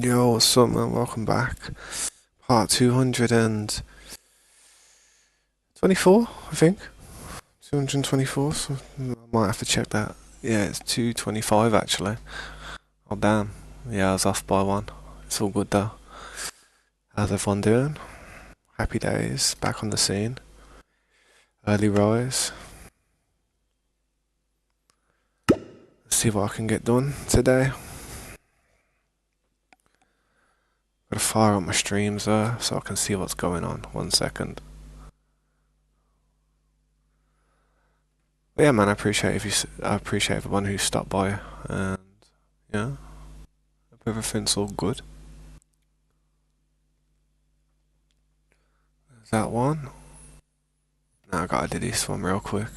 Yo, what's up, man? Welcome back. Part 224, I think. 224, so I might have to check that. Yeah, it's 225 actually. Oh, damn. Yeah, I was off by one. It's all good though. How's everyone doing? Happy days, back on the scene. Early rise. Let's see what I can get done today. Gotta fire up my streams though, so I can see what's going on. 1 second. But yeah, man, I appreciate everyone who stopped by, and yeah, hope everything's all good. There's that one. Now I gotta do this one real quick.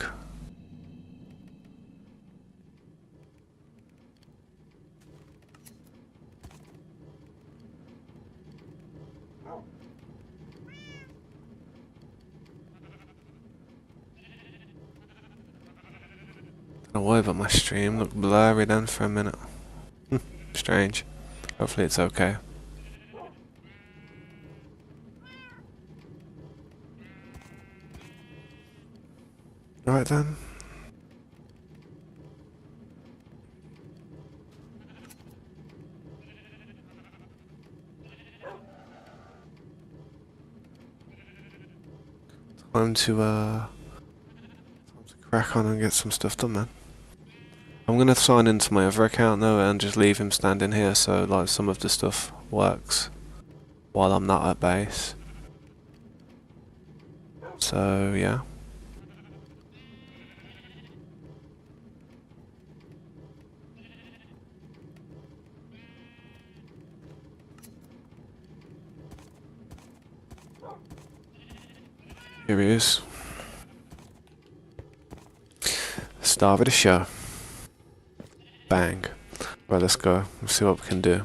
Don't know why, but my stream looked blurry then for a minute. Strange. Hopefully it's okay. Right then. Time to crack on and get some stuff done, man. I'm gonna sign into my other account though and just leave him standing here so like some of the stuff works while I'm not at base. So yeah. Here he is. Start of the show. Bang. Right, let's go. Let's see what we can do.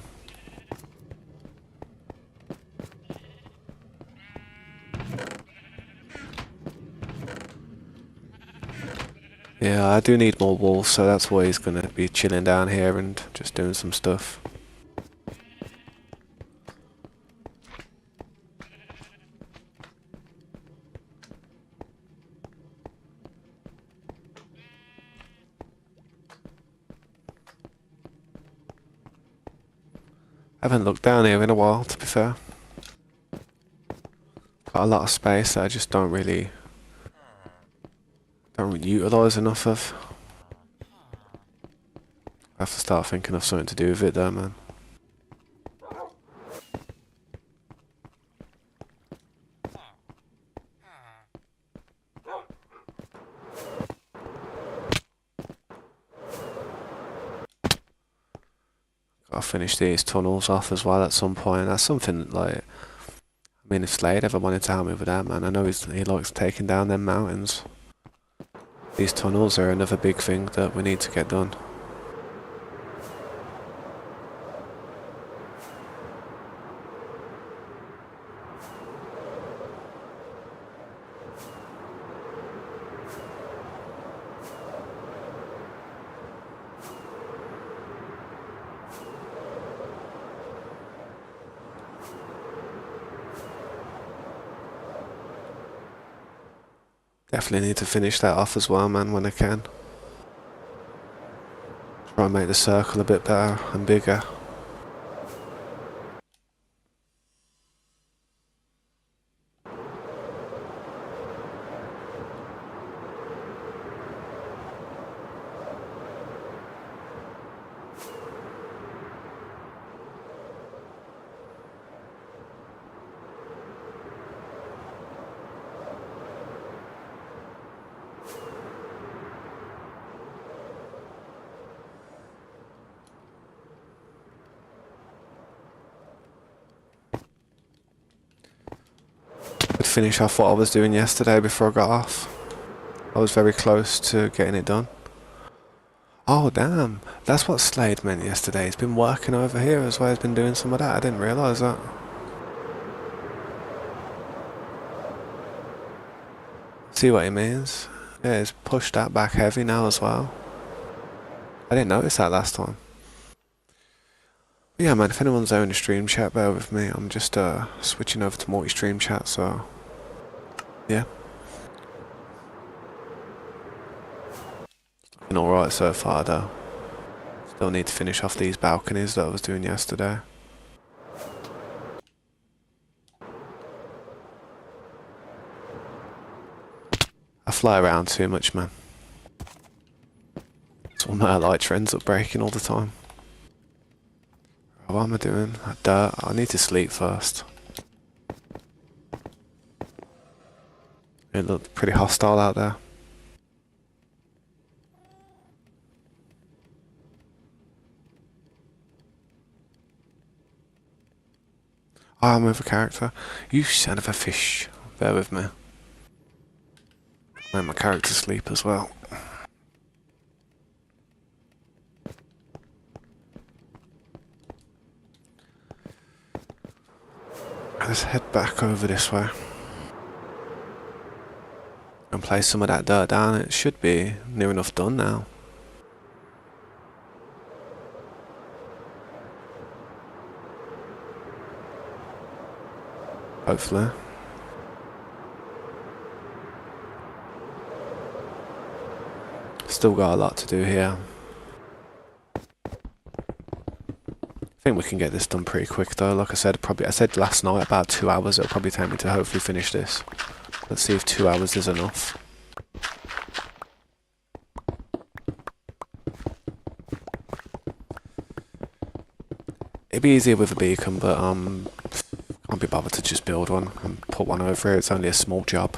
Yeah, I do need more walls, so that's why he's gonna be chilling down here and just doing some stuff. I haven't looked down here in a while, to be fair. Got a lot of space that I just don't really utilise enough of. I have to start thinking of something to do with it though, man. Gotta finish these tunnels off as well at some point. That's something like, I mean, if Slade ever wanted to help me with that, man, I know he likes taking down them mountains. These tunnels are another big thing that we need to get done. Definitely need to finish that off as well, man, when I can. Try and make the circle a bit better and bigger. Finish off what I was doing yesterday before I got off. I was very close to getting it done. Oh damn, that's what Slade meant yesterday. He's been working over here as well. He's been doing some of that. I didn't realise that. See what he means. Yeah, he's pushed that back heavy now as well. I didn't notice that last time. But yeah, man, if anyone's there in the stream chat, bear with me. I'm just switching over to multi-stream chat, so yeah. It's looking alright so far though. Still need to finish off these balconies that I was doing yesterday. I fly around too much, man. So my lights ends up breaking all the time. What am I doing? Dirt. I need to sleep first. It looked pretty hostile out there. Oh, I move a character. You son of a fish. Bear with me. Let my character sleep as well. Let's head back over this way. And place some of that dirt down. It should be near enough done now. Hopefully. Still got a lot to do here. I think we can get this done pretty quick though. Like I said last night about 2 hours. It'll probably take me to hopefully finish this. Let's see if 2 hours is enough. It'd be easier with a beacon, but can't be bothered to just build one and put one over it. It's only a small job.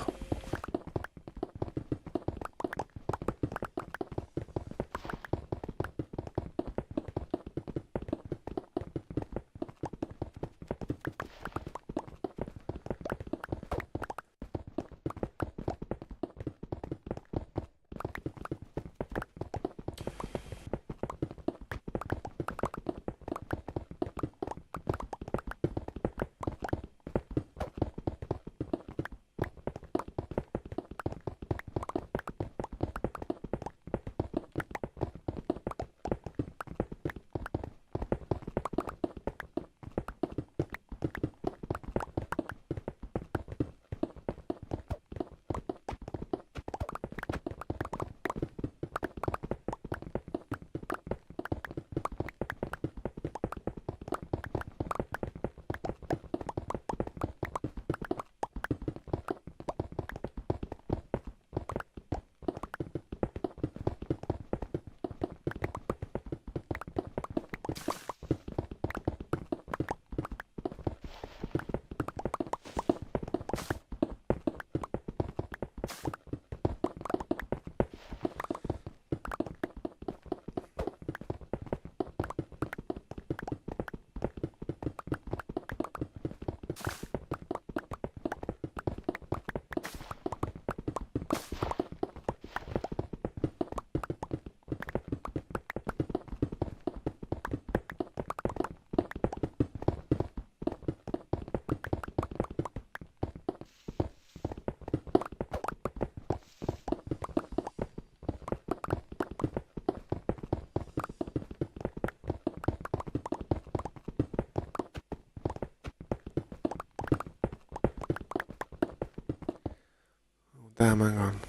Damn, hang on.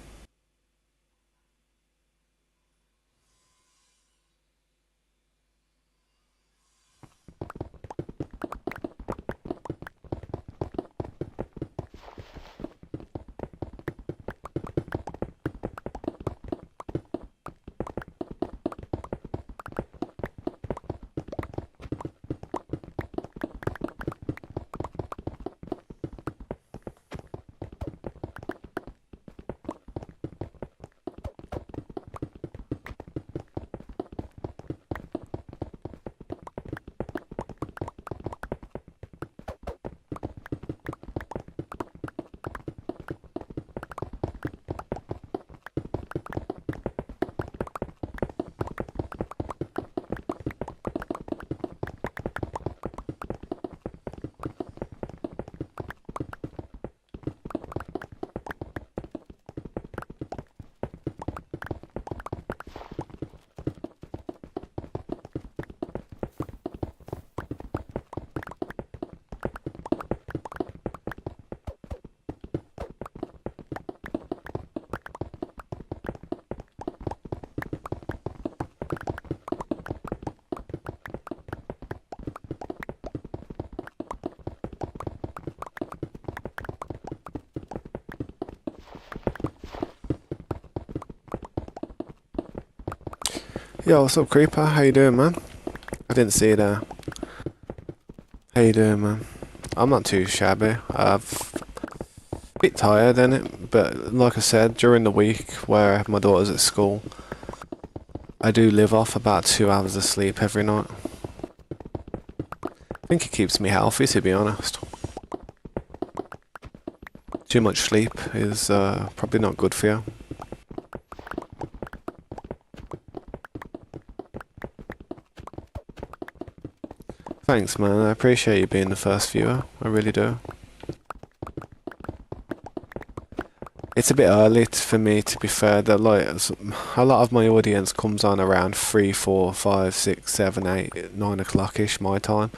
Yo, what's up, Creeper? How you doing, man? I didn't see you there. How you doing, man? I'm not too shabby. I've a bit tired in it, but like I said, during the week where my daughter's at school, I do live off about 2 hours of sleep every night. I think it keeps me healthy, to be honest. Too much sleep is probably not good for you. Thanks, man. I appreciate you being the first viewer. I really do. It's a bit early for me, to be fair. That like a lot of my audience comes on around 3, 4, 5, 6, 7, 8, 9 o'clock ish my time.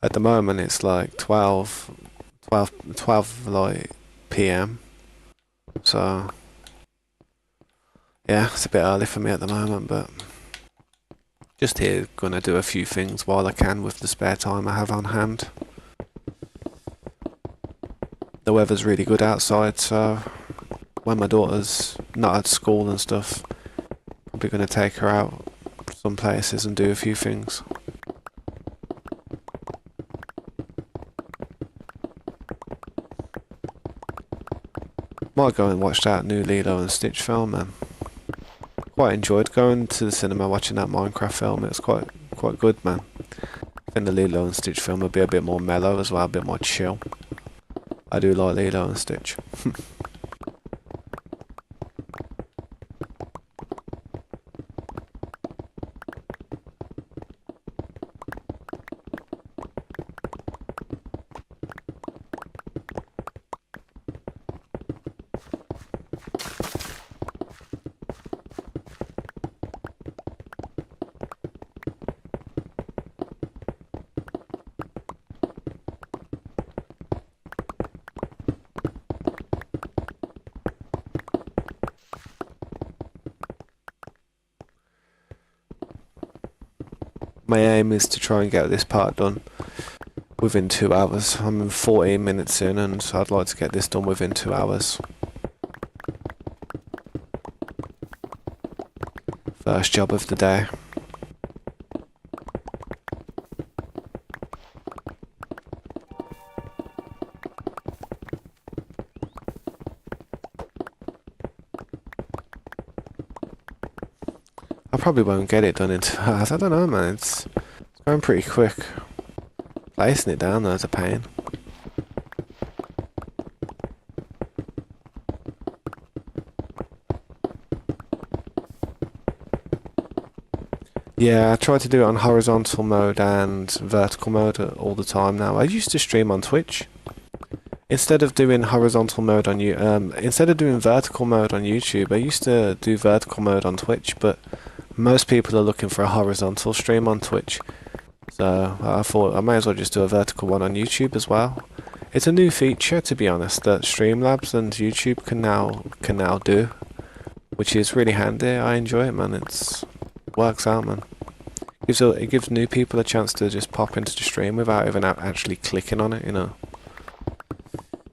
At the moment, it's like 12 like PM. So yeah, it's a bit early for me at the moment, but just here gonna do a few things while I can with the spare time I have on hand. The weather's really good outside, so when my daughter's not at school and stuff, probably gonna take her out some places and do a few things. Might go and watch that new Lilo and Stitch film, man. Quite enjoyed going to the cinema watching that Minecraft film. It was quite good, man. I think the Lilo and Stitch film will be a bit more mellow as well, a bit more chill. I do like Lilo and Stitch. My aim is to try and get this part done within 2 hours. I'm 14 minutes in and I'd like to get this done within 2 hours. First job of the day. I probably won't get it done in 2 hours. I don't know, man. It's going pretty quick. Placing it down though is a pain. Yeah, I try to do it on horizontal mode and vertical mode all the time now. I used to stream on Twitch. Instead of doing horizontal mode on instead of doing vertical mode on YouTube, I used to do vertical mode on Twitch, but most people are looking for a horizontal stream on Twitch. So I thought I may as well just do a vertical one on YouTube as well. It's a new feature, to be honest, that Streamlabs and YouTube can now do, which is really handy. I enjoy it, man. It works out, man. It gives new people a chance to just pop into the stream without even actually clicking on it, you know.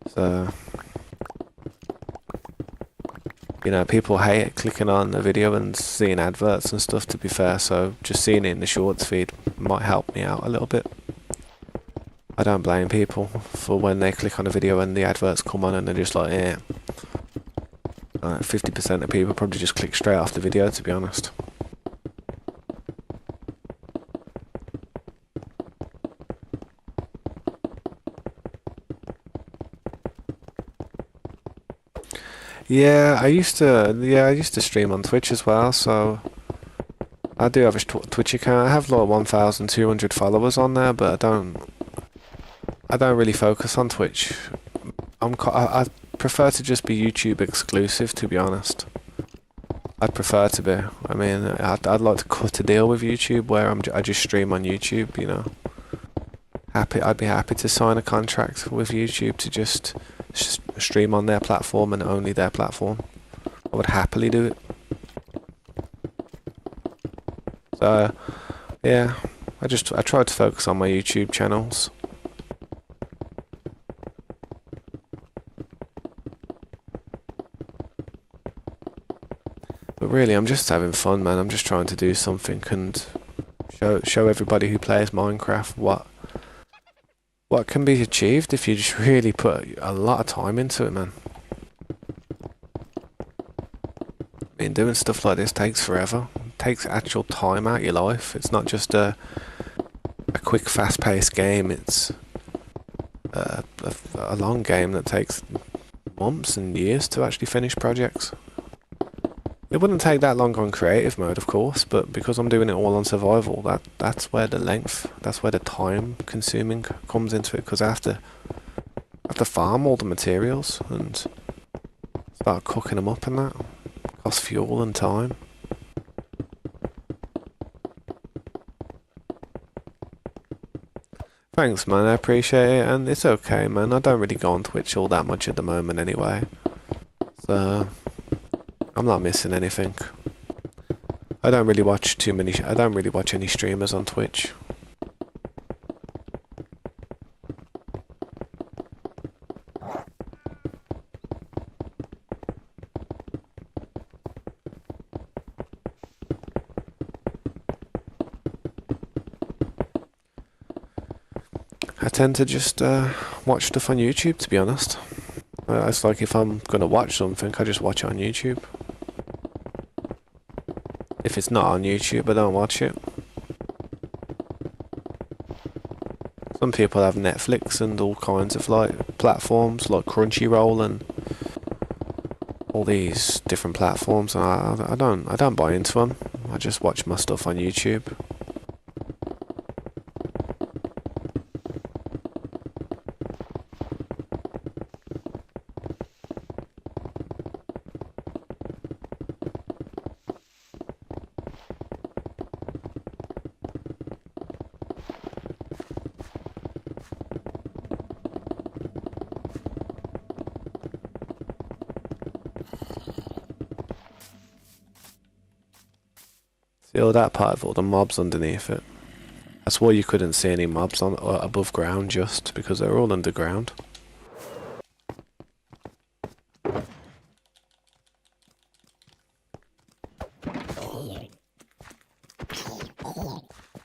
So, you know, people hate clicking on a video and seeing adverts and stuff, to be fair, so just seeing it in the shorts feed might help me out a little bit. I don't blame people for when they click on a video and the adverts come on and they're just like, eh. 50% of people probably just click straight off the video, to be honest. Yeah, I used to stream on Twitch as well, so I do have a Twitch account. I have like 1,200 followers on there, but I don't really focus on Twitch. I prefer to just be YouTube exclusive, to be honest. I'd prefer to be. I mean, I'd like to cut a deal with YouTube where I just stream on YouTube, you know. I'd be happy to sign a contract with YouTube to just stream on their platform and only their platform. I would happily do it. So, yeah, I try to focus on my YouTube channels. But really, I'm just having fun, man. I'm just trying to do something and show everybody who plays Minecraft what can be achieved if you just really put a lot of time into it, man. I mean, doing stuff like this takes forever. It takes actual time out of your life. It's not just a quick, fast-paced game. It's a long game that takes months and years to actually finish projects. It wouldn't take that long on creative mode, of course, but because I'm doing it all on survival, that's where the length, that's where the time consuming comes into it, because I have to farm all the materials and start cooking them up and that. Costs fuel and time. Thanks, man, I appreciate it, and it's okay, man. I don't really go on Twitch all that much at the moment anyway, so I'm not missing anything. I don't really watch any streamers on Twitch. I tend to just watch stuff on YouTube, to be honest. It's like if I'm gonna watch something, I just watch it on YouTube. If it's not on YouTube, I don't watch it. Some people have Netflix and all kinds of like platforms like Crunchyroll and all these different platforms, and I don't buy into them. I just watch my stuff on YouTube. See all that part of all the mobs underneath it. That's why you couldn't see any mobs on or above ground, just because they're all underground.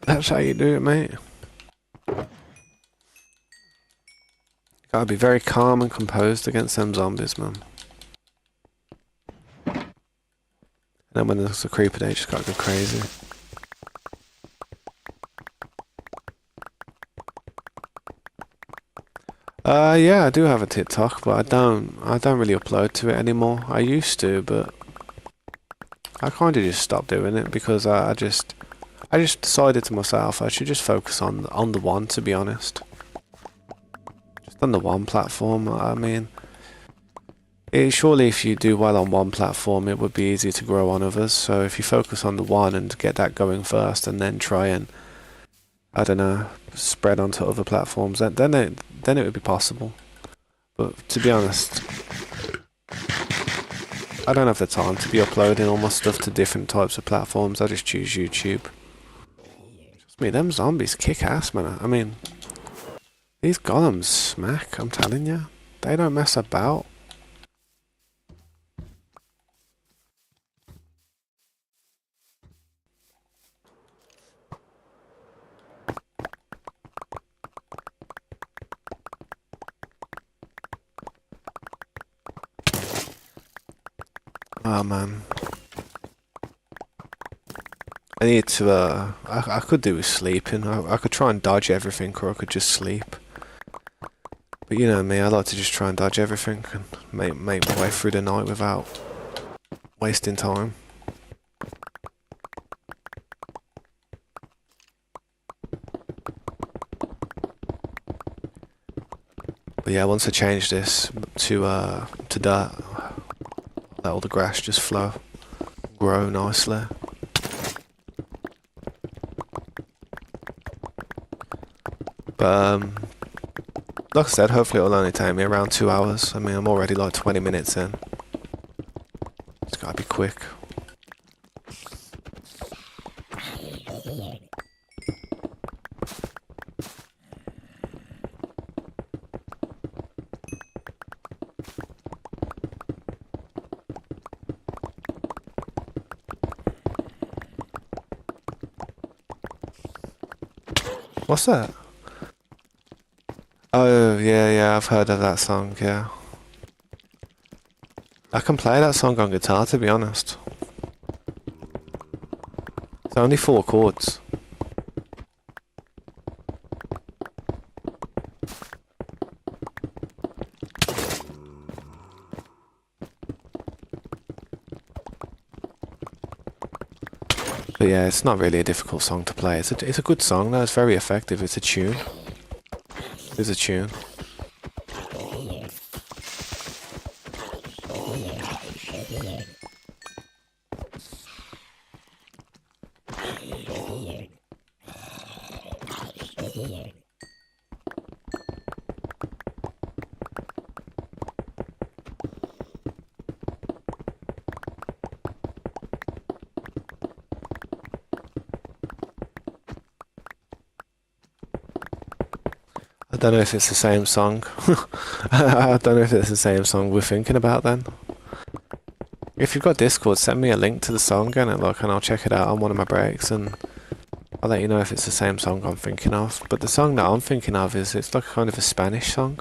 That's how you do it, mate. Gotta be very calm and composed against them zombies, man. And then when there's a creeper, they just gotta go crazy. Yeah, I do have a TikTok, but I don't really upload to it anymore. I used to, but I kind of just stopped doing it because I just decided to myself I should just focus on the one, to be honest. Just on the one platform. I mean, surely if you do well on one platform, it would be easy to grow on others. So if you focus on the one and get that going first, and then try and, I don't know, spread onto other platforms, then it would be possible. But to be honest, I don't have the time to be uploading all my stuff to different types of platforms. I just choose YouTube. Trust me, them zombies kick ass, man. I mean, these golems smack, I'm telling you. They don't mess about. Oh man, I need to. I could do with sleeping. I could try and dodge everything, or I could just sleep. But you know me, I like to just try and dodge everything and make my way through the night without wasting time. But yeah, once I change this to dirt, let all the grass just grow nicely. But like I said, hopefully it'll only take me around 2 hours. I mean, I'm already like 20 minutes in. It's gotta be quick. What's that? Oh, yeah, I've heard of that song, yeah. I can play that song on guitar, to be honest. It's only 4 chords. But yeah, it's not really a difficult song to play. It's a good song though, it's very effective, it's a tune. It's a tune. I don't know if it's the same song. I don't know if it's the same song we're thinking about then. If you've got Discord, send me a link to the song and I'll check it out on one of my breaks and I'll let you know if it's the same song I'm thinking of. But the song that I'm thinking of it's like kind of a Spanish song.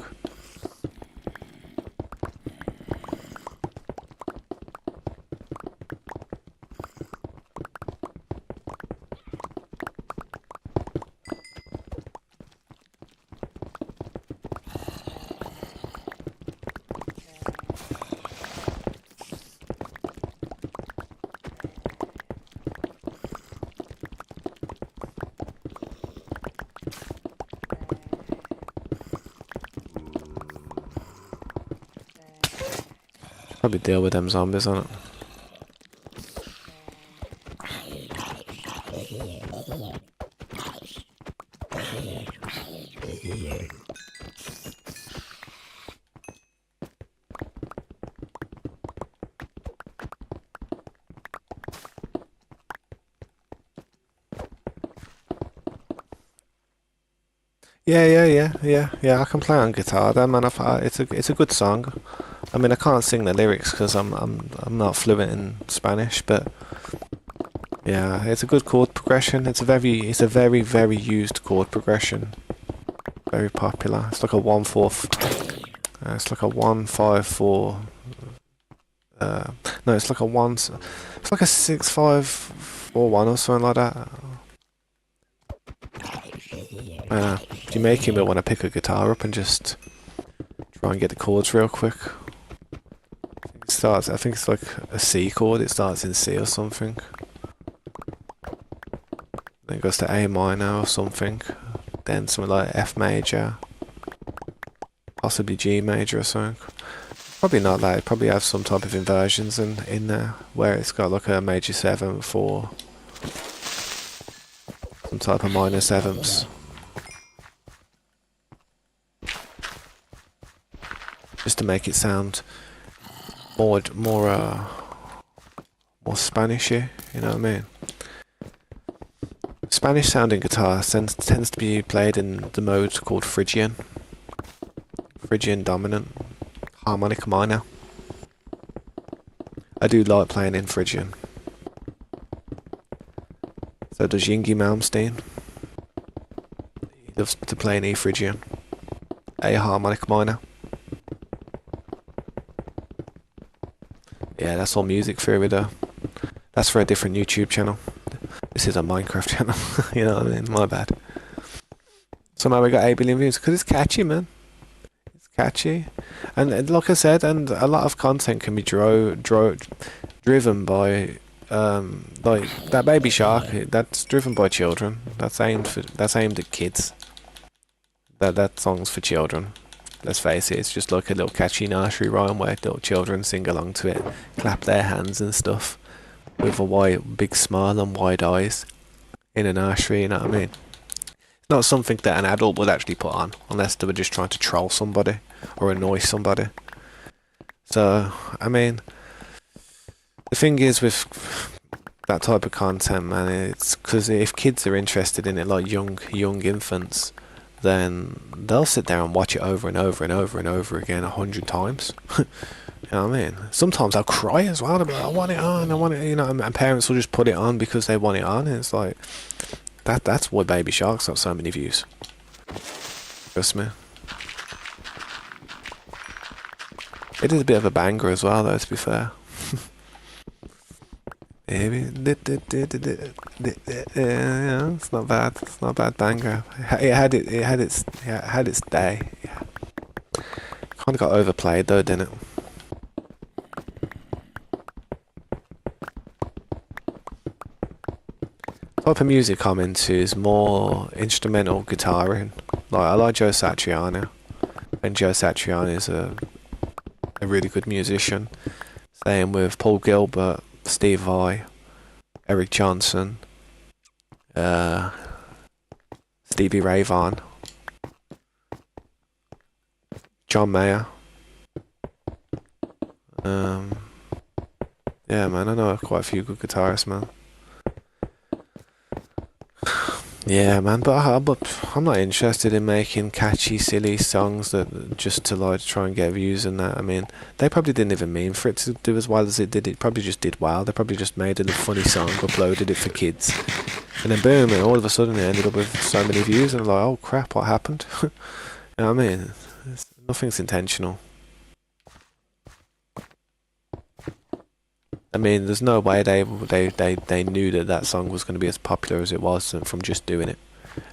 Probably deal with them zombies on it. Yeah. I can play on guitar, then, man. It's a good song. I mean, I can't sing the lyrics because I'm not fluent in Spanish, but yeah, it's a good chord progression. It's a very used chord progression. Very popular. It's like a 1/4. It's like a 1/5/4. No, it's like a one. It's like a 6/5/4/1 or something like that. You're making me want to pick a guitar up and just try and get the chords real quick. I think it's like a C chord, it starts in C or something. Then it goes to A minor or something. Then something like F major. Possibly G major or something. Probably not that, it probably has some type of inversions in there, where it's got like a major 7 for some type of minor 7s. Just to make it sound more Spanishy, you know what I mean? Spanish sounding guitar tends to be played in the mode called Phrygian. Phrygian dominant, harmonic minor. I do like playing in Phrygian. So does Yingy Malmsteen. He loves to play in E Phrygian. A harmonic minor. Yeah, that's all music theory though. That's for a different YouTube channel. This is a Minecraft channel. You know what I mean? My bad. So now we got 8 billion views because it's catchy, man. It's catchy, and like I said, and a lot of content can be driven by like that Baby Shark. That's driven by children. That's aimed at kids. That song's for children. Let's face it, it's just like a little catchy nursery rhyme where little children sing along to it, clap their hands and stuff, with a big smile and wide eyes, in a nursery, you know what I mean? It's not something that an adult would actually put on, unless they were just trying to troll somebody, or annoy somebody. So, I mean, the thing is with that type of content, man, it's because if kids are interested in it, like young infants, then they'll sit there and watch it over and over and over and over again 100 times. You know what I mean? Sometimes I'll cry as well. They'll be like, I want it on, I want it, you know, and parents will just put it on because they want it on, and it's like, That's why Baby Shark's got so many views. Trust me. It is a bit of a banger as well, though, to be fair. Maybe. Yeah, it's not bad. It's not a bad banger. It had its day. Yeah. Kind of got overplayed though, didn't it? The type of music I'm into is more instrumental guitaring. Like I like Joe Satriani, and Joe Satriani is a really good musician. Same with Paul Gilbert, Steve Vai, Eric Johnson, Stevie Ray Vaughan, John Mayer. Yeah, man, I know quite a few good guitarists, man. Yeah, man, but I'm not interested in making catchy, silly songs that just to like try and get views and that. I mean, they probably didn't even mean for it to do as well as it did. It probably just did well. They probably just made a funny song, uploaded it for kids, and then boom, and all of a sudden it ended up with so many views. And I'm like, oh crap, what happened? You know what I mean? Nothing's intentional. I mean, there's no way they knew that song was going to be as popular as it was from just doing it.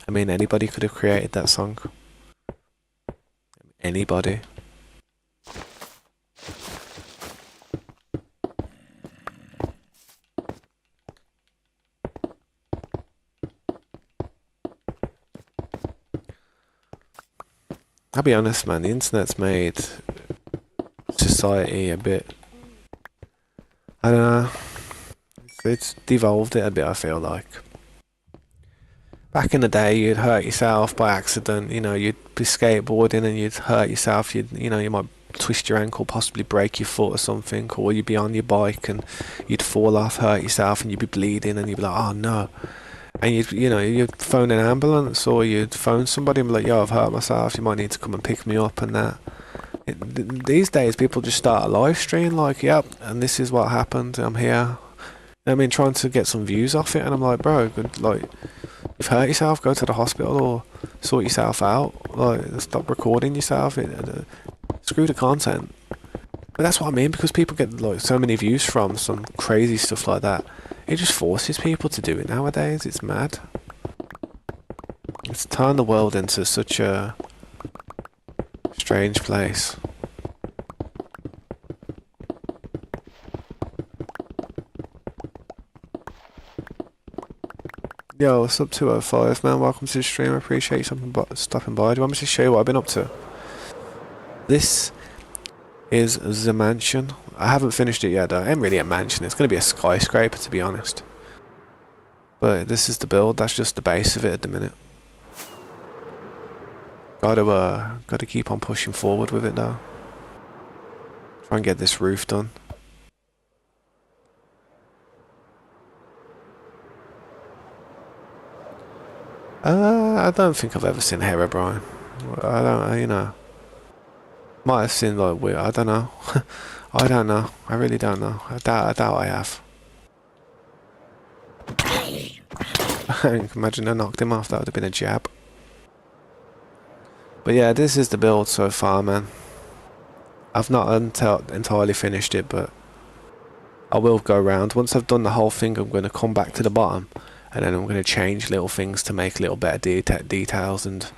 I mean, anybody could have created that song. Anybody. I'll be honest, man, the internet's made society a bit, I don't know, it's devolved it a bit, I feel like. Back in the day, you'd hurt yourself by accident, you know, you'd be skateboarding and you'd hurt yourself, you might twist your ankle, possibly break your foot or something, or you'd be on your bike and you'd fall off, hurt yourself, and you'd be bleeding, and you'd be like, oh no. And you'd phone an ambulance, or you'd phone somebody and be like, yo, I've hurt myself, you might need to come and pick me up and that. These days, people just start a live stream like, yep, and this is what happened, I'm here. I mean, trying to get some views off it, and I'm like, bro, like, you've hurt yourself, go to the hospital or sort yourself out. Like, stop recording yourself. Screw the content. But that's what I mean, because people get like so many views from some crazy stuff like that. It just forces people to do it nowadays. It's mad. It's turned the world into such a strange place. Yo, what's up, 205, man? Welcome to the stream. I appreciate you stopping by. Do you want me to show you what I've been up to? This is the mansion. I haven't finished it yet, though. It ain't really a mansion. It's going to be a skyscraper, to be honest. But this is the build. That's just the base of it at the minute. Gotta keep on pushing forward with it, though. Try and get this roof done. I don't think I've ever seen Herobrine. I don't, might have seen like weird. I don't know. I don't know. I really don't know. I doubt I have. Imagine I knocked him off. That would have been a jab. But yeah, this is the build so far, man. I've not entirely finished it, but I will go around. Once I've done the whole thing, I'm going to come back to the bottom, and then I'm going to change little things to make little better details and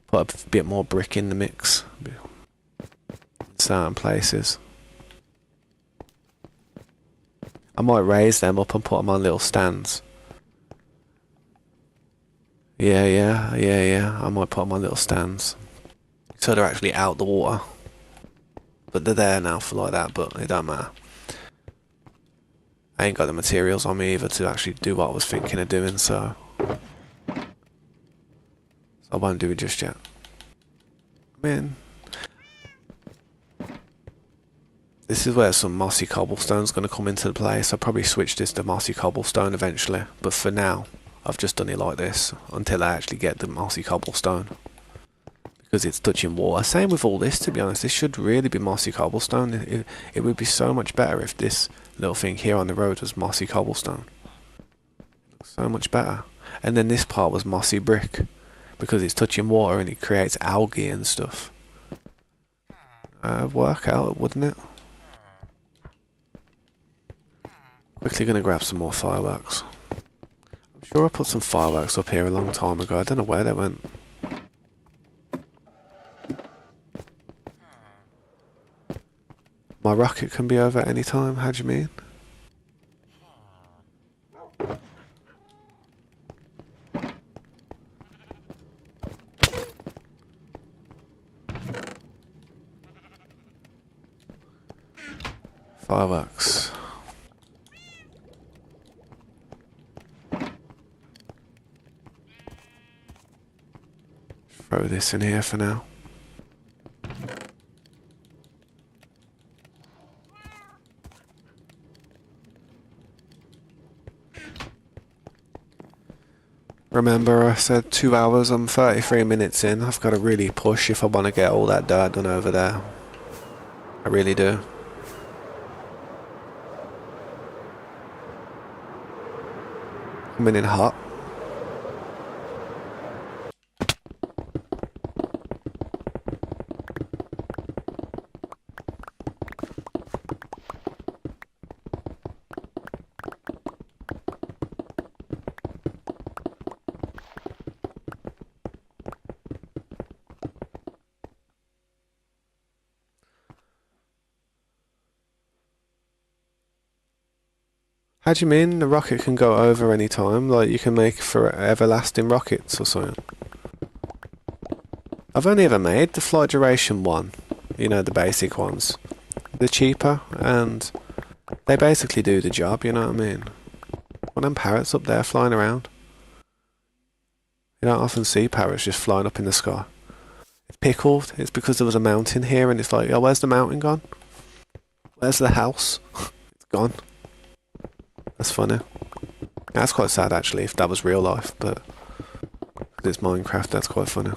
put a bit more brick in the mix in certain places. I might raise them up and put them on little stands. Yeah. I might put them on little stands. So they're actually out the water. But they're there now for like that, but it don't matter. I ain't got the materials on me either to actually do what I was thinking of doing, so I won't do it just yet. I mean, this is where some mossy cobblestone's going to come into play, so I'll probably switch this to mossy cobblestone eventually. But for now, I've just done it like this until I actually get the mossy cobblestone. Because it's touching water. Same with all this, to be honest. This should really be mossy cobblestone. It would be so much better if this little thing here on the road was mossy cobblestone. So much better. And then this part was mossy brick because it's touching water and it creates algae and stuff. Work out, wouldn't it? Quickly gonna grab some more fireworks. I'm sure I put some fireworks up here a long time ago. I don't know where they went. My rocket can be over at any time, how do you mean? Fireworks. Throw this in here for now. Remember I said 2 hours, I'm 33 minutes in. I've got to really push if I want to get all that dirt done over there. I really do. Coming in hot. How do you mean the rocket can go over any time? Like you can make for everlasting rockets or something? I've only ever made the flight duration one. You know, the basic ones. They're cheaper and they basically do the job, you know what I mean? One of them parrots up there flying around. You don't often see parrots just flying up in the sky. It's pickled. It's because there was a mountain here and it's like, oh, where's the mountain gone? Where's the house? It's gone. That's funny. That's quite sad actually if that was real life, but it's Minecraft, that's quite funny.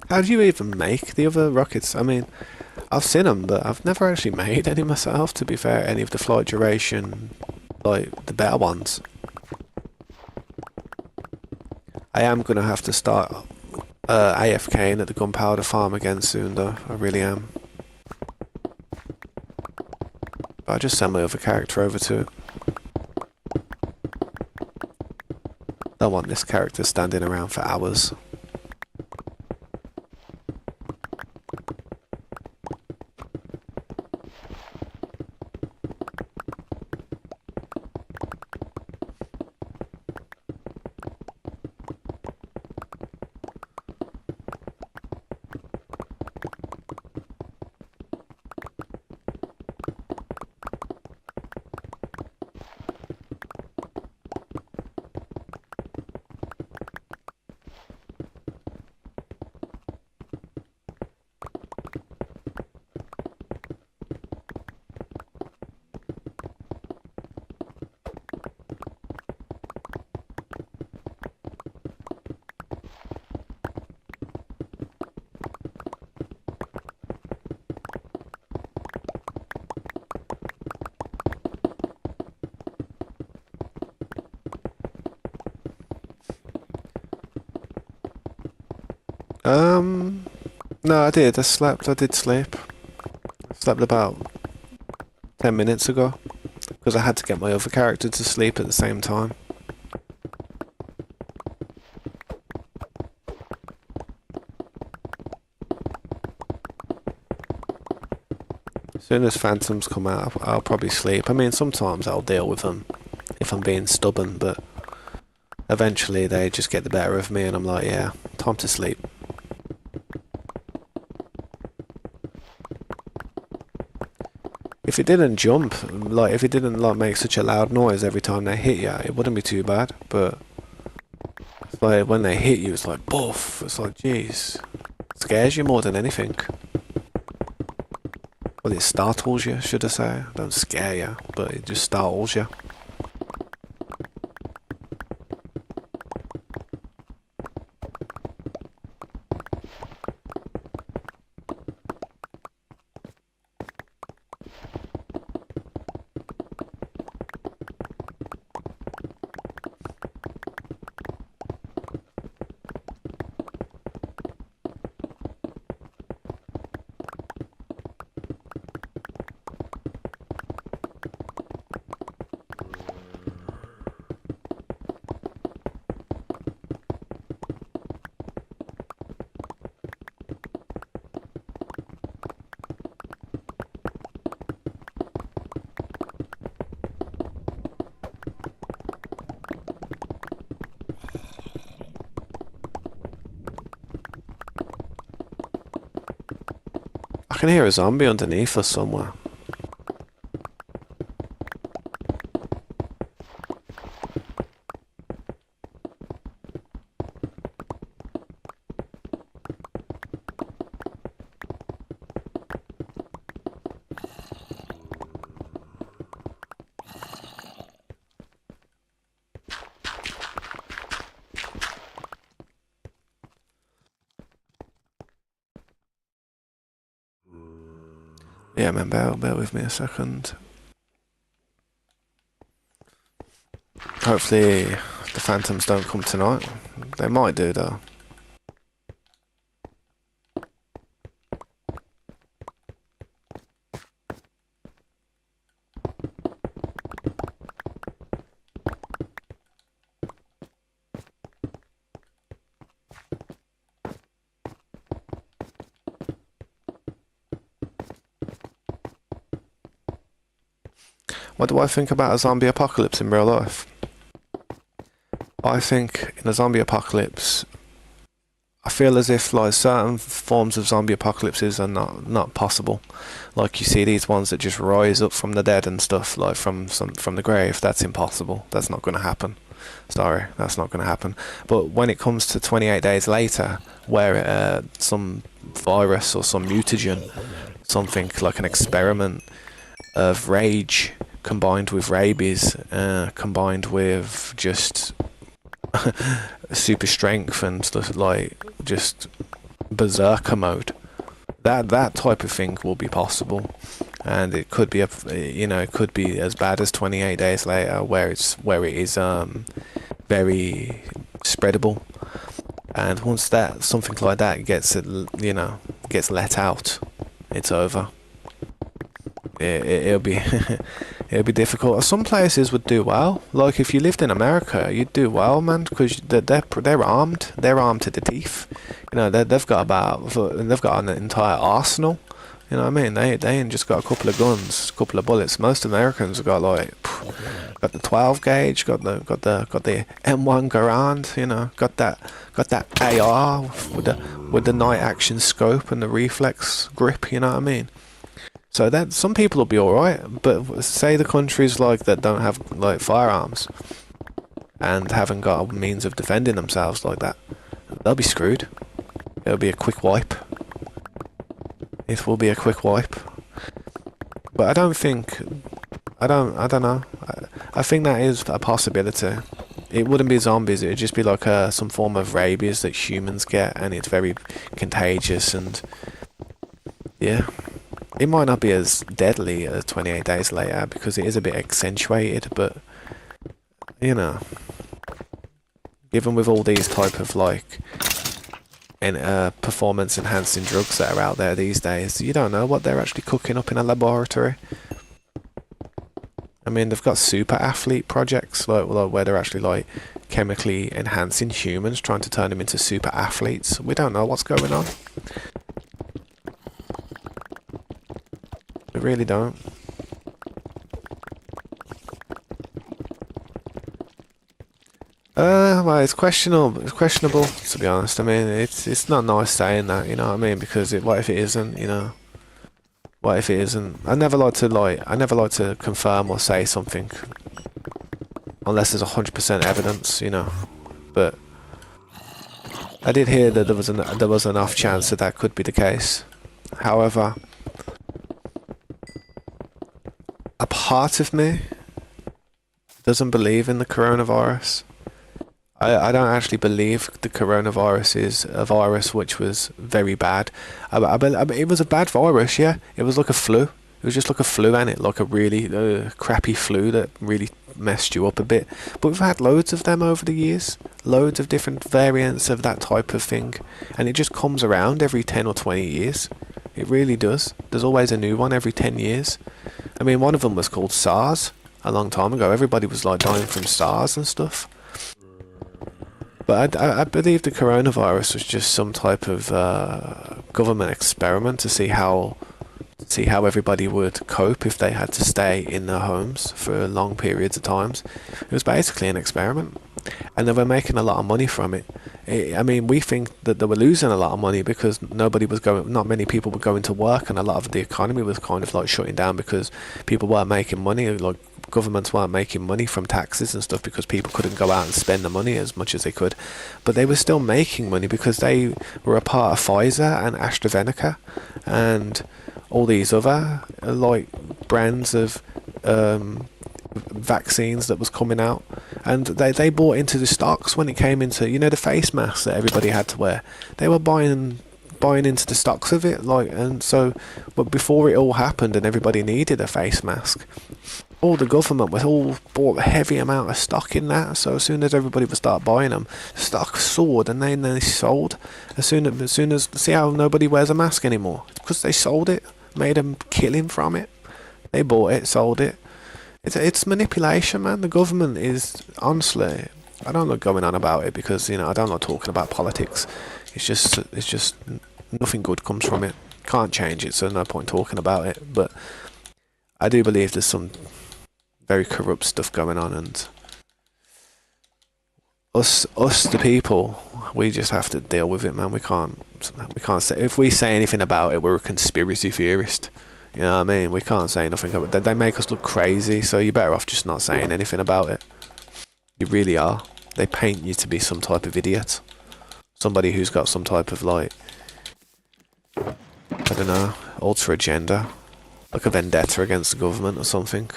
How do you even make the other rockets? I mean, I've seen them, but I've never actually made any myself, to be fair, any of the flight duration, like the better ones. I am going to have to start AFKing at the gunpowder farm again soon though, I really am. But I'll just send my other character over to it. I want this character standing around for hours. No, I did. I did sleep. I slept about 10 minutes ago. Because I had to get my other character to sleep at the same time. As soon as phantoms come out, I'll probably sleep. I mean, sometimes I'll deal with them if I'm being stubborn, but eventually they just get the better of me and I'm like, yeah, time to sleep. If it didn't jump, like if it didn't like make such a loud noise every time they hit you, it wouldn't be too bad. But it's like when they hit you, it's like boof. It's like, jeez, it scares you more than anything. Well, it startles you, should I say? Don't scare you, but it just startles you. can hear a zombie underneath us somewhere. Yeah, man, bear with me a second. Hopefully the phantoms don't come tonight. They might do, though. What do I think about a zombie apocalypse in real life? I think in a zombie apocalypse, I feel as if like certain forms of zombie apocalypses are not possible. Like you see these ones that just rise up from the dead and stuff, like from the grave. That's impossible. That's not going to happen. Sorry, that's not going to happen. But when it comes to 28 days later, where some virus or some mutagen, something like an experiment of rage combined with rabies, combined with just super strength and stuff, like just berserker mode, that type of thing will be possible, and it could be it could be as bad as 28 days later, where it is very spreadable, and once that something like that gets let out, it's over. It'll be it'll be difficult. Some places would do well. Like if you lived in America, you'd do well, man, because they're armed. They're armed to the teeth. They've got an entire arsenal. You know what I mean? They ain't just got a couple of guns, a couple of bullets. Most Americans have got got the 12 gauge, got the M1 Garand. Got that AR with the night action scope and the reflex grip. You know what I mean? So that some people will be alright, but say the countries like that don't have like firearms and haven't got a means of defending themselves like that, they'll be screwed. It'll be a quick wipe. It will be a quick wipe. But I don't know. I think that is a possibility. It wouldn't be zombies, it would just be like some form of rabies that humans get, and it's very contagious, and yeah. It might not be as deadly as 28 days later because it is a bit accentuated, but even with all these type of performance enhancing drugs that are out there these days, you don't know what they're actually cooking up in a laboratory. I mean, they've got super athlete projects like where they're actually chemically enhancing humans, trying to turn them into super athletes. We don't know what's going on. We really don't. Well, it's questionable. It's questionable, to be honest. I mean, it's not nice saying that. You know what I mean? Because what if it isn't? What if it isn't? I never like to confirm or say something unless there's 100% evidence. But I did hear that there was an off chance that could be the case. However, a part of me doesn't believe in the coronavirus. I don't actually believe the coronavirus is a virus which was very bad. It was a bad virus, yeah. It was like a flu. It was just like a flu, and like a really crappy flu that really messed you up a bit. But we've had loads of them over the years. Loads of different variants of that type of thing. And it just comes around every 10 or 20 years. It really does. There's always a new one every 10 years. I mean, one of them was called SARS a long time ago. Everybody was dying from SARS and stuff. But I believe the coronavirus was just some type of government experiment to see how everybody would cope if they had to stay in their homes for long periods of times. It was basically an experiment. and they were making a lot of money from it. I mean, we think that they were losing a lot of money because not many people were going to work, and a lot of the economy was kind of like shutting down because people weren't making money, like governments weren't making money from taxes and stuff because people couldn't go out and spend the money as much as they could. But they were still making money because they were a part of Pfizer and AstraZeneca and all these other like brands of vaccines that was coming out, and they bought into the stocks when it came into, you know, the face masks that everybody had to wear. They were buying into the stocks of it, like, and so, but before it all happened and everybody needed a face mask, all the government was all bought a heavy amount of stock in that. So as soon as everybody would start buying them, stock soared, and then they sold. As soon as see how nobody wears a mask anymore, because they sold it, made them killing from it. They bought it, sold it. It's manipulation, man. The government is, honestly, I don't like going on about it because, you know, I don't like talking about politics. It's just nothing good comes from it. Can't change it, so no point talking about it. But I do believe there's some very corrupt stuff going on, and us the people, we just have to deal with it, man. We can't say, if we say anything about it, we're a conspiracy theorist. You know what I mean? We can't say nothing about it. They make us look crazy, so you're better off just not saying anything about it. You really are. They paint you to be some type of idiot. Somebody who's got some type of, like, I don't know, ultra agenda. Like a vendetta against the government or something.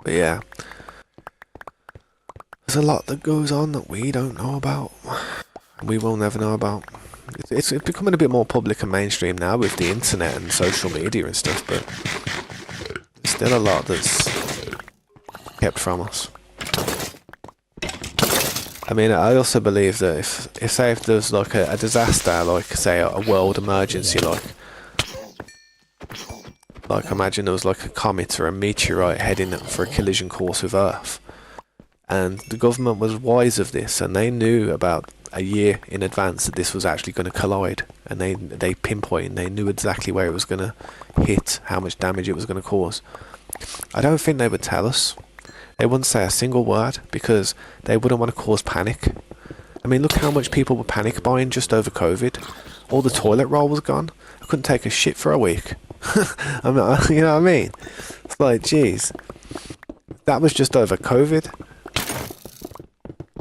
But yeah. There's a lot that goes on that we don't know about. We will never know about. It's becoming a bit more public and mainstream now with the internet and social media and stuff, but there's still a lot that's kept from us. I mean, I also believe that if say if there's like a disaster, like say a world emergency, like imagine there was like a comet or a meteorite heading for a collision course with Earth. And the government was wise of this, and they knew about a year in advance that this was actually going to collide, and they pinpointed, they knew exactly where it was going to hit, how much damage it was going to cause. I don't think they would tell us. They wouldn't say a single word because they wouldn't want to cause panic. I mean, look how much people were panic buying just over COVID. All the toilet roll was gone. I couldn't take a shit for a week. I mean, you know what I mean? It's like, geez, that was just over COVID.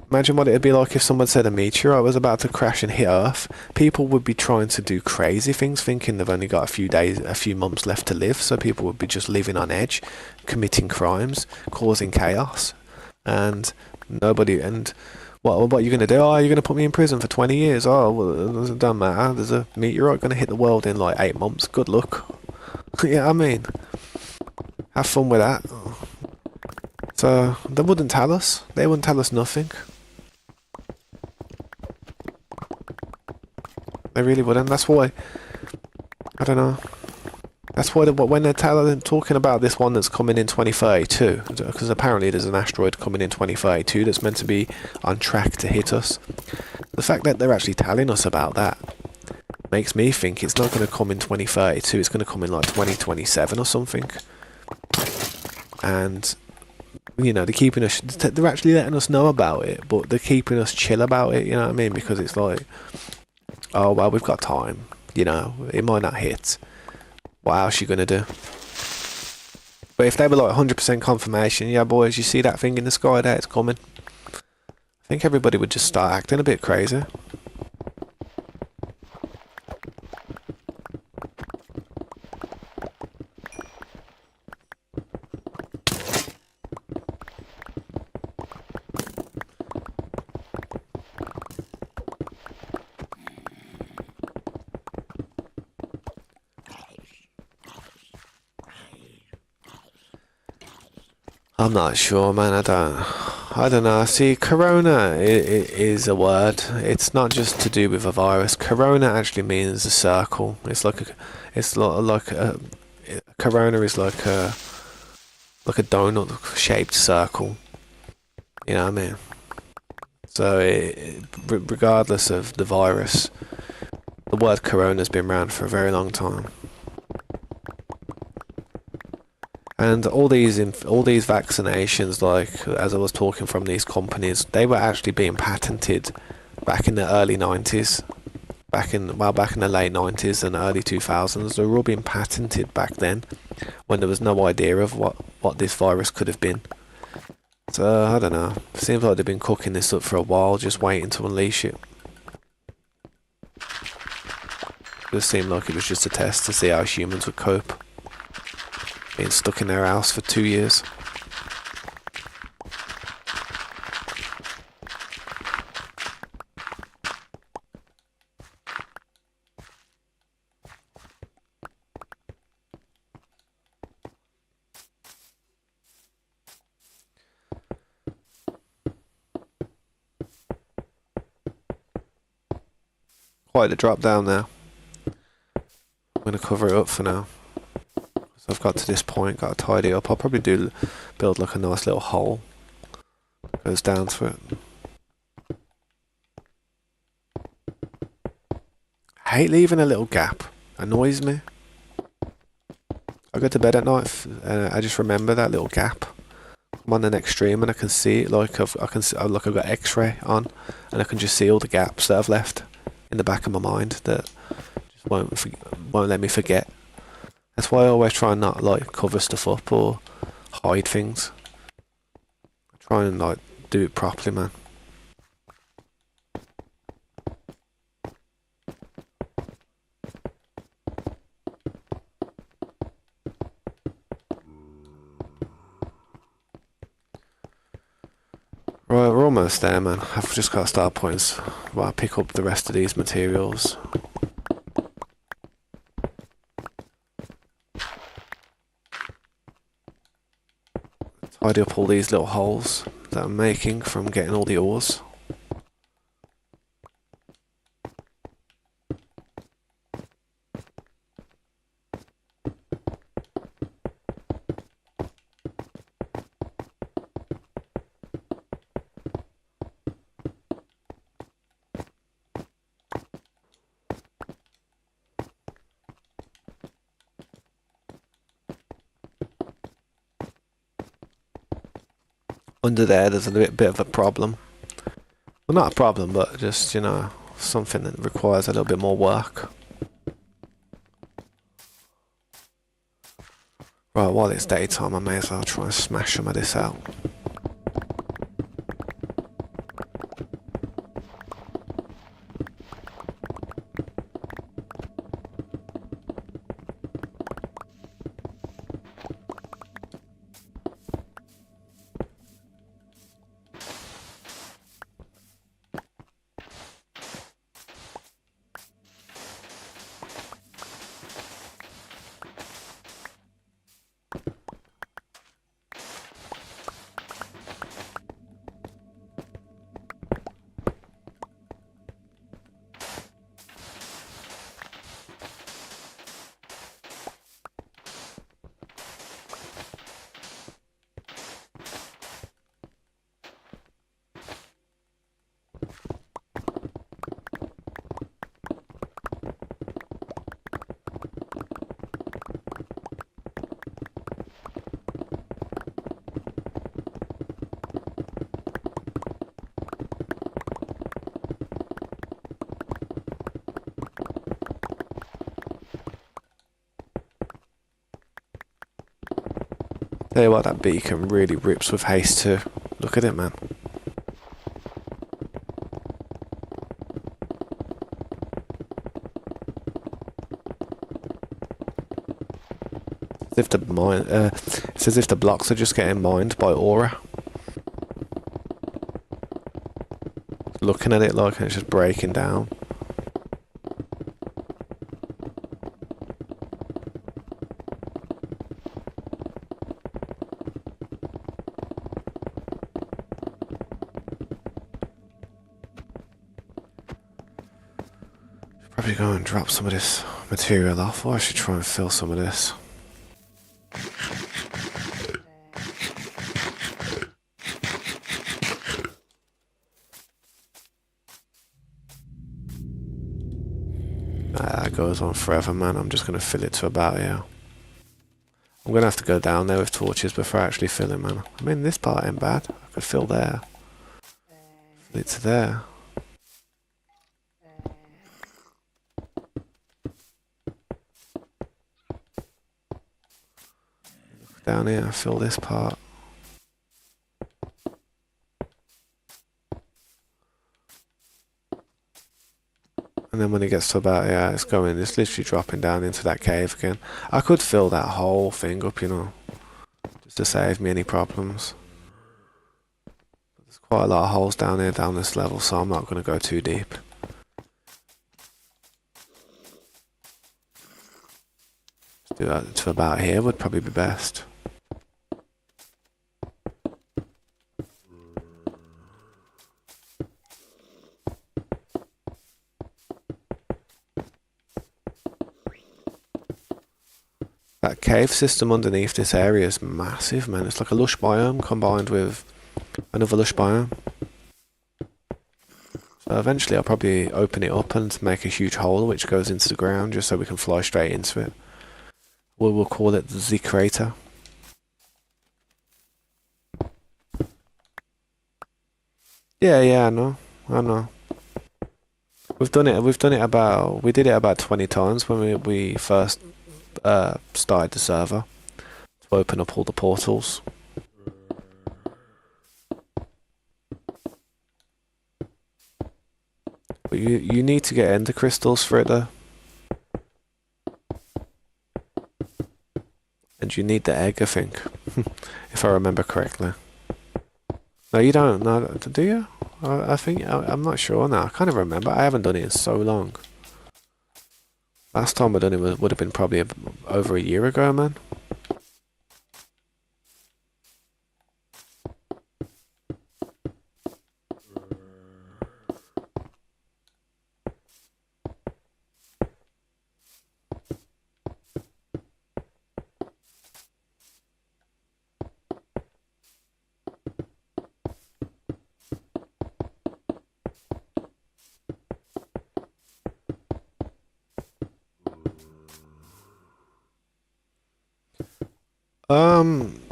Imagine what it would be like if someone said a meteorite was about to crash and hit Earth. People would be trying to do crazy things, thinking they've only got a few months left to live, so people would be just living on edge, committing crimes, causing chaos, and nobody. And what are you going to do? Oh, you're going to put me in prison for 20 years? Oh, well, it doesn't matter. There's a meteorite going to hit the world in like 8 months. Good luck. Yeah, I mean, have fun with that. So they wouldn't tell us. They wouldn't tell us nothing. They really wouldn't. That's why, I don't know. That's why when they're talking about this one that's coming in 2032, because apparently there's an asteroid coming in 2032 that's meant to be on track to hit us. The fact that they're actually telling us about that makes me think it's not going to come in 2032. It's going to come in like 2027 or something. And you know, they're keeping us. They're actually letting us know about it, but they're keeping us chill about it. You know what I mean? Because it's like, oh well, we've got time. You know, it might not hit. What else you gonna do? But if they were like 100% confirmation, yeah, boys, you see that thing in the sky there? It's coming. I think everybody would just start acting a bit crazy. I'm not sure, man. I don't know. See, corona is a word. It's not just to do with a virus. Corona actually means a circle. Corona is like a donut shaped circle. You know what I mean? So regardless of the virus, the word corona has been around for a very long time. And all these vaccinations, like as I was talking from these companies, they were actually being patented back in the early 90s. Back in the late 90s and early 2000s, they were all being patented back then, when there was no idea of what this virus could have been. So I don't know. Seems like they've been cooking this up for a while, just waiting to unleash it. It just seemed like it was just a test to see how humans would cope, being stuck in their house for 2 years. Quite a drop down there. I'm going to cover it up for now. So I've got to this point, got to tidy up. I'll probably build like a nice little hole. Goes down to it. I hate leaving a little gap. Annoys me. I go to bed at night, I just remember that little gap. I'm on the next stream and I can see it, like I've got X-ray on, and I can just see all the gaps that I've left in the back of my mind that just won't let me forget. That's why I always try and not like cover stuff up or hide things. I try and like do it properly, man. Right, we're almost there, man. I've just got to start points while I pick up the rest of these materials. Tidy up all these little holes that I'm making from getting all the ores. Under there's a bit of a problem. Well, not a problem, but just, you know, something that requires a little bit more work. Right, while it's daytime, I may as well try and smash some of this out. Tell you what, that beacon really rips with haste too. Look at it, man. As if it's as if the blocks are just getting mined by aura. Looking at it like it's just breaking down. Probably go and drop some of this material off, or I should try and fill some of this. That goes on forever, man. I'm just going to fill it to about here. I'm gonna have to go down there with torches before I actually filling, man. I mean, this part ain't bad. I could fill there. It's there. Down here, fill this part. And then when it gets to about, yeah, it's literally dropping down into that cave again. I could fill that whole thing up, you know, just to save me any problems. There's quite a lot of holes down here, down this level, so I'm not going to go too deep. Let's do that to about here would probably be best. That cave system underneath this area is massive, man. It's like a lush biome combined with another lush biome. So eventually I'll probably open it up and make a huge hole which goes into the ground just so we can fly straight into it. We'll call it the crater. Yeah, I know. We did it about 20 times when we first started the server to open up all the portals. But you need to get ender crystals for it though. And you need the egg, I think. If I remember correctly. No, you don't. No, do you? I think I'm not sure now. I can't even remember. I haven't done it in so long. Last time I done it would have been probably over a year ago, man.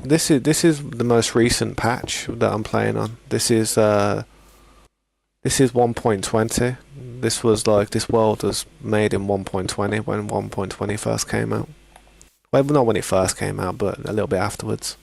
This is the most recent patch that I'm playing on. This is 1.20. This was like this world was made in 1.20 when 1.20 first came out. Well, not when it first came out, but a little bit afterwards.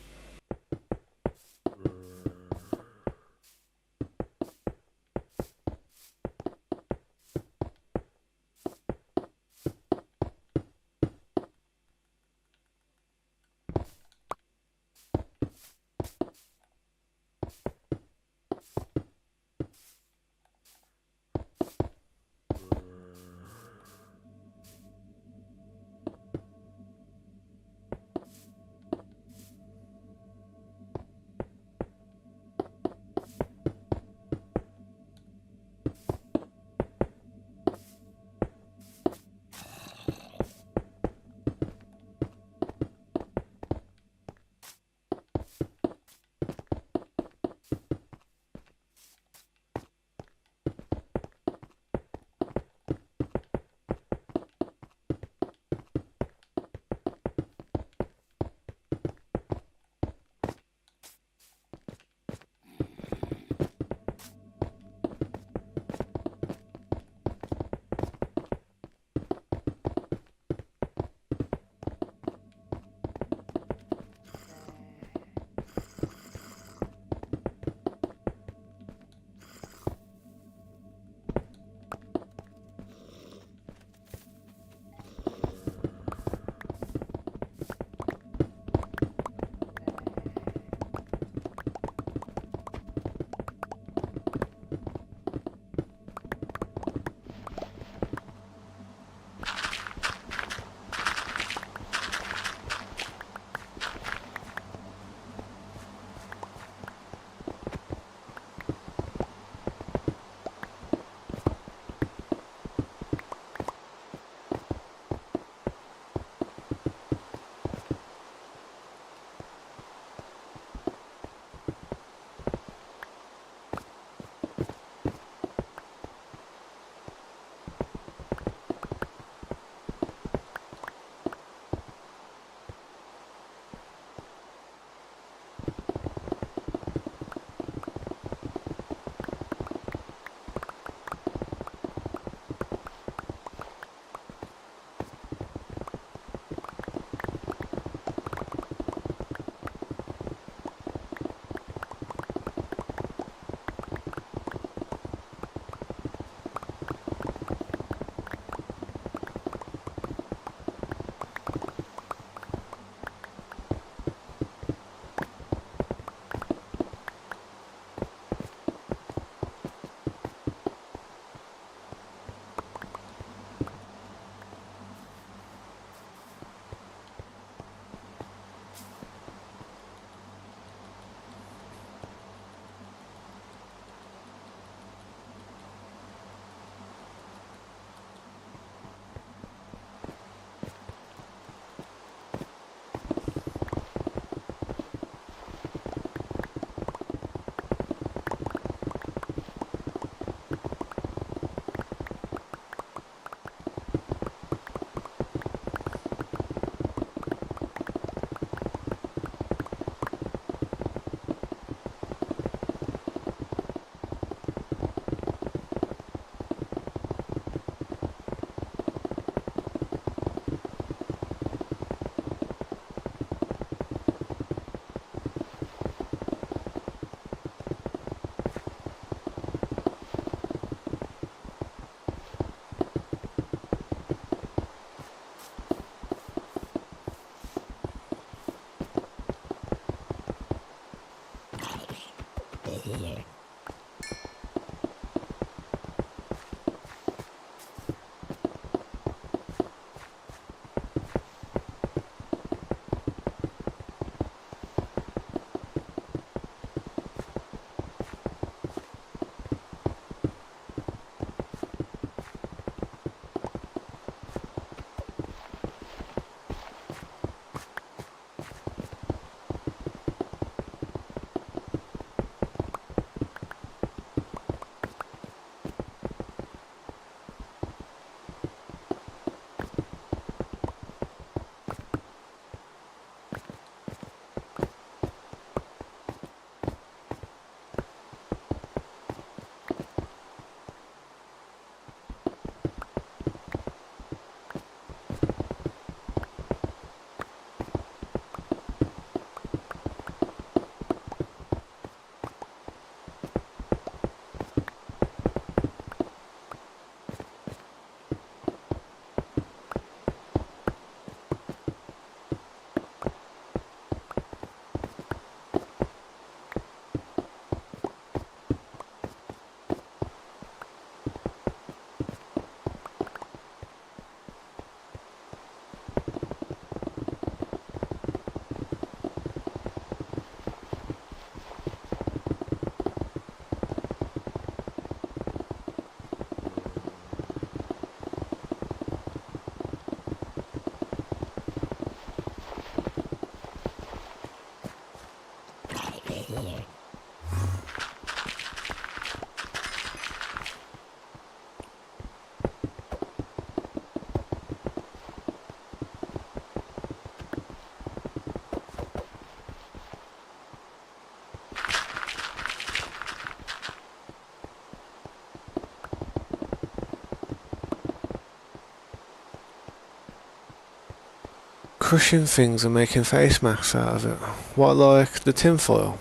Crushing things and making face masks out of it. What, like the tinfoil?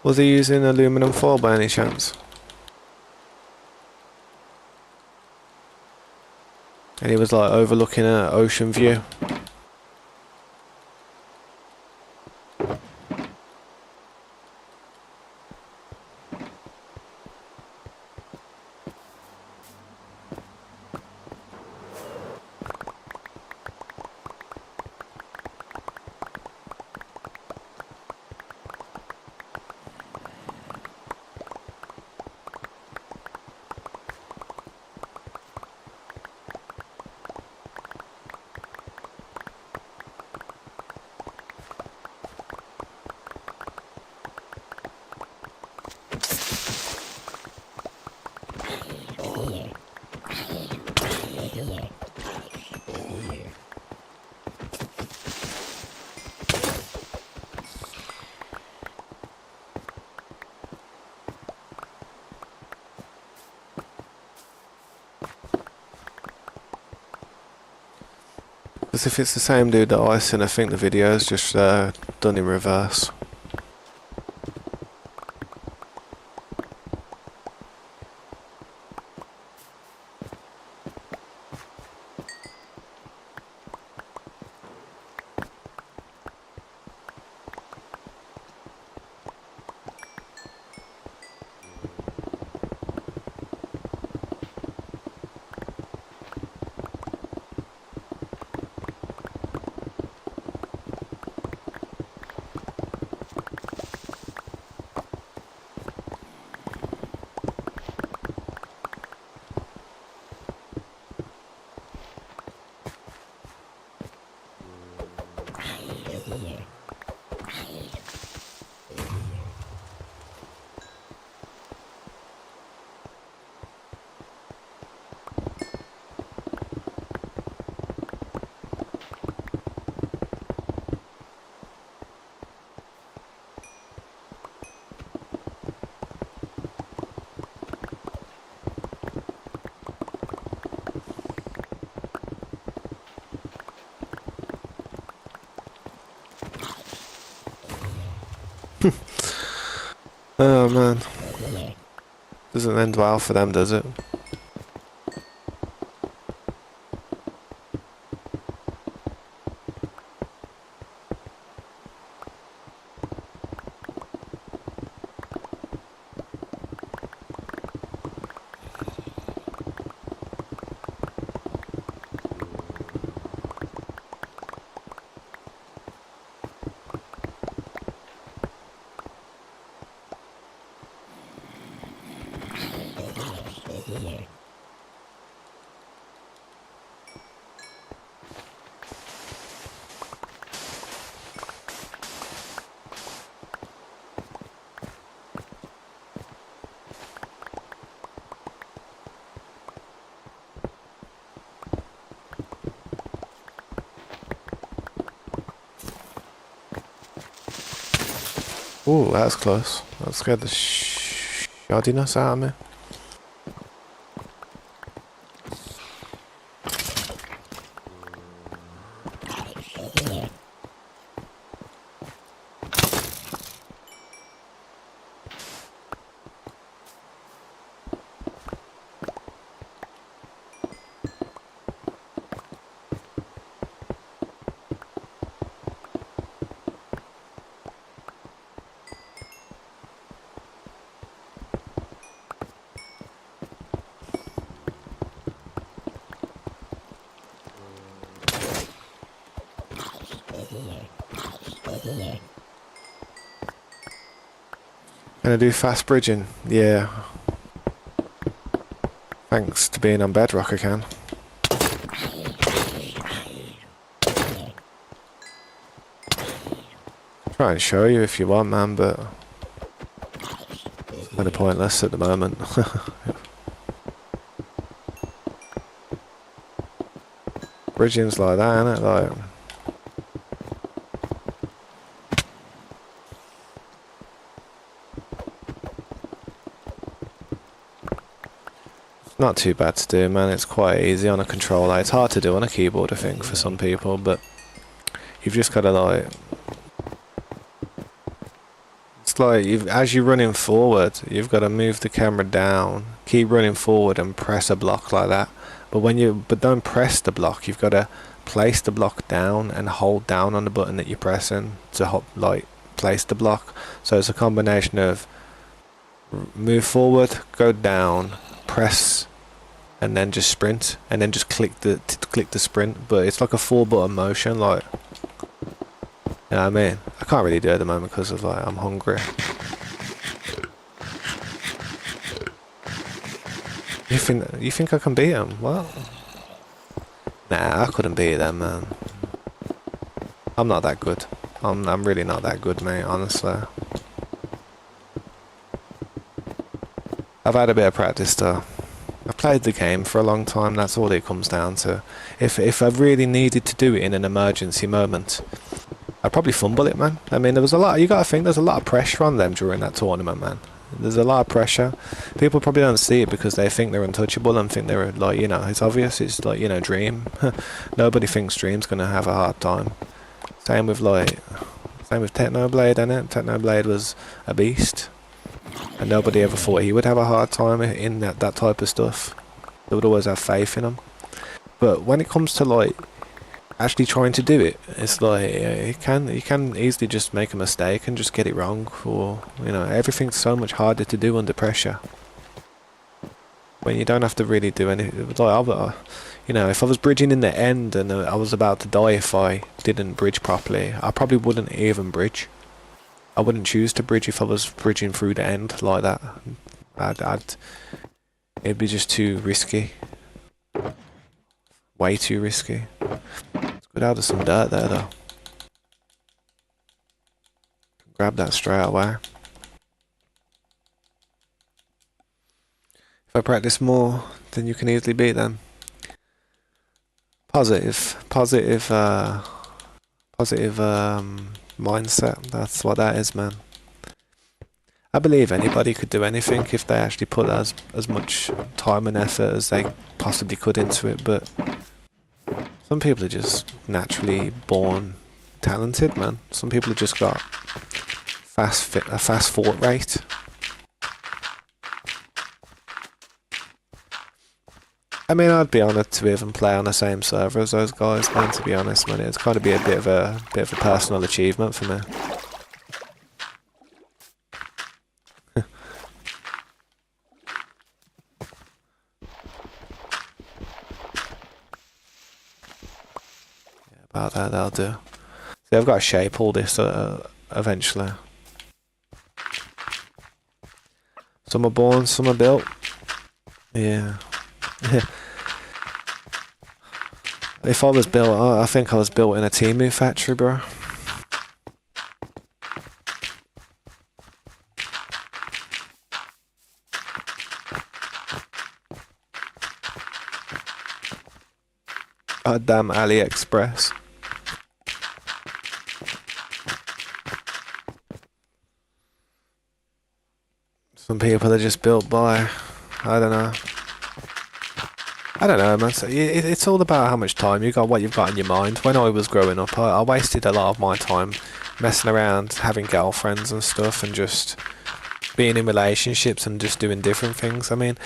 Was he using aluminum foil by any chance? And he was like overlooking an ocean view. Because if it's the same dude that I seen, I think the video's just done in reverse. Oh man. Doesn't end well for them, does it? Ooh, that was close. That scared the shoddiness out of me. Can I do fast bridging? Yeah. Thanks to being on bedrock I can. Try and show you if you want, man, but it's kind of pointless at the moment. Bridging's like that, isn't it? Like, it's not too bad to do, man. It's quite easy on a controller. It's hard to do on a keyboard, I think, for some people, but you've just got to like. It's like as you're running forward, you've got to move the camera down, keep running forward, and press a block like that. But don't press the block. You've got to place the block down and hold down on the button that you're pressing to place the block. So it's a combination of move forward, go down, press, and then just sprint, and then just click the sprint. But it's like a 4-button motion, like. You know what I mean? I can't really do it at the moment because of like I'm hungry. You think I can beat them? Well, nah, I couldn't beat them, man. I'm not that good. I'm really not that good, mate. Honestly, I've had a bit of practice though. I've played the game for a long time. That's all it comes down to. If I really needed to do it in an emergency moment, I'd probably fumble it, man. I mean, there was a lot. You got to think there's a lot of pressure on them during that tournament, man. There's a lot of pressure. People probably don't see it because they think they're untouchable and think they're like, you know, it's obvious. It's like, you know, Dream. Nobody thinks Dream's gonna have a hard time. Same with Technoblade, innit? Technoblade was a beast, and nobody ever thought he would have a hard time in that type of stuff. They would always have faith in him. But when it comes to like actually trying to do it, it's like you can easily just make a mistake and just get it wrong, or you know, everything's so much harder to do under pressure when you don't have to really do anything. Like, you know, if I was bridging in the end and I was about to die if I didn't bridge properly, I probably wouldn't even bridge. I wouldn't choose to bridge if I was bridging through the end like that. It'd be just too risky. Way too risky. Let's go down to some dirt there though. Grab that straight away. If I practice more, then you can easily beat them. Positive mindset. That's what that is, man. I believe anybody could do anything if they actually put as much time and effort as they possibly could into it, but some people are just naturally born talented, man. Some people have just got a fast thought rate. I mean, I'd be honoured to even play on the same server as those guys, man, to be honest, man. It's kind of be a bit of a personal achievement for me. About that, that'll do. See, I've got to shape all this eventually. Some are born, some are built. Yeah. If I was built, I think I was built in a Temu factory, bro. Goddamn AliExpress. Some people are just built by, I don't know. I don't know, man. So it's all about how much time you got, what you've got in your mind. When I was growing up, I wasted a lot of my time messing around, having girlfriends and stuff, and just being in relationships and just doing different things. I mean,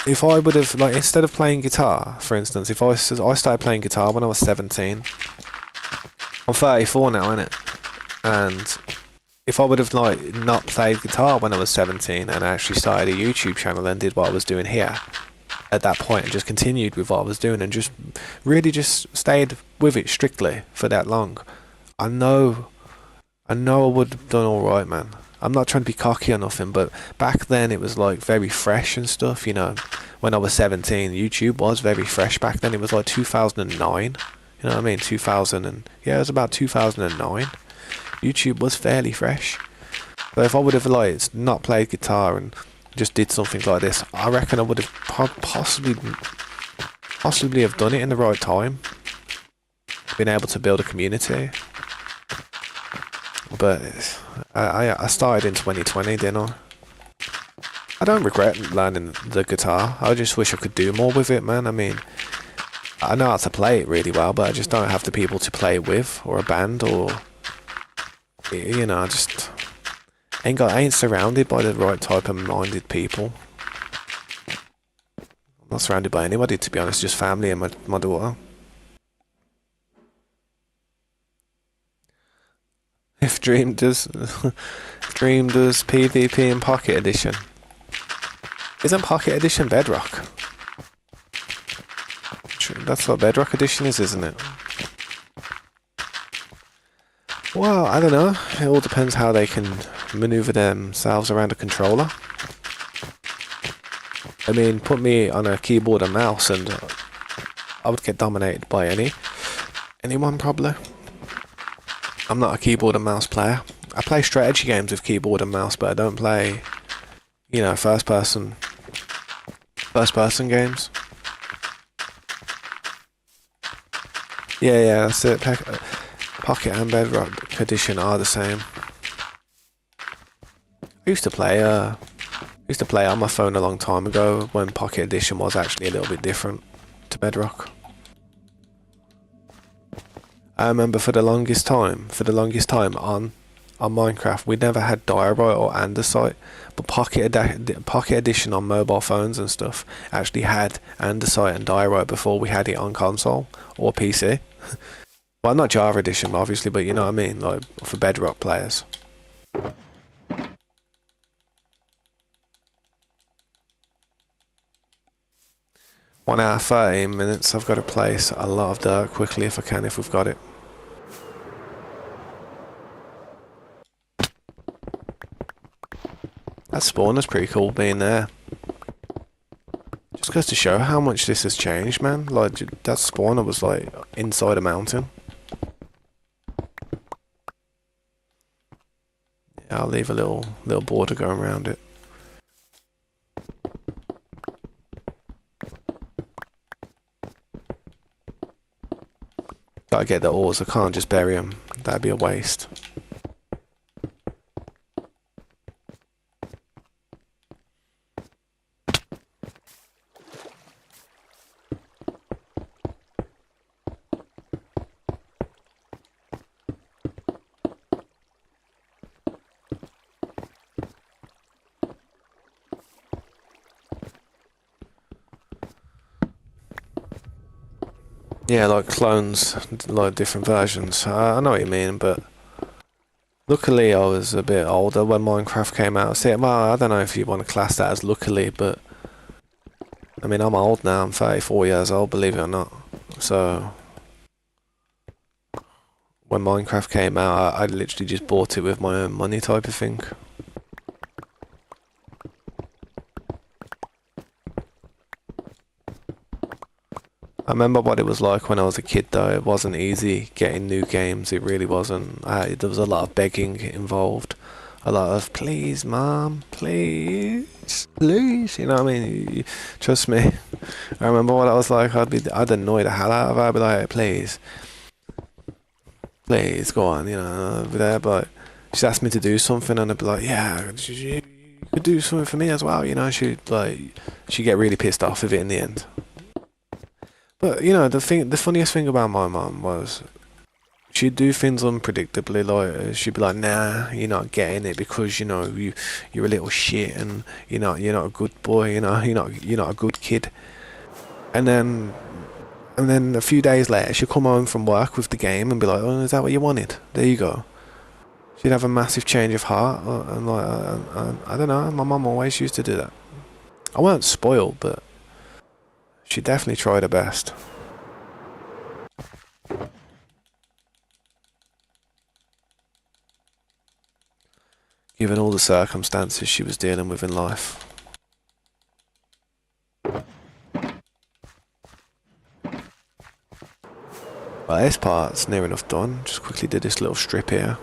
if I would have, like, instead of playing guitar, for instance, if I started playing guitar when I was 17, I'm 34 now, innit? And if I would have, like, not played guitar when I was 17 and actually started a YouTube channel and did what I was doing here at that point and just continued with what I was doing and just really just stayed with it strictly for that long, I know I would have done alright, man. I'm not trying to be cocky or nothing, but back then it was like very fresh and stuff, you know. When I was 17, YouTube was very fresh back then. It was like 2009, you know what I mean? 2000 and, yeah, it was about 2009. YouTube was fairly fresh. But if I would have, like, not played guitar and just did something like this, I reckon I would have possibly have done it in the right time. Been able to build a community. But I started in 2020, didn't I? I don't regret learning the guitar. I just wish I could do more with it, man. I mean, I know how to play it really well, but I just don't have the people to play with, or a band, or, you know, I just I ain't surrounded by the right type of minded people. I'm not surrounded by anybody, to be honest, just family and my daughter. If Dream does PvP in Pocket Edition. Isn't Pocket Edition Bedrock? That's what Bedrock Edition is, isn't it? Well, I don't know. It all depends how they can maneuver themselves around a controller. I mean, put me on a keyboard and mouse and I would get dominated by anyone probably. I'm not a keyboard and mouse player. I play strategy games with keyboard and mouse, but I don't play, you know, first person games. Yeah, that's it. Pocket and Bedrock Edition are the same. I used to play on my phone a long time ago when Pocket Edition was actually a little bit different to Bedrock. I remember for the longest time on Minecraft, we never had diorite or andesite, but Pocket Edition on mobile phones and stuff actually had andesite and diorite before we had it on console or PC. Well, not Java Edition, obviously, but you know what I mean, like for Bedrock players. 1 hour 13 minutes. I've got to place a lot of dirt quickly if I can, if we've got it. That spawner's pretty cool being there. Just goes to show how much this has changed, man. Like, that spawner was like inside a mountain. Yeah, I'll leave a little border going around it. Gotta get the ores, I can't just bury them. That'd be a waste. Yeah, like clones, like different versions. I know what you mean, but luckily I was a bit older when Minecraft came out. See, well, I don't know if you want to class that as luckily, but I mean, I'm old now. I'm 34 years old, believe it or not. So when Minecraft came out, I literally just bought it with my own money, type of thing. I remember what it was like when I was a kid, though. It wasn't easy getting new games. It really wasn't. There was a lot of begging involved. A lot of, please, Mom, please, please. You know what I mean? Trust me. I remember what I was like. I'd annoy the hell out of her. I'd be like, please, go on, you know, over there. But she'd ask me to do something, and I'd be like, yeah, you could do something for me as well, you know. She'd get really pissed off with it in the end. But you know, the funniest thing about my mum was she'd do things unpredictably. Like she'd be like, "Nah, you're not getting it because you know you're a little shit and you're not a good boy. You know, you're not a good kid." And then a few days later, she'd come home from work with the game and be like, "Oh, is that what you wanted? There you go." She'd have a massive change of heart, and like I don't know. My mum always used to do that. I weren't spoiled, but she definitely tried her best. Given all the circumstances she was dealing with in life. Well, this part's near enough done. Just quickly do this little strip here.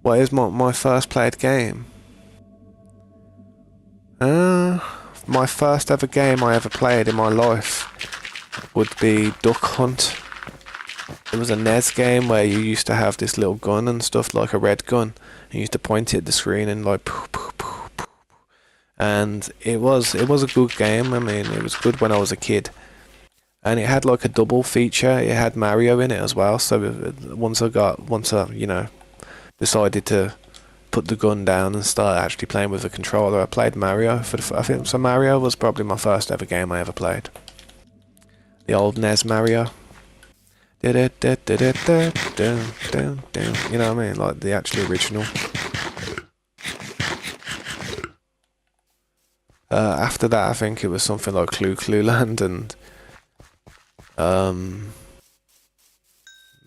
What is my first played game? My first ever game I ever played in my life would be Duck Hunt. It was a NES game where you used to have this little gun and stuff, like a red gun. And you used to point it at the screen and like poof, poof, poof, poof. And it was a good game. I mean, it was good when I was a kid. And it had like a double feature. It had Mario in it as well. So once I you know, decided to put the gun down and start actually playing with the controller, I played Mario I think so. Mario was probably my first ever game I ever played. The old NES Mario. You know what I mean? Like the actual original. After that, I think it was something like Clue Land and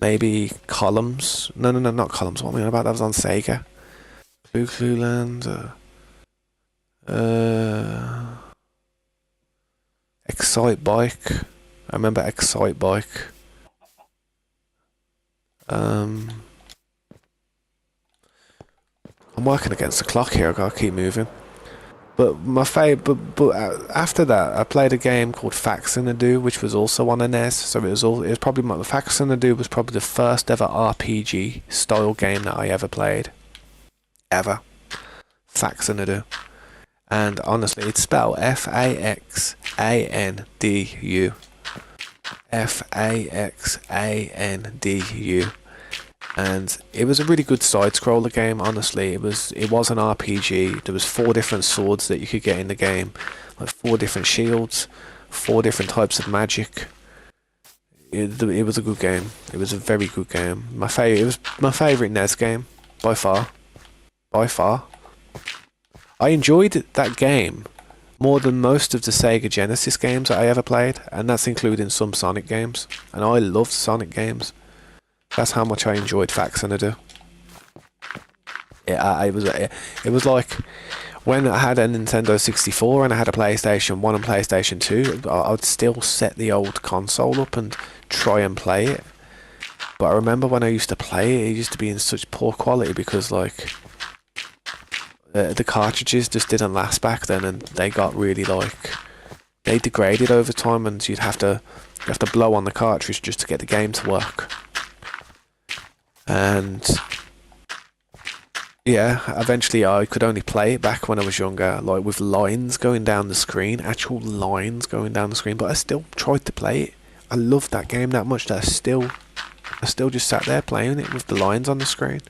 maybe Columns. No, not Columns. What am I on about? That was on Sega. Clue Land. Excite Bike. I remember Excite Bike. I'm working against the clock here. I gotta keep moving. But after that, I played a game called Faxanadu, which was also on a NES. So it was probably Faxanadu was probably the first ever RPG style game that I ever played. Ever. Faxanadu. And honestly, it's spelled Faxandu. Faxandu. And it was a really good side-scroller game, honestly. It was an RPG. There was 4 different swords that you could get in the game. Like 4 different shields, 4 different types of magic. It was a good game. It was a very good game. It was my favourite NES game, by far. By far. I enjoyed that game more than most of the Sega Genesis games that I ever played, and that's including some Sonic games. And I loved Sonic games. That's how much I enjoyed Faxanadu. It was like when I had a Nintendo 64 and I had a PlayStation 1 and PlayStation 2, I would still set the old console up and try and play it. But I remember when I used to play it, it used to be in such poor quality because like the cartridges just didn't last back then, and they got really they degraded over time, and you have to blow on the cartridge just to get the game to work. And yeah, eventually I could only play it back when I was younger, like with lines going down the screen, actual lines going down the screen, but I still tried to play it. I loved that game that much that I still just sat there playing it with the lines on the screen.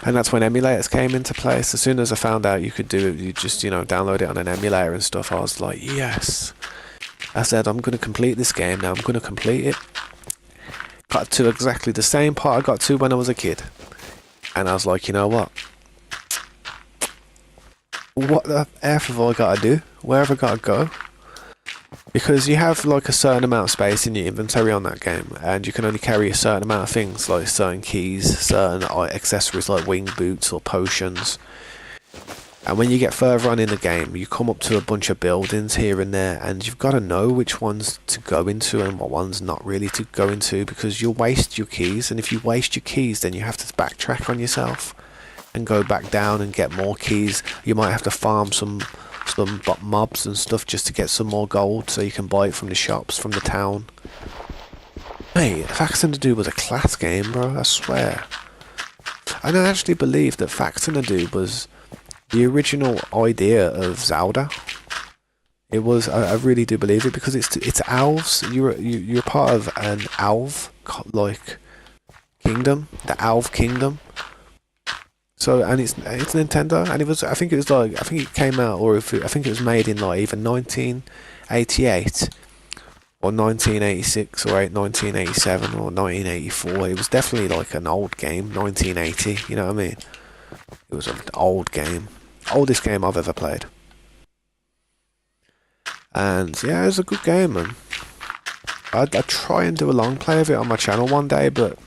And that's when emulators came into place. As soon as I found out you could do it, you just, download it on an emulator and stuff, I was like, yes. I said, I'm going to complete this game now, I'm going to complete it. Got to exactly the same part I got to when I was a kid. And I was like, you know what? What the F have I got to do? Where have I got to go? Because you have like a certain amount of space in your inventory on that game, and you can only carry a certain amount of things, like certain keys, certain accessories like wing boots or potions. And when you get further on in the game, you come up to a bunch of buildings here and there, and you've got to know which ones to go into and what ones not really to go into, because you'll waste your keys, and if you waste your keys, then you have to backtrack on yourself and go back down and get more keys. You might have to farm some mobs and stuff just to get some more gold so you can buy it from the shops, from the town. Mate, Facts and Ado was a class game, bro, I swear. I don't actually believe that Facts and Ado was the original idea of Zelda. It was. I really do believe it because it's elves. You're part of an elf like kingdom, the elf kingdom. So and it's Nintendo, and it was. I think it was like I think it came out, or I think it was made in like either 1988 or 1986 or 1987 or 1984. It was definitely like an old game, 1980. You know what I mean? It was an old game, oldest game I've ever played. And yeah, it was a good game, man. I'd try and do a long play of it on my channel one day, but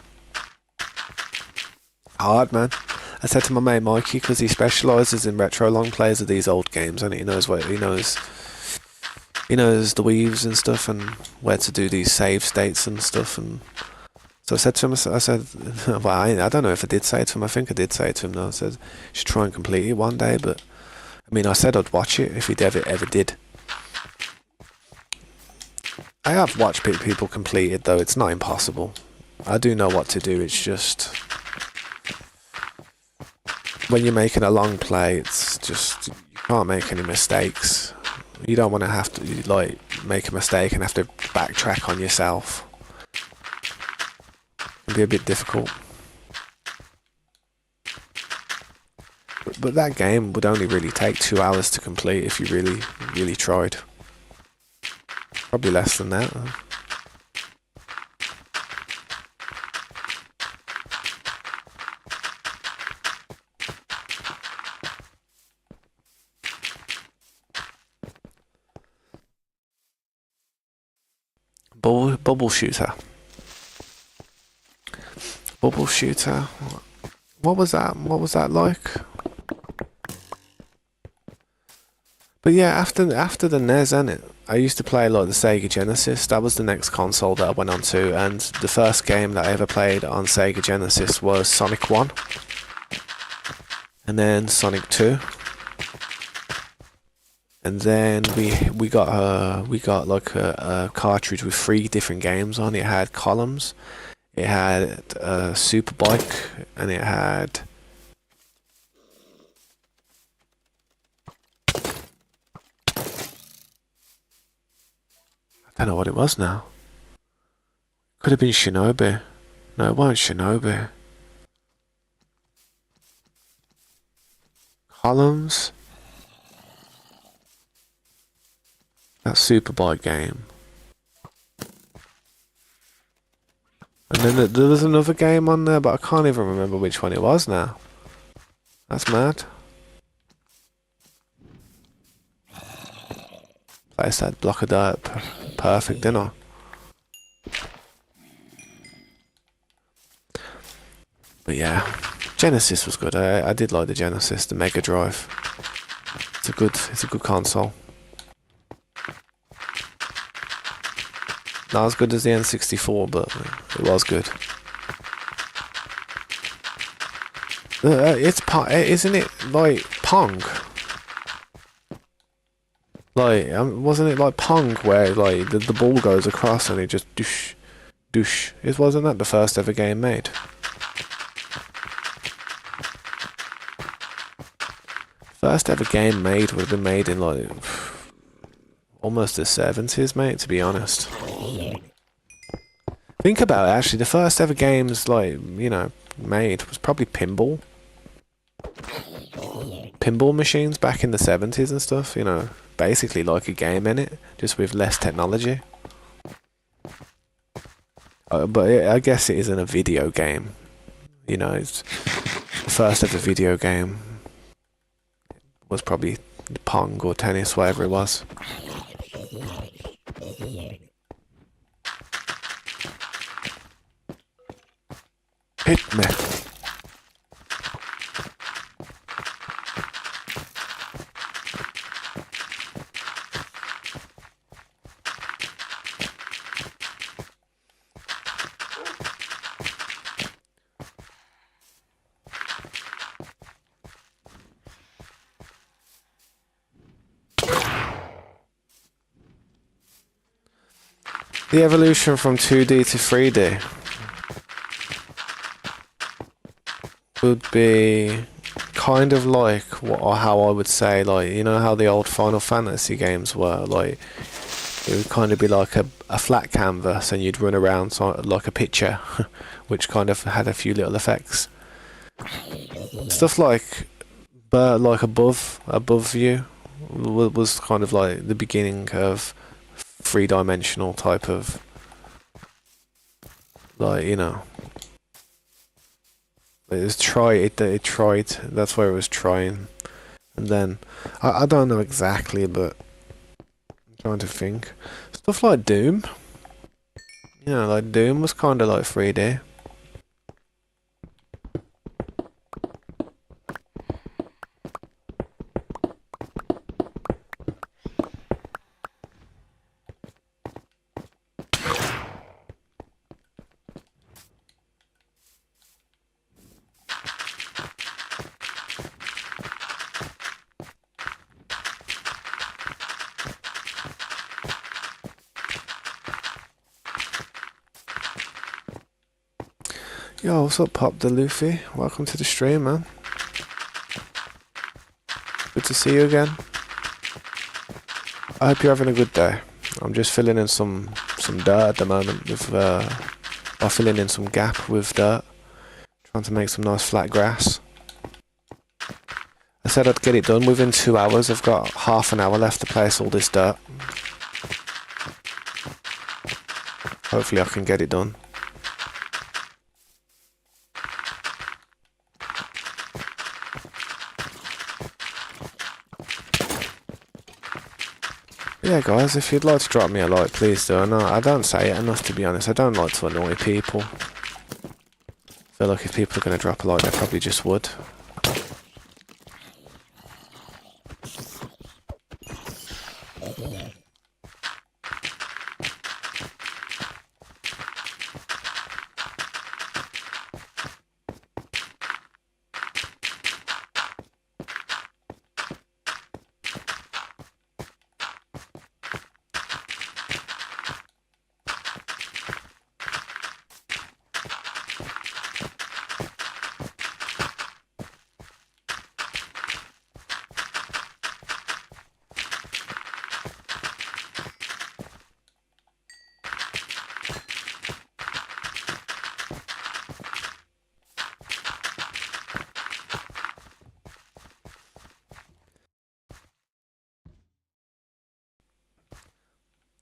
hard, man. I said to my mate Mikey, because he specialises in retro long plays of these old games, and he knows what he knows. He knows the weaves and stuff, and where to do these save states and stuff. And so I said to him, I said, well, I don't know if I did say it to him. I think I did say it to him. Though I said, you should try and complete it one day. But I mean, I said I'd watch it if he ever did. I have watched people complete it, though. It's not impossible. I do know what to do. It's just when you're making a long play, it's just you can't make any mistakes. You don't want to have to like make a mistake and have to backtrack on yourself. It'd be a bit difficult. But that game would only really take 2 hours to complete if you really tried. Probably less than that. Bubble shooter. Bubble shooter. What was that? What was that like? But yeah, after the NES, I used to play like the Sega Genesis. That was the next console that I went on to, and the first game that I ever played on Sega Genesis was Sonic 1, and then Sonic 2, and then we got like a cartridge with 3 different games on. It had Columns, it had Superbike, and it had I don't know what it was now. Could have been Shinobi. No, it wasn't Shinobi. Columns. That Superbike game. And then there was another game on there, but I can't even remember which one it was now. That's mad. Place that block of dirt perfect, didn't I? But yeah, Genesis was good. I did like the Genesis, the Mega Drive. It's a good console. Not as good as the N64, but it was good. Isn't it like Pong? Like, wasn't it like Pong where like the ball goes across and it just doosh, doosh? Wasn't that the first ever game made? First ever game made would have been made in like almost the 70s, mate, to be honest. Think about it, actually, the first ever games, like, you know, made was probably pinball. Pinball machines back in the 70s and stuff, you know, basically like a game in it, just with less technology. But I guess it isn't a video game. You know, it's the first ever video game was probably Pong or tennis, whatever it was. Hit me. The evolution from 2D to 3D would be kind of like what or how I would say, like, you know how the old Final Fantasy games were, like it would kind of be like a flat canvas and you'd run around like a picture which kind of had a few little effects. Stuff like above view was kind of like the beginning of three-dimensional type of, like, you know, it tried, that's where it was trying. And then I don't know exactly, but I'm trying to think. Stuff like Doom, you know, like Doom was kind of like 3D. Yo, what's up, Pop the Luffy? Welcome to the stream, man. Good to see you again. I hope you're having a good day. I'm just filling in some dirt at the moment with or filling in some gap with dirt, trying to make some nice flat grass. I said I'd get it done within 2 hours. I've got half an hour left to place all this dirt. Hopefully I can get it done. Yeah, guys, if you'd like to drop me a like, please do. I don't say it enough, to be honest. I don't like to annoy people. I feel like if people are going to drop a like, they probably just would.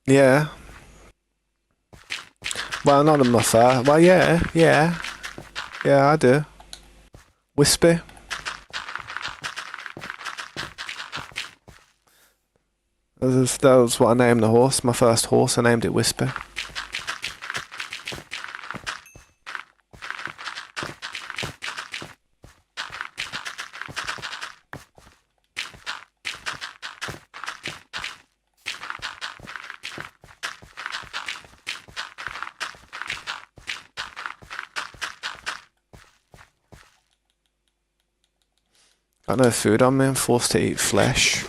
Yeah. Well, not in my first. Well, yeah, I do. Wispy. That was what I named the horse. My first horse, I named it Wispy. Got no food on me, I'm forced to eat flesh.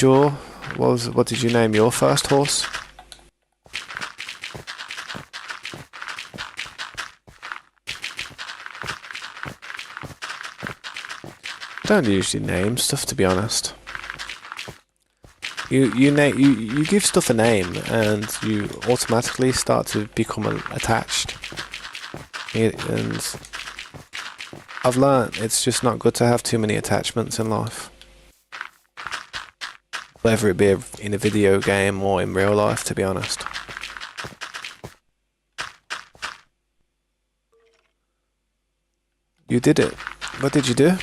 What did you name your first horse? I don't usually name stuff, to be honest. You give stuff a name and you automatically start to become attached. And I've learned it's just not good to have too many attachments in life. whether it be in a video game or in real life, to be honest. You did it. What did you do?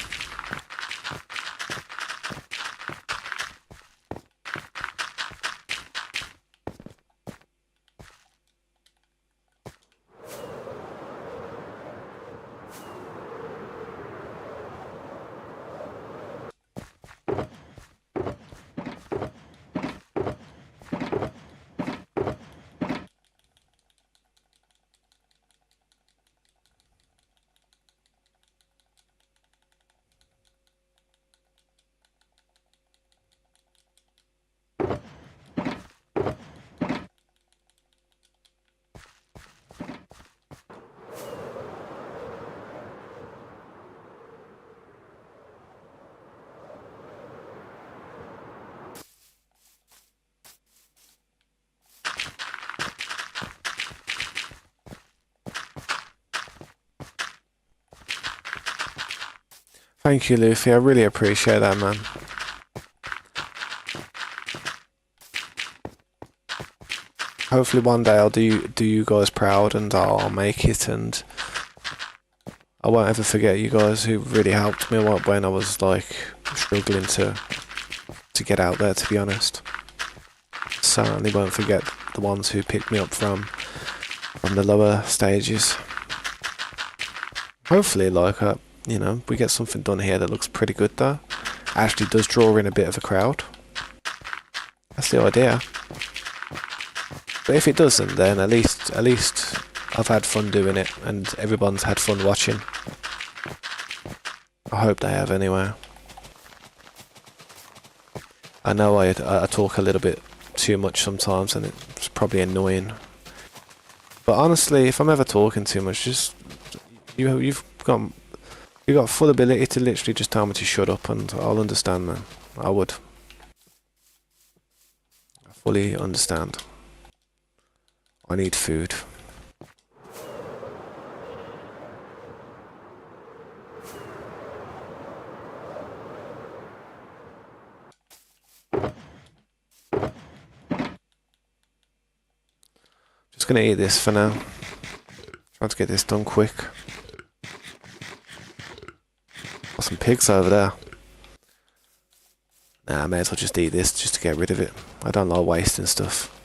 Thank you, Luffy. I really appreciate that, man. Hopefully one day I'll do you guys proud, and I'll make it, and I won't ever forget you guys who really helped me when I was like struggling to get out there, to be honest. Certainly won't forget the ones who picked me up from the lower stages. Hopefully, like, you know, we get something done here that looks pretty good though. Actually does draw in a bit of a crowd. That's the idea. But if it doesn't, then at least I've had fun doing it, and everyone's had fun watching. I hope they have anyway. I know I talk a little bit too much sometimes, and it's probably annoying. But honestly, if I'm ever talking too much, just you've got full ability to literally just tell me to shut up, and I'll understand, man. I would. I fully understand. I need food. Just gonna eat this for now. Trying to get this done quick. Got some pigs over there. Nah, I may as well just eat this just to get rid of it. I don't like wasting stuff.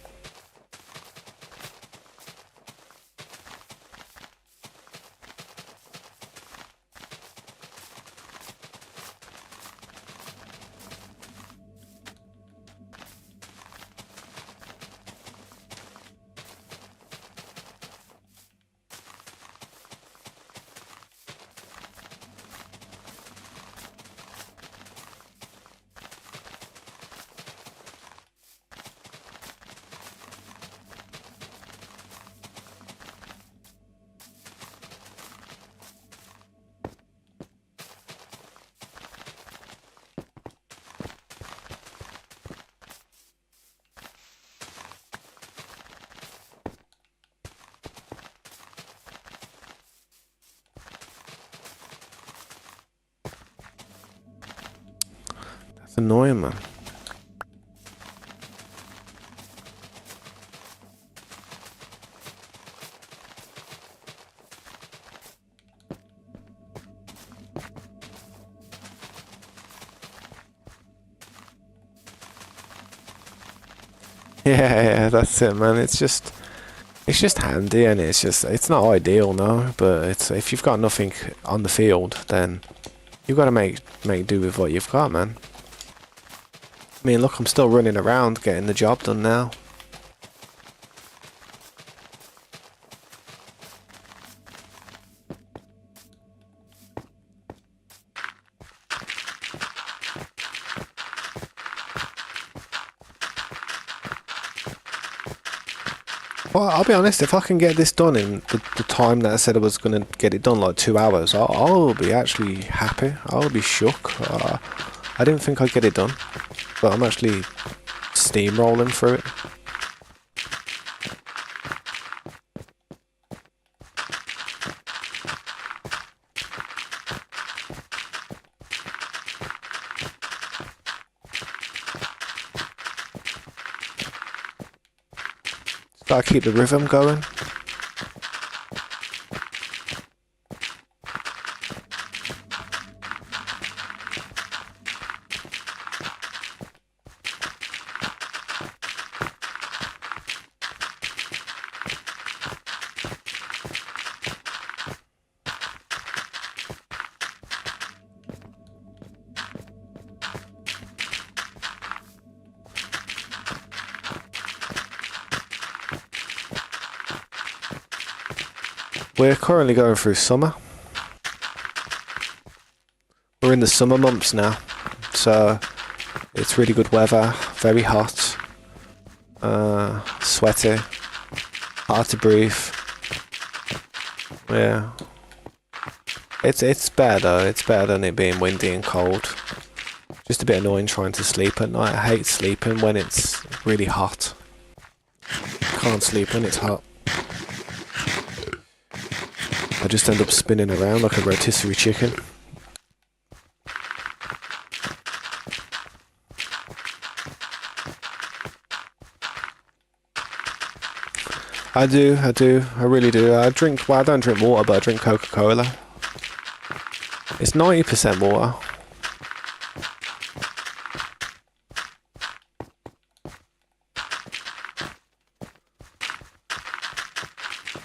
It's annoying, man. Yeah, that's it, man. It's just handy, and it's not ideal, no. But it's, if you've got nothing on the field, then you've got to make do with what you've got, man. I mean, look, I'm still running around getting the job done now. Well, I'll be honest, if I can get this done in the time that I said I was going to get it done, like 2 hours, I'll be actually happy. I'll be shook. I didn't think I'd get it done, but I'm actually steamrolling through it. Gotta keep the rhythm going. We're currently going through summer. We're in the summer months now, so it's really good weather, very hot, sweaty, hard to breathe. Yeah. It's better though, it's better than it being windy and cold. Just a bit annoying trying to sleep at night. I hate sleeping when it's really hot. Can't sleep when it's hot. I just end up spinning around like a rotisserie chicken. I do, I really do. I don't drink water, but I drink Coca-Cola. It's 90% water.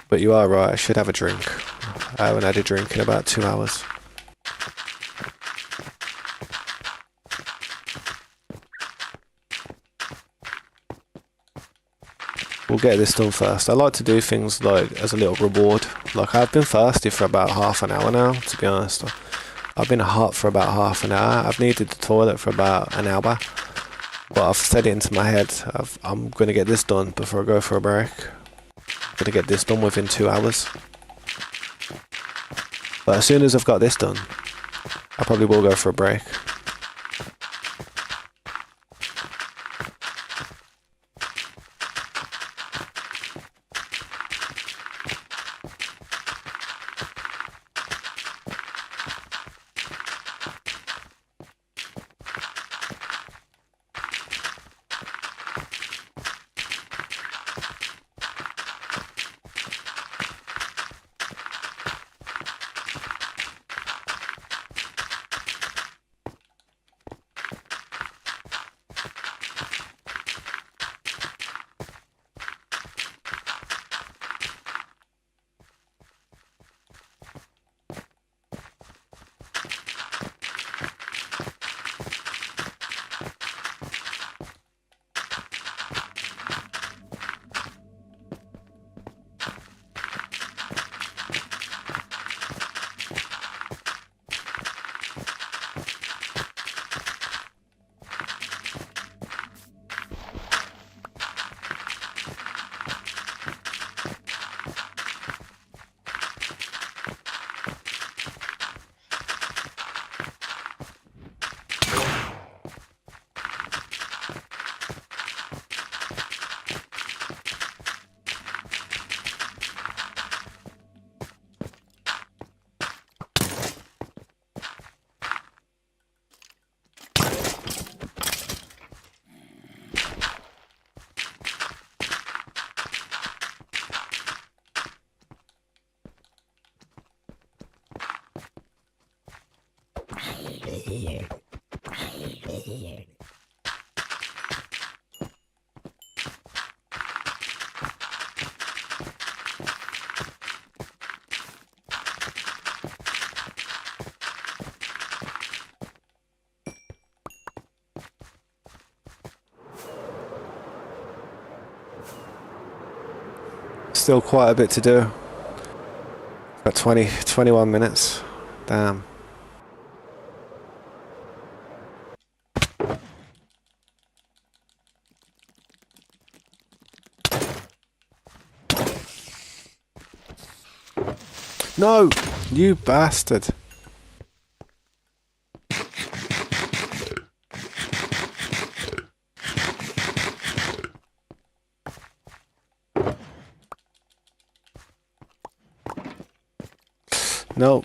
But you are right, I should have a drink. I haven't had a drink in about 2 hours. We'll get this done first. I like to do things like as a little reward. Like I've been thirsty for about half an hour now, to be honest. I've been hot for about half an hour. I've needed the toilet for about an hour. But I've set it into my head. I'm going to get this done before I go for a break. I'm going to get this done within 2 hours. But as soon as I've got this done, I probably will go for a break. Still quite a bit to do. Got 21 minutes. Damn. No! You bastard. No.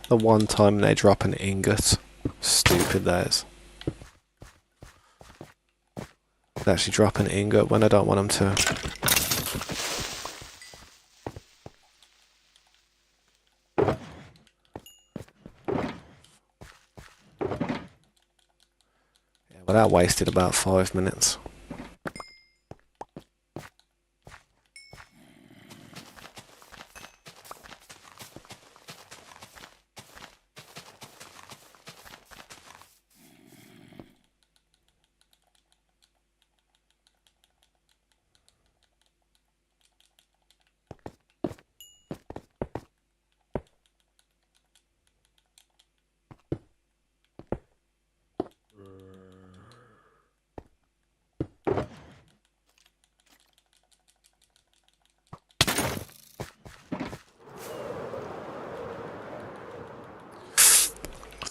The one time they drop an ingot. Stupid that is. They actually drop an ingot when I don't want them to. Yeah, well, that wasted about 5 minutes.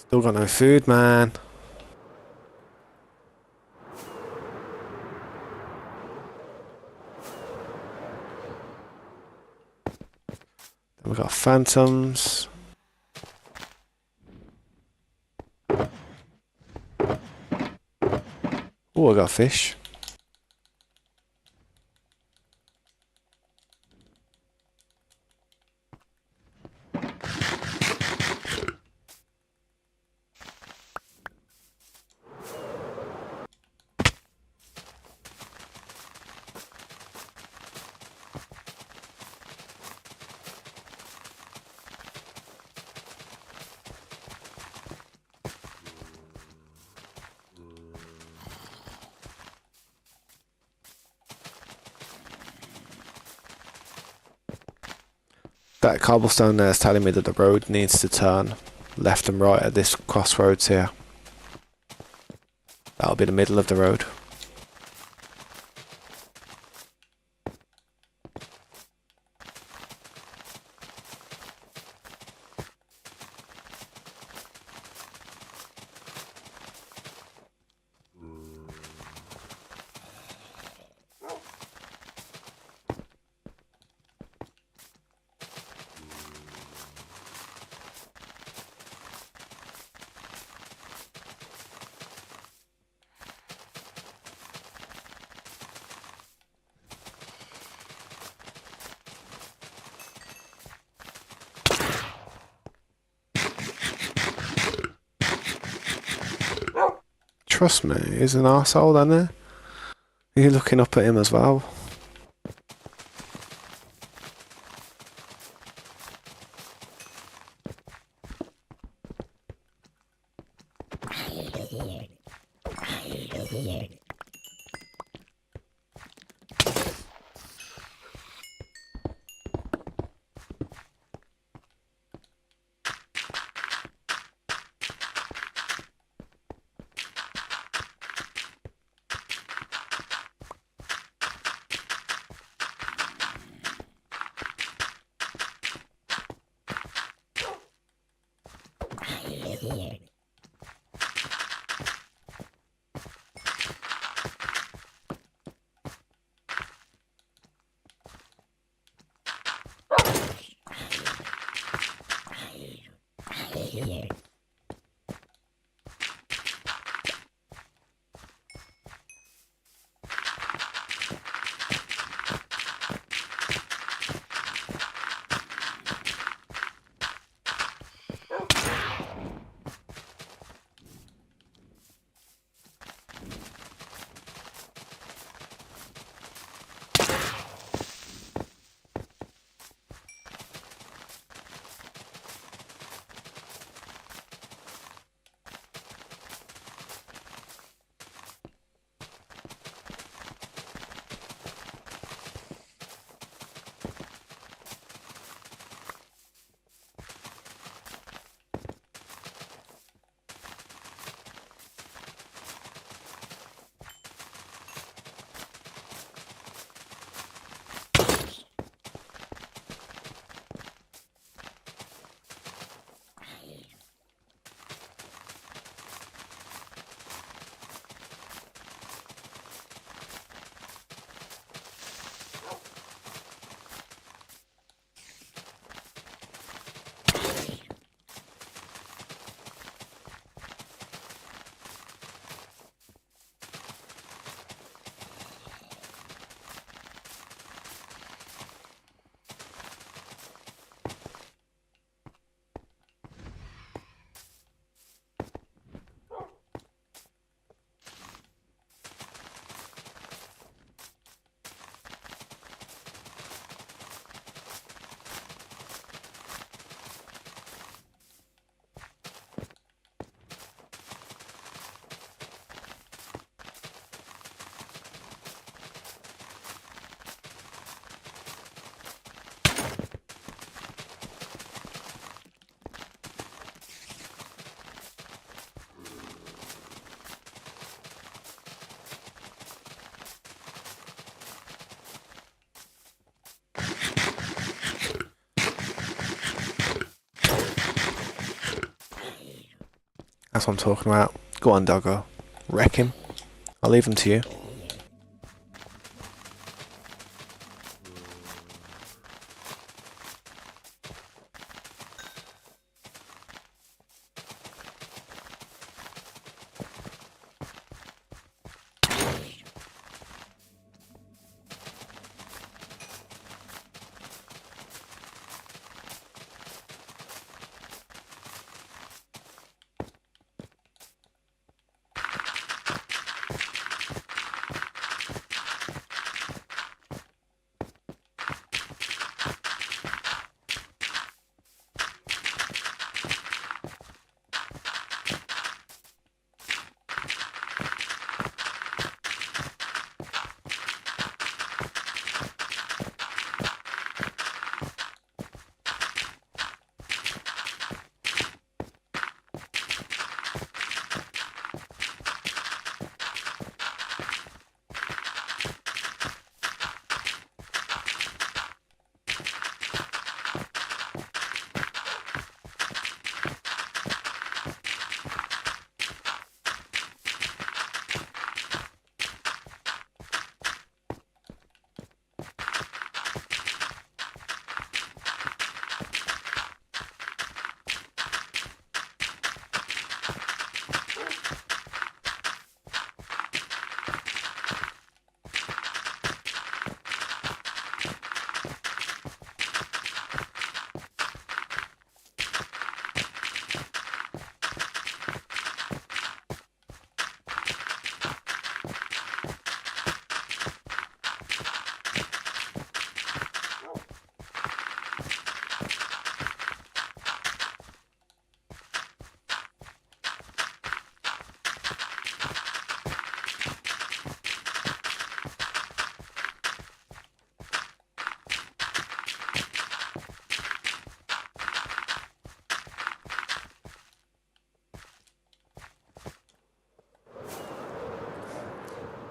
Still got no food, man. Then we got phantoms. Oh, I got fish. That cobblestone there is telling me that the road needs to turn left and right at this crossroads here. That'll be the middle of the road. Trust me, he's an arsehole, isn't he? You're looking up at him as well. That's what I'm talking about. Go on, doggo. Wreck him. I'll leave him to you.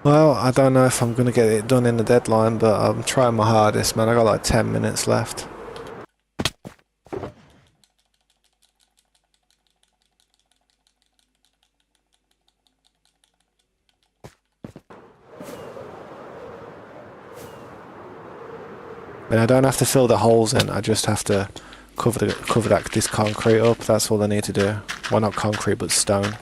Well, I don't know if I'm going to get it done in the deadline, but I'm trying my hardest, man. I got like 10 minutes left. And I don't have to fill the holes in, I just have to cover this concrete up. That's all I need to do. Well, not concrete, but stone.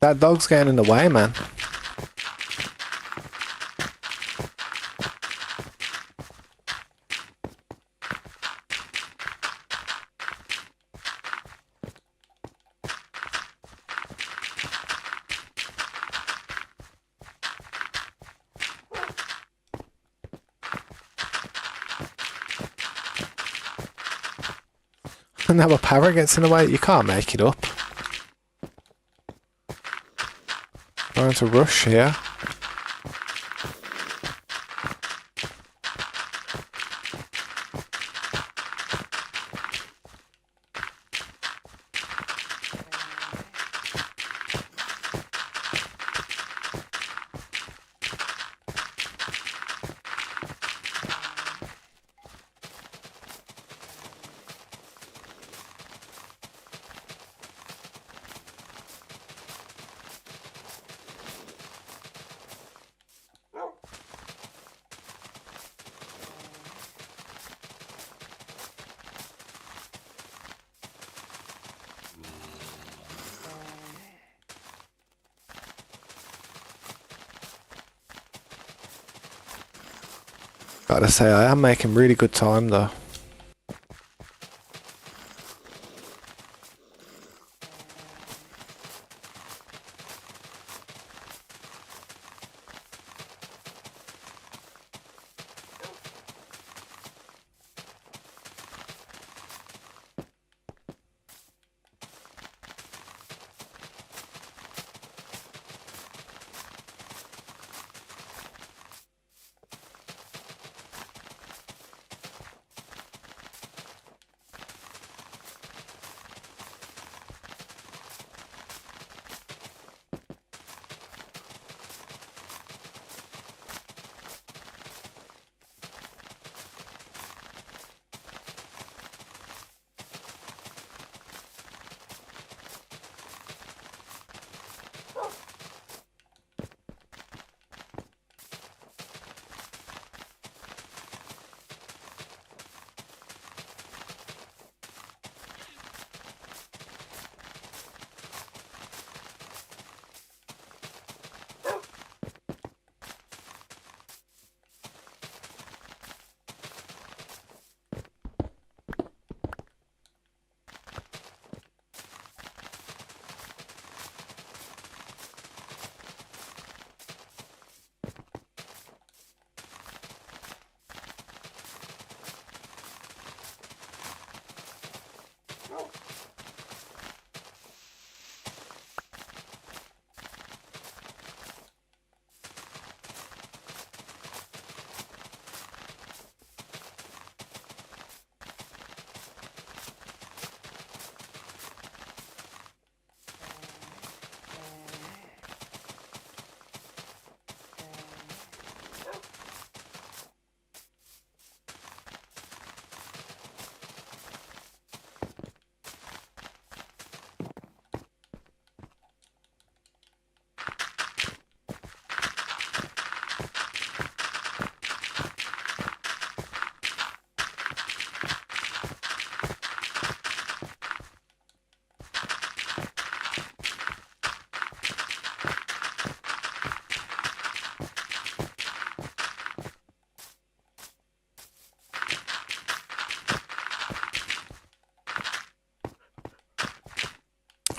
That dog's getting in the way, man. And now a parrot gets in the way. You can't make it up. Trying to rush here. Gotta say, I am making really good time though.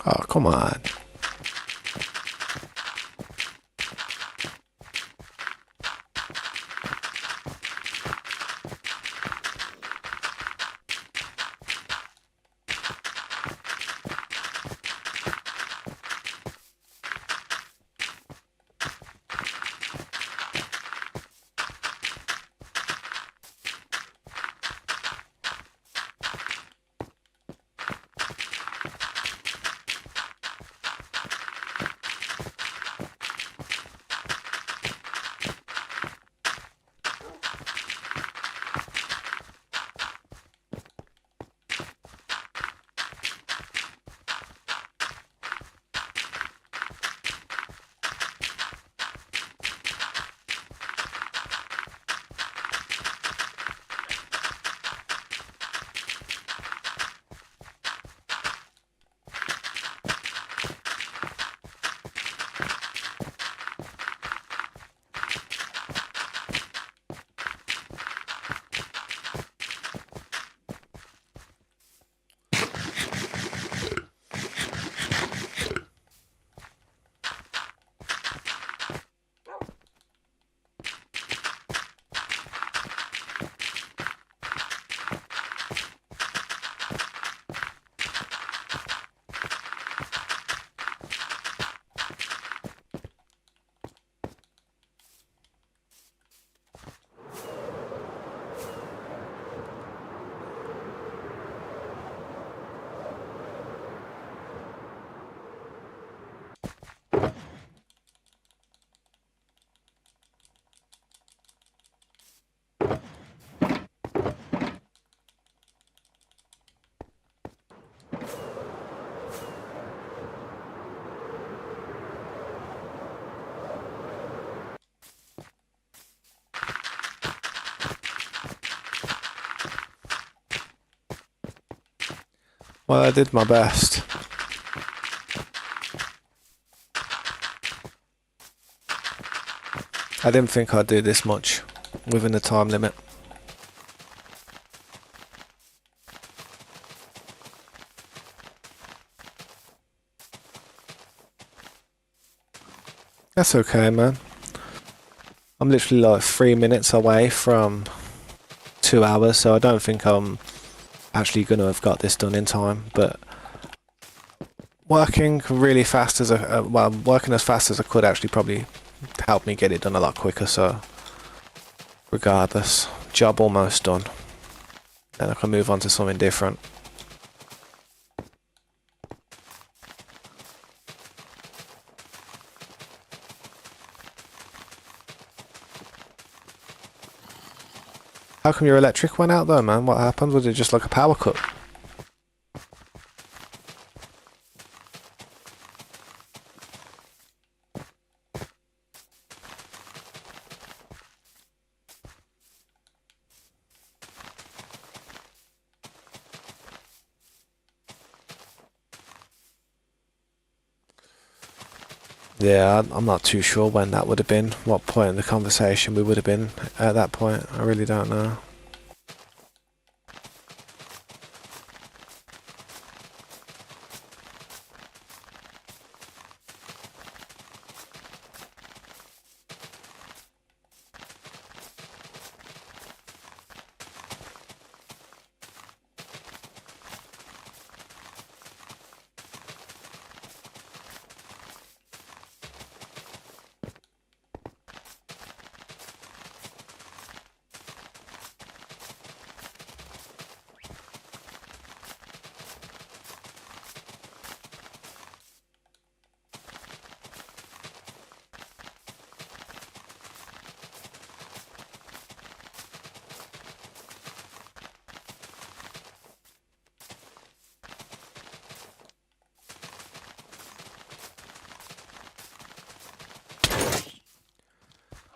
Oh, come on. Well, I did my best. I didn't think I'd do this much. within the time limit. That's okay, man. I'm literally like 3 minutes away from 2 hours, so I don't think I'm actually going to have got this done in time, but working really fast as working as fast as I could actually probably helped me get it done a lot quicker, so regardless, job almost done. Then I can move on to something different. How come your electric went out though, man? What happened? Was it just like a power cut? Yeah, I'm not too sure when that would have been, what point in the conversation we would have been at that point. I really don't know.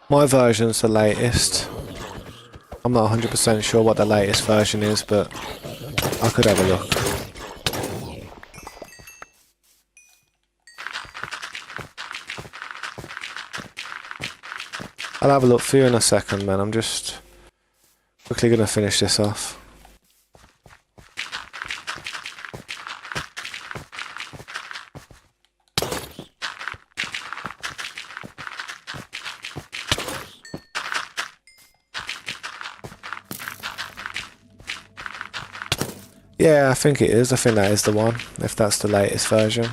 My version's the latest. I'm not 100% sure what the latest version is, but I could have a look. I'll have a look for you in a second, man. I'm just quickly going to finish this off. Yeah, I think it is. I think that is the one, if that's the latest version.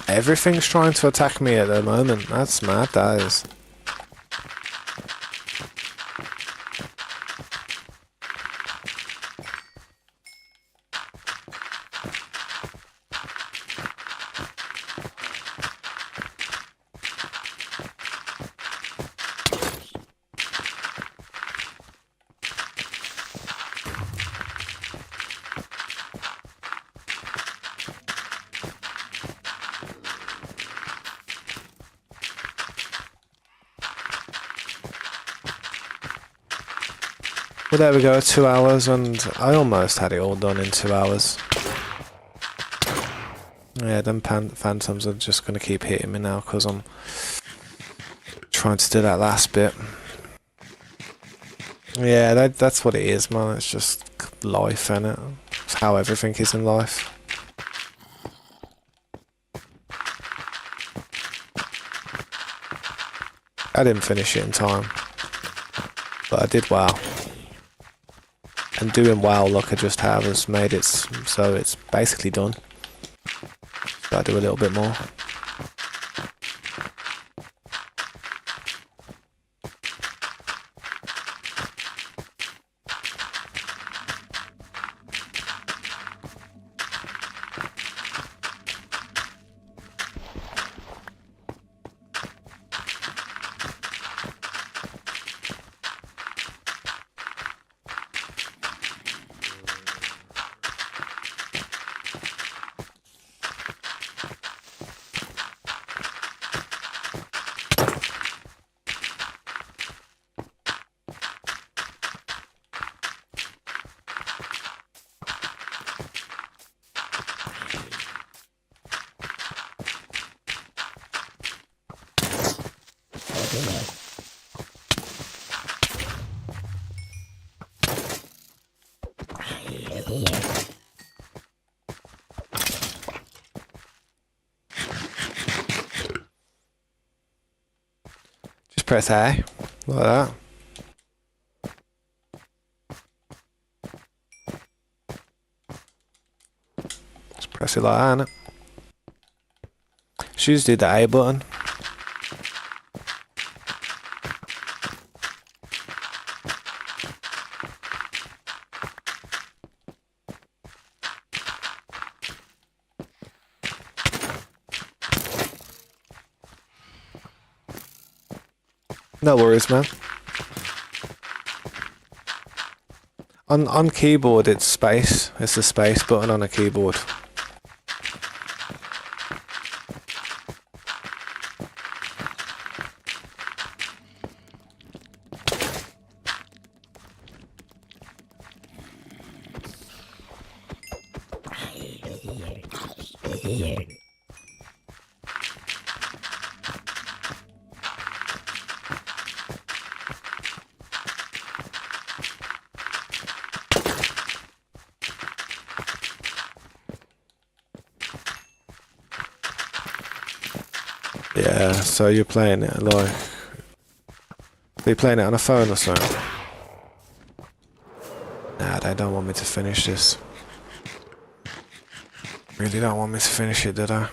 Everything's trying to attack me at the moment. That's mad, that is. Well, there we go, 2 hours, and I almost had it all done in 2 hours. Yeah, them phantoms are just going to keep hitting me now because I'm trying to do that last bit. Yeah, that's what it is, man. It's just life, innit? It's how everything is in life. I didn't finish it in time, but I did well. And doing well like I just have has made it so it's basically done. Gotta do a little bit more. Just press A, like that. Just press it like that, innit? Just do the A button. No worries, man. On keyboard, it's space. It's the space button on a keyboard. Yeah, so you're playing it like... Are you playing it on a phone or something? Nah, they don't want me to finish this. Really don't want me to finish it, did I?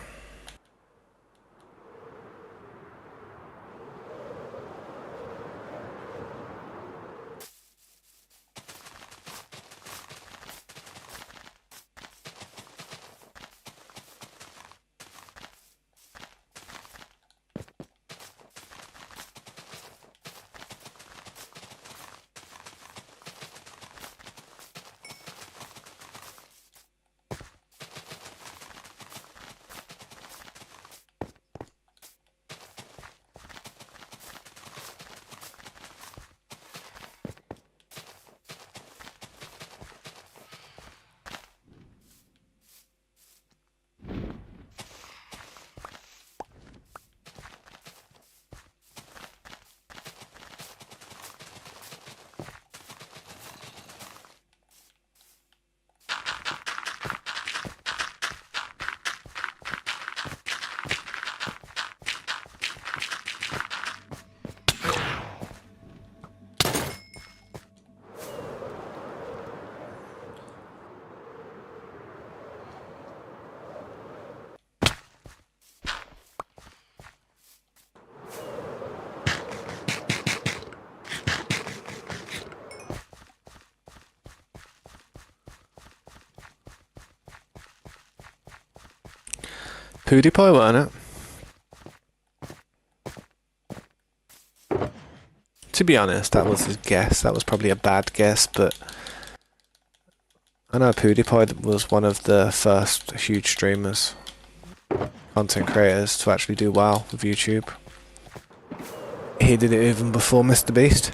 PewDiePie, wasn't it? To be honest, that was his guess. That was probably a bad guess, but I know PewDiePie was one of the first huge streamers, content creators to actually do well with YouTube. He did it even before Mr. Beast.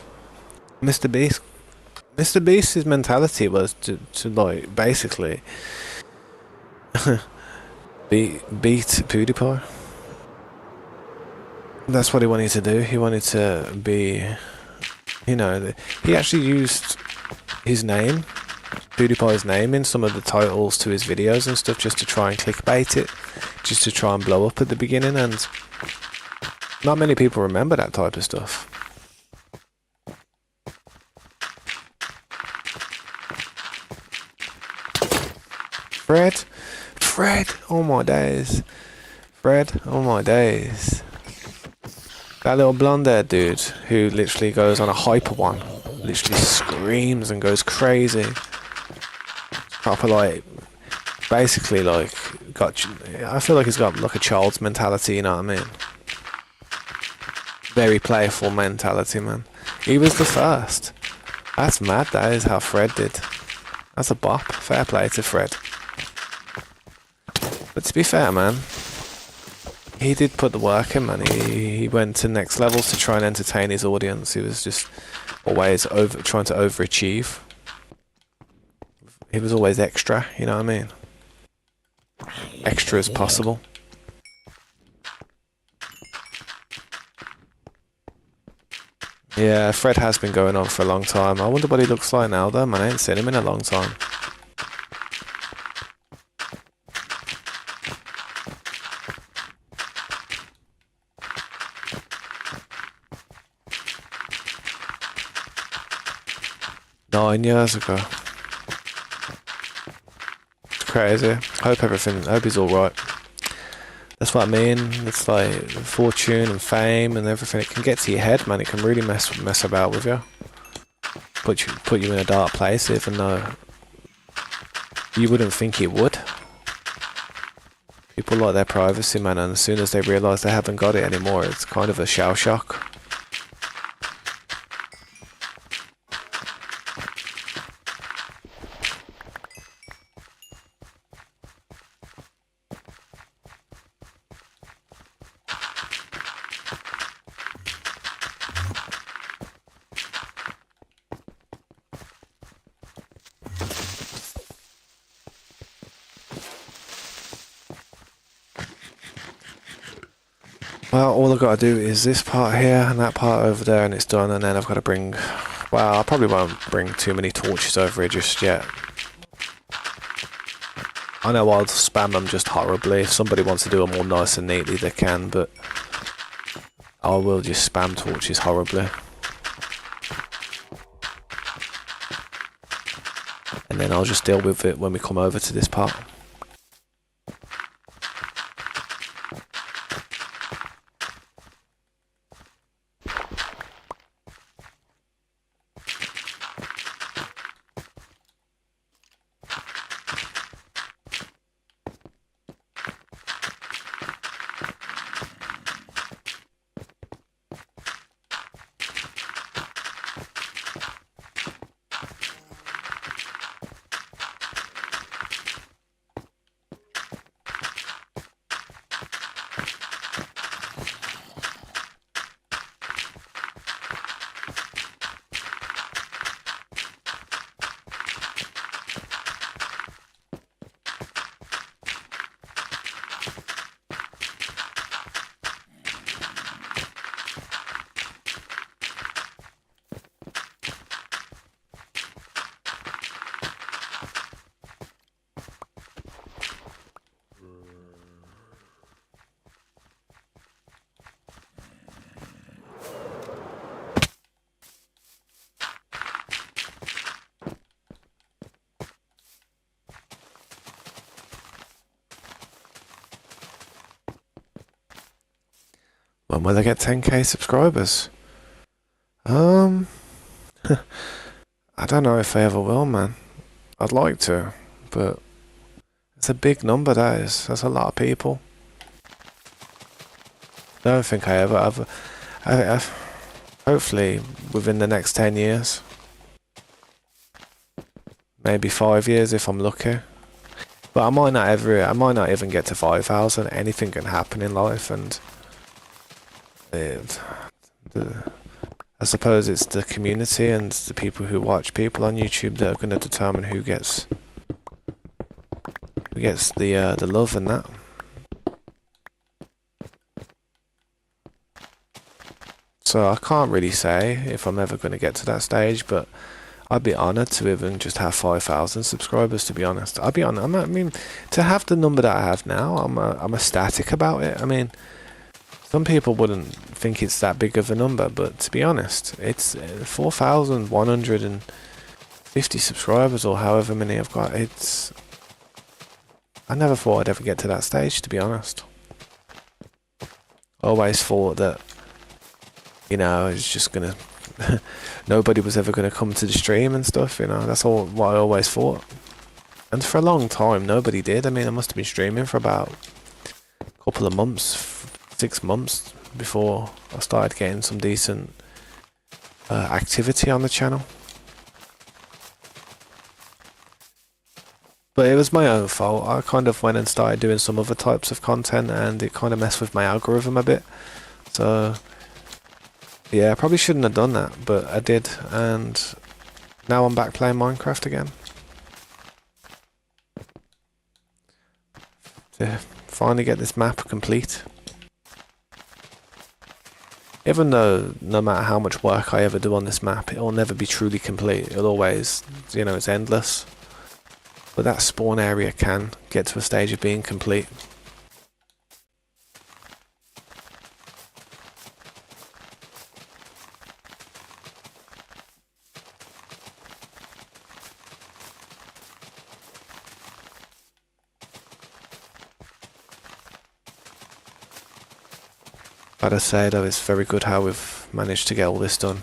Mr. Beast's mentality was to like basically beat PewDiePie. That's what he wanted to do. He wanted to be, you know, he actually used his name, PewDiePie's name, in some of the titles to his videos and stuff, just to try and clickbait it, just to try and blow up at the beginning, and not many people remember that type of stuff. Fred, oh my days. Fred, oh my days. That little blonde haired dude who literally goes on a hyper one, literally screams and goes crazy. Proper like, basically like, I feel like he's got like a child's mentality, you know what I mean? Very playful mentality, man. He was the first. That's mad, that is how Fred did. That's a bop. Fair play to Fred. But to be fair, man, he did put the work in, man. He went to next levels to try and entertain his audience. He was just always trying to overachieve. He was always extra, you know what I mean? Extra as possible. Yeah, Fred has been going on for a long time. I wonder what he looks like now though, man. I ain't seen him in a long time. Nine years ago. It's crazy. Hope he's alright. That's what I mean. It's like fortune and fame and everything. It can get to your head, man. It can really mess about with you. Put you in a dark place, even though you wouldn't think it would. People like their privacy, man, and as soon as they realise they haven't got it anymore, it's kind of a shell shock. Well, all I've got to do is this part here and that part over there and it's done, and then I've got to bring... Well, I probably won't bring too many torches over here just yet. I know I'll spam them just horribly. If somebody wants to do them all nice and neatly, they can, but I will just spam torches horribly. And then I'll just deal with it when we come over to this part. When will I get 10k subscribers? I don't know if I ever will, man. I'd like to, but it's a big number, that is. That's a lot of people. I don't think I ever have. Hopefully within the next 10 years. Maybe 5 years if I'm lucky. But I might not even get to 5,000. Anything can happen in life, and I suppose it's the community and the people who watch people on YouTube that are going to determine who gets the love and that. So I can't really say if I'm ever going to get to that stage, but I'd be honoured to even just have 5,000 subscribers, to be honest. I'd be honoured. I mean, to have the number that I have now, I'm ecstatic about it. I mean, some people wouldn't think it's that big of a number, but to be honest, it's 4,150 subscribers or however many I've got. I never thought I'd ever get to that stage, to be honest. I always thought that, you know, it's just gonna... nobody was ever gonna come to the stream and stuff, you know. That's all what I always thought. And for a long time, nobody did. I mean, I must have been streaming for about a couple of months, 6 months before I started getting some decent activity on the channel. But it was my own fault. I kind of went and started doing some other types of content, and it kind of messed with my algorithm a bit. So yeah, I probably shouldn't have done that, but I did, and now I'm back playing Minecraft again. To finally get this map complete. Even though no matter how much work I ever do on this map, it'll never be truly complete. It'll always, you know, it's endless. But that spawn area can get to a stage of being complete. But I say though, it's very good how we've managed to get all this done.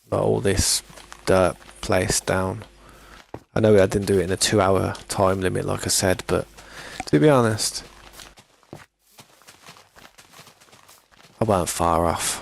Got all this dirt placed down. I know I didn't do it in a 2-hour time limit like I said, but to be honest, I weren't far off.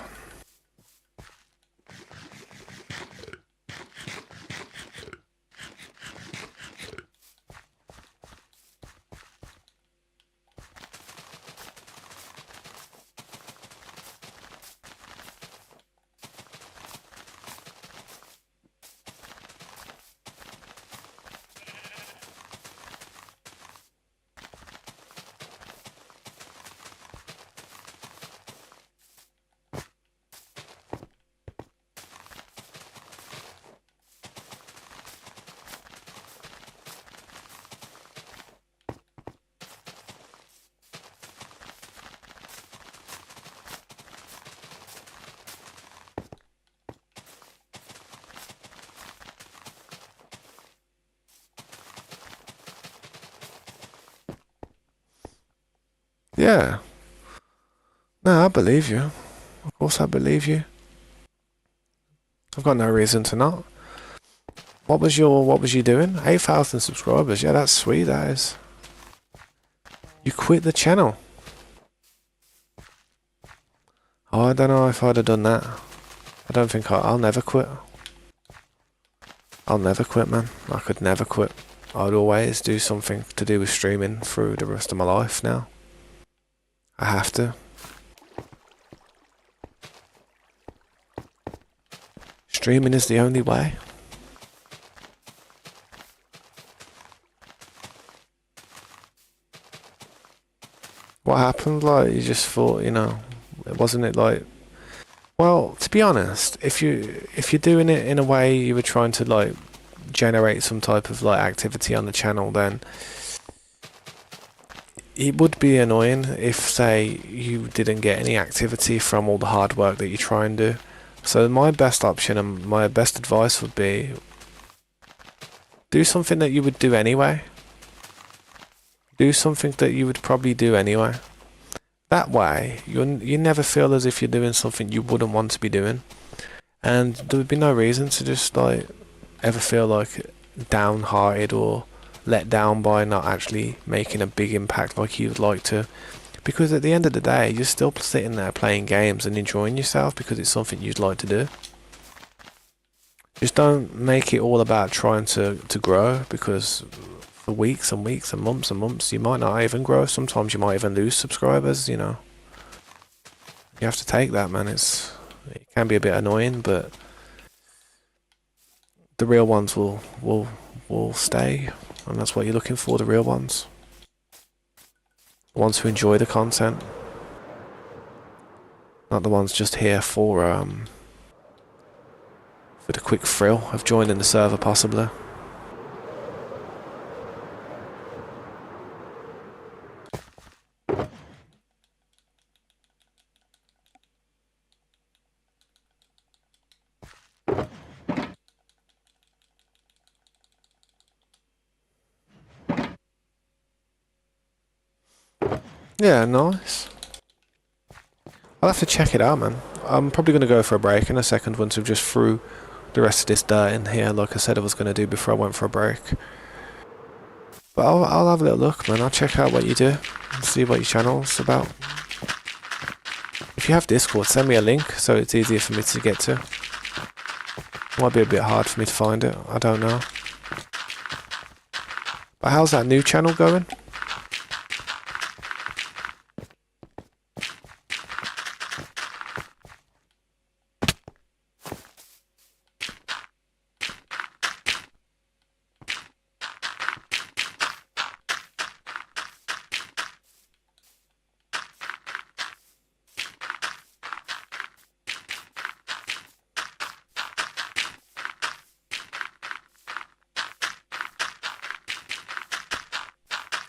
Yeah. No, I believe you. Of course I believe you. I've got no reason to not. What was you doing? 8,000 subscribers. Yeah, that's sweet, that is. You quit the channel. Oh, I don't know if I'd have done that. I don't think I'll never quit. I'll never quit, man. I could never quit. I'd always do something to do with streaming through the rest of my life now. I have to. Streaming is the only way. What happened? Like, you just thought, you know, wasn't it like... Well, to be honest, if you're doing it in a way you were trying to like generate some type of like activity on the channel, then it would be annoying if, say, you didn't get any activity from all the hard work that you try and do. So my best option and my best advice would be do something that you would do anyway. Do something that you would probably do anyway. That way, you never feel as if you're doing something you wouldn't want to be doing. And there would be no reason to just like ever feel like downhearted or let down by not actually making a big impact like you would like to. Because at the end of the day, you're still sitting there playing games and enjoying yourself because it's something you'd like to do. Just don't make it all about trying to grow, because for weeks and weeks and months you might not even grow. Sometimes you might even lose subscribers, you know. You have to take that, man. It can be a bit annoying, but the real ones will stay, and that's what you're looking for, the real ones. The ones who enjoy the content. Not the ones just here for the quick thrill of joining the server, possibly. Yeah, nice. I'll have to check it out, man. I'm probably going to go for a break in a second once we've just threw the rest of this dirt in here, like I said I was going to do before I went for a break. But I'll have a little look, man. I'll check out what you do and see what your channel's about. If you have Discord, send me a link so it's easier for me to get to. Might be a bit hard for me to find it, I don't know. But how's that new channel going?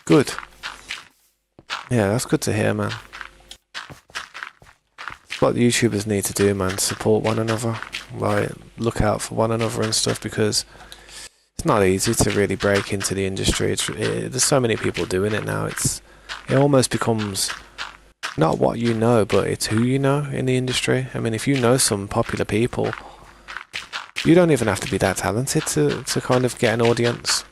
Good. Yeah, that's good to hear, man. It's what the YouTubers need to do, man. Support one another. Like, look out for one another and stuff, because it's not easy to really break into the industry. There's so many people doing it now. It almost becomes not what you know, but it's who you know in the industry. I mean, if you know some popular people, you don't even have to be that talented to kind of get an audience.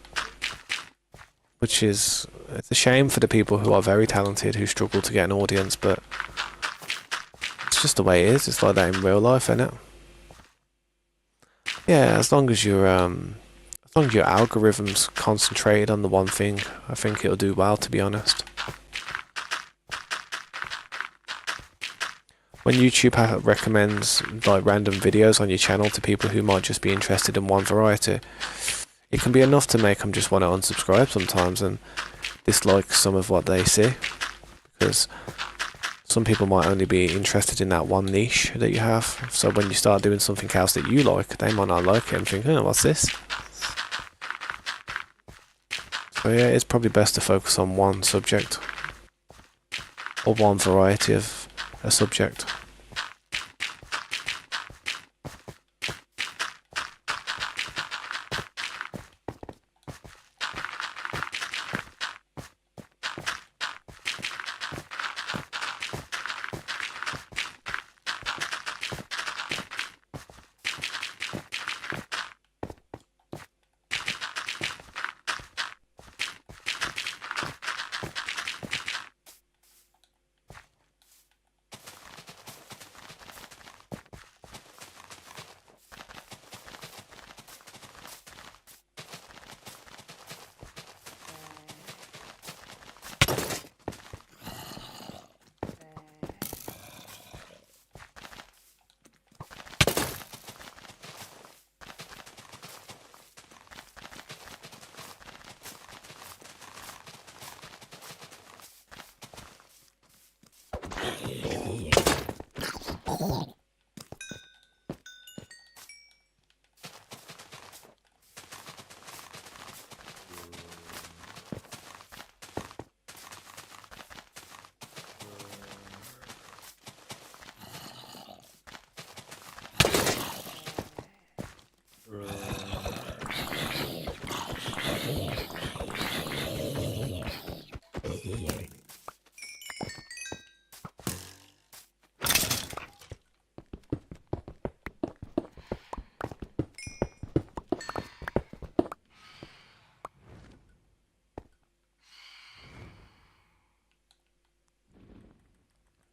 Which is, it's a shame for the people who are very talented who struggle to get an audience, but it's just the way it is. It's like that in real life, isn't it? Yeah, as long as your algorithm's concentrated on the one thing, I think it'll do well, to be honest. When YouTube recommends like random videos on your channel to people who might just be interested in one variety, it can be enough to make them just want to unsubscribe sometimes and dislike some of what they see, because some people might only be interested in that one niche that you have. So when you start doing something else that you like, they might not like it and think, oh, what's this? So yeah, it's probably best to focus on one subject or one variety of a subject.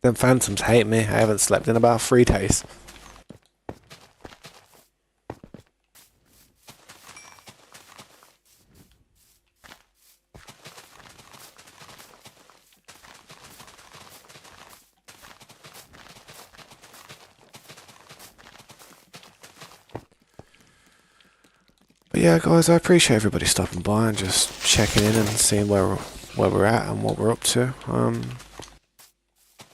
Them phantoms hate me. I haven't slept in about 3 days. But yeah, guys, I appreciate everybody stopping by and just checking in and seeing where we're at and what we're up to.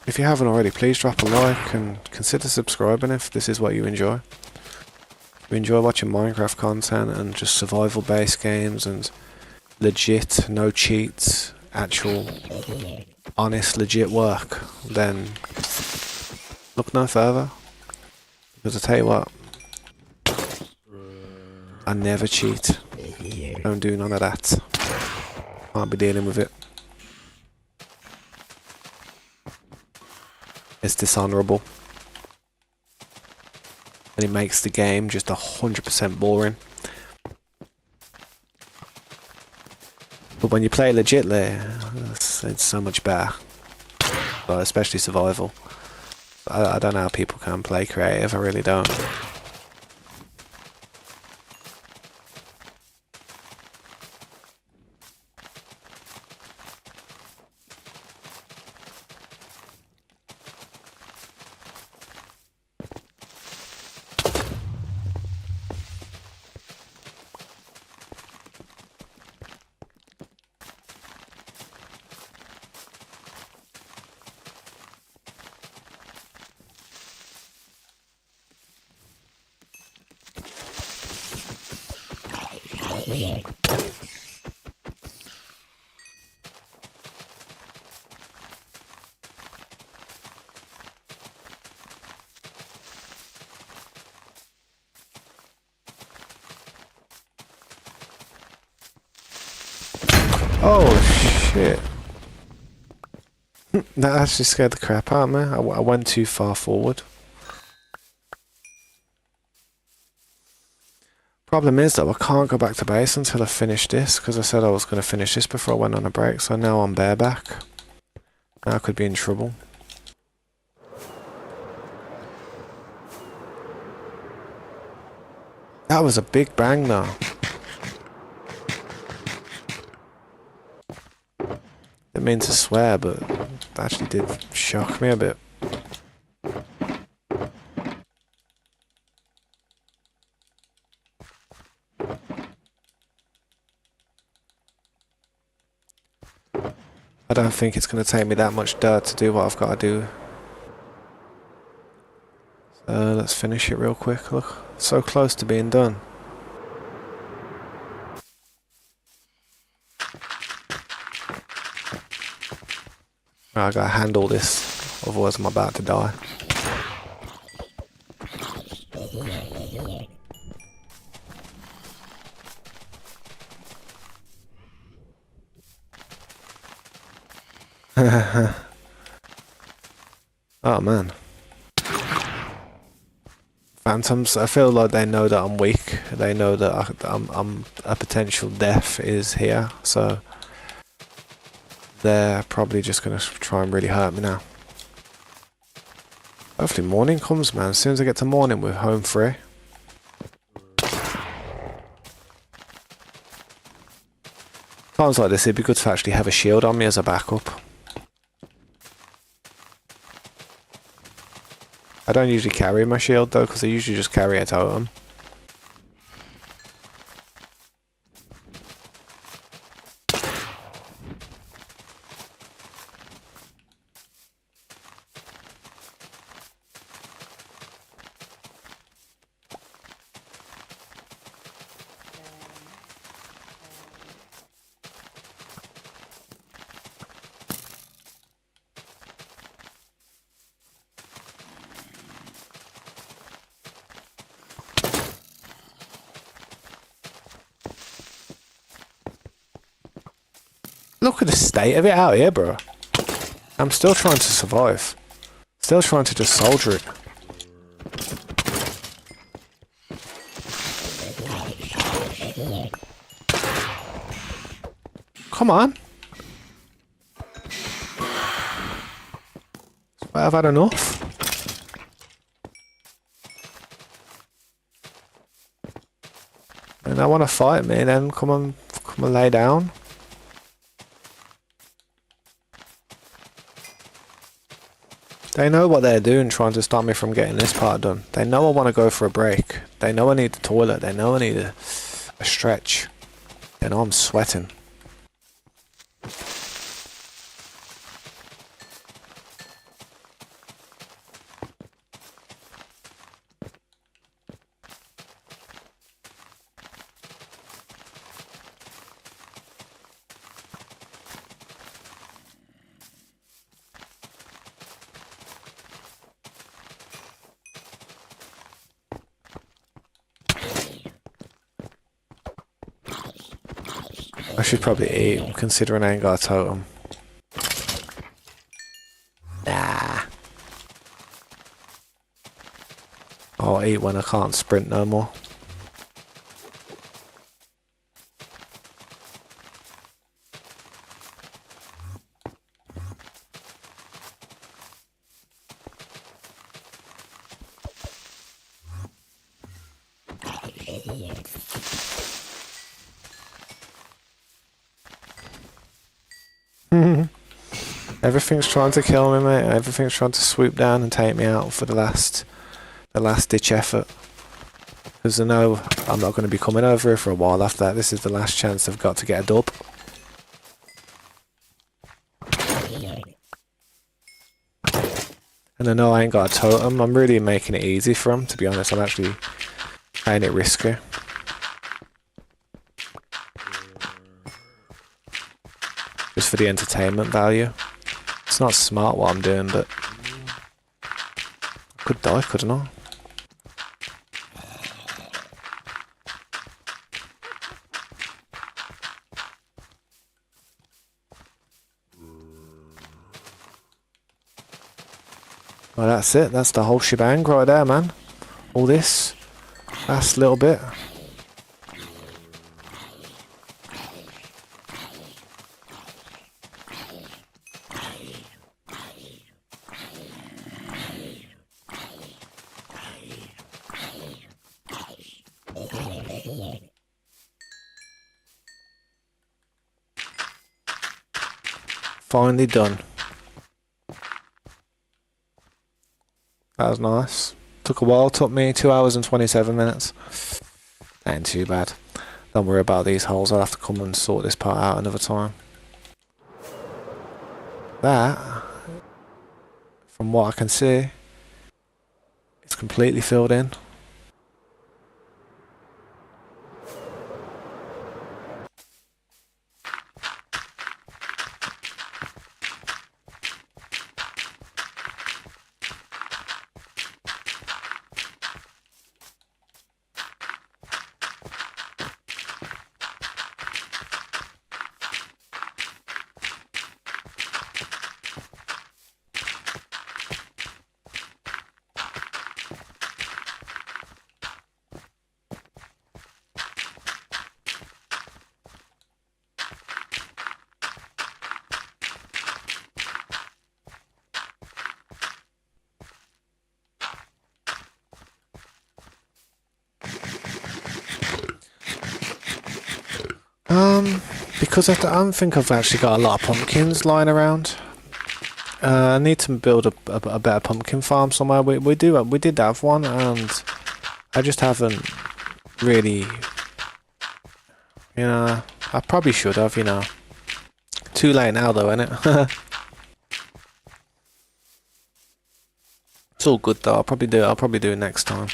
If you haven't already, please drop a like and consider subscribing if this is what you enjoy. If you enjoy watching Minecraft content and just survival-based games and legit, no cheats, actual, honest, legit work, then look no further. Because I tell you what, I never cheat. Don't do none of that. Can't be dealing with it. It's dishonourable. And it makes the game just 100% boring. But when you play legitly, it's so much better. But especially survival. I don't know how people can play creative, I really don't. Oh shit. That actually scared the crap out of me. I went too far forward. Problem is though, I can't go back to base until I finish this, because I said I was going to finish this before I went on a break, so now I'm bareback. Now I could be in trouble. That was a big bang though. Didn't mean to swear, but it actually did shock me a bit. I don't think it's going to take me that much dirt to do what I've got to do. So let's finish it real quick. Look, so close to being done. I gotta handle this, otherwise I'm about to die. Oh man. Phantoms, I feel like they know that I'm weak. They know that I'm a potential death is here, so they're probably just gonna try and really hurt me now. Hopefully morning comes, man. As soon as I get to morning, we're home free. Times like this, it'd be good to actually have a shield on me as a backup. I don't usually carry my shield though, because I usually just carry a totem. Look at the state of it out here, bro. I'm still trying to survive. Still trying to just soldier it. Come on. I've had enough. And I want to fight me, then come and lay down. They know what they're doing, trying to stop me from getting this part done. They know I want to go for a break. They know I need the toilet. They know I need a stretch. They know I'm sweating. I should probably eat, considering I ain't got a totem. Nah. I'll eat when I can't sprint no more. Everything's trying to kill me, mate. Everything's trying to swoop down and take me out for the last ditch effort. Because I know I'm not going to be coming over here for a while after that. This is the last chance I've got to get a dub. And I know I ain't got a totem. I'm really making it easy for him, to be honest. I'm actually playing it risky. Just for the entertainment value. It's not smart what I'm doing, but I could die, couldn't I? Well, that's it. That's the whole shebang right there, man. All this last little bit. Finally done. That was nice. Took a while, took me 2 hours and 27 minutes. Ain't too bad. Don't worry about these holes, I'll have to come and sort this part out another time. That, from what I can see, it's completely filled in. Because I don't think I've actually got a lot of pumpkins lying around. I need to build a better pumpkin farm somewhere. We did have one, and I just haven't really, you know. I probably should have, you know. Too late now, though, isn't it? It's all good though. I'll probably do it next time.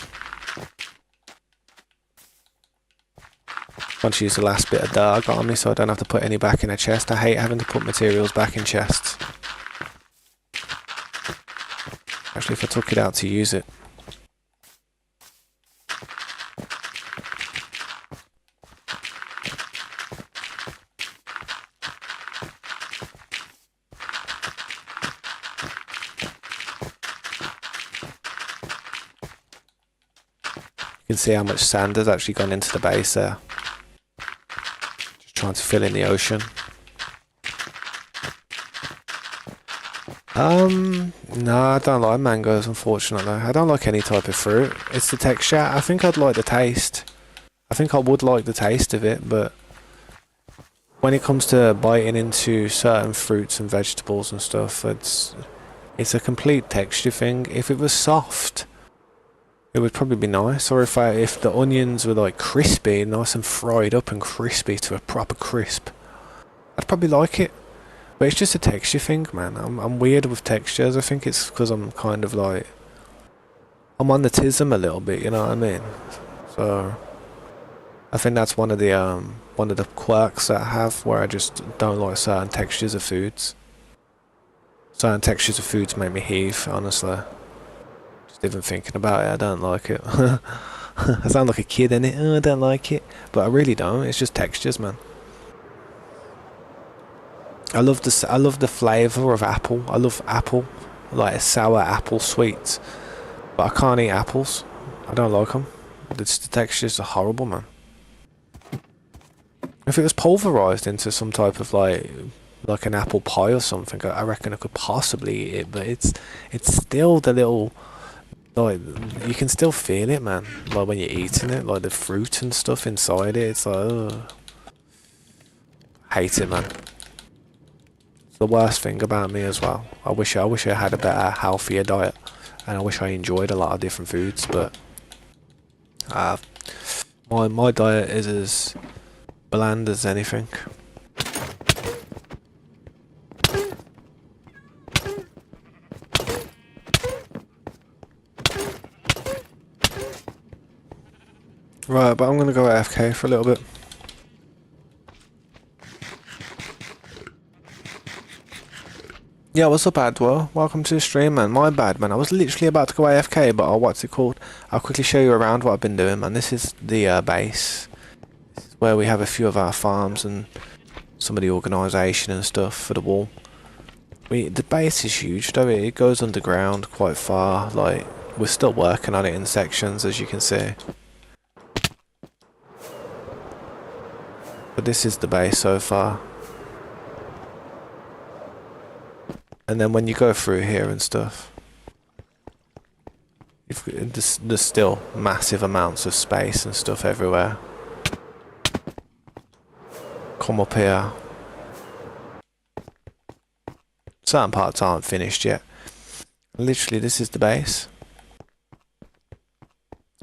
Want to use the last bit of dirt I got on me so I don't have to put any back in a chest. I hate having to put materials back in chests. Actually, if I took it out to use it. You can see how much sand has actually gone into the base there. Trying to fill in the ocean. No, I don't like mangoes, unfortunately. I don't like any type of fruit. It's the texture. I think I'd like the taste. I think I would like the taste of it, but when it comes to biting into certain fruits and vegetables and stuff, it's a complete texture thing. If it was soft, it would probably be nice, or if the onions were like crispy, nice and fried up and crispy to a proper crisp, I'd probably like it. But it's just a texture thing, man. I'm weird with textures. I think it's because I'm kind of like, I'm on the tism a little bit, you know what I mean? So I think that's one of the quirks that I have, where I just don't like certain textures of foods. Certain textures of foods make me heave, honestly. Even thinking about it, I don't like it. I sound like a kid, innit? Oh, I don't like it, but I really don't. It's just textures, man. I love the flavour of apple. I love apple, like sour apple sweets, but I can't eat apples. I don't like them. The textures are horrible, man. If it was pulverised into some type of like an apple pie or something, I reckon I could possibly eat it. But it's still the little. Like, you can still feel it, man. Like when you're eating it, like the fruit and stuff inside it. It's like, ugh. Hate it, man. It's the worst thing about me as well. I wish I had a better, healthier diet, and I wish I enjoyed a lot of different foods. But my diet is as bland as anything. Right, but I'm going to go AFK for a little bit. Yeah, what's up, Adwell? Welcome to the stream, man. My bad, man. I was literally about to go AFK, but what's it called? I'll quickly show you around what I've been doing, man. This is the base. This is where we have a few of our farms and some of the organisation and stuff for the wall. The base is huge though, it goes underground quite far, like, we're still working on it in sections, as you can see. But this is the base so far. And then when you go through here and stuff, there's still massive amounts of space and stuff everywhere. Come up here. Certain parts aren't finished yet. Literally, this is the base.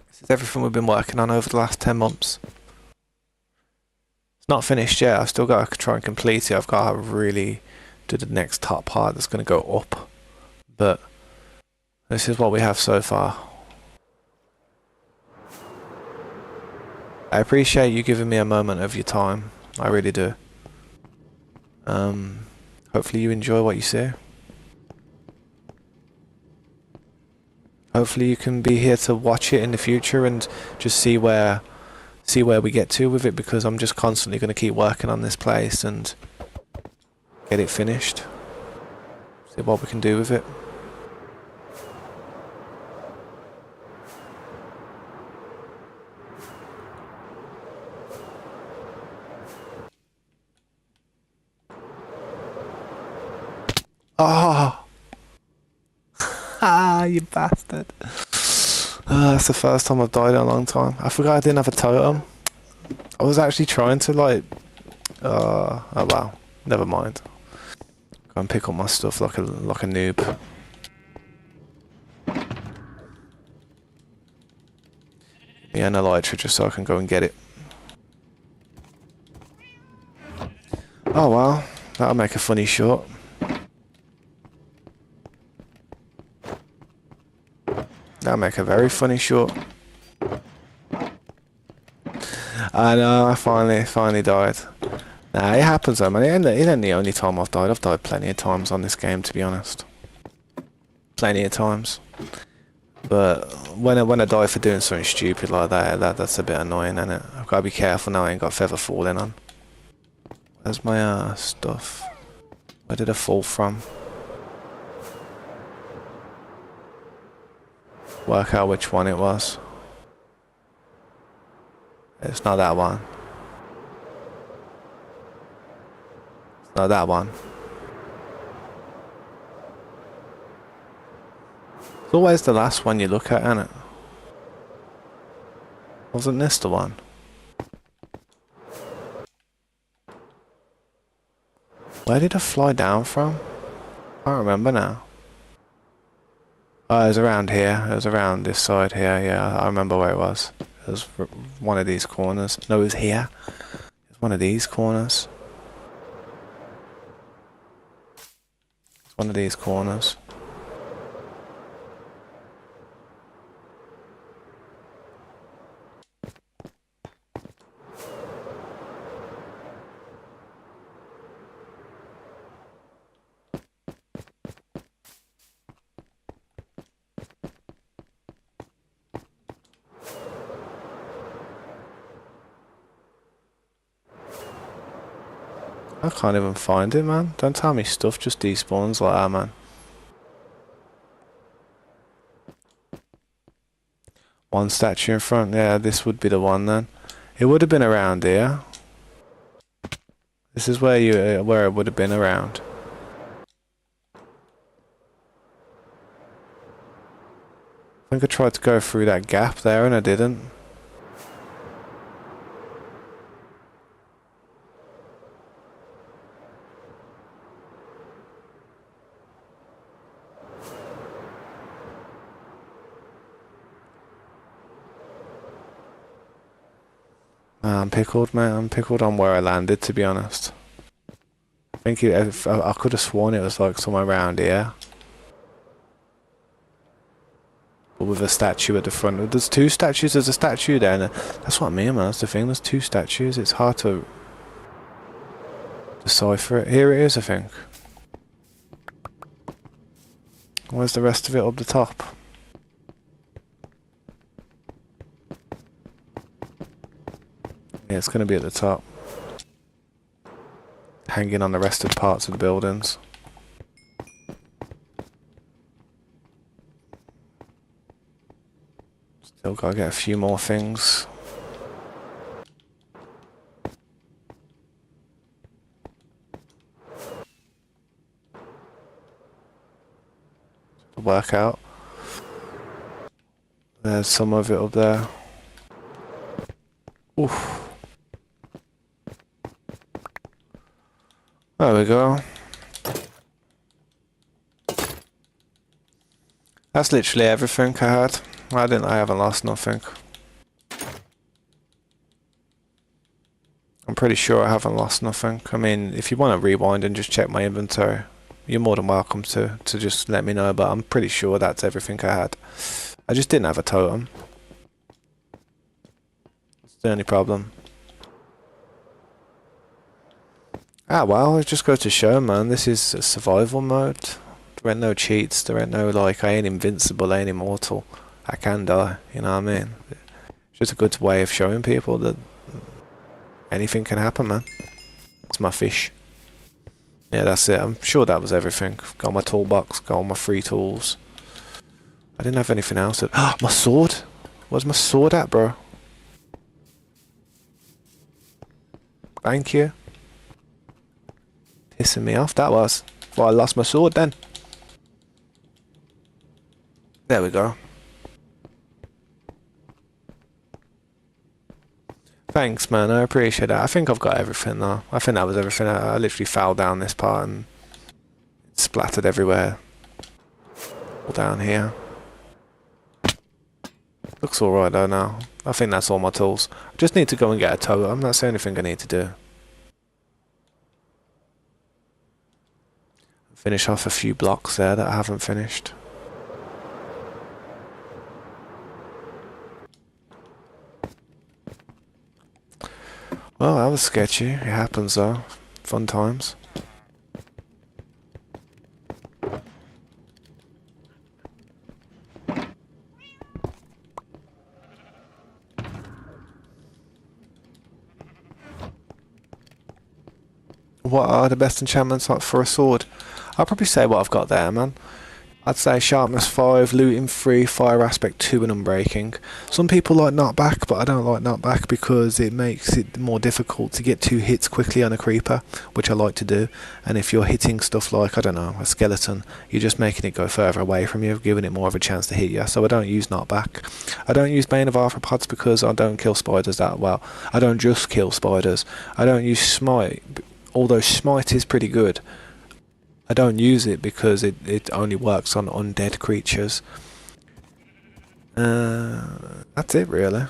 This is everything we've been working on over the last 10 months. It's not finished yet. I've still got to try and complete it. I've got to really do the next top part that's going to go up. But this is what we have so far. I appreciate you giving me a moment of your time. I really do. Hopefully you enjoy what you see. Hopefully you can be here to watch it in the future and just see where we get to with it, because I'm just constantly going to keep working on this place and get it finished. See what we can do with it. Oh! Ah, you bastard. That's the first time I've died in a long time. I forgot I didn't have a totem. I was actually trying to, like... oh wow. Never mind. Go and pick up my stuff like a noob. Yeah, an elytra just so I can go and get it. Oh well. That'll make a funny shot. That'll make a very funny short. I know, I finally died. Nah, it happens though, man. It ain't the only time I've died. I've died plenty of times on this game, to be honest. Plenty of times. But when I die for doing something stupid like that's a bit annoying, isn't it? I've got to be careful now I ain't got feather falling on. Where's my stuff? Where did I fall from? Work out which one it was. It's not that one. It's not that one. It's always the last one you look at, isn't it? Wasn't this the one? Where did I fly down from? I can't remember now. Oh, it was around here. It was around this side here. Yeah, I remember where it was. It was one of these corners. No, it was here. It was one of these corners. It's one of these corners. I can't even find it, man. Don't tell me stuff just despawns like that, man. One statue in front. Yeah, this would be the one then. It would have been around here. This is where it would have been around. I think I tried to go through that gap there and I didn't. I'm pickled, mate. I'm pickled on where I landed, to be honest. I think I could have sworn it was like somewhere around here. But with a statue at the front. There's two statues. There's a statue there. And that's what I mean, man. That's the thing. There's two statues. It's hard to decipher it. Here it is, I think. Where's the rest of it up the top? Yeah, it's going to be at the top. Hanging on the rest of the parts of the buildings. Still gotta get a few more things. To work out. There's some of it up there. Oof. There we go. That's literally everything I had. I haven't lost nothing. I'm pretty sure I haven't lost nothing. I mean, if you want to rewind and just check my inventory, you're more than welcome to just let me know, but I'm pretty sure that's everything I had. I just didn't have a totem. That's the only problem. Ah well, it just goes to show, man, this is a survival mode. There ain't no cheats, there ain't no like, I ain't invincible, I ain't immortal. I can die, you know what I mean? It's just a good way of showing people that anything can happen, man. It's my fish. Yeah, that's it. I'm sure that was everything. Got my toolbox, got all my free tools. I didn't have anything else. My sword! Where's my sword at, bro? Thank you. Pissing me off, that was. Well, I lost my sword then. There we go. Thanks, man. I appreciate that. I think I've got everything though. I think that was everything. I literally fell down this part and it splattered everywhere. All down here. Looks alright though now. I think that's all my tools. I just need to go and get a totem. That's the only thing I need to do. Finish off a few blocks there that I haven't finished. Well, that was sketchy. It happens though. Fun times. What are the best enchantments for a sword? I'll probably say what I've got there, man. I'd say sharpness 5, looting 3, fire aspect 2 and unbreaking. Some people like knockback, but I don't like knockback because it makes it more difficult to get 2 hits quickly on a creeper, which I like to do. And if you're hitting stuff like, I don't know, a skeleton, you're just making it go further away from you, giving it more of a chance to hit you. So I don't use knockback. I don't use Bane of Arthropods because I don't kill spiders that well. I don't just kill spiders. I don't use smite, although smite is pretty good. I don't use it because it only works on undead creatures. That's it really.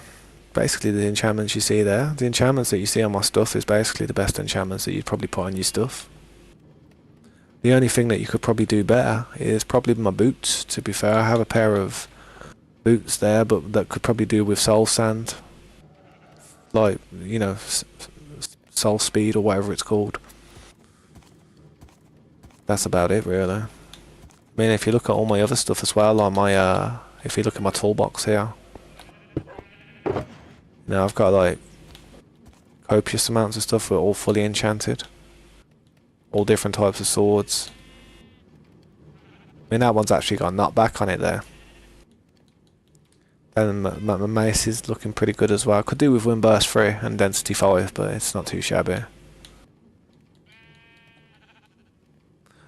Basically the enchantments you see there. The enchantments that you see on my stuff is basically the best enchantments that you'd probably put on your stuff. The only thing that you could probably do better is probably my boots, to be fair. I have a pair of boots there, but that could probably do with soul sand. Like, you know, soul speed or whatever it's called. That's about it, really. I mean, if you look at all my other stuff as well, on my, if you look at my toolbox here, now I've got like copious amounts of stuff that are all fully enchanted. All different types of swords. I mean, that one's actually got a knockback on it there. And my mace is looking pretty good as well. Could do with Windburst 3 and Density 5, but it's not too shabby.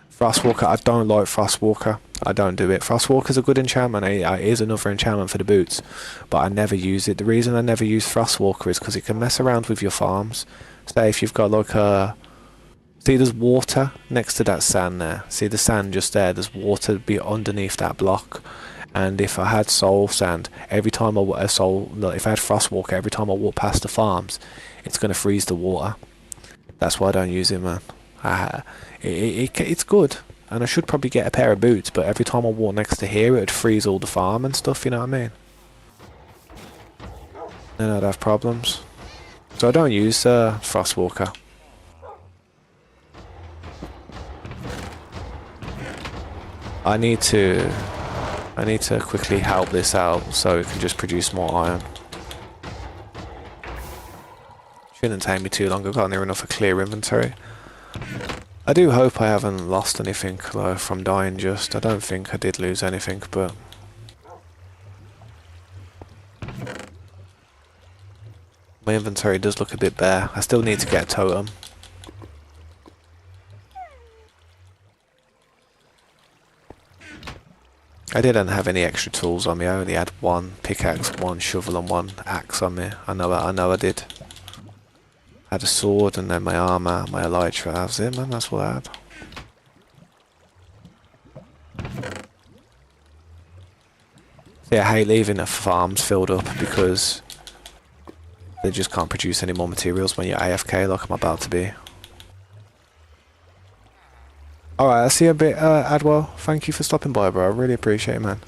Frostwalker, I don't like Frostwalker. I don't do it. Frostwalker's a good enchantment. It is another enchantment for the boots, but I never use it. The reason I never use Frostwalker is because it can mess around with your farms. Say if you've got like a... See, there's water next to that sand there. See the sand just there? There's water be underneath that block. And if I had soul sand, every time if I had Frostwalker, every time I walk past the farms, it's going to freeze the water. That's why I don't use it, man. It's good, and I should probably get a pair of boots, but every time I walk next to here it would freeze all the farm and stuff, you know what I mean? Then I'd have problems. So I don't use Frostwalker. I need to quickly help this out so it can just produce more iron. Shouldn't take me too long, I've got near enough a clear inventory. I do hope I haven't lost anything from dying just. I don't think I did lose anything, but... My inventory does look a bit bare. I still need to get a totem. I didn't have any extra tools on me. I only had one pickaxe, one shovel, and one axe on me. I know I did. I had a sword and then my armor, my elytra. That was it, man. That's what I had. Yeah, I hate leaving the farms filled up because they just can't produce any more materials when you're AFK like I'm about to be. Alright, I'll see you a bit, Adwell. Thank you for stopping by, bro. I really appreciate it, man.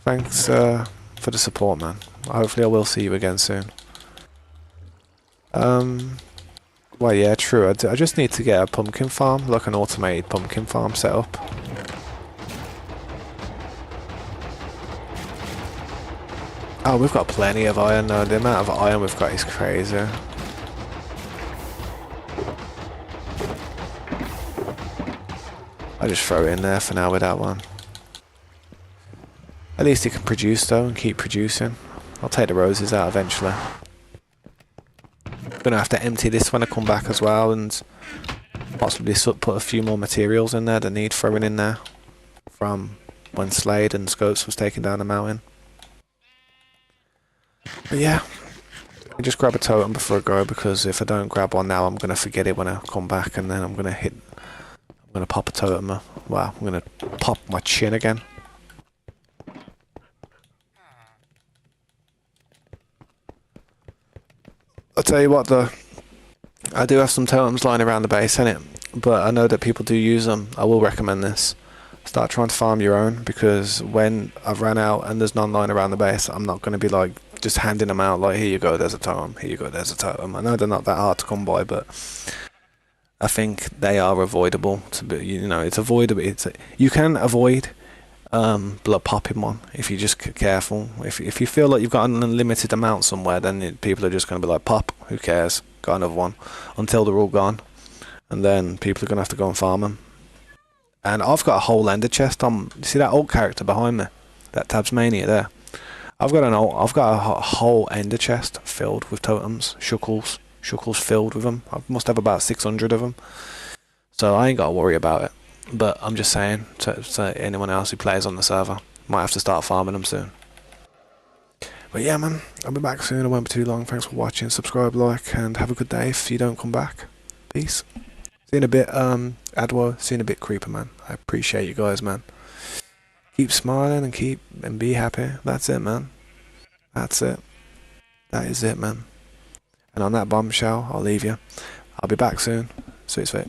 Thanks for the support, man. Hopefully I will see you again soon. Well, yeah, true. I just need to get a pumpkin farm, like an automated pumpkin farm set up. Oh, we've got plenty of iron though. The amount of iron we've got is crazy. I'll just throw it in there for now with that one. At least it can produce though and keep producing. I'll take the roses out eventually. Gonna have to empty this when I come back as well and possibly put a few more materials in there that need throwing in there from when Slade and Scopes was taking down the mountain. But yeah, I just grab a totem before I go because if I don't grab one now I'm gonna forget it when I come back and then I'm gonna pop a totem. Wow, I'm gonna pop my chin again. I'll tell you what though, I do have some totems lying around the base, innit? But I know that people do use them. I will recommend this. Start trying to farm your own because when I've ran out and there's none lying around the base, I'm not going to be like just handing them out like here you go, there's a totem, here you go, there's a totem. I know they're not that hard to come by, but I think they are avoidable. To be, you know, it's avoidable. You can avoid blood popping one if you're just careful. If you feel like you've got an unlimited amount somewhere, then people are just going to be like, pop, who cares, got another one, until they're all gone, and then people are going to have to go and farm them. And I've got a whole ender chest on. You see that old character behind me, that Tabsmania there? I've got a whole ender chest filled with totems, shuckles filled with them. I must have about 600 of them, so I ain't got to worry about it. But I'm just saying to anyone else who plays on the server, might have to start farming them soon. But yeah, man, I'll be back soon. I won't be too long. Thanks for watching. Subscribe, like, and have a good day if you don't come back. Peace. See you in a bit, Adwo. See you in a bit, Creeper, man. I appreciate you guys, man. Keep smiling and be happy. That's it, man. That's it. That is it, man. And on that bombshell, I'll leave you. I'll be back soon. Sweet, sweet.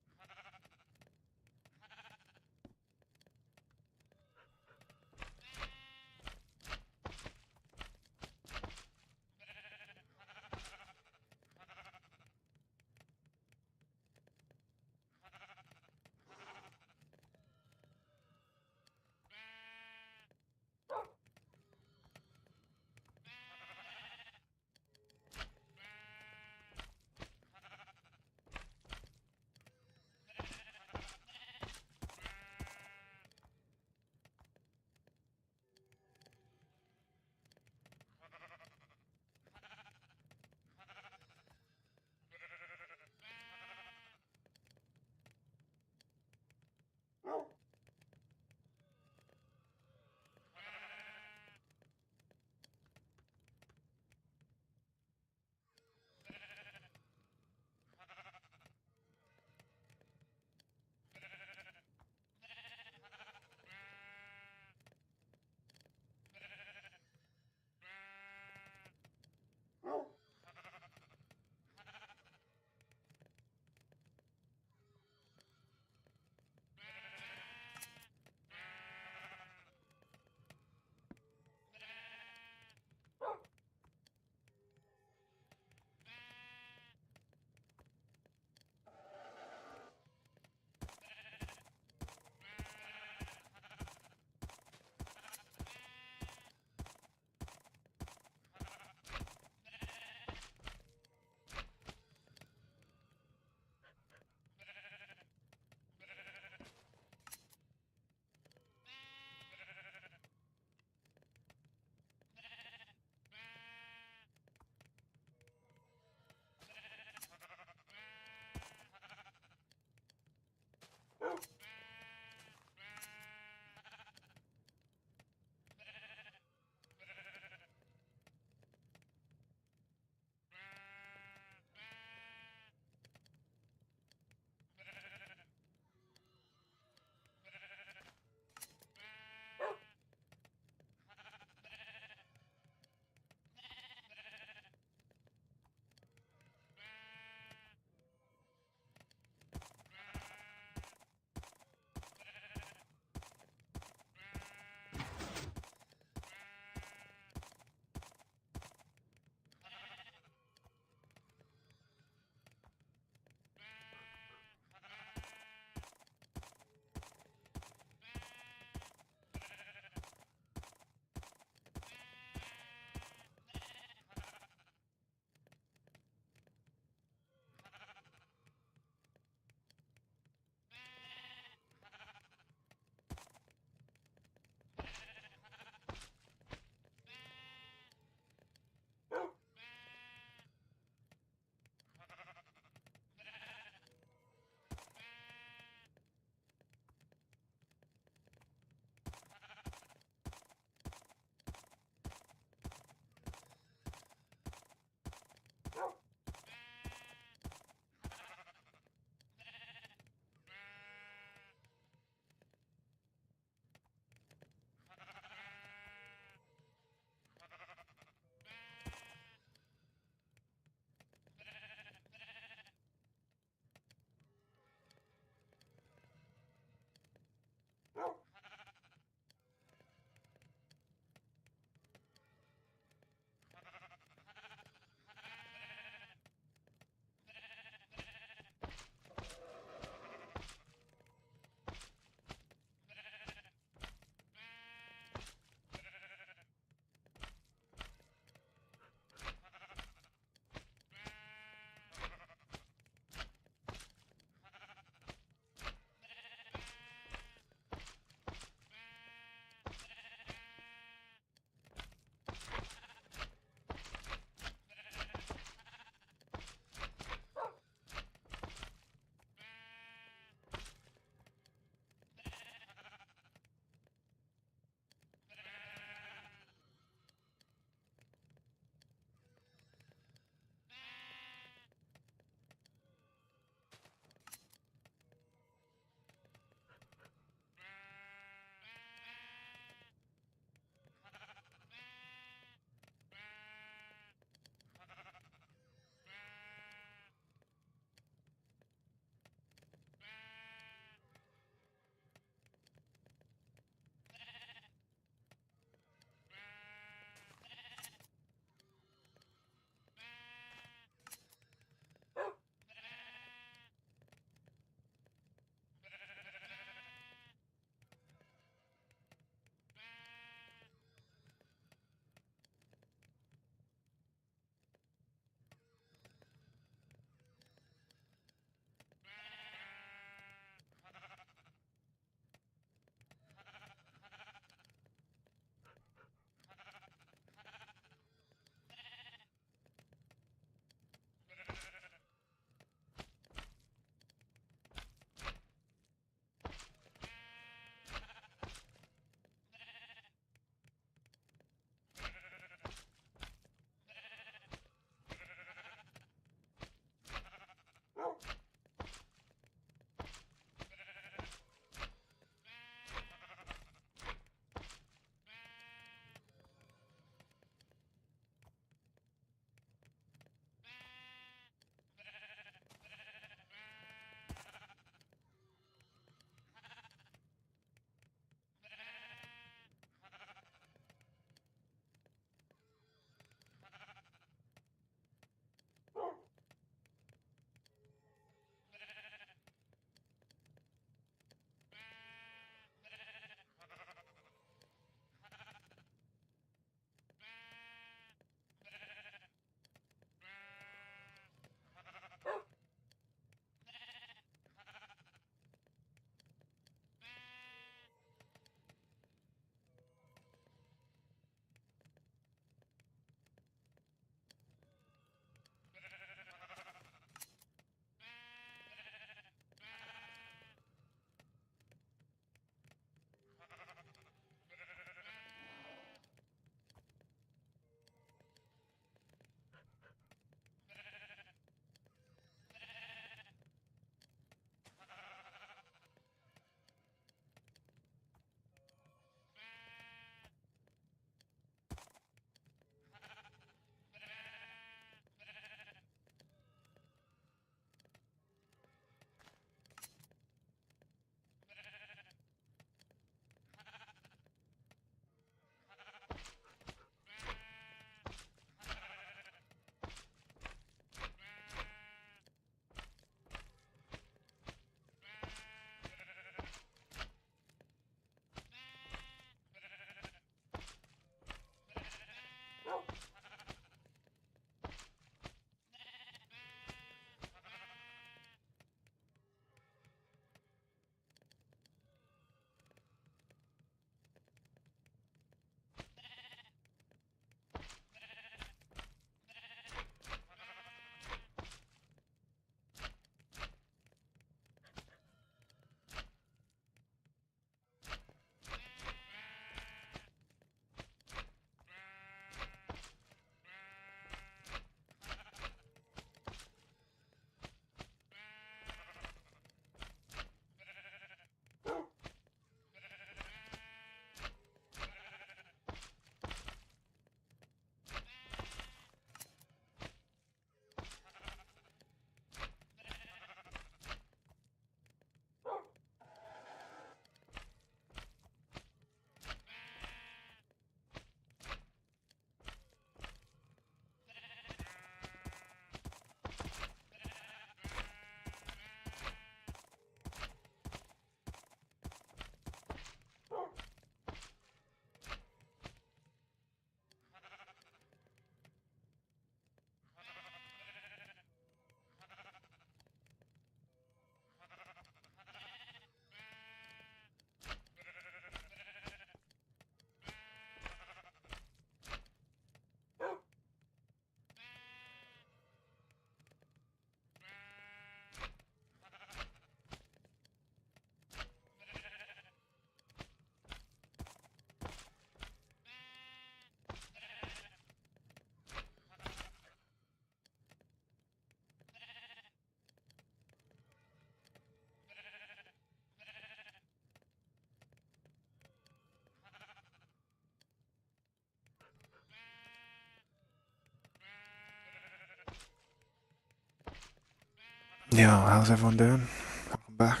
Yeah, how's everyone doing? Welcome back.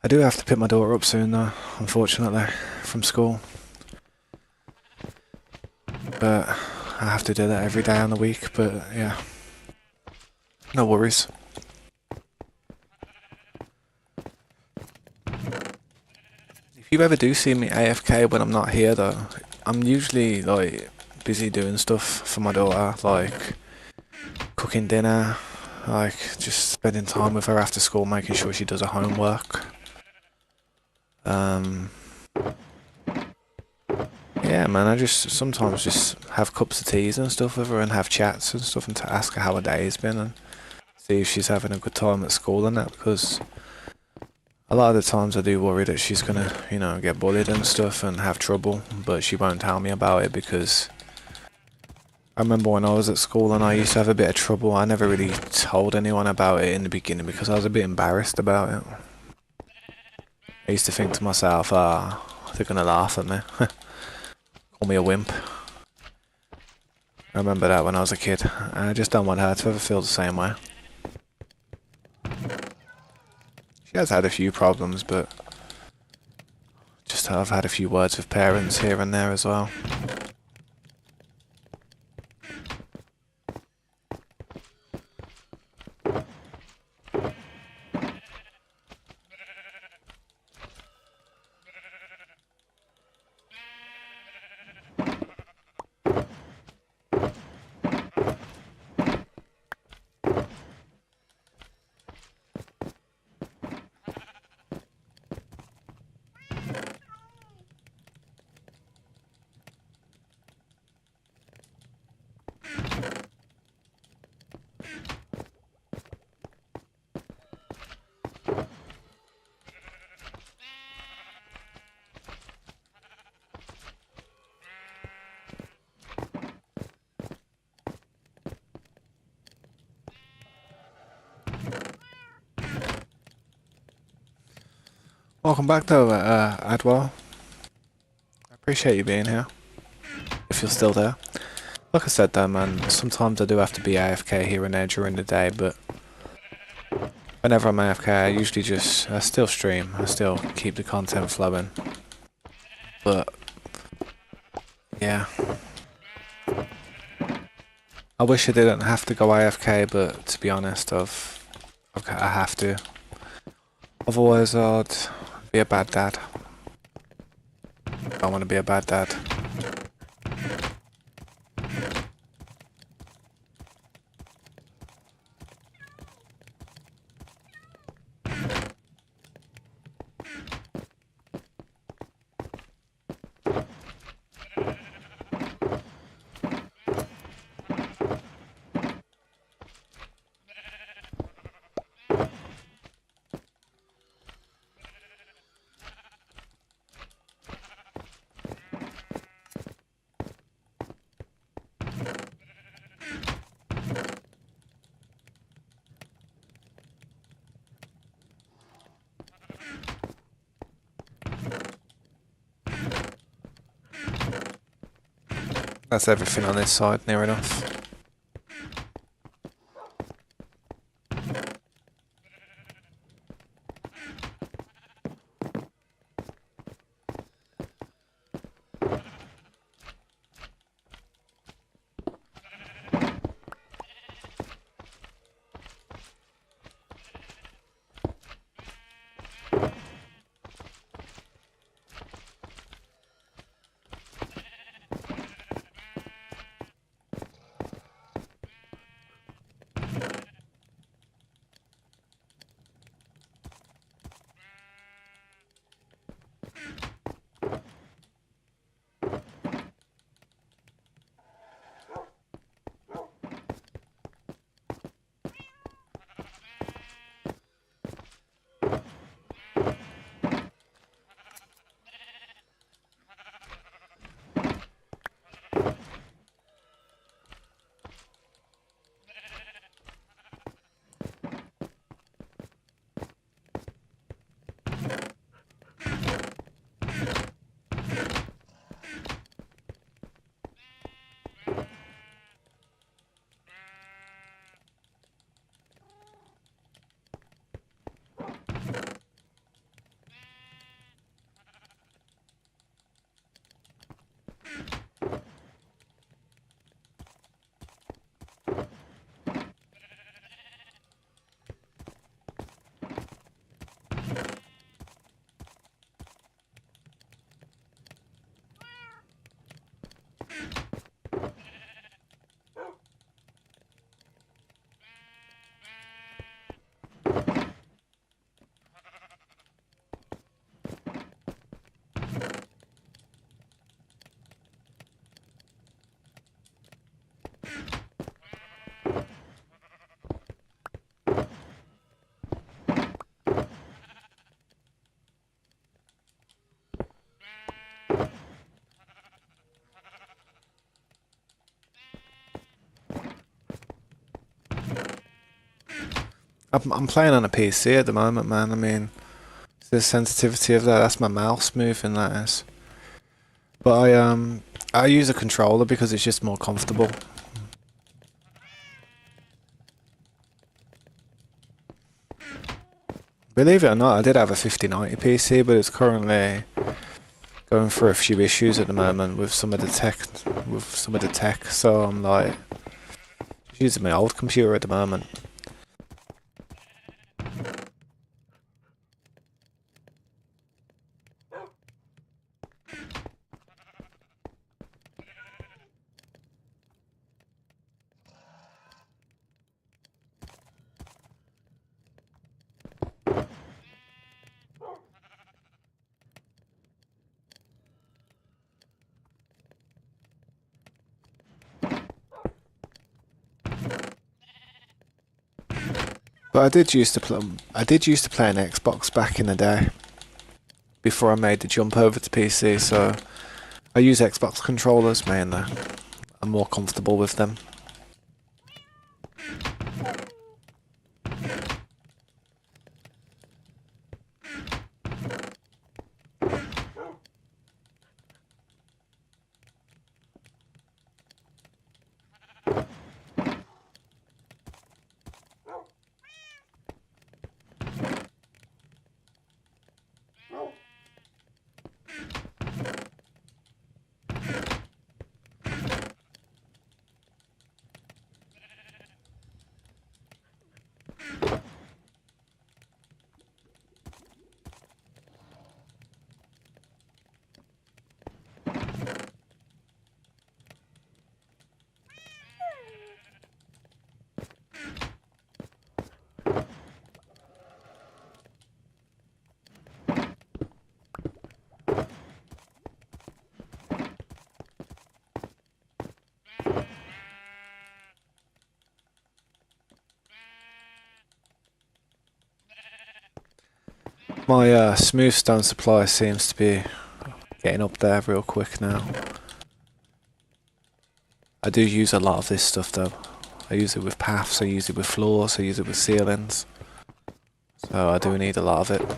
I do have to pick my daughter up soon though, unfortunately, from school. But I have to do that every day on the week, but yeah. No worries. If you ever do see me AFK when I'm not here though, I'm usually like busy doing stuff for my daughter, like cooking dinner, like just spending time with her after school, making sure she does her homework. Yeah, man, I just sometimes just have cups of teas and stuff with her and have chats and stuff and to ask her how her day's been and see if she's having a good time at school and that, because a lot of the times I do worry that she's gonna, get bullied and stuff and have trouble, but she won't tell me about it because I remember when I was at school and I used to have a bit of trouble, I never really told anyone about it in the beginning because I was a bit embarrassed about it. I used to think to myself, they're gonna laugh at me. Call me a wimp. I remember that when I was a kid. I just don't want her to ever feel the same way. She has had a few problems, but just I've had a few words with parents here and there as well. Welcome back though, Adwell. I appreciate you being here, if you're still there. Like I said though, man, sometimes I do have to be AFK here and there during the day, but whenever I'm AFK, I still stream, I still keep the content flowing. But, yeah. I wish I didn't have to go AFK, but to be honest, I have to. Otherwise, I'd be a bad dad. I don't want to be a bad dad. That's everything on this side, near enough. I'm playing on a PC at the moment, man. I mean, the sensitivity of that, that's my mouse moving, that is. But I use a controller because it's just more comfortable. Believe it or not, I did have a 5090 PC, but it's currently going through a few issues at the moment with some of the tech. So I'm like just using my old computer at the moment. But I did used to play an Xbox back in the day before I made the jump over to PC. So I use Xbox controllers mainly. I'm more comfortable with them. My smooth stone supply seems to be getting up there real quick now. I do use a lot of this stuff though. I use it with paths, I use it with floors, I use it with ceilings. So I do need a lot of it.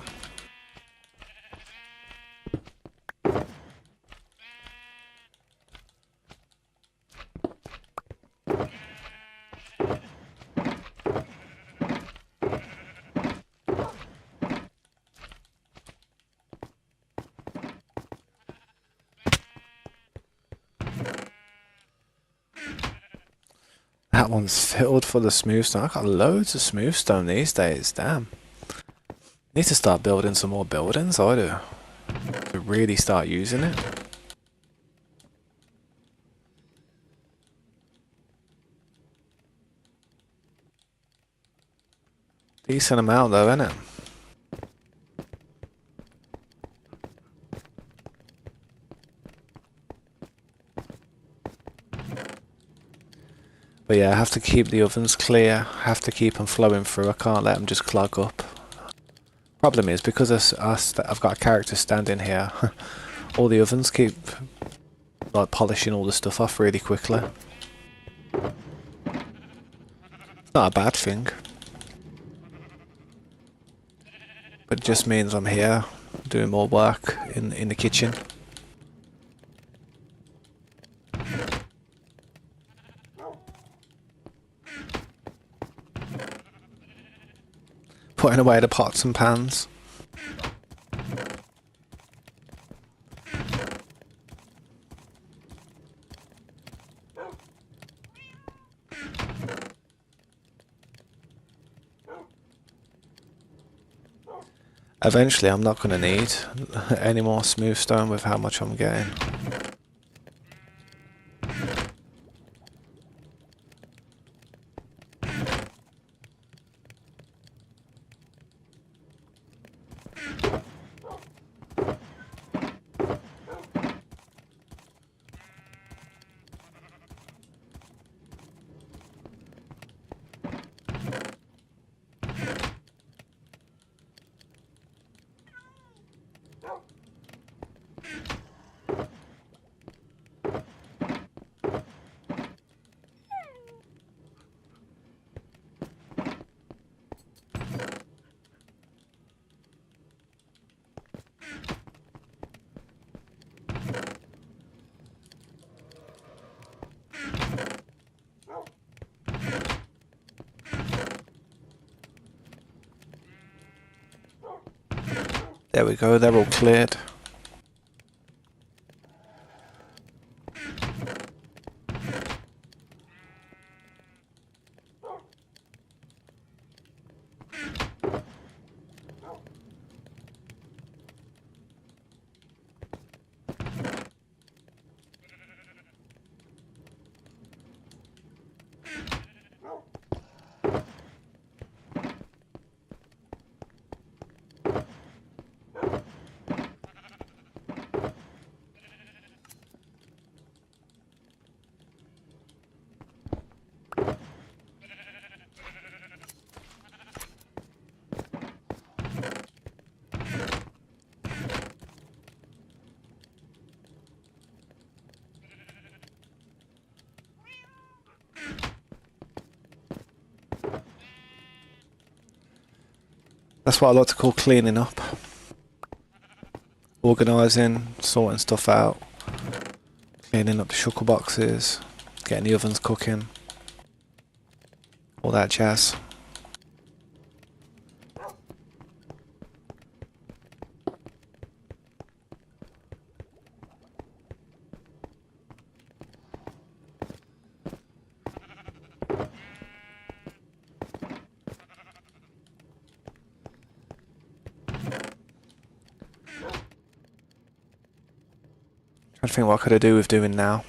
That one's filled full of smooth stone. I've got loads of smooth stone these days, damn. Need to start building some more buildings, I do. To really start using it. Decent amount though, innit? But yeah, I have to keep the ovens clear, I have to keep them flowing through, I can't let them just clog up. Problem is, because I've got a character standing here, all the ovens keep like polishing all the stuff off really quickly. It's not a bad thing. But it just means I'm here doing more work in the kitchen. Putting away the pots and pans. Eventually I'm not going to need any more smooth stone with how much I'm getting. There we go, they're all cleared. That's what I like to call cleaning up. Organising, sorting stuff out, cleaning up the shuttle boxes, getting the ovens cooking, all that jazz. Trying to think what could I do with doing now.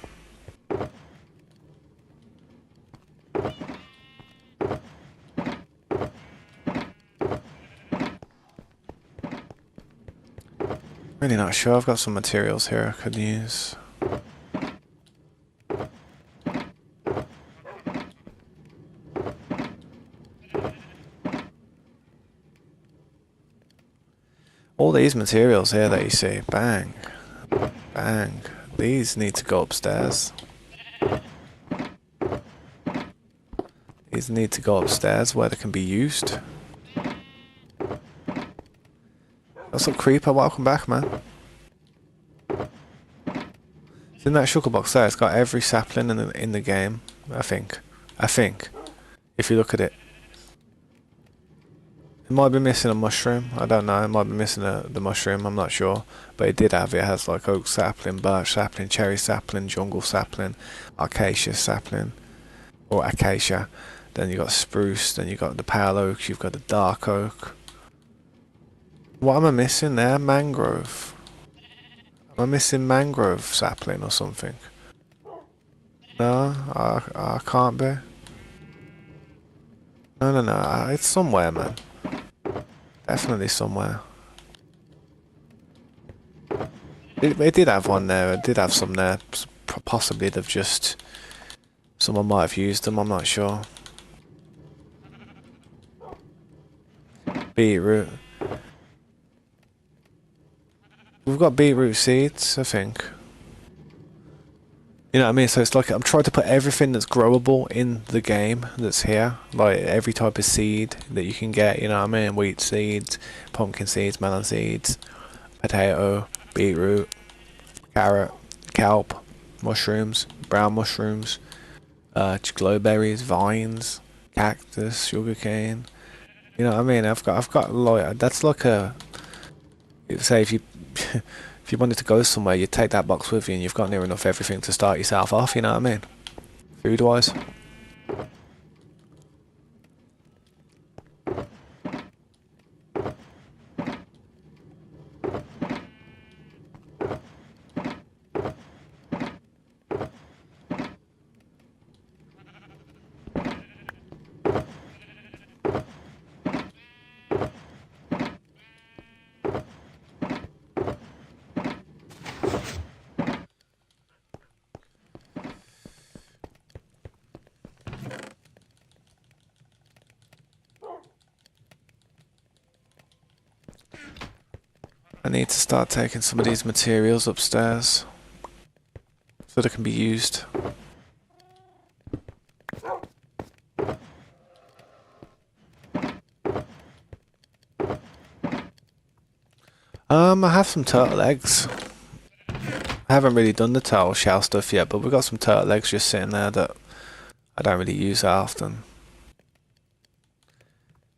Really not sure. I've got some materials here I could use. All these materials here that you see, bang, bang, these need to go upstairs. These need to go upstairs where they can be used. What's up, Creeper? Welcome back, man. It's in that shulker box there. It's got every sapling in the game. I think. If you look at it, it might be missing a mushroom. I don't know. It might be missing the mushroom. I'm not sure. But it did have it. It has like oak sapling, birch sapling, cherry sapling, jungle sapling, acacia sapling, or acacia. Then you got spruce. Then you got the pale oak. You've got the dark oak. What am I missing there? Mangrove. Am I missing mangrove sapling or something? No, I can't be. No. It's somewhere, man. Definitely somewhere. It did have one there. It did have some there. Possibly they've just... Someone might have used them. I'm not sure. Beetroot. We've got beetroot seeds, I think. You know what I mean? So it's like I'm trying to put everything that's growable in the game that's here. Like every type of seed that you can get, you know what I mean? Wheat seeds, pumpkin seeds, melon seeds, potato, beetroot, carrot, kelp, mushrooms, brown mushrooms, glowberries, vines, cactus, sugarcane. You know what I mean? I've got like that's like a... Say if you if you wanted to go somewhere, you'd take that box with you and you've got near enough everything to start yourself off, you know what I mean? Food wise. I need to start taking some of these materials upstairs so they can be used. I have some turtle eggs. I haven't really done the turtle shell stuff yet, but we've got some turtle eggs just sitting there that I don't really use that often.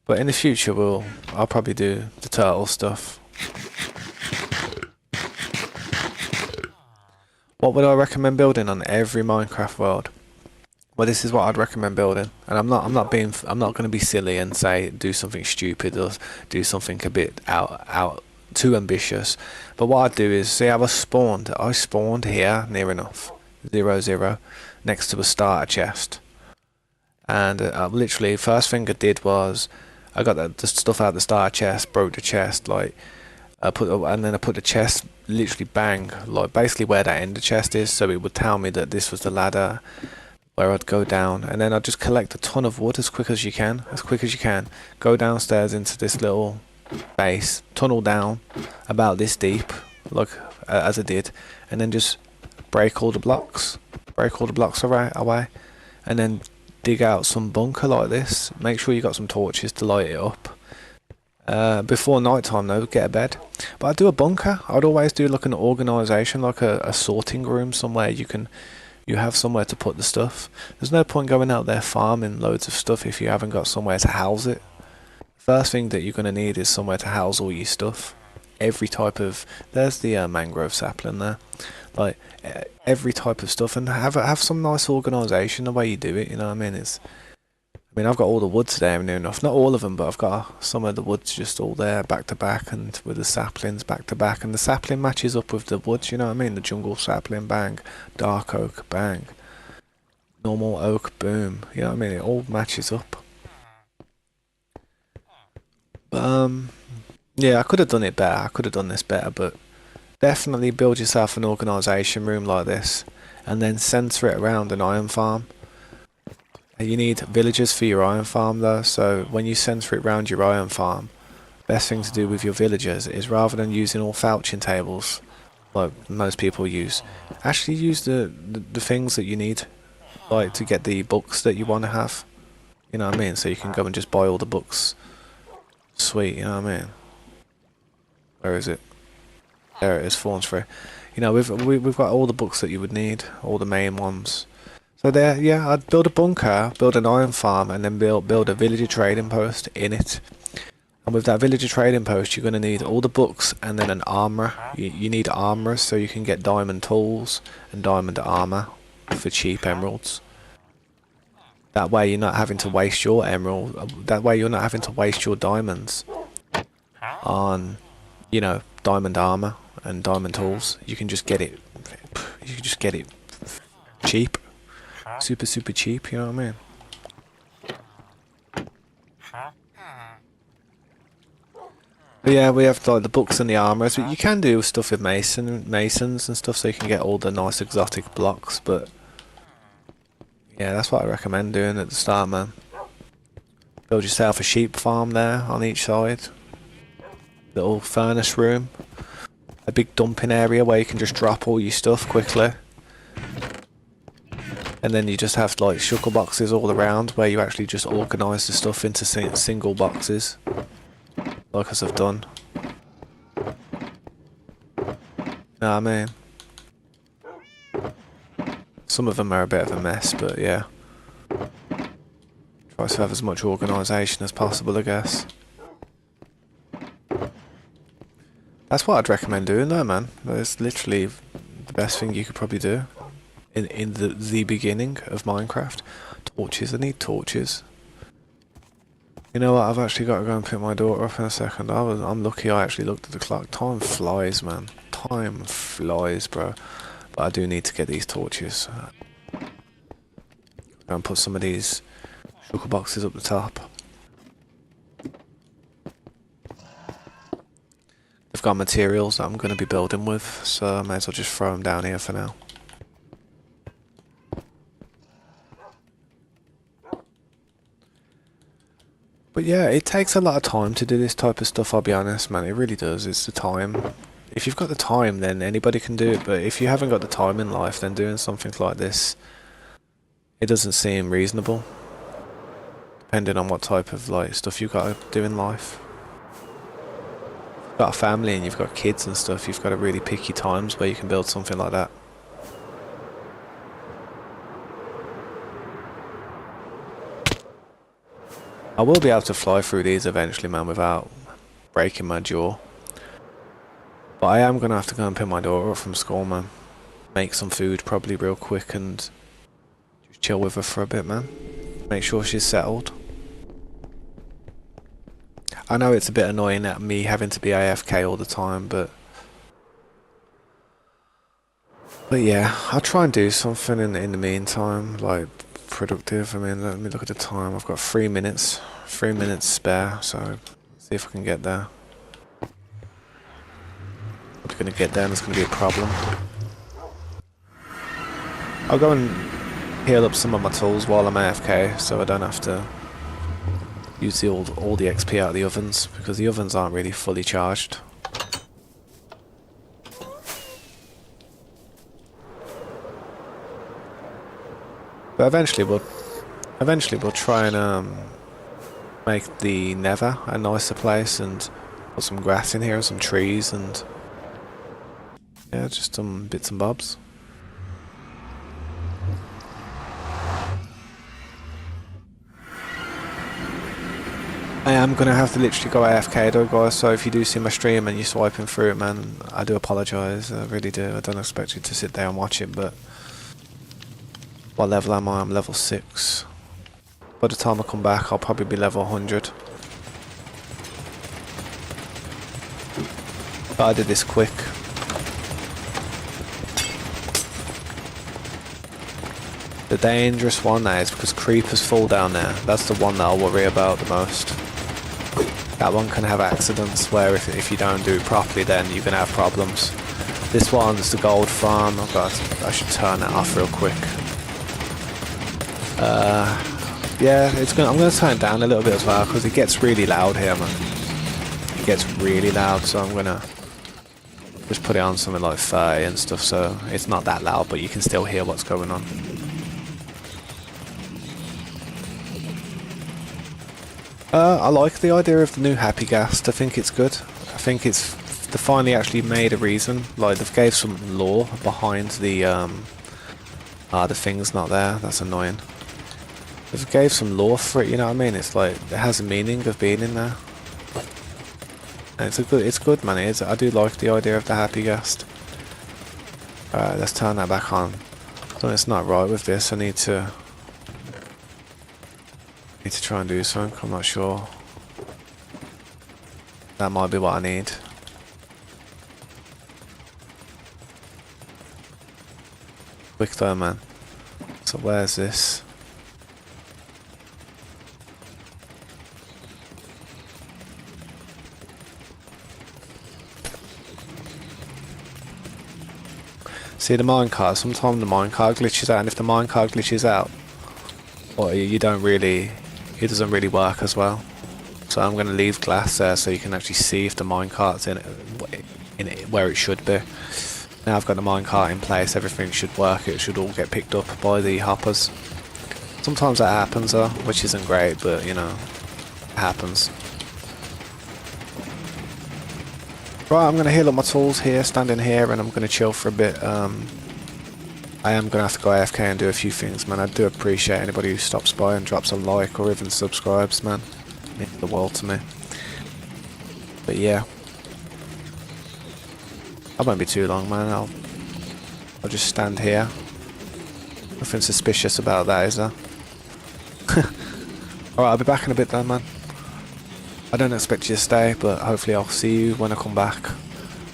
But in the future, I'll probably do the turtle stuff. What would I recommend building on every Minecraft world? Well, this is what I'd recommend building, and I'm not going to be silly and say do something stupid or do something a bit out too ambitious. But what I'd do is see how I spawned. I spawned here near enough, 0, 0, next to a starter chest, and literally first thing I did was I got the stuff out of the starter chest, broke the chest, like and then I put the chest literally bang, like basically where that ender chest is, so it would tell me that this was the ladder where I'd go down, and then I'd just collect a ton of wood as quick as you can, go downstairs into this little base, tunnel down about this deep, like as I did, and then just break all the blocks away, and then dig out some bunker like this. Make sure you got some torches to light it up. Before night time though, get a bed. But I'd do a bunker. I'd always do like an organisation, like a sorting room somewhere you have somewhere to put the stuff. There's no point going out there farming loads of stuff if you haven't got somewhere to house it. First thing that you're going to need is somewhere to house all your stuff. Every type of... There's the mangrove sapling there. Like, every type of stuff. And have some nice organisation the way you do it, you know what I mean? I've got all the woods there near enough. Not all of them, but I've got some of the woods just all there, back to back, and with the saplings back to back. And the sapling matches up with the woods, you know what I mean? The jungle sapling, bang. Dark oak, bang. Normal oak, boom. You know what I mean? It all matches up. But, yeah, I could have done it better. I could have done this better, but definitely build yourself an organisation room like this, and then centre it around an iron farm. You need villagers for your iron farm though, so when you centre it around your iron farm, best thing to do with your villagers is, rather than using all falching tables like most people use, actually use the things that you need, like to get the books that you want to have, you know what I mean, so you can go and just buy all the books. Sweet, you know what I mean. Where is it? There it is, Thorns Free. You know, we've got all the books that you would need, all the main ones. So there, yeah, I'd build a bunker, build an iron farm, and then build a villager trading post in it. And with that villager trading post, you're going to need all the books and then an armourer. You need armourers so you can get diamond tools and diamond armour for cheap emeralds. That way you're not having to waste your emerald. That way you're not having to waste your diamonds on, you know, diamond armour and diamond tools. You can just get it. You can just get it cheap. Super cheap, you know what I mean? But yeah, we have like the books and the armors, but you can do stuff with masons and stuff, so you can get all the nice exotic blocks. But yeah, that's what I recommend doing at the start, man. Build yourself a sheep farm there on each side, little furnace room, a big dumping area where you can just drop all your stuff quickly. And then you just have like shulker boxes all around where you actually just organise the stuff into single boxes, like as I've done. Know what I mean? Some of them are a bit of a mess, but yeah. Try to have as much organisation as possible, I guess. That's what I'd recommend doing though, man. It's literally the best thing you could probably do. In the beginning of Minecraft. Torches, I need torches. You know what, I've actually got to go and pick my daughter up in a second. I'm lucky I actually looked at the clock. Time flies, man. Time flies, bro. But I do need to get these torches. Go and put some of these shulker boxes up the top. I've got materials that I'm going to be building with, so I may as well just throw them down here for now. But yeah, it takes a lot of time to do this type of stuff, I'll be honest, man. It really does. It's the time. If you've got the time, then anybody can do it. But if you haven't got the time in life, then doing something like this, it doesn't seem reasonable. Depending on what type of like stuff you've got to do in life. If you've got a family and you've got kids and stuff, you've got to really pick your times where you can build something like that. I will be able to fly through these eventually, man, without breaking my jaw. But I am going to have to go and pick my daughter up from school, man. make some food probably real quick and just chill with her for a bit, man. Make sure she's settled. I know it's a bit annoying at me having to be AFK all the time, but yeah, I'll try and do something in the meantime, like productive. I mean, let me look at the time. I've got 3 minutes, 3 minutes spare, so see if I can get there. I'm gonna get there and it's gonna be a problem. I'll go and heal up some of my tools while I'm AFK, so I don't have to use all the XP out of the ovens, because the ovens aren't really fully charged. But eventually we'll try and make the Nether a nicer place and put some grass in here, some trees, and yeah, just some bits and bobs. I am gonna have to literally go AFK though, guys, so if you do see my stream and you're swiping through it, man, I do apologise, I really do. I don't expect you to sit there and watch it, but what level am I? I'm level 6. By the time I come back, I'll probably be level 100. But I did this quick. The dangerous one that is because creepers fall down there. That's the one that I'll worry about the most. That one can have accidents where if you don't do it properly, then you're gonna have problems. This one's the gold farm. Oh god, I should turn that off real quick. Yeah, I'm gonna turn it down a little bit as well because it gets really loud here, man. It gets really loud, so I'm gonna just put it on something like 30 and stuff, so it's not that loud, but you can still hear what's going on. I like the idea of the new happy ghast. I think it's good. I think they finally actually made a reason. Like, they've gave some lore behind the thing's not there. That's annoying. They've gave some lore for it, you know what I mean? It's like, it has a meaning of being in there. And it's good, man. It is. I do like the idea of the happy ghast. Alright, let's turn that back on. Something's not right with this. I need to try and do something. I'm not sure. That might be what I need. Quick though, man. So where's this? See the minecart, sometimes the minecart glitches out, and if the minecart glitches out, or you don't really, it doesn't really work as well. So I'm going to leave glass there so you can actually see if the minecart's in it where it should be. Now I've got the minecart in place, everything should work, it should all get picked up by the hoppers. Sometimes that happens though, which isn't great, but you know, it happens. Right, I'm going to heal up my tools here, standing here, and I'm going to chill for a bit. I am going to have to go AFK and do a few things, man. I do appreciate anybody who stops by and drops a like or even subscribes, man. It means the world to me. But yeah. I won't be too long, man. I'll just stand here. Nothing suspicious about that, is there? Alright, I'll be back in a bit then, man. I don't expect you to stay, but hopefully I'll see you when I come back.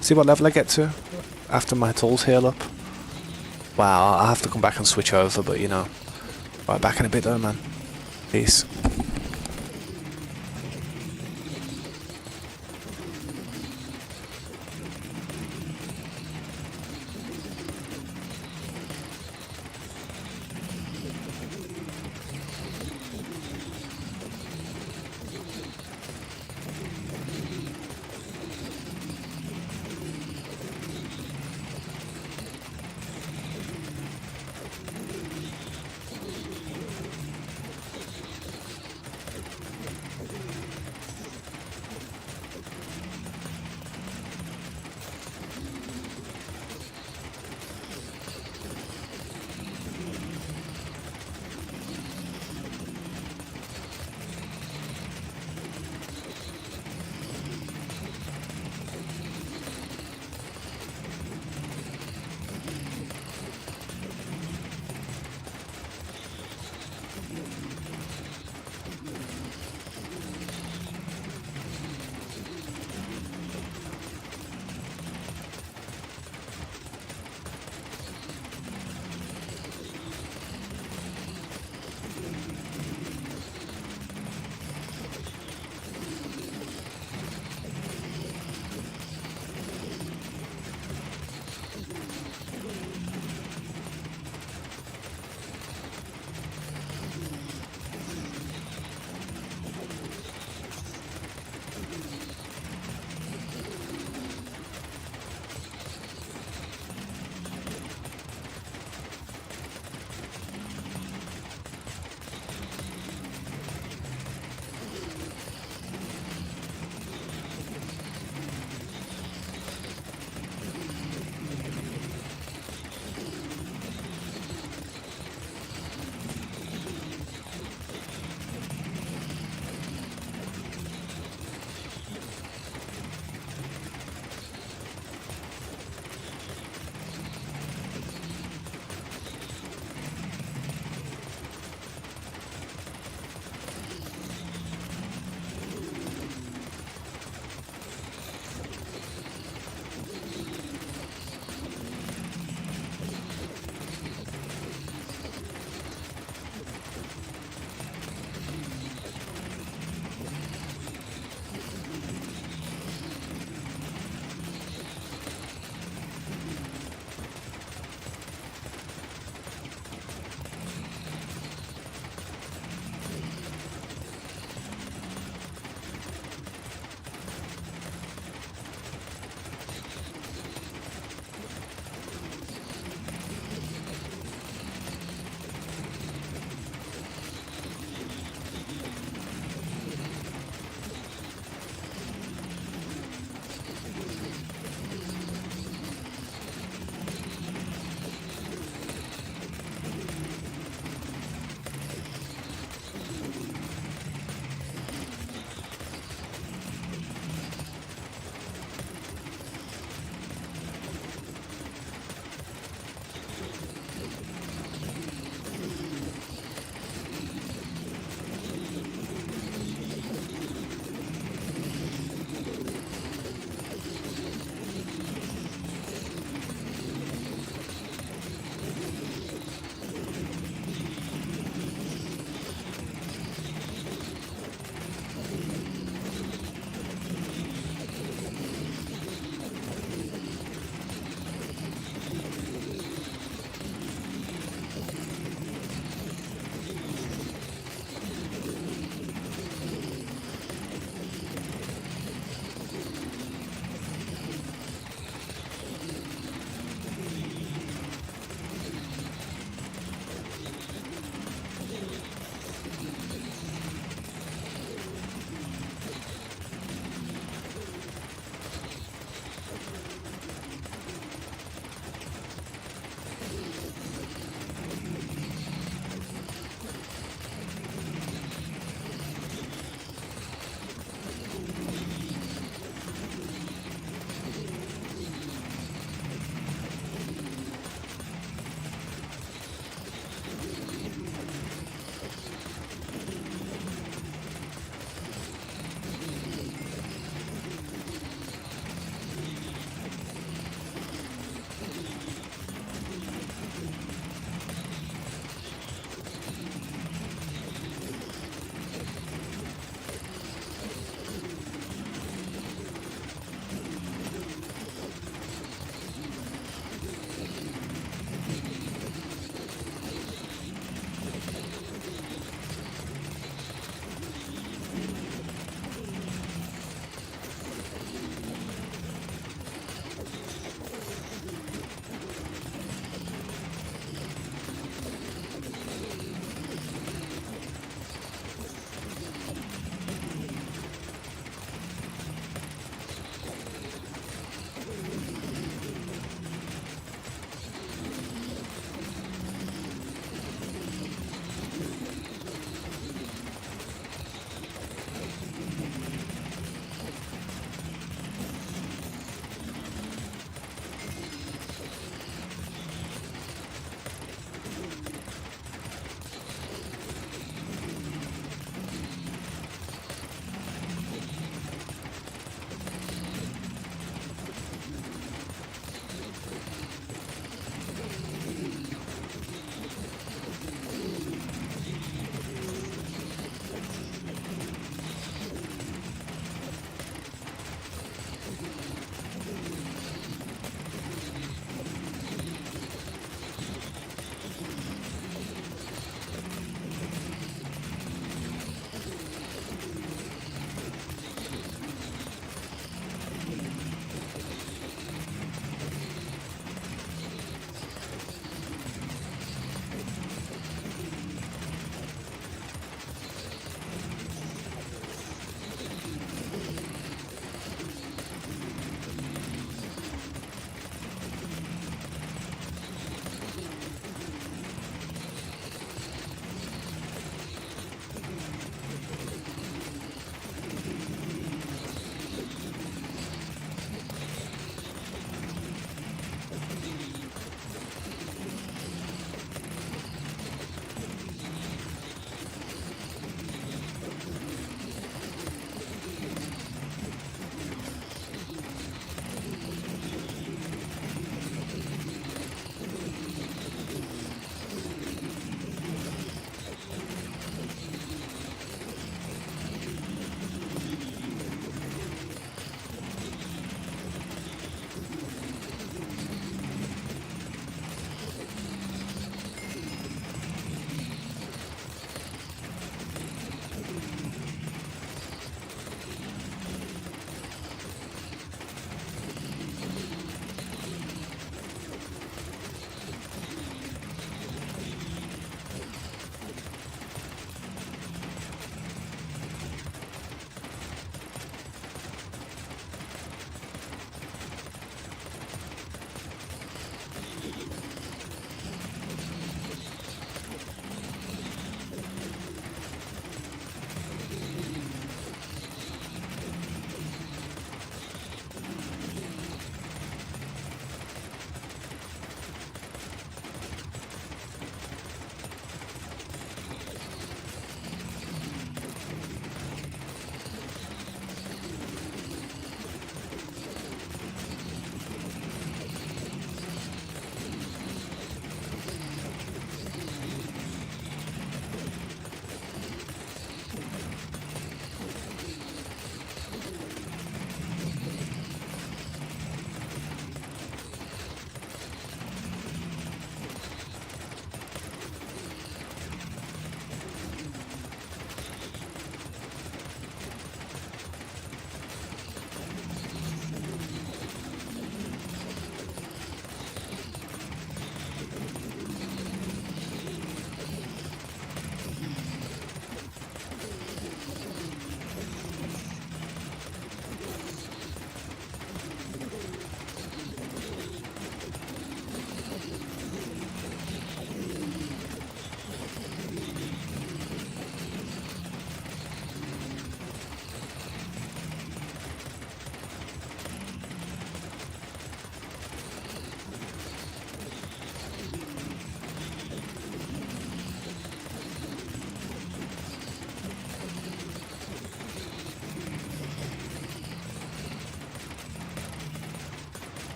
See what level I get to after my tools heal up. Wow, I'll have to come back and switch over, but you know. Right, back in a bit though, man. Peace.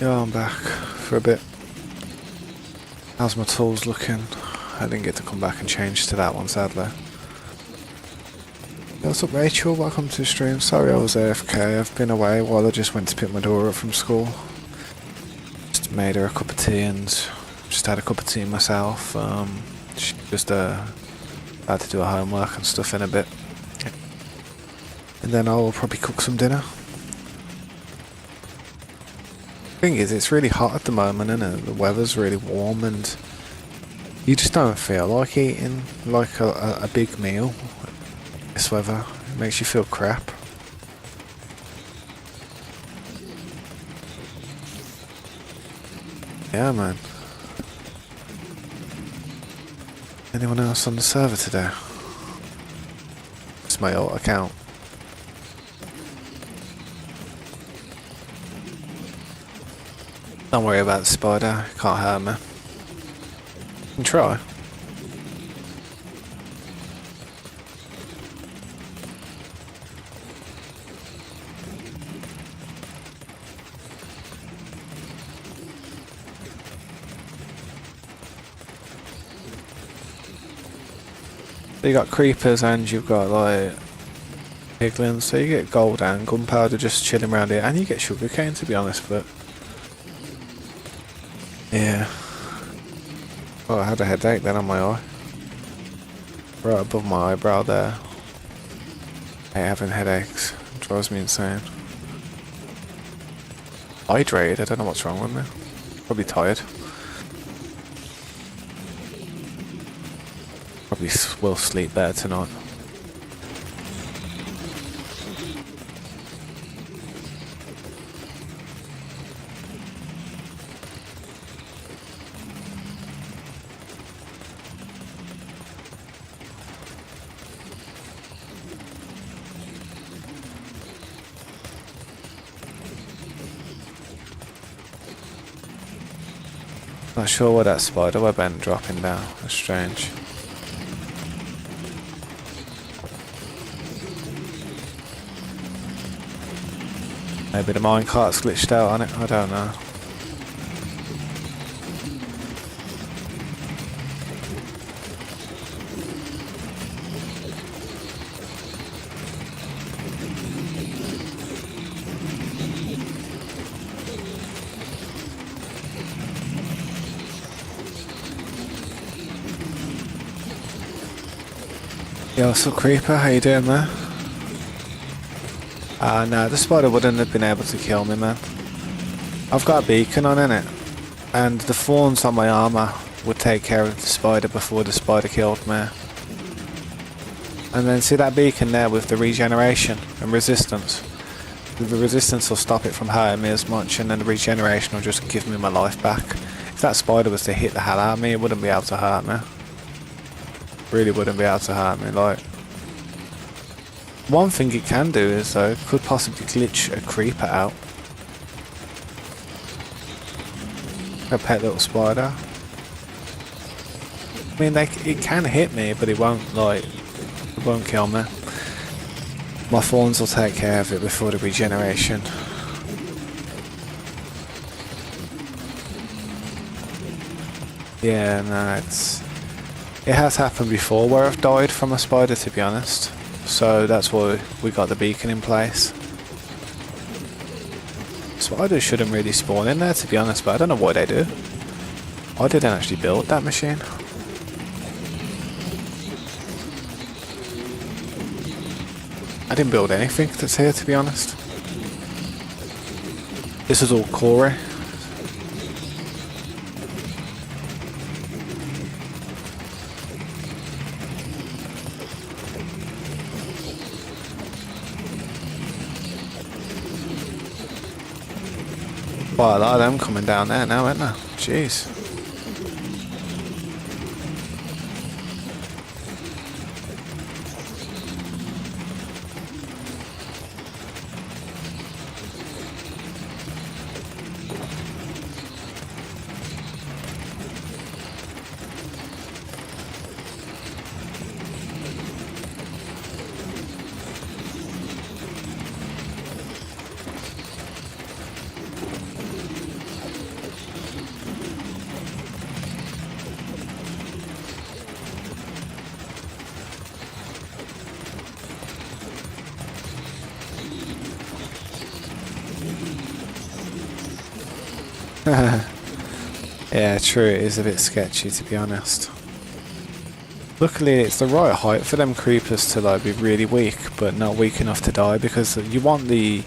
Yeah, I'm back for a bit. How's my tools looking? I didn't get to come back and change to that one, sadly. Yeah, what's up, Rachel? Welcome to the stream. Sorry I was AFK. I've been away while I just went to pick my daughter up from school. Just made her a cup of tea and just had a cup of tea myself. She just had to do her homework and stuff in a bit. And then I'll probably cook some dinner. Thing is, it's really hot at the moment, isn't it? The weather's really warm and you just don't feel like eating like a big meal. This weather, it makes you feel crap. Yeah, man. Anyone else on the server today? It's my alt account. Don't worry about the spider, it can't hurt me. You can try. So you got creepers and you've got like piglins, so you get gold and gunpowder just chilling around here, and you get sugarcane to be honest, but yeah. Oh, I had a headache then on my eye. Right above my eyebrow there. I hate having headaches. It drives me insane. Hydrated, I don't know what's wrong with me. Probably tired. Probably will sleep better tonight. Not sure where that spider web ended dropping down. That's strange. Maybe the minecart's glitched out on it, I don't know. Yo, what's up, Creeper? How you doing, man? No, the spider wouldn't have been able to kill me, man. I've got a beacon on, innit? And the thorns on my armour would take care of the spider before the spider killed me. And then see that beacon there with the regeneration and resistance? The resistance will stop it from hurting me as much, and then the regeneration will just give me my life back. If that spider was to hit the hell out of me, it wouldn't be able to hurt me. Really wouldn't be able to hurt me, like. One thing it can do is, though, could possibly glitch a creeper out. A pet little spider. I mean, it can hit me, but it won't kill me. My thorns will take care of it before the regeneration. Yeah, no, it has happened before where I've died from a spider, to be honest. So that's why we got the beacon in place. Spiders shouldn't really spawn in there, to be honest, but I don't know why they do. I didn't actually build that machine. I didn't build anything that's here, to be honest. This is all core. Quite a lot of them coming down there now, isn't there? Jeez. Yeah, true, it is a bit sketchy to be honest. Luckily it's the right height for them creepers to like be really weak, but not weak enough to die, because you want the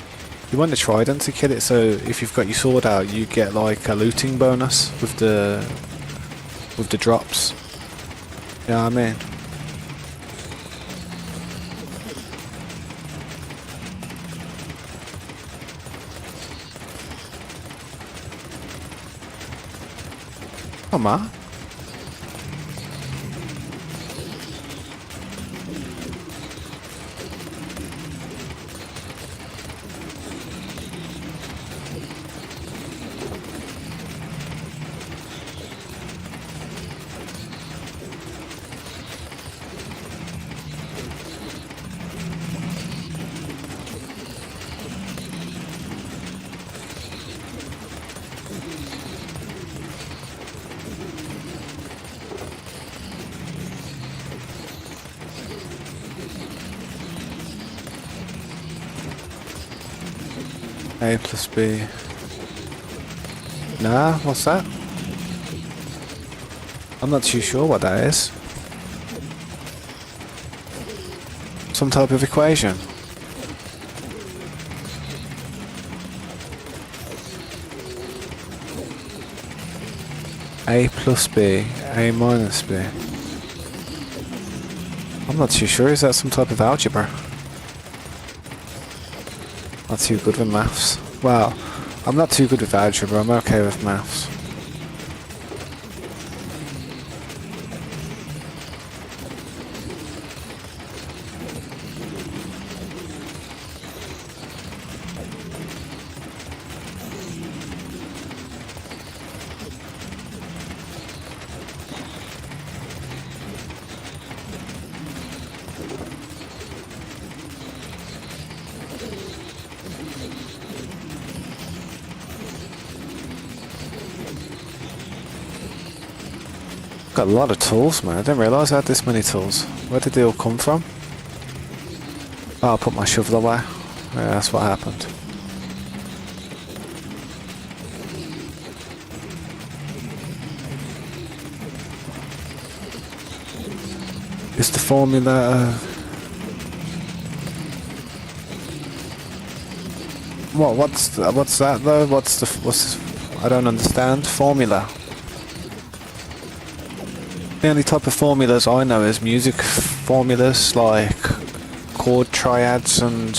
trident to kill it, so if you've got your sword out you get like a looting bonus with the drops. You know what I mean? Come on. A plus B. Nah, what's that? I'm not too sure what that is. Some type of equation. A plus B, A minus B. I'm not too sure, is that some type of algebra? Not too good with maths. Well, I'm not too good with algebra, I'm okay with maths. Got a lot of tools, man. I didn't realise I had this many tools. Where did they all come from? Oh, I put my shovel away. Yeah, that's what happened. Is the formula... What's that though? What's... I don't understand. Formula. The only type of formulas I know is music formulas, like chord triads and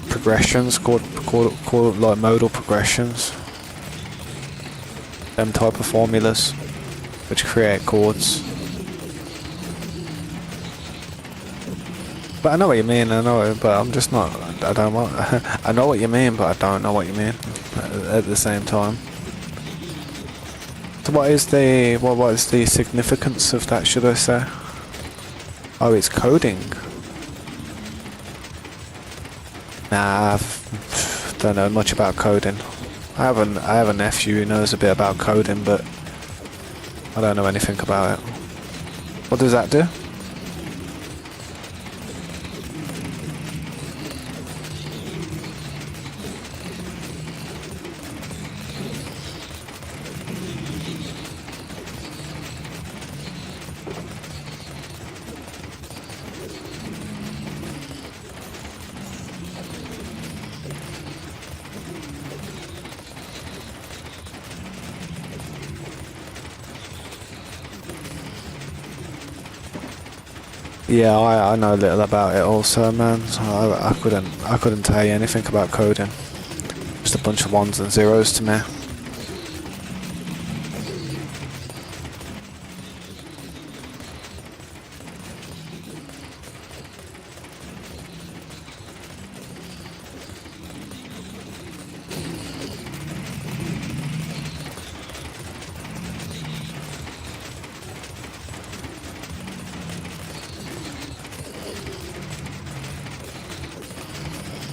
progressions, chord like modal progressions. Them type of formulas which create chords. But I know what you mean. I know it, but I'm just not. I don't want. I know what you mean, but I don't know what you mean at the same time. So what is the significance of that, should I say? Oh, it's coding. Nah, I don't know much about coding. I have a nephew who knows a bit about coding, but I don't know anything about it. What does that do? Yeah, I know a little about it also, man. So I couldn't tell you anything about coding. Just a bunch of ones and zeros to me.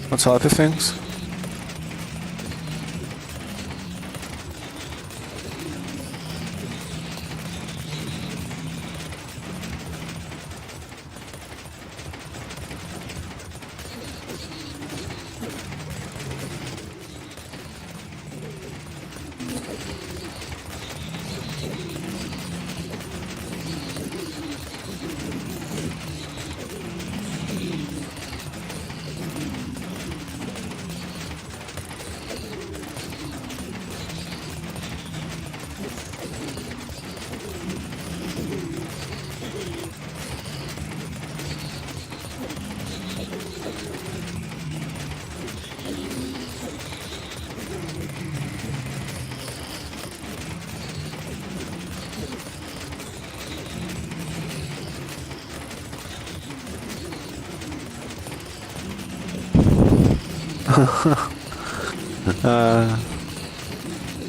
What type of things?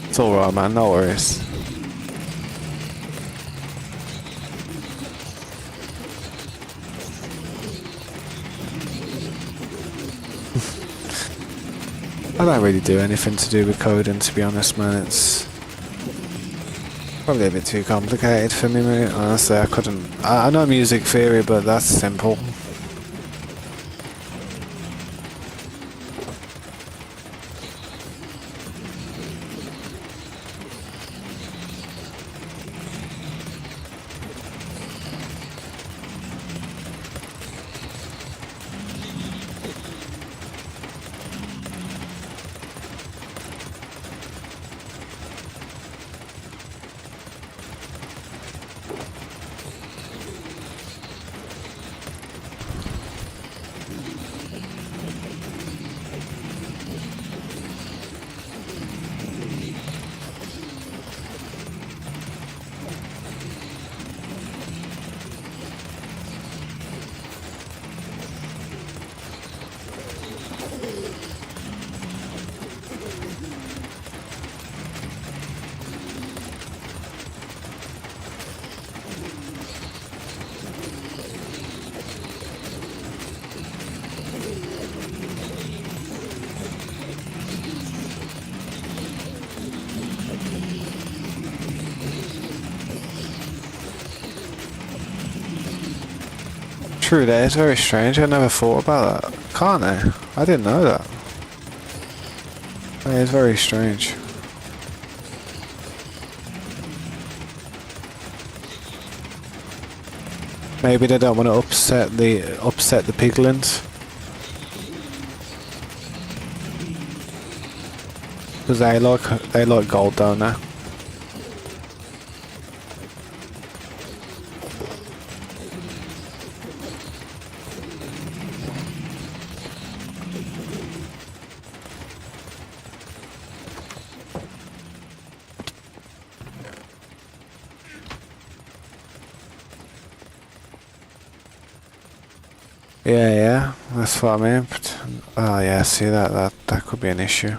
It's alright, man, no worries. I don't really do anything to do with coding, to be honest, man. It's probably a bit too complicated for me, mate. Honestly, I couldn't. I know music theory, but that's simple. True, that is very strange. I never thought about that. Can't I? I didn't know that. That is very strange. Maybe they don't want to upset the piglins. Because they like gold, don't they? Yeah, that's what I mean. But, oh yeah, see that could be an issue.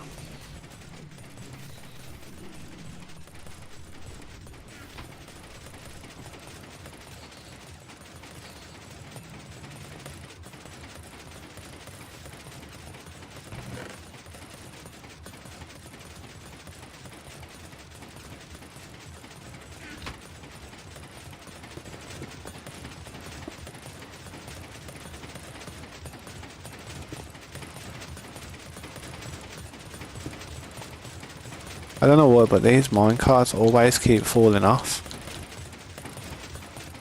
I don't know why, but these minecarts always keep falling off.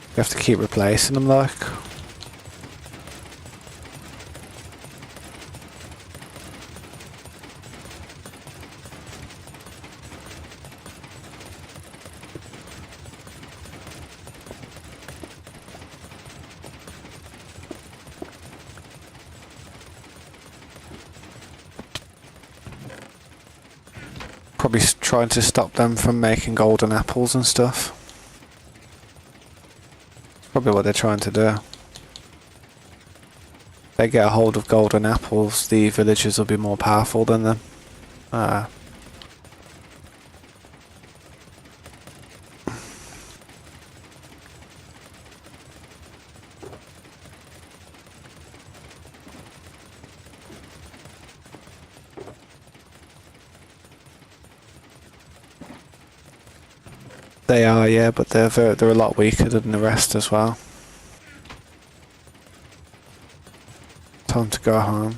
You have to keep replacing them, like. Probably trying to stop them from making golden apples and stuff. It's probably what they're trying to do. They get a hold of golden apples, the villagers will be more powerful than them. They are, yeah, but they're a lot weaker than the rest as well. Time to go home.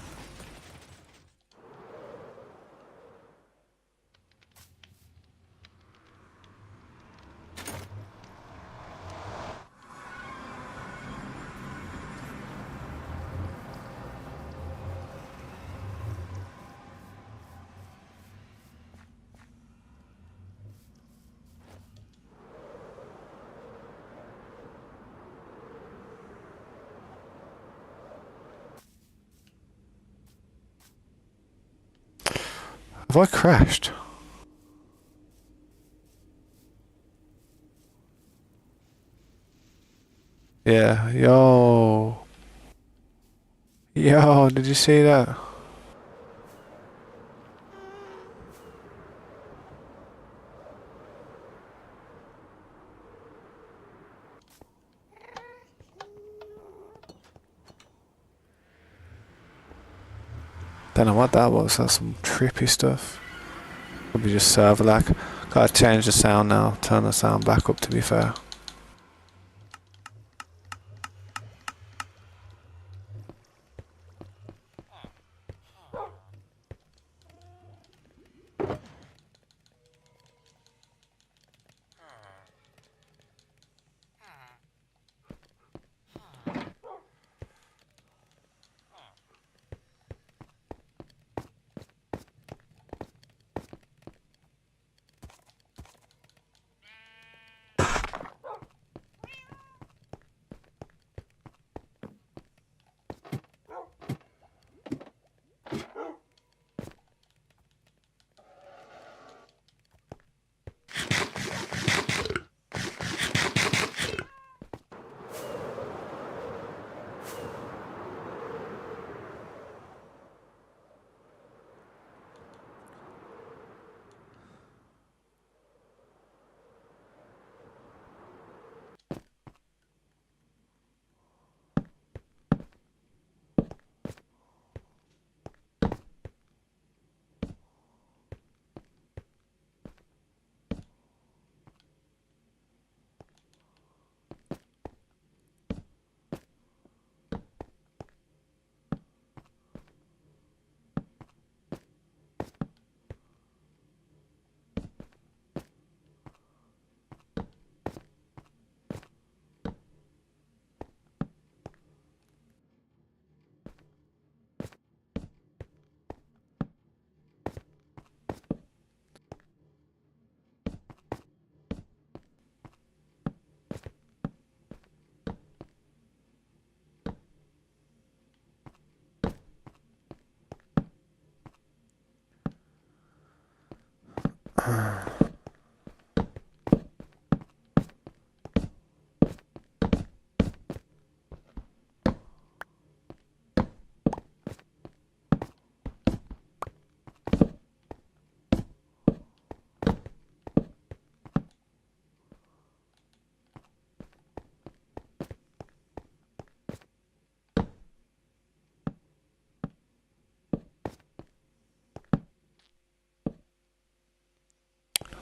Have I crashed? Yeah, yo. Yo, did you see that? Don't know what that was. That's some trippy stuff. Probably just server lag. Gotta change the sound now. Turn the sound back up, to be fair.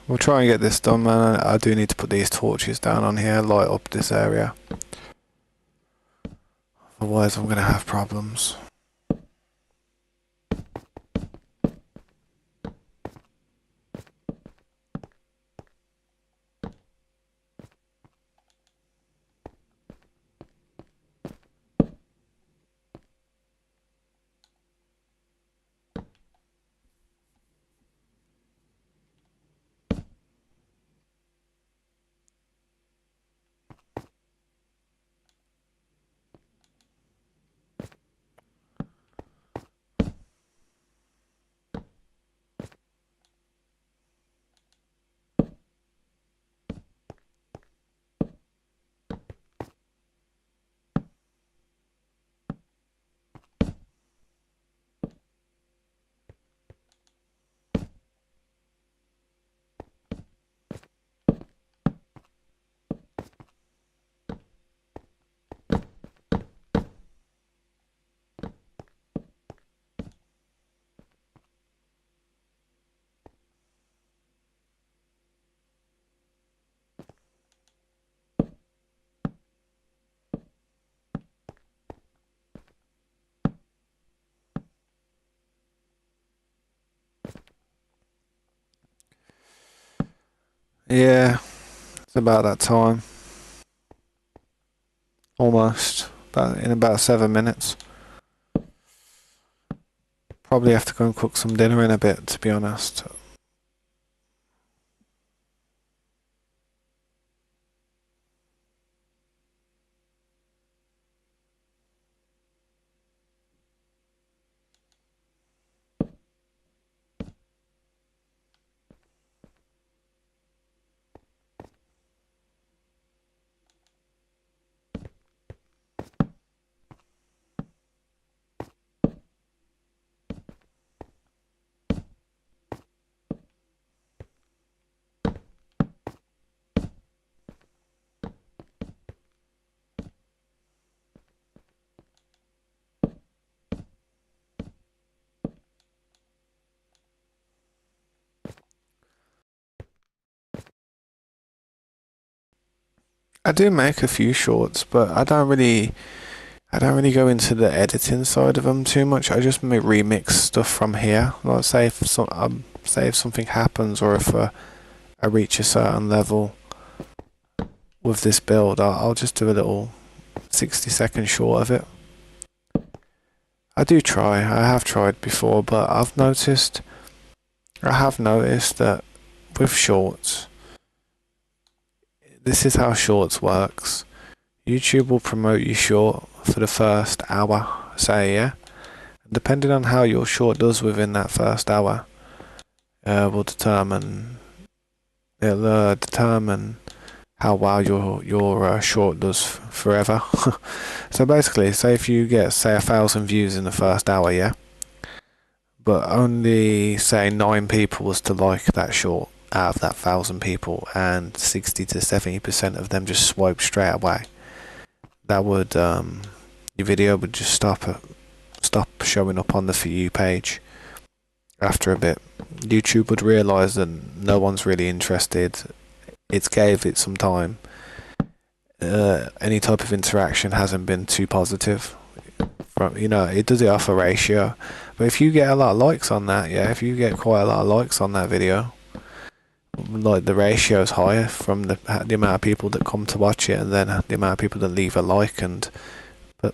We'll try and get this done, man. I do need to put these torches down on here, light up this area. Otherwise I'm gonna have problems. Yeah, it's about that time. Almost. In about 7 minutes. Probably have to go and cook some dinner in a bit, to be honest. I do make a few shorts, but I don't really go into the editing side of them too much. I just remix stuff from here. Like say if something happens, or if I reach a certain level with this build, I'll just do a little 60-second short of it. I do try. I have tried before, but I have noticed that with shorts, this is how shorts works. YouTube will promote you short for the first hour, say, yeah? And depending on how your short does within that first hour, will determine how well your short does forever. So basically, say if you get, say, 1,000 views in the first hour, yeah? But only, say, 9 people was to like that short out of that 1,000 people, and 60 to 70% of them just swiped straight away. That would, your video would just stop showing up on the For You page after a bit. YouTube would realise that no one's really interested. It's gave it some time. Any type of interaction hasn't been too positive. It does it off a ratio. But if you get a lot of likes on that, yeah, if you get quite a lot of likes on that video, like the ratio is higher from the amount of people that come to watch it, and then the amount of people that leave a like and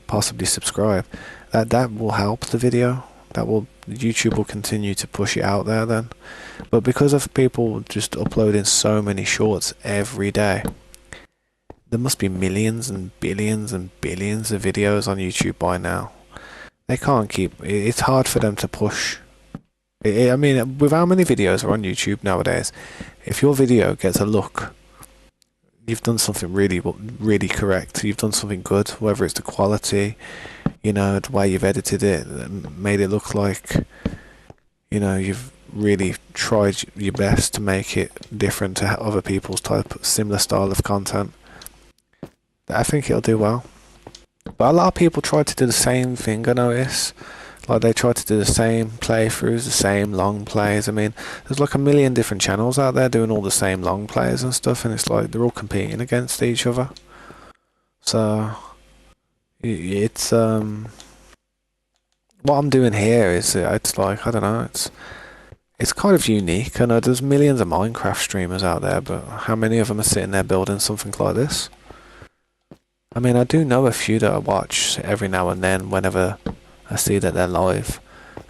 possibly subscribe. That will help the video. YouTube will continue to push it out there then. But because of people just uploading so many shorts every day, there must be millions and billions of videos on YouTube by now. They can't keep. It's hard for them to push. I mean, with how many videos are on YouTube nowadays, if your video gets a look, you've done something really correct. You've done something good, whether it's the quality, the way you've edited it, made it look like, you've really tried your best to make it different to other people's similar style of content. I think it'll do well. But a lot of people try to do the same thing, I notice. Like, they try to do the same playthroughs, the same long plays. I mean, there's like a million different channels out there doing all the same long plays and stuff, and it's like they're all competing against each other. So, it's, what I'm doing here is, it's like, I don't know, it's kind of unique. I know there's millions of Minecraft streamers out there, but how many of them are sitting there building something like this? I mean, I do know a few that I watch every now and then whenever I see that they're live,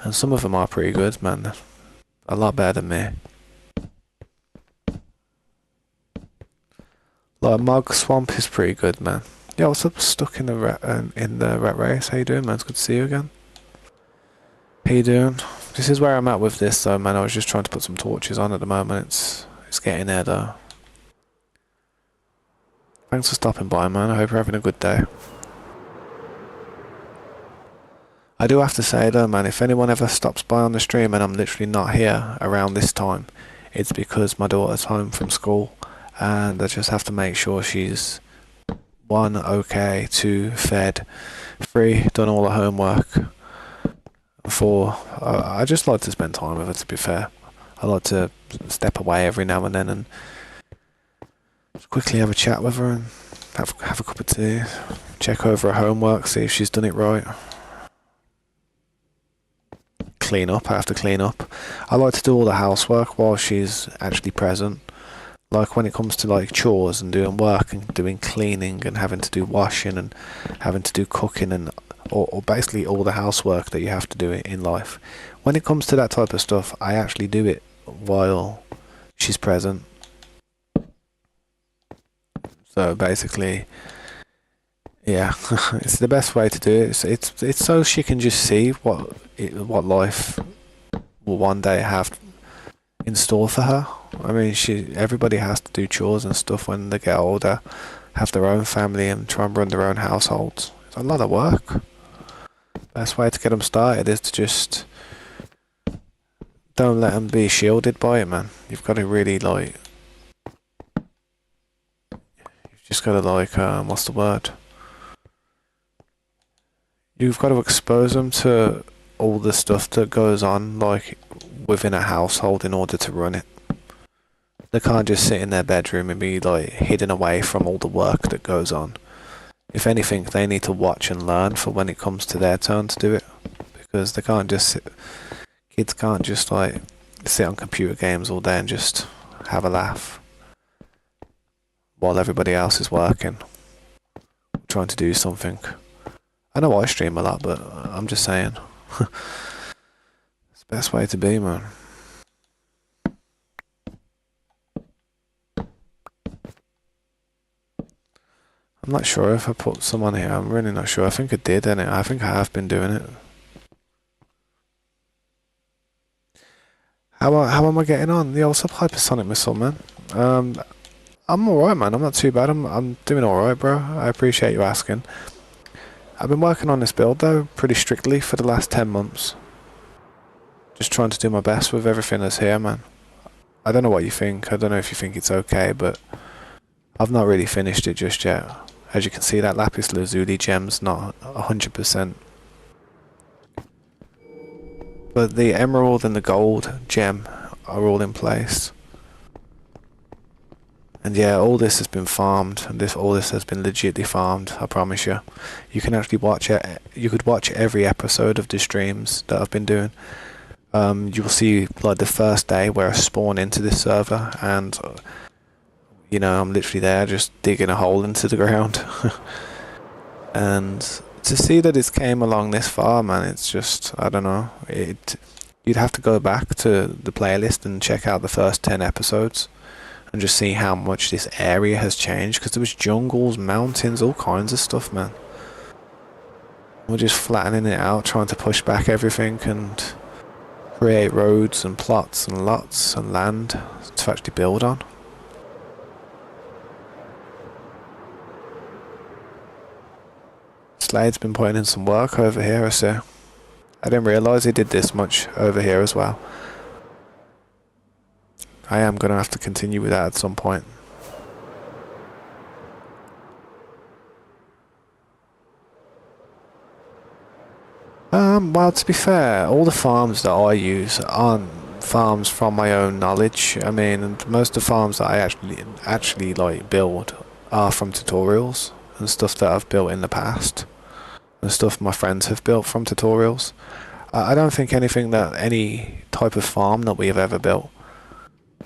and some of them are pretty good, man. A lot better than me. Like, Mog Swamp is pretty good, man. Yeah, what's up? Stuck in the rat race. How you doing, man? It's good to see you again. How you doing? This is where I'm at with this, though, man. I was just trying to put some torches on at the moment. It's getting there, though. Thanks for stopping by, man. I hope you're having a good day. I do have to say, though, man, if anyone ever stops by on the stream and I'm literally not here around this time, it's because my daughter's home from school, and I just have to make sure she's 1, okay, 2, fed, 3, done all the homework, 4, I just like to spend time with her, to be fair. I like to step away every now and then and just quickly have a chat with her and have a cup of tea, check over her homework, see if she's done it right. Clean up. I have to clean up. I like to do all the housework while she's actually present. Like, when it comes to like chores and doing work and doing cleaning and having to do washing and having to do cooking and or basically all the housework that you have to do in life. When it comes to that type of stuff, I actually do it while she's present. So basically, yeah, it's the best way to do it. It's so she can just see what life will one day have in store for her. I mean, everybody has to do chores and stuff when they get older, have their own family and try and run their own households. It's a lot of work. Best way to get them started is to just don't let them be shielded by it, man. You've got to really just got to what's the word? You've got to expose them to all the stuff that goes on, like, within a household in order to run it. They can't just sit in their bedroom and be like hidden away from all the work that goes on. If anything, they need to watch and learn for when it comes to their turn to do it, because they can't just sit, kids can't just like sit on computer games all day and just have a laugh while everybody else is working, trying to do something. I know I stream a lot, but I'm just saying. It's the best way to be, man. I'm not sure if I put some on here. I'm really not sure. I think I did, innit? I think I have been doing it. How am I getting on? The old hypersonic missile, man. I'm alright, man. I'm not too bad. I'm doing alright, bro. I appreciate you asking. I've been working on this build, though, pretty strictly for the last 10 months. Just trying to do my best with everything that's here, man. I don't know what you think. I don't know if you think it's okay, but I've not really finished it just yet. As you can see, that lapis lazuli gem's not 100%. But the emerald and the gold gem are all in place. And yeah, all this has been farmed, and all this has been legitly farmed, I promise you. You can actually watch it. You could watch every episode of the streams that I've been doing. You'll see like the first day where I spawn into this server, and you know, I'm literally there just digging a hole into the ground. And to see that it's came along this far, man, it's just, I don't know. You'd have to go back to the playlist and check out the first 10 episodes and just see how much this area has changed, because there was jungles, mountains, all kinds of stuff, man. We're just flattening it out, trying to push back everything and create roads and plots and lots and land to actually build on. Slade's been putting in some work over here, I see. I didn't realise he did this much over here as well. I am going to have to continue with that at some point. Well, to be fair, all the farms that I use aren't farms from my own knowledge. I mean, and most of the farms that I actually like build are from tutorials and stuff that I've built in the past, and stuff my friends have built from tutorials. I don't think any type of farm that we have ever built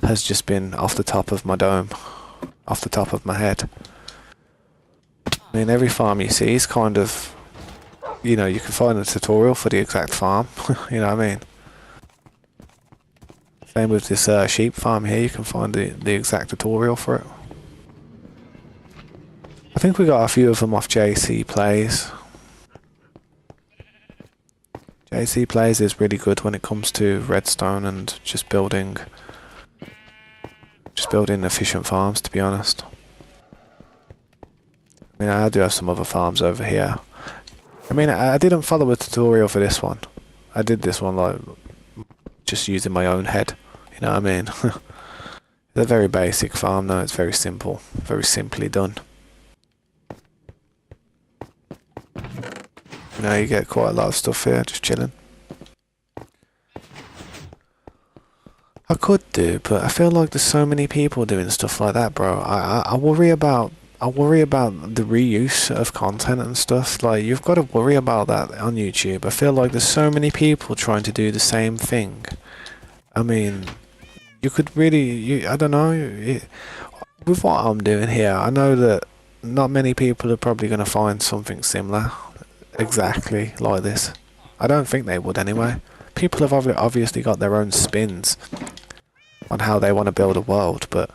has just been off the top of my dome, off the top of my head. I mean, every farm you see is kind of, you know, you can find a tutorial for the exact farm. You know what I mean? Same with this sheep farm here, you can find the exact tutorial for it. I think we got a few of them off JC Plays. JC Plays is really good when it comes to redstone and just building efficient farms, to be honest. I mean, I do have some other farms over here. I mean, I didn't follow a tutorial for this one. I did this one like just using my own head. You know what I mean? It's a very basic farm though. It's very simple, very simply done. You know, you get quite a lot of stuff here, just chilling. I could do, but I feel like there's so many people doing stuff like that, bro. I worry about the reuse of content and stuff. Like, you've got to worry about that on YouTube. I feel like there's so many people trying to do the same thing. I mean, you could really, I don't know, with what I'm doing here, I know that not many people are probably going to find something similar, exactly like this. I don't think they would anyway. People have obviously got their own spins on how they want to build a world, but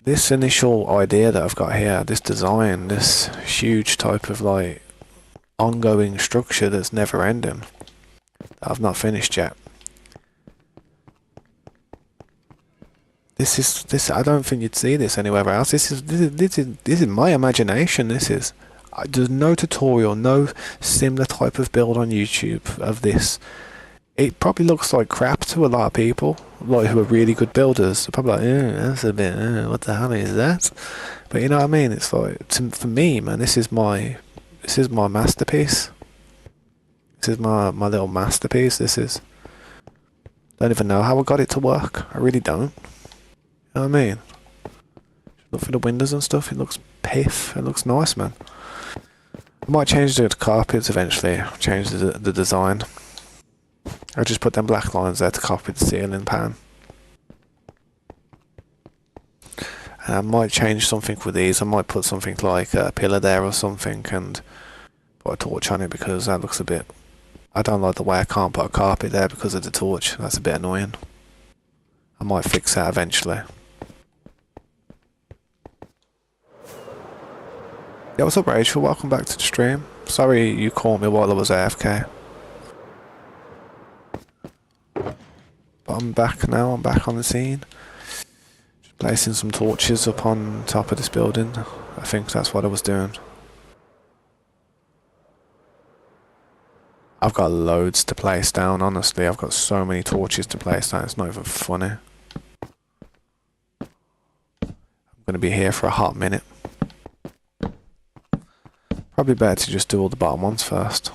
this initial idea that I've got here, this design, this huge type of like ongoing structure that's never ending, that I've not finished yet. This I don't think you'd see this anywhere else. This is my imagination. There's no tutorial, no similar type of build on YouTube of this. It probably looks like crap to a lot of people, like who are really good builders. They're probably like, that's a bit, what the hell is that? But you know what I mean? It's like, for me, man, this is my masterpiece. This is my little masterpiece. Don't even know how I got it to work. I really don't. You know what I mean? Look for the windows and stuff. It looks piff. It looks nice, man. I might change the carpets eventually. Change the design. I'll just put them black lines there to copy the ceiling pan. And I might change something with these. I might put something like a pillar there or something and put a torch on it because that looks a bit... I don't like the way I can't put a carpet there because of the torch. That's a bit annoying. I might fix that eventually. Yeah, what's up, Rachel? Welcome back to the stream. Sorry you called me while I was AFK. But I'm back now. I'm back on the scene. Just placing some torches up on top of this building. I think that's what I was doing. I've got loads to place down, honestly. I've got so many torches to place down. It's not even funny. I'm going to be here for a hot minute. Probably better to just do all the bottom ones first.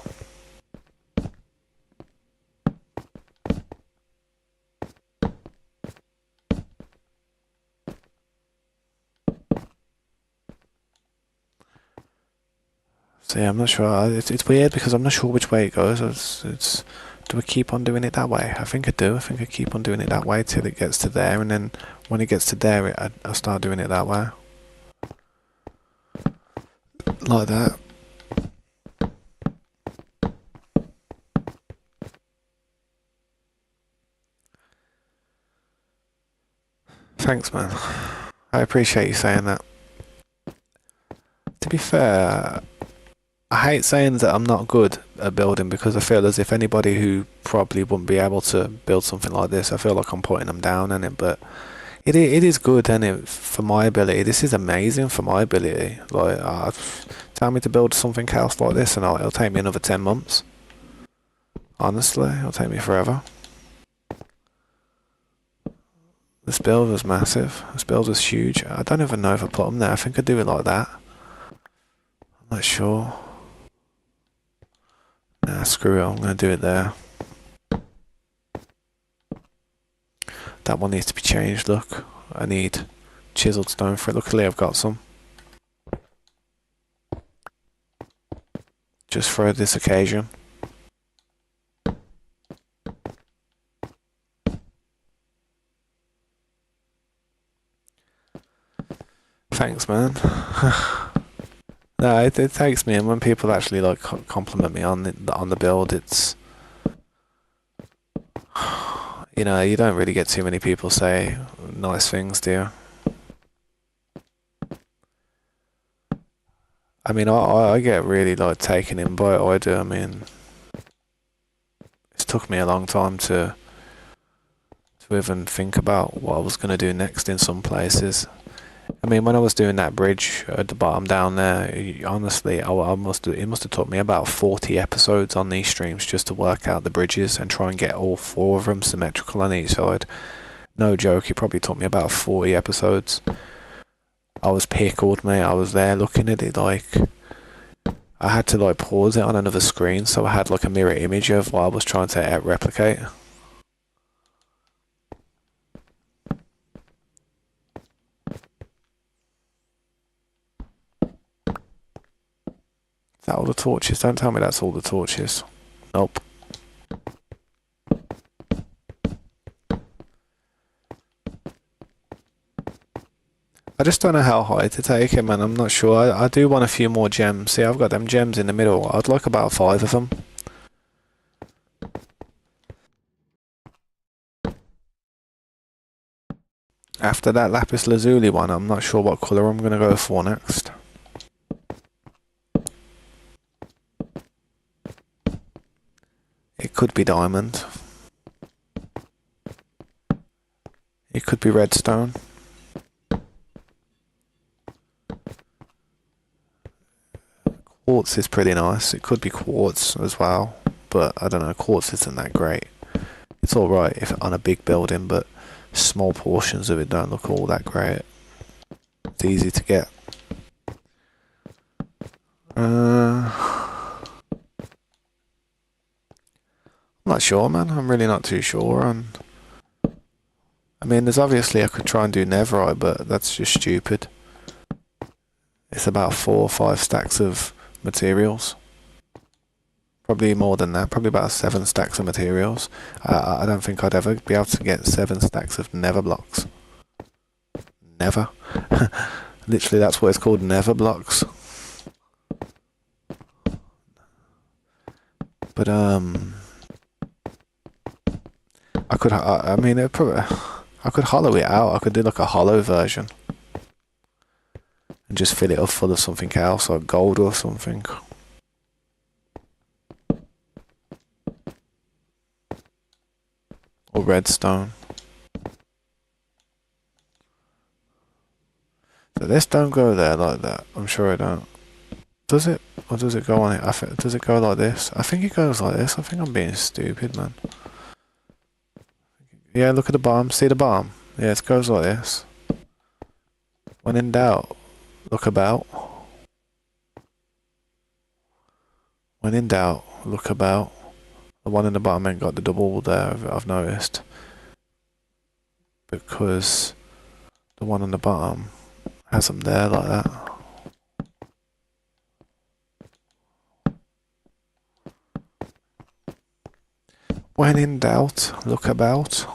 So yeah, I'm not sure. It's weird because I'm not sure which way it goes. Do I keep on doing it that way? I think I do. I think I keep on doing it that way till it gets to there, and then when it gets to there, I start doing it that way. Like that. Thanks, man. I appreciate you saying that. To be fair, I hate saying that I'm not good at building because I feel as if anybody who probably wouldn't be able to build something like this, I feel like I'm putting them down in it, but it is good, and it for my ability. This is amazing for my ability. Like, tell me to build something else like this, and it'll take me another 10 months. Honestly, it'll take me forever. This build was massive. This build was huge. I don't even know if I put them there. I think I do it like that. I'm not sure. Nah, screw it. I'm going to do it there. That one needs to be changed, look. I need chiseled stone for it. Luckily I've got some. Just for this occasion. Thanks, man. No, it takes me, and when people actually like compliment me on the build, it's, you know, you don't really get too many people say nice things, do you? I mean, I get really like taken in by it. I do. I mean, it's took me a long time to even think about what I was going to do next in some places. I mean, when I was doing that bridge at the bottom down there, honestly, it must have took me about 40 episodes on these streams just to work out the bridges and try and get all 4 of them symmetrical on each side. No joke, it probably took me about 40 episodes. I was pickled, mate. I was there looking at it like... I had to like pause it on another screen so I had like a mirror image of what I was trying to replicate. Is that all the torches? Don't tell me that's all the torches. Nope. I just don't know how high to take it, man. I'm not sure. I do want a few more gems. See, I've got them gems in the middle. I'd like about 5 of them. After that lapis lazuli one, I'm not sure what colour I'm going to go for next. It could be diamond. It could be redstone. Quartz is pretty nice. It could be quartz as well, but I don't know, quartz isn't that great. It's alright if on a big building, but small portions of it don't look all that great. It's easy to get. I'm not sure, man. I'm really not too sure on I mean, there's obviously I could try and do netherite, but that's just stupid. It's about 4 or 5 stacks of materials. Probably more than that. Probably about 7 stacks of materials. I don't think I'd ever be able to get 7 stacks of nether blocks. Never. Literally, that's what it's called, nether blocks. But I could. I mean, it probably. I could hollow it out. I could do like a hollow version and just fill it up full of something else, like gold or something. Or redstone. So this don't go there like that. I'm sure it don't. Does it? Or does it go on it? Does it go like this? I think it goes like this. I think I'm being stupid, man. Yeah, look at the bottom. See the bottom? Yeah, it goes like this. When in doubt, look about. When in doubt, look about. The one in the bottom ain't got the double there, I've noticed. Because the one on the bottom has them there like that. When in doubt, look about.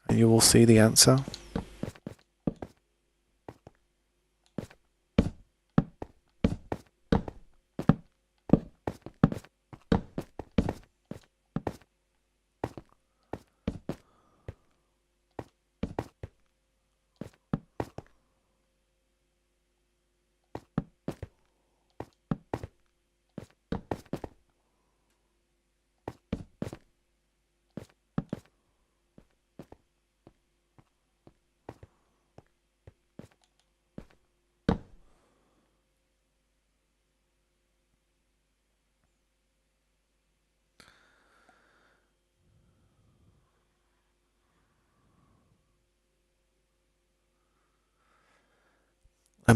And you will see the answer. I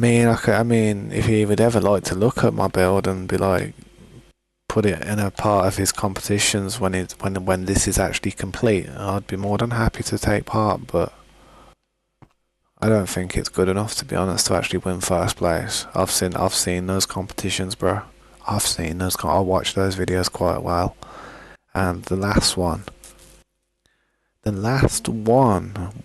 mean, if he would ever like to look at my build and be like, put it in a part of his competitions when this is actually complete, I'd be more than happy to take part. But I don't think it's good enough, to be honest, to actually win first place. I've seen those competitions, bro. I've seen those. I watched those videos quite well, and the last one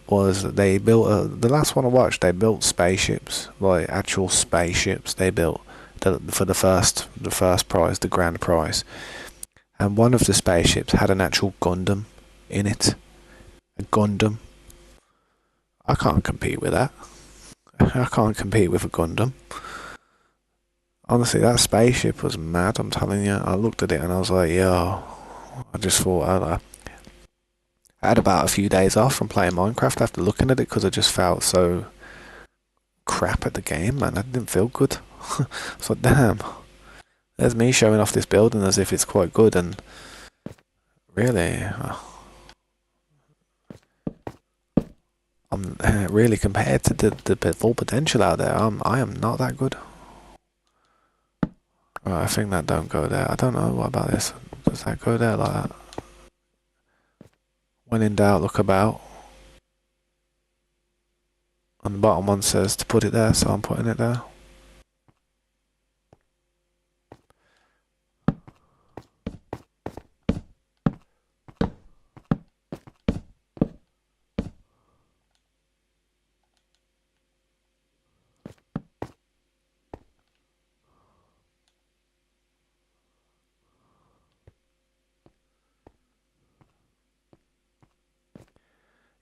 was they built. The last one I watched, they built spaceships, like actual spaceships. They built for the first prize, the grand prize, and one of the spaceships had an actual Gundam in it. A Gundam. I can't compete with that. I can't compete with a Gundam. Honestly, that spaceship was mad, I'm telling you. I looked at it and I was like, yo, I just thought, I had about a few days off from playing Minecraft after looking at it because I just felt so crap at the game, man. I didn't feel good. It's like, damn, there's me showing off this building as if it's quite good, and really, I'm really, compared to the full potential out there, I am not that good. Right, I think that don't go there. I don't know, what about this? Does that go there like that? When in doubt, look about. And the bottom one says to put it there, so I'm putting it there.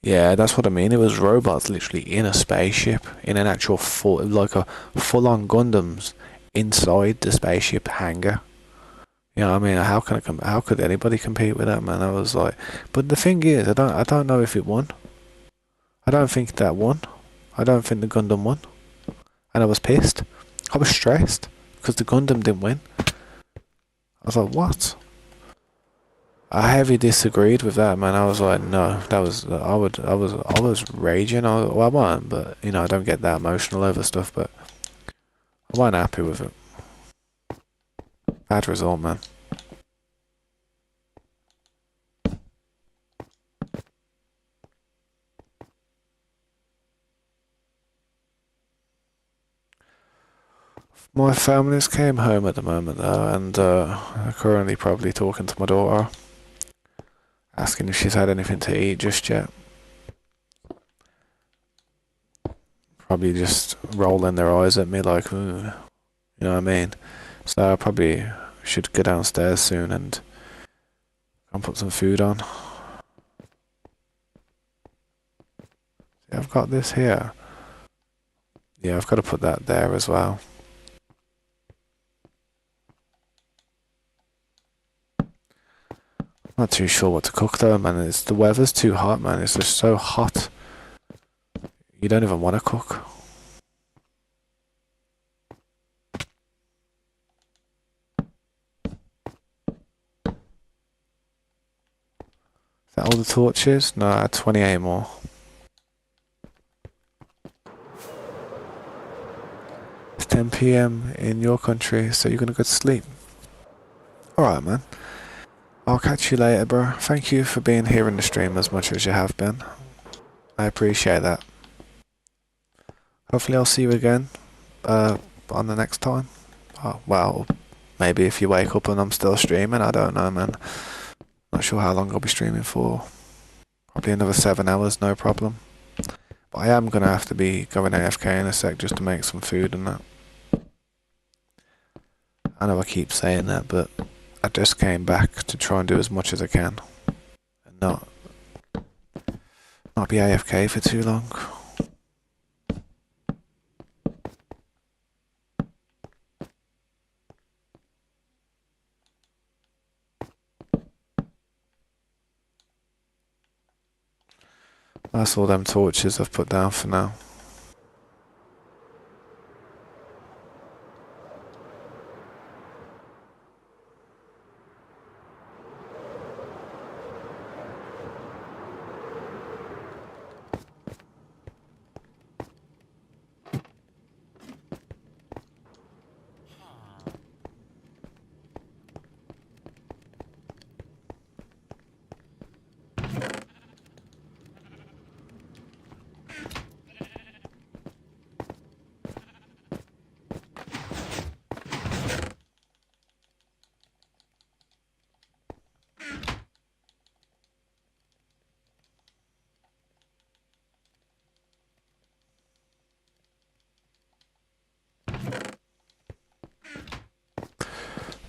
Yeah, that's what I mean. It was robots literally in a spaceship, in an actual full-on Gundams inside the spaceship hangar. You know what I mean? How could anybody compete with that, man? I was like, but the thing is, I don't know if it won. I don't think that won. I don't think the Gundam won, and I was pissed. I was stressed because the Gundam didn't win. I was like, what? I heavily disagreed with that, man. I was like, no, that was I was raging. Well, I wasn't, but you know, I don't get that emotional over stuff. But I wasn't happy with it. Bad result, man. My family's came home at the moment though, and are currently probably talking to my daughter, asking if she's had anything to eat just yet. Probably just rolling their eyes at me like, ooh, you know what I mean? So I probably should go downstairs soon and put some food on. Yeah, I've got this here. Yeah, I've got to put that there as well. Not too sure what to cook though, man. The weather's too hot, man. It's just so hot. You don't even want to cook. Is that all the torches? No, I had 28 more. It's 10 PM in your country, so you're gonna go to sleep. Alright, man. I'll catch you later, bro. Thank you for being here in the stream as much as you have been. I appreciate that. Hopefully I'll see you again on the next time. Oh, well, maybe if you wake up and I'm still streaming, I don't know, man. Not sure how long I'll be streaming for. Probably another 7 hours, no problem. But I am going to have to be going AFK in a sec just to make some food and that. I know I keep saying that, but I just came back to try and do as much as I can. And not be AFK for too long. That's all them torches I've put down for now.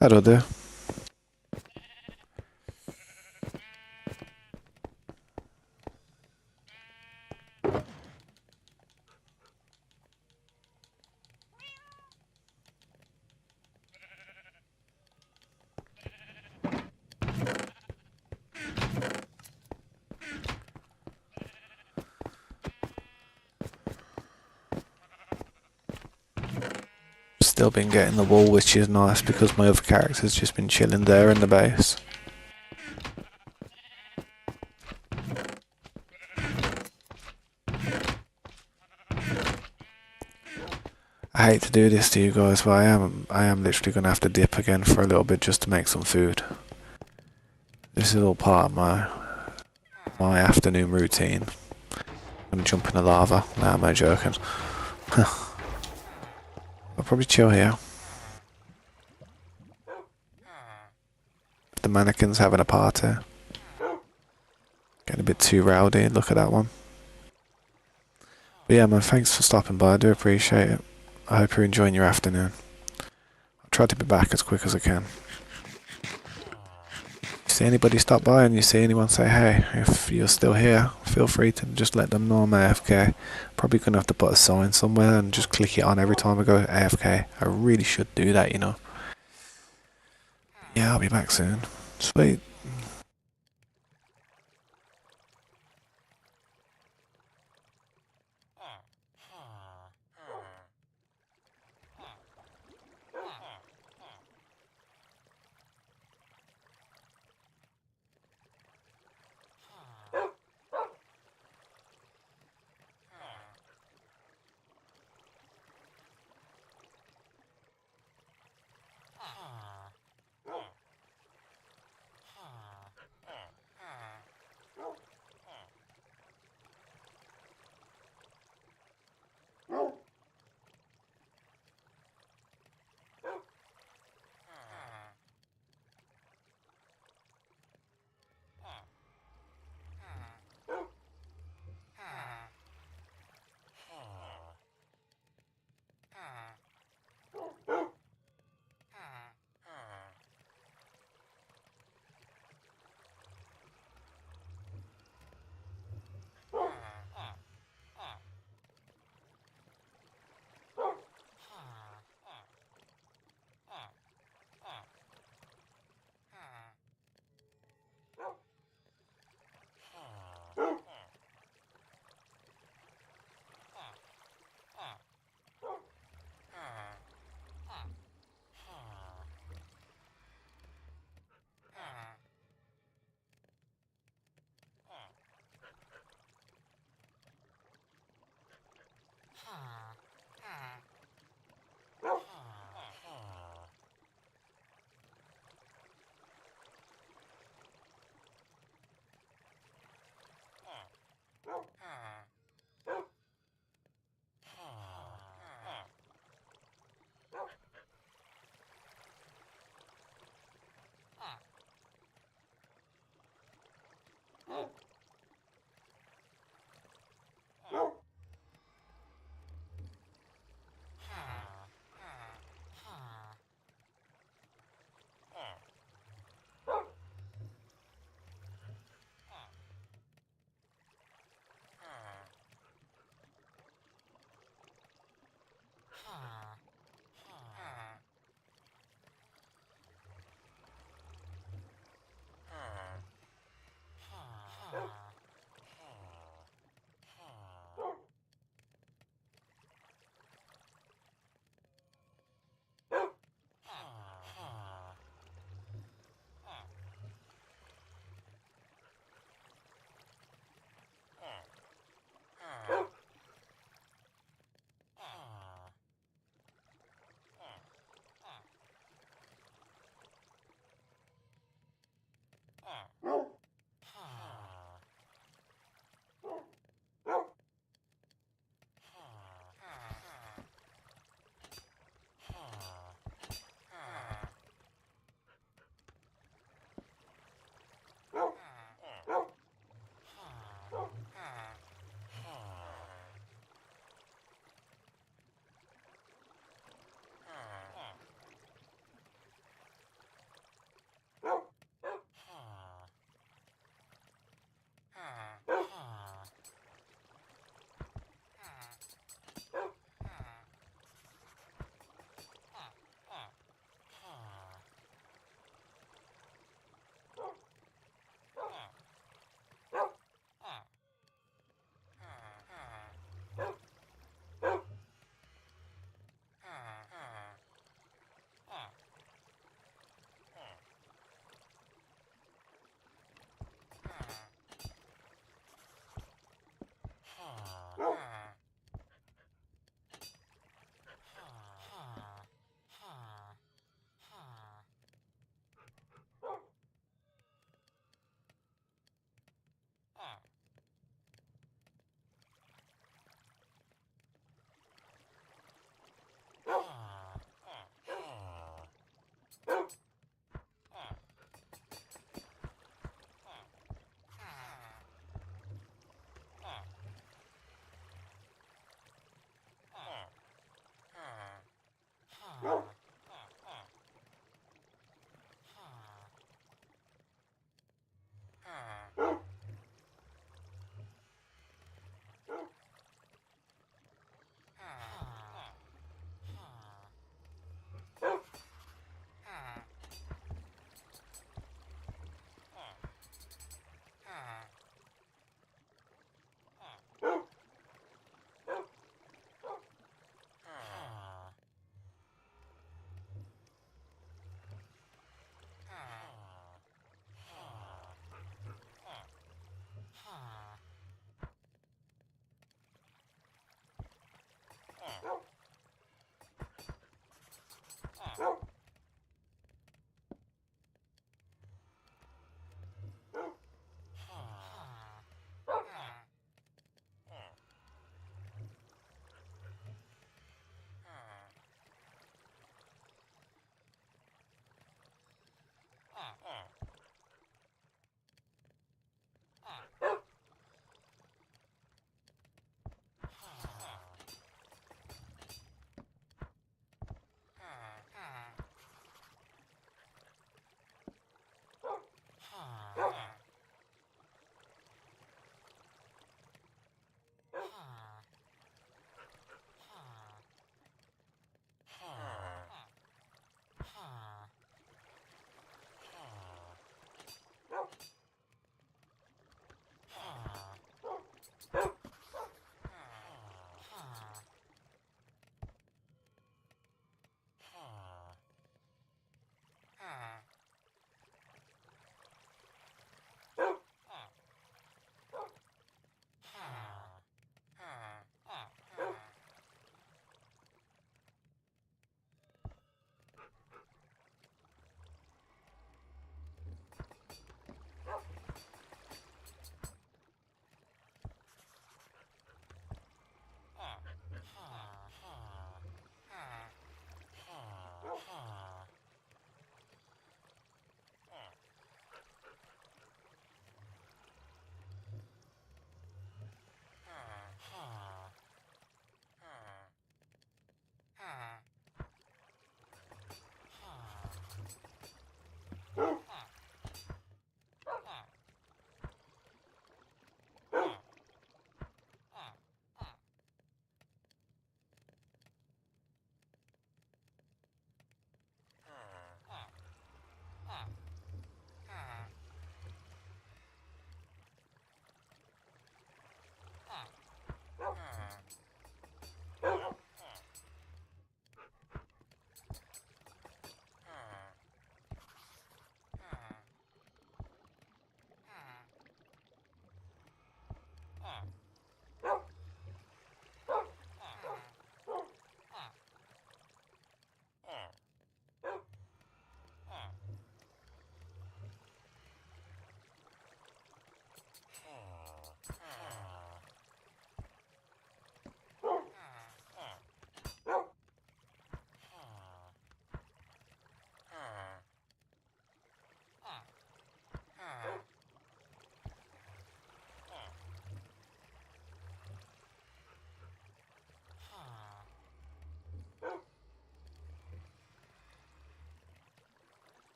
That'll do. Still been getting the wool, which is nice because my other character's just been chilling there in the base. I hate to do this to you guys, but I am literally gonna have to dip again for a little bit just to make some food. This is all part of my afternoon routine. I'm gonna jump in the lava. Nah, I'm joking. I'll probably chill here. The mannequin's having a party. Getting a bit too rowdy, look at that one. But yeah, man, thanks for stopping by, I do appreciate it. I hope you're enjoying your afternoon. I'll try to be back as quick as I can. See anybody stop by and you see anyone, say hey. If you're still here, feel free to just let them know I'm AFK. Probably gonna have to put a sign somewhere and just click it on every time I go AFK. I really should do that, you know. Yeah, I'll be back soon. Sweet.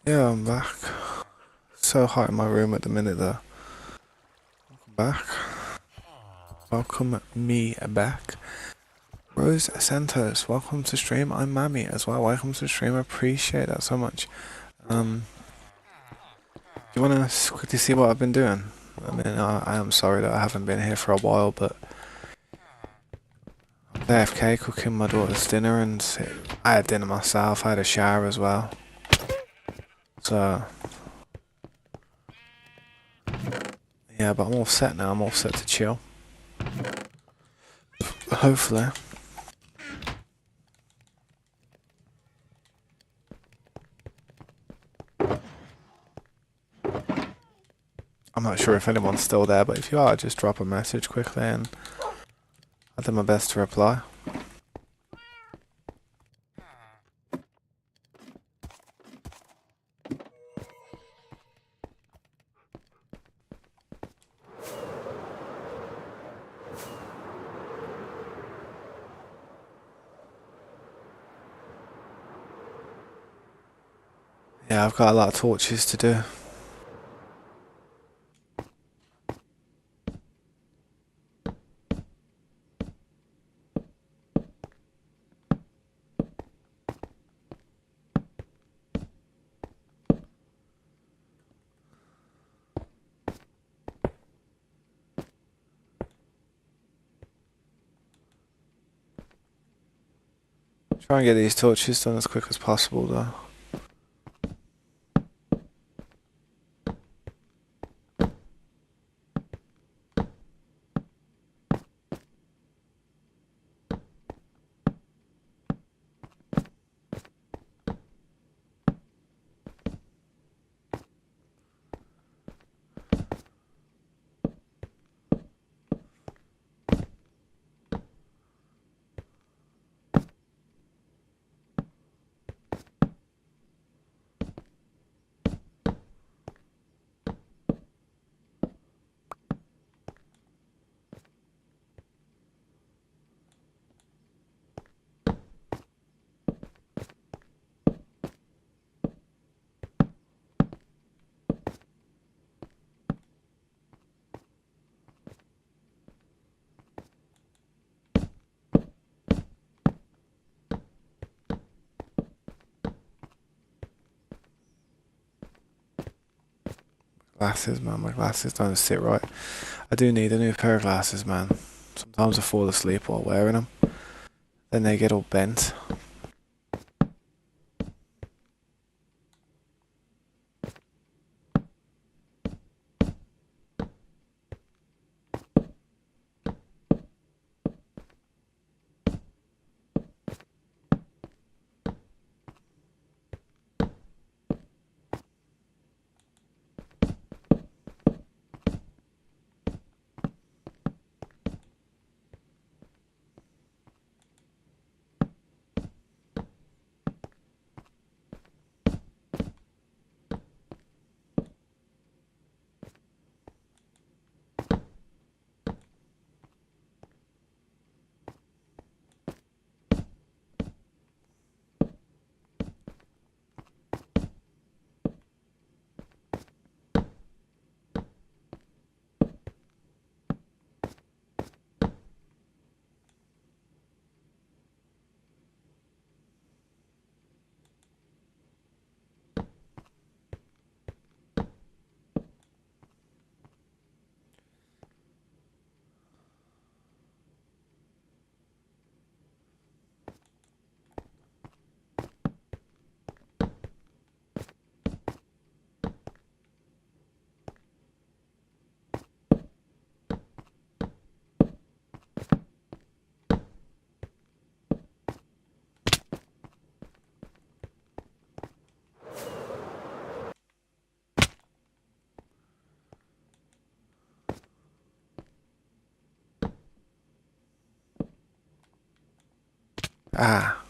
Yeah, I'm back. So hot in my room at the minute though. Welcome back. Welcome me back. Rose Santos, welcome to stream. I'm Mammy as well. Welcome to stream. I appreciate that so much. Do you want to quickly see what I've been doing? I mean, I am sorry that I haven't been here for a while, but AFK cooking my daughter's dinner, and I had dinner myself. I had a shower as well. So yeah, but I'm all set now. I'm all set to chill. Hopefully. I'm not sure if anyone's still there, but if you are, just drop a message quickly and I'll do my best to reply. Yeah, I've got a lot of torches to do. Try and get these torches done as quick as possible though. Glasses, man, my glasses don't sit right. I do need a new pair of glasses, man. Sometimes I fall asleep while wearing them. Then they get all bent. Ah.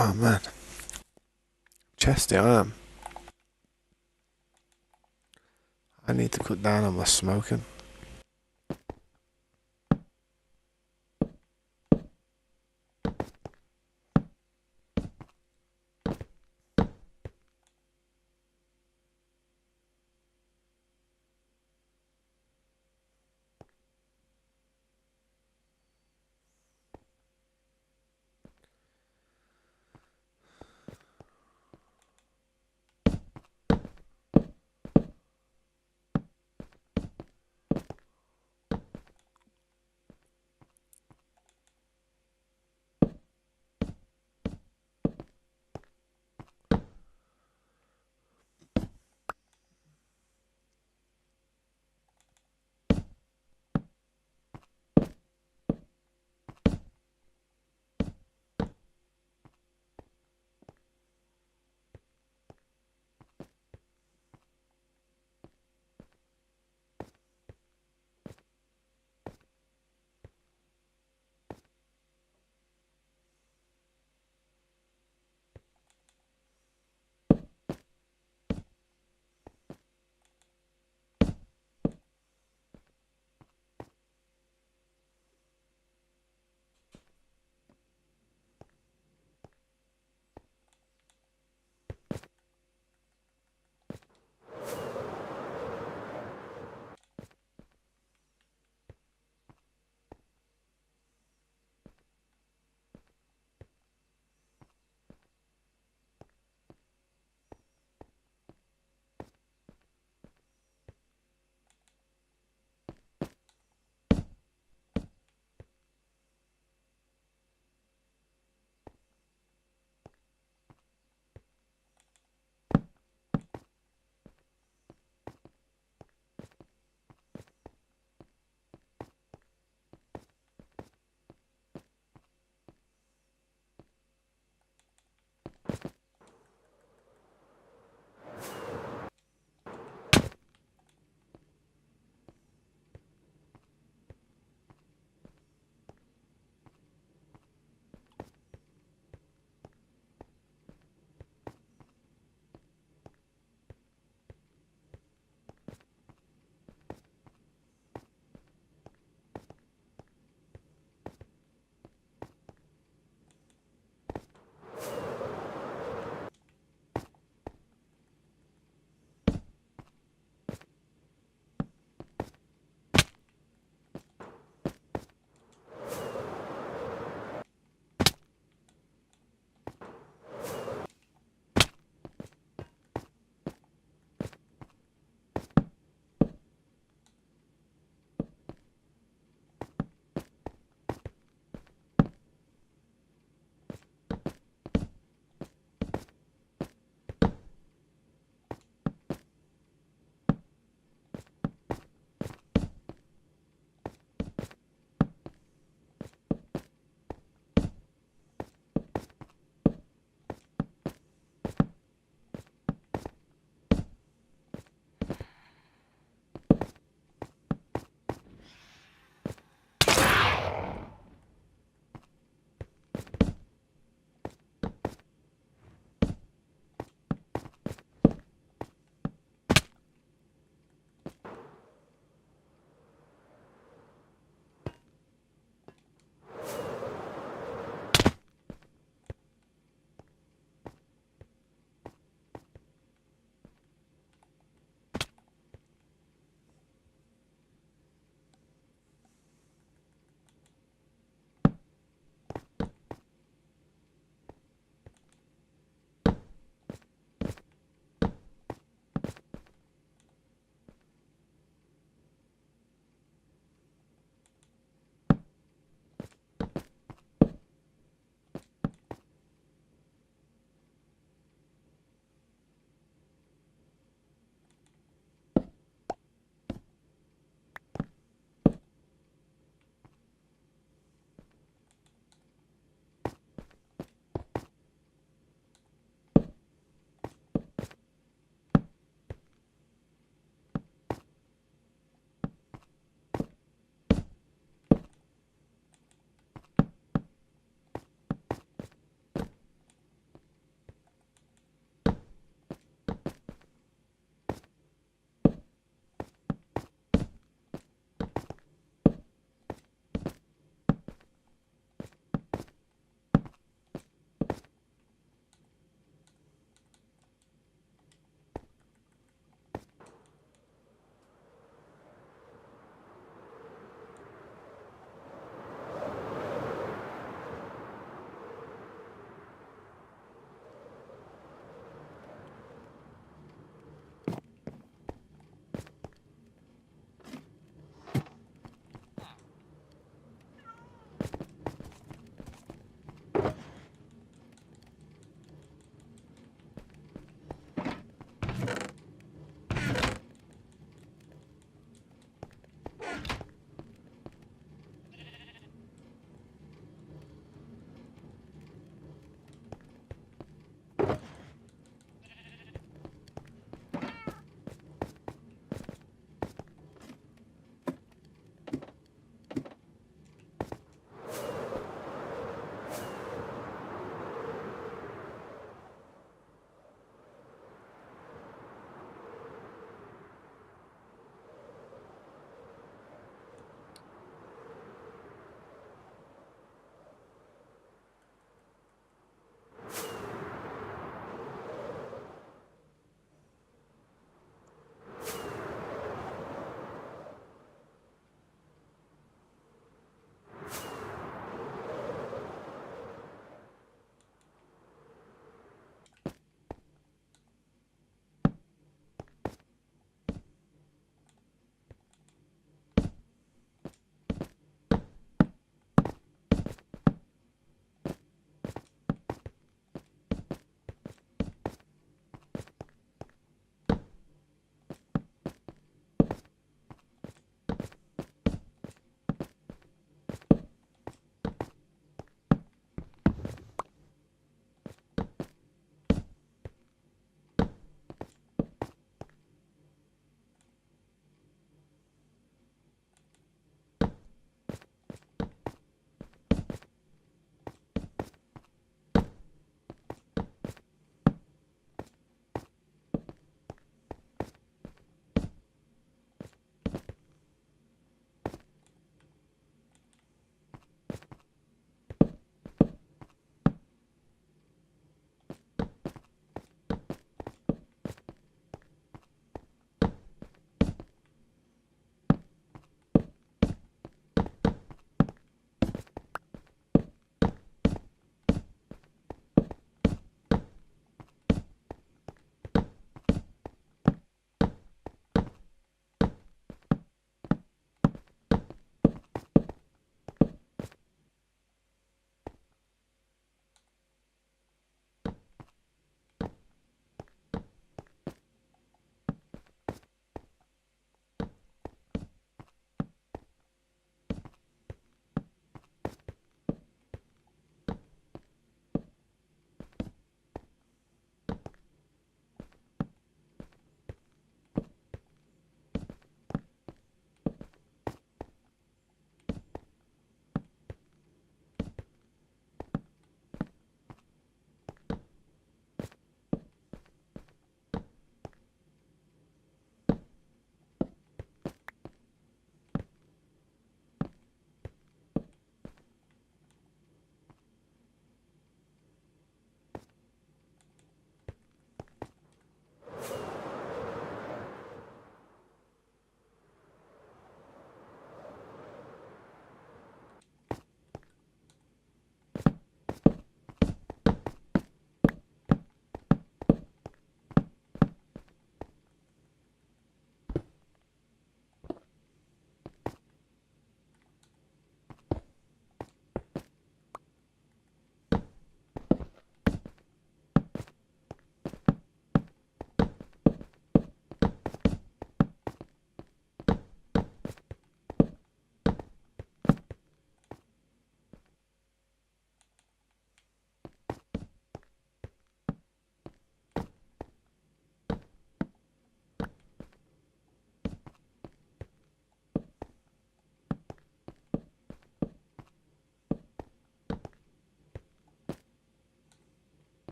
Oh man. Chesty, I am. I need to cut down on my smoking.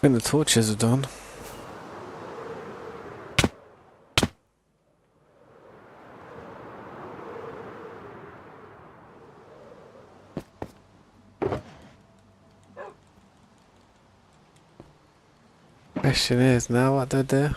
I think the torches are done. Question is now what they do.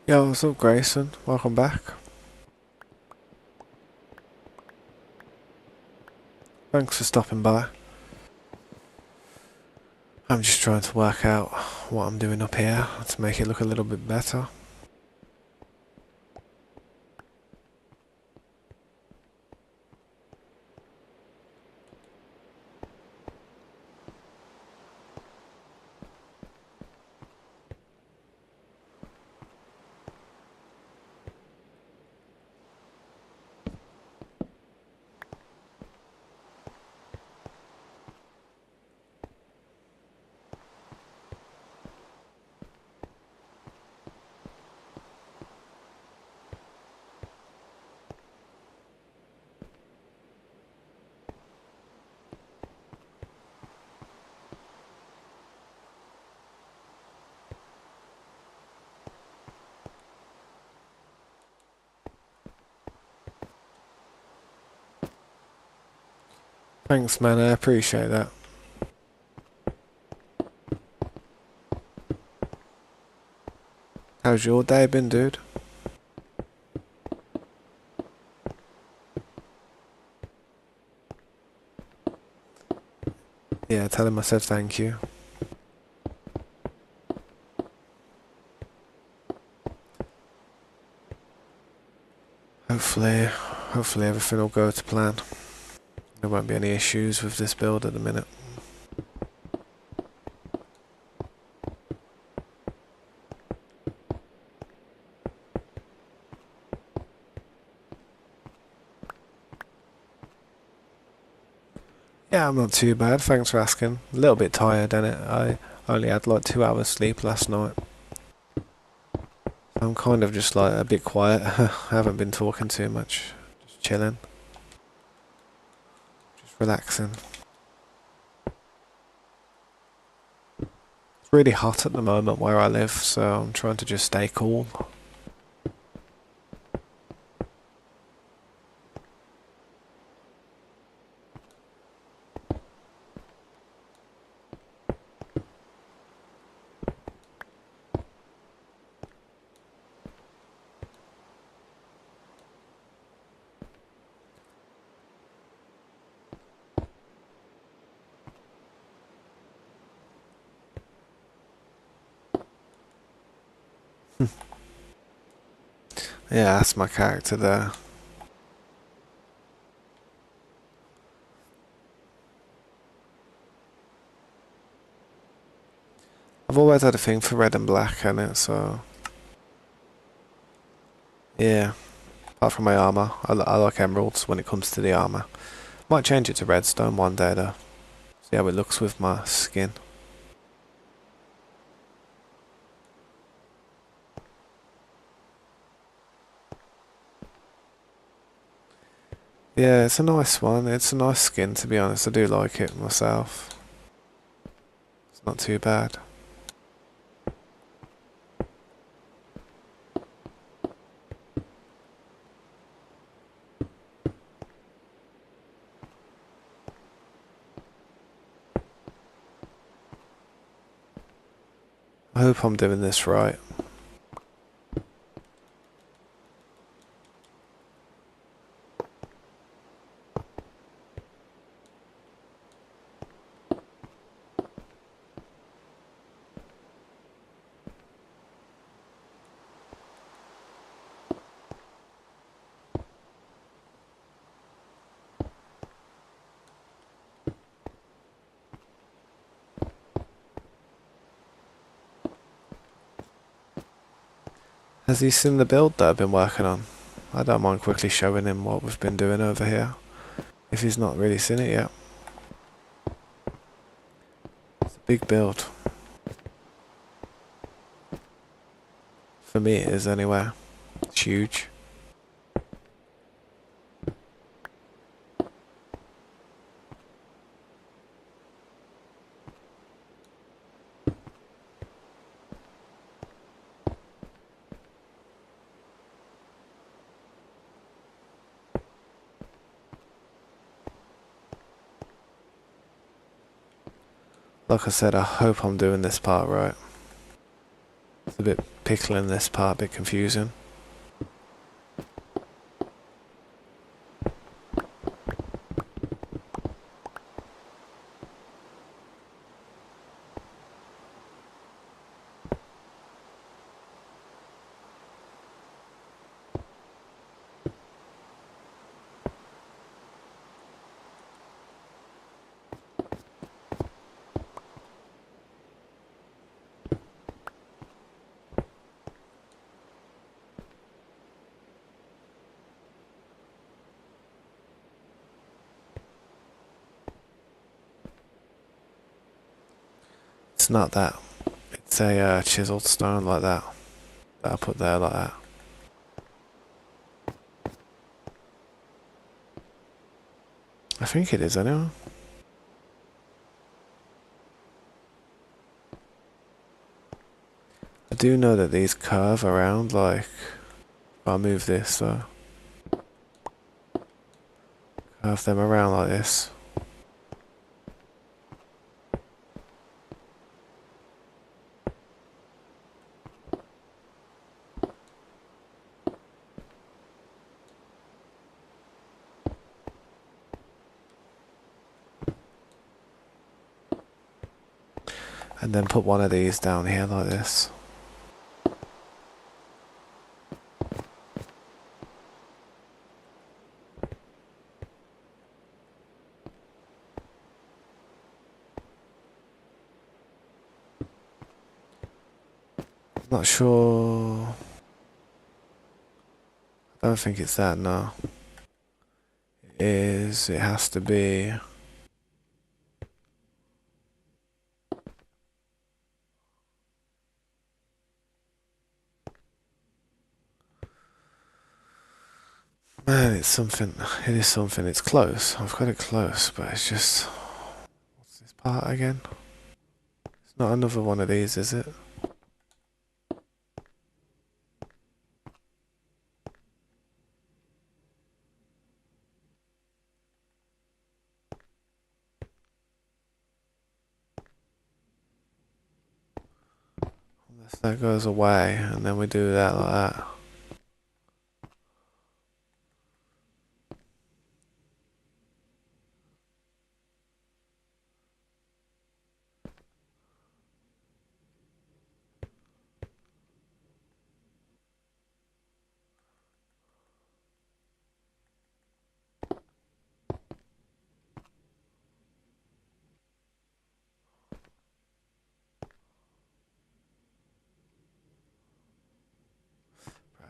Yo, what's up, Grayson? Welcome back. Thanks for stopping by. I'm just trying to work out what I'm doing up here to make it look a little bit better. Thanks, man, I appreciate that. How's your day been, dude? Yeah, tell him I said thank you. Hopefully everything will go to plan. There won't be any issues with this build at the minute. Yeah, I'm not too bad, thanks for asking. A little bit tired, innit? I only had like 2 hours sleep last night. I'm kind of just like a bit quiet. I haven't been talking too much. Just chilling. Just relaxing. It's really hot at the moment where I live, so I'm trying to just stay cool. Yeah, that's my character there. I've always had a thing for red and black in it, so yeah. Apart from my armor, I like emeralds when it comes to the armor. Might change it to redstone one day though. See how it looks with my skin. Yeah, it's a nice one. It's a nice skin, to be honest. I do like it myself. It's not too bad. I hope I'm doing this right. Has he seen the build that I've been working on? I don't mind quickly showing him what we've been doing over here, if he's not really seen it yet. It's a big build. For me it is anyway. It's huge. Like I said, I hope I'm doing this part right. It's a bit pickling this part a bit confusing. It's not that. It's a chiseled stone like that. That I put there like that. I think it is anyway. I do know that these curve around, like, if I move this, so curve them around like this. And then put one of these down here like this. Not sure. I don't think it's that, no. It is, it has to be. Man, it's something. It is something. It's close. I've got it close, but it's just. What's this part again? It's not another one of these, is it? Unless that goes away, and then we do that like that.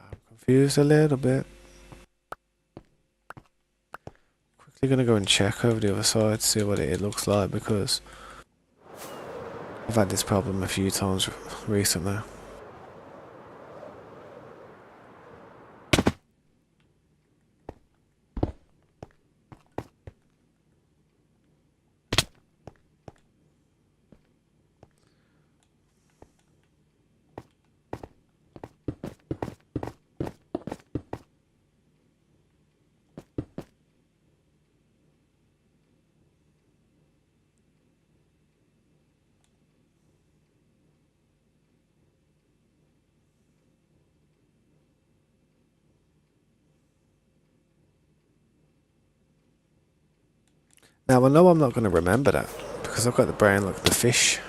I'm confused a little bit. Quickly gonna go and check over the other side, see what it looks like, because I've had this problem a few times recently. Now I know I'm not going to remember that because I've got the brain like the fish.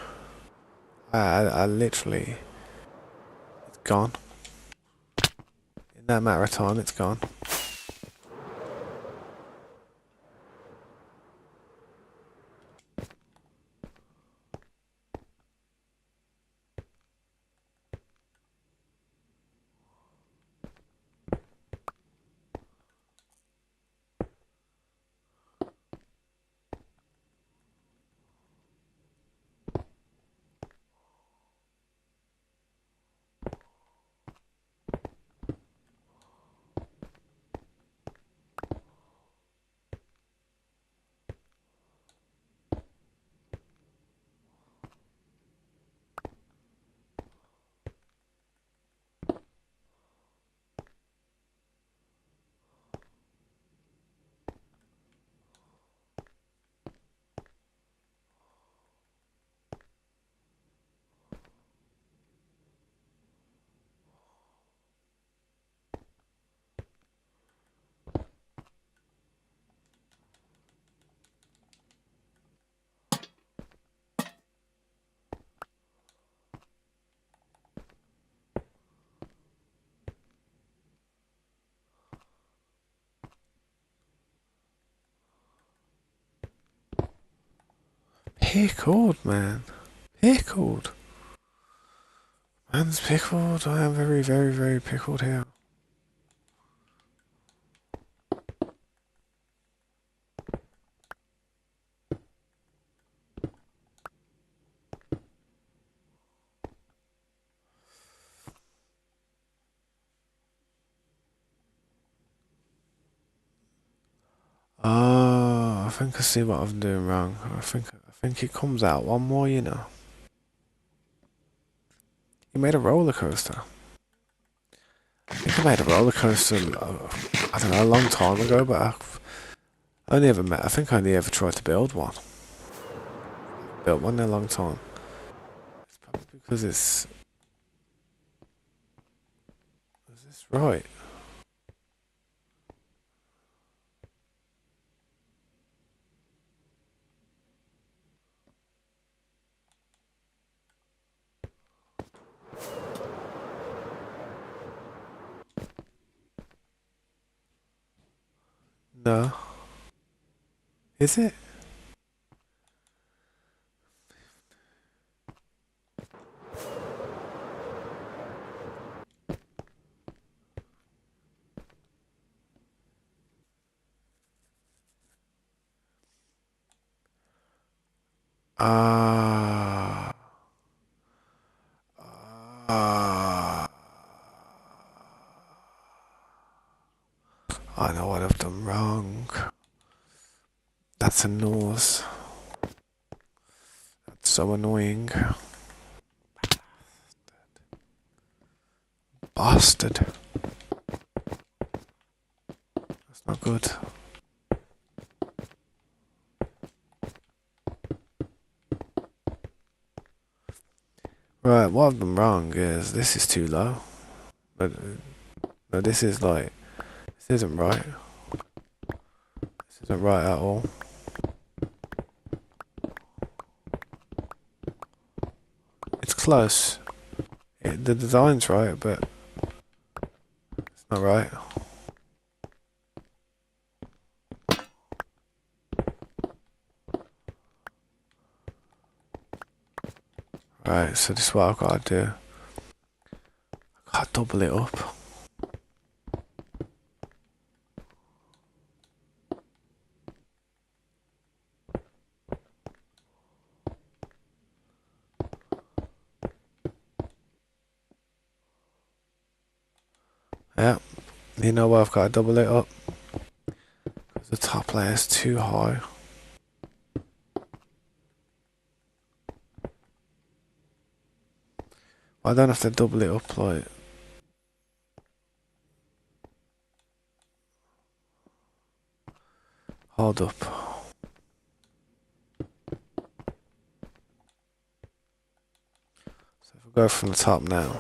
I literally, it's gone. In that matter of time, it's gone. pickled, man. Pickled. Man's pickled. I am very, very, very pickled here. Oh, I think I see what I'm doing wrong. I think it comes out one more, you know. You made a roller coaster. I think I made a roller coaster, I don't know, a long time ago, but I think I only ever tried to build one. Built one in a long time. It's probably because is this right? No. Is it? Ah. Ah. I know what I've done wrong. That's a nose. That's so annoying. Bastard. That's not good. Right, what I've done wrong is this is too low. But no, this is like, this isn't right. This isn't right at all. It's close. The design's right, but it's not right. Right, so this is what I've got to do. I've got to double it up. Yeah, you know why I've got to double it up? Because the top layer is too high. I don't have to double it up like. Hold up. So if we go from the top now.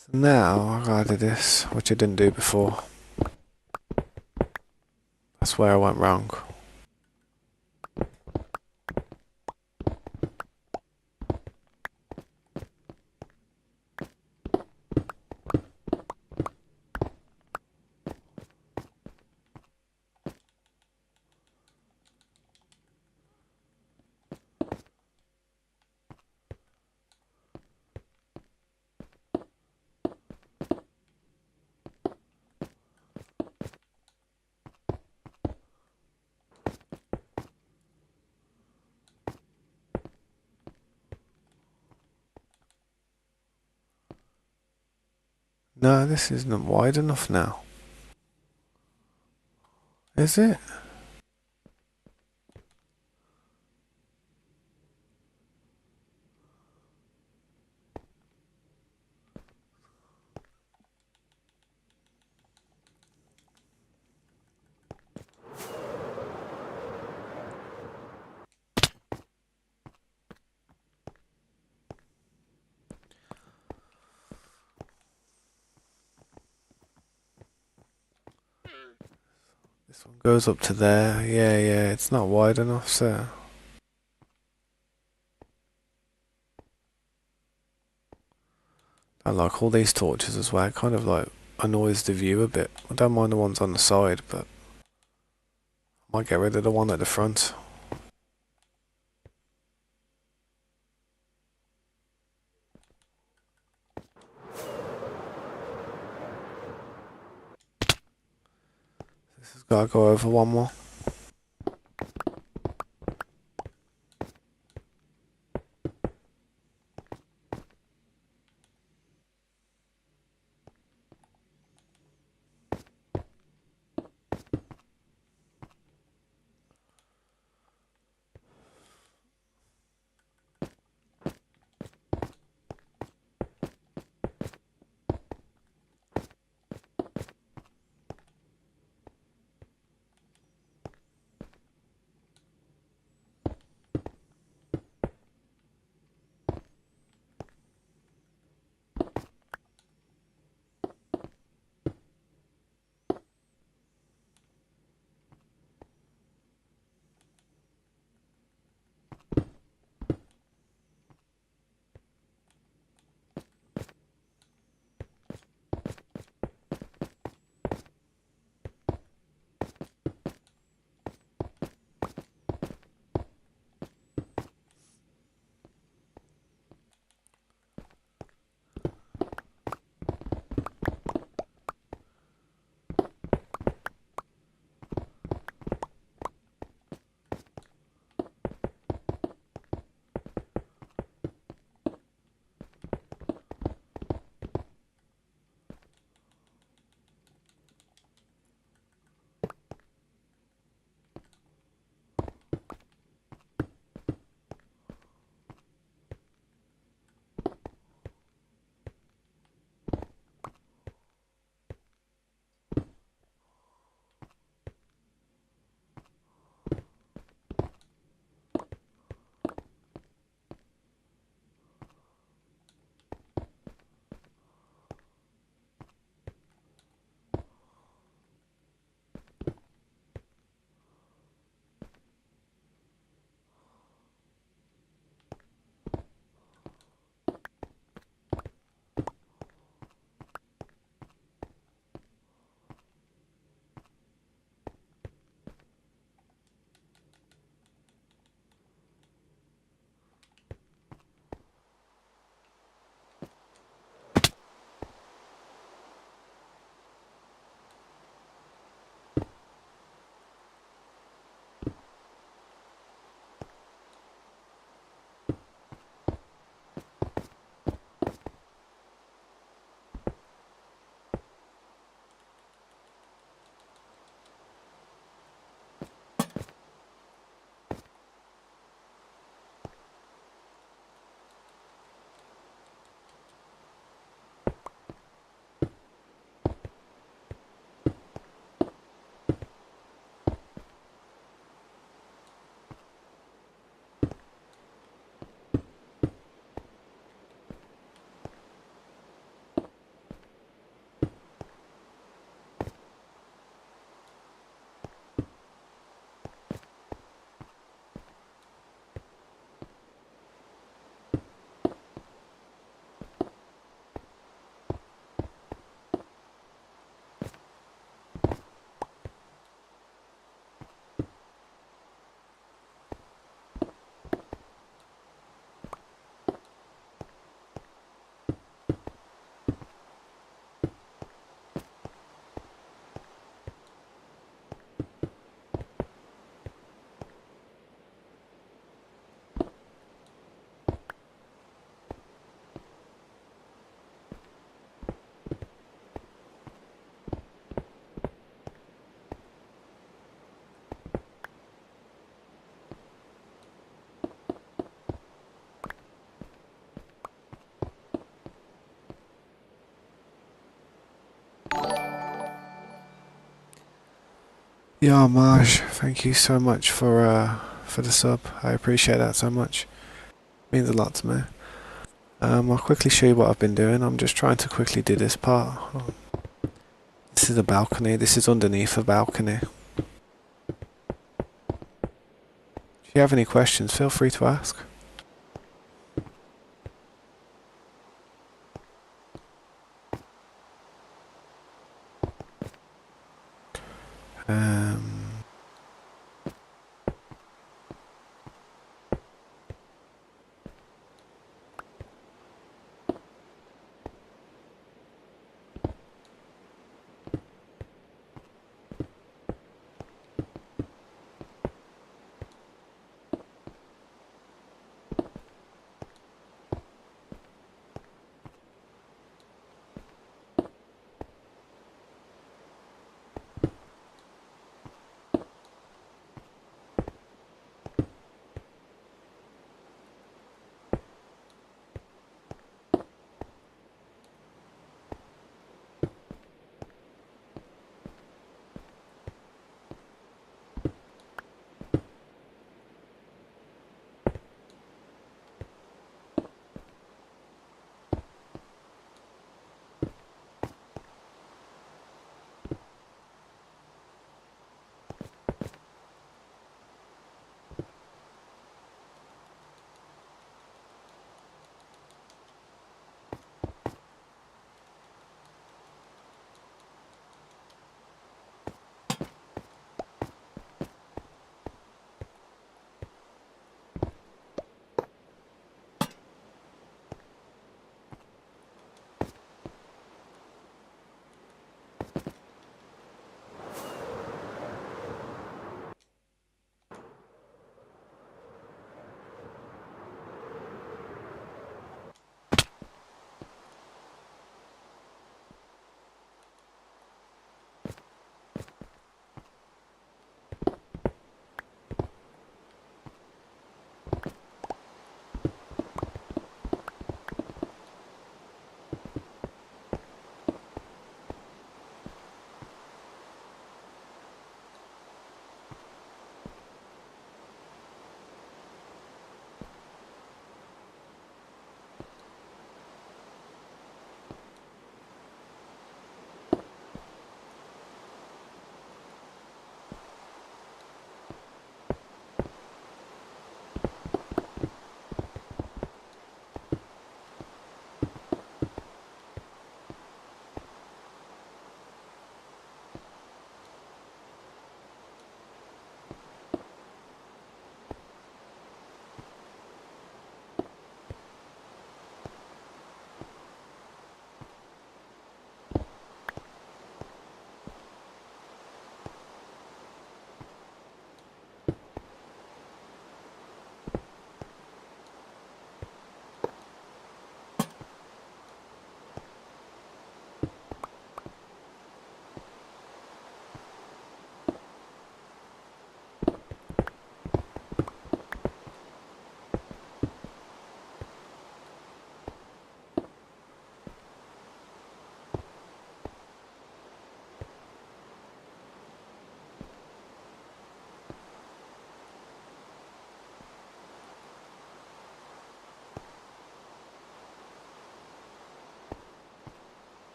So now I gotta do this, which I didn't do before. That's where I went wrong. No, this isn't wide enough now. Is it? This one goes up to there. Yeah, it's not wide enough, so. I like all these torches as well. It kind of like annoys the view a bit. I don't mind the ones on the side, but I might get rid of the one at the front. This has got to go over one more. Yeah, Maj, thank you so much for the sub. I appreciate that so much. Means a lot to me. I'll quickly show you what I've been doing. I'm just trying to quickly do this part. This is a balcony. This is underneath a balcony. you have any questions, feel free to ask.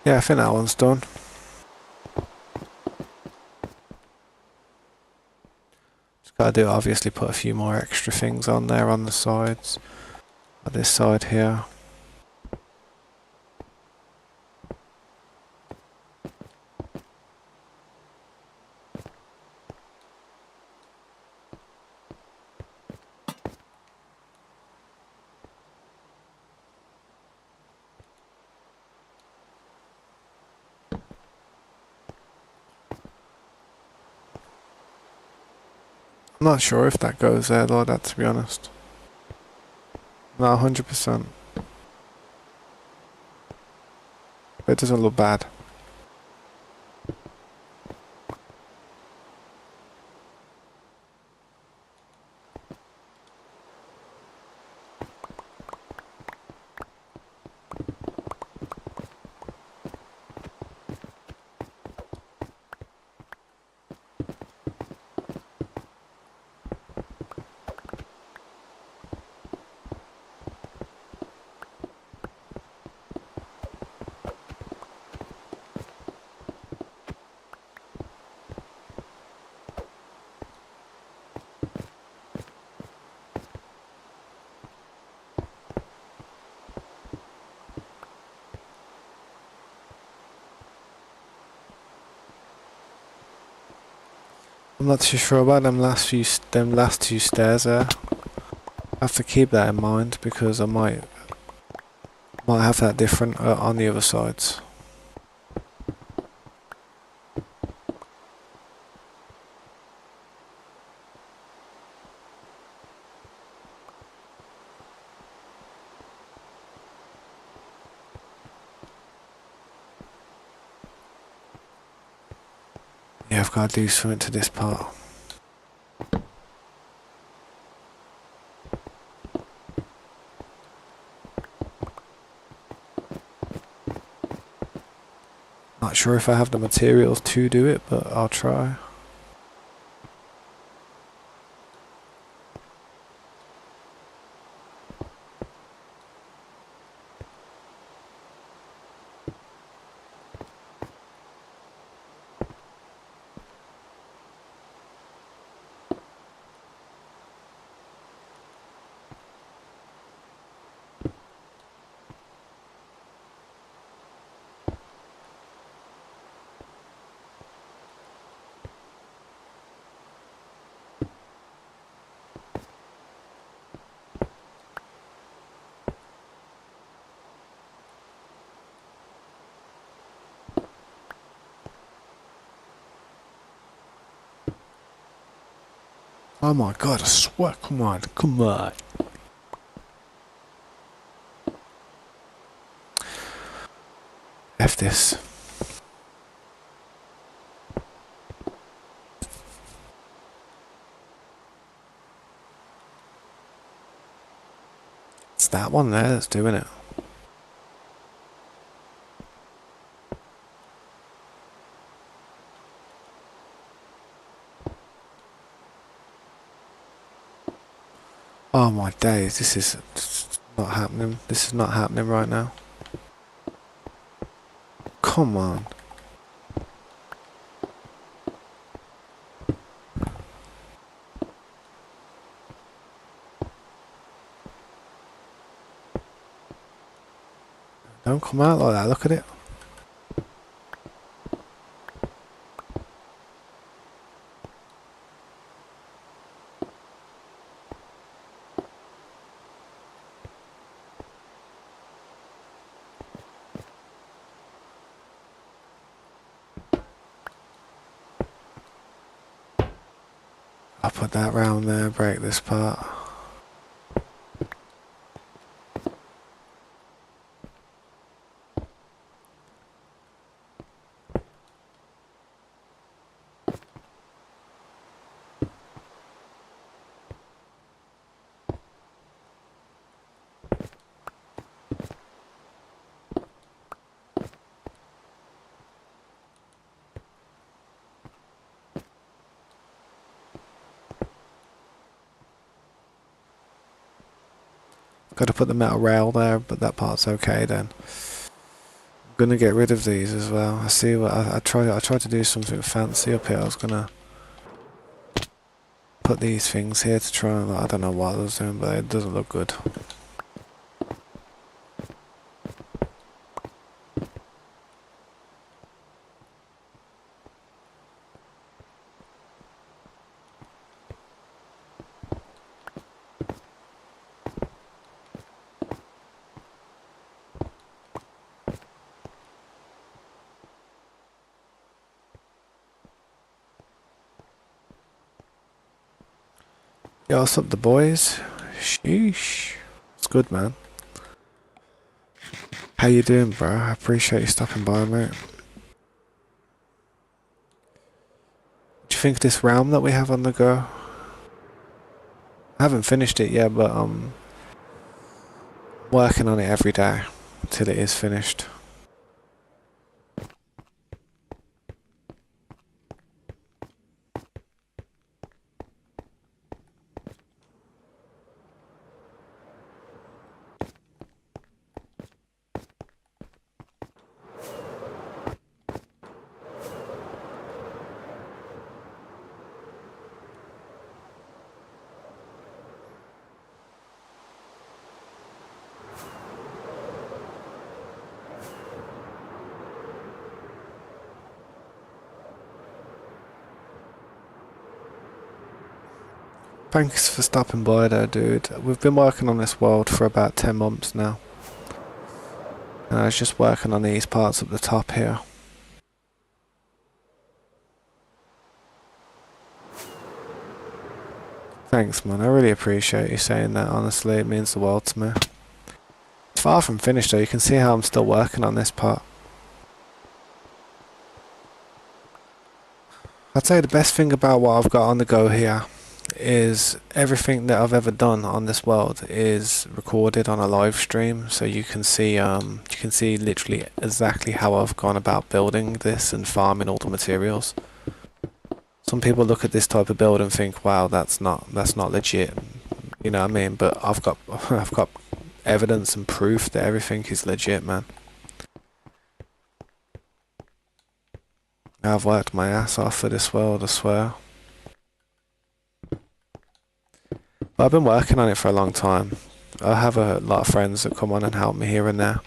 Yeah, I think that one's done. Just gotta do, obviously put a few more extra things on there on the sides. On this side here. I'm not sure if that goes there though, that, to be honest. Not 100%. But it doesn't look bad. I'm not too sure about them last two stairs there. I have to keep that in mind because I might have that different on the other sides. Yeah, I've got to do something to this part. Not sure if I have the materials to do it, but I'll try. Oh my god, I swear, come on, come on. F this. It's that one there that's doing it. Oh my days, this is not happening. This is not happening right now. Come on. Don't come out like that, look at it. I'll put that round there, break this part. Got to put the metal rail there, but that part's okay then. I'm gonna get rid of these as well. I see what I tried to do something fancy up here. I was gonna put these things here to try and, I don't know what I was doing, but it doesn't look good. Yeah, what's up, the boys? Sheesh. It's good, man. How you doing, bro? I appreciate you stopping by, mate. What do you think of this realm that we have on the go? I haven't finished it yet, but I'm working on it every day till it is finished. Thanks for stopping by there, dude. We've been working on this world for about 10 months now. And I was just working on these parts at the top here. Thanks, man. I really appreciate you saying that, honestly. It means the world to me. It's far from finished, though. You can see how I'm still working on this part. I'd say the best thing about what I've got on the go here is everything that I've ever done on this world is recorded on a live stream, so you can see literally exactly how I've gone about building this and farming all the materials. Some people look at this type of build and think, wow, that's not legit, you know what I mean? But I've got evidence and proof that everything is legit, man. I've worked my ass off for this world, I swear. But I've been working on it for a long time. I have a lot of friends that come on and help me here and there.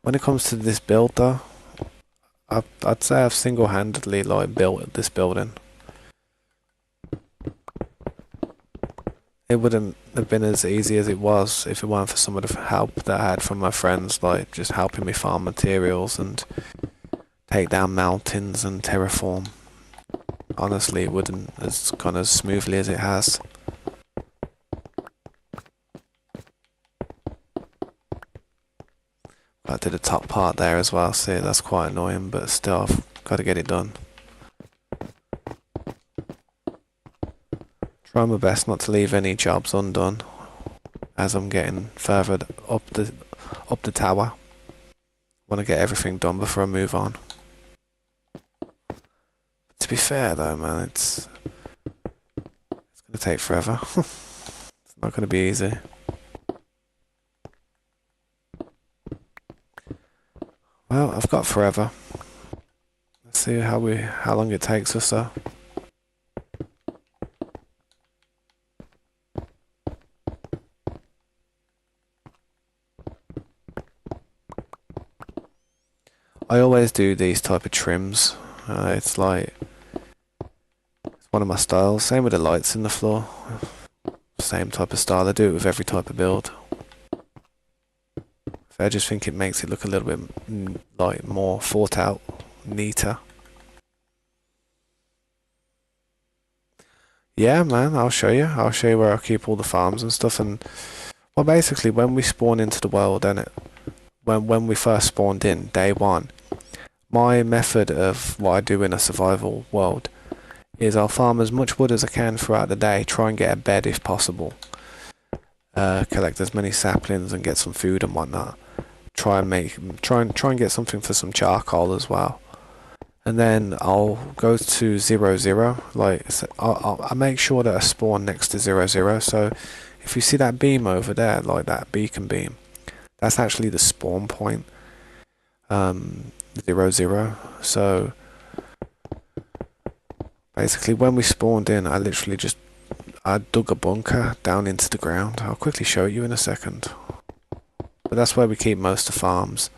When it comes to this build though, I'd say I've single-handedly built this building. It wouldn't have been as easy as it was if it weren't for some of the help that I had from my friends, like just helping me farm materials and take down mountains and terraform. Honestly, it wouldn't have gone as smoothly as it has. I did the top part there as well, see, that's quite annoying, but still I've got to get it done. Try my best not to leave any jobs undone as I'm getting further up the tower. Want to get everything done before I move on. To be fair though, man, it's going to take forever. It's not going to be easy. Well, I've got forever. Let's see how long it takes us though. I always do these type of trims. It's one of my styles. Same with the lights in the floor. Same type of style. I do it with every type of build. I just think it makes it look a little bit like more thought out, neater. Yeah, man, I'll show you. I'll show you where I keep all the farms and stuff. And well, basically, when we spawn into the world, when we first spawned in, day one, my method of what I do in a survival world is I'll farm as much wood as I can throughout the day, try and get a bed if possible, collect as many saplings and get some food and whatnot. Try and get something for some charcoal as well, and then I'll go to 0, like I make sure that I spawn next to 0. So if you see that beam over there, like that beacon beam, that's actually the spawn point. 0. So basically, when we spawned in, I dug a bunker down into the ground. I'll quickly show you in a second. But that's where we keep most of the farms.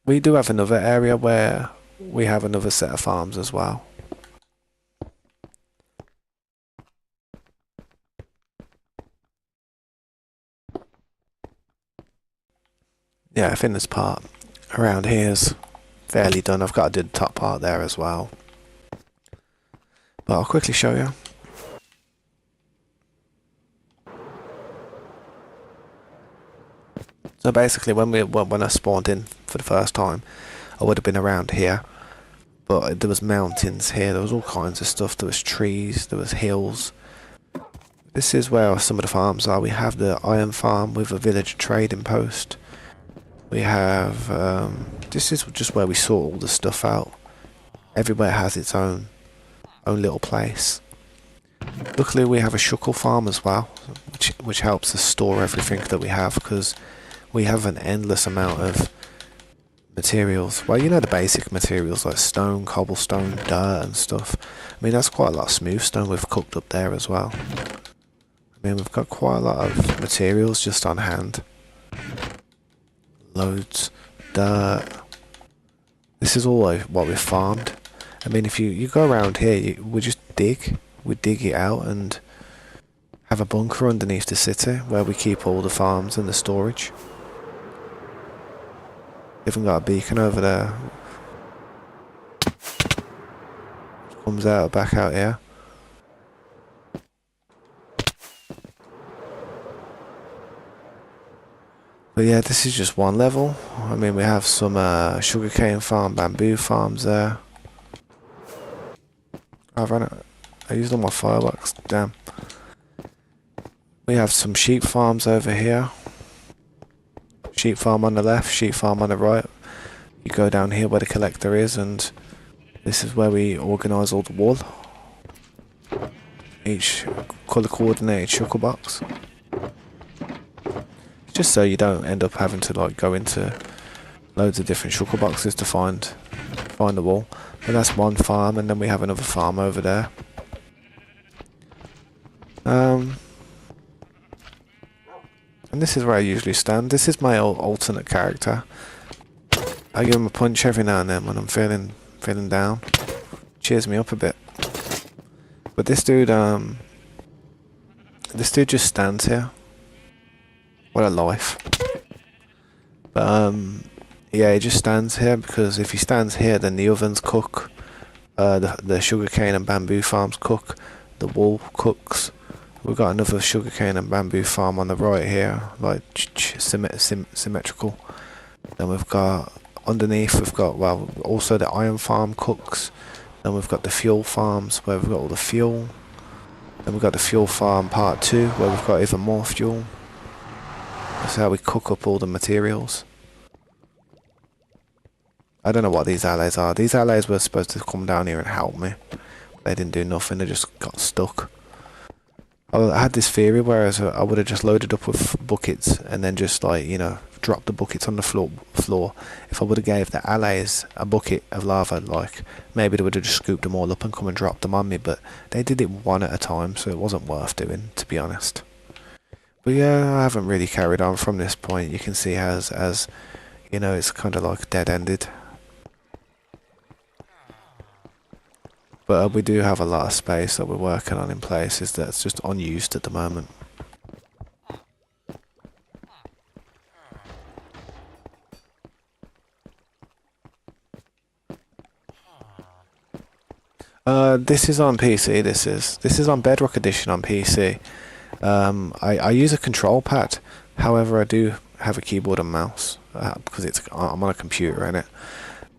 We do have another area where we have another set of farms as well. Yeah, I think this part around here is fairly done. I've got to do the top part there as well. But I'll quickly show you. So basically, when I spawned in for the first time, I would have been around here, but there was mountains here. There was all kinds of stuff. There was trees. There was hills. This is where some of the farms are. We have the iron farm with a village trading post. We have this is just where we sort all the stuff out. Everywhere has its own little place. Luckily, we have a shuckle farm as well, which helps us store everything that we have, because we have an endless amount of materials. Well, you know, the basic materials like stone, cobblestone, dirt and stuff. I mean, that's quite a lot of smooth stone we've cooked up there as well. I mean, we've got quite a lot of materials just on hand. Loads. Dirt. This is all what we've farmed. I mean, if you go around here, we just dig. we dig it out and have a bunker underneath the city where we keep all the farms and the storage. Even got a beacon over there. Comes out back out here. But yeah, this is just one level. I mean, we have some sugarcane farm, bamboo farms there. I used all my fireworks. Damn. We have some sheep farms over here. Sheep farm on the left, sheep farm on the right. You go down here where the collector is, and this is where we organise all the wool. Each colour coordinated shulker box. Just so you don't end up having to like go into loads of different shulker boxes to find the wool. But that's one farm, and then we have another farm over there. And this is where I usually stand. This is my alternate character. I give him a punch every now and then when I'm feeling down. Cheers me up a bit. But this dude just stands here. What a life. But yeah, he just stands here because if he stands here, then the ovens cook, the sugarcane and bamboo farms cook, the wool cooks. We've got another sugarcane and bamboo farm on the right here, like symmetrical. Then we've got underneath, we've got also the iron farm cooks. Then we've got the fuel farms where we've got all the fuel. Then we've got the fuel farm part 2 where we've got even more fuel. That's how we cook up all the materials. I don't know what these allies are. These allies were supposed to come down here and help me. They didn't do nothing, they just got stuck. I had this theory where I would have just loaded up with buckets and then just like, you know, dropped the buckets on the floor. If I would have gave the allies a bucket of lava, like, maybe they would have just scooped them all up and come and dropped them on me, but they did it one at a time, so it wasn't worth doing, to be honest. But yeah, I haven't really carried on from this point. You can see as you know, it's kind of like dead-ended. But we do have a lot of space that we're working on in places that's just unused at the moment. This is on PC, this is on Bedrock Edition on PC. I use a control pad, however I do have a keyboard and mouse, because I'm on a computer in it.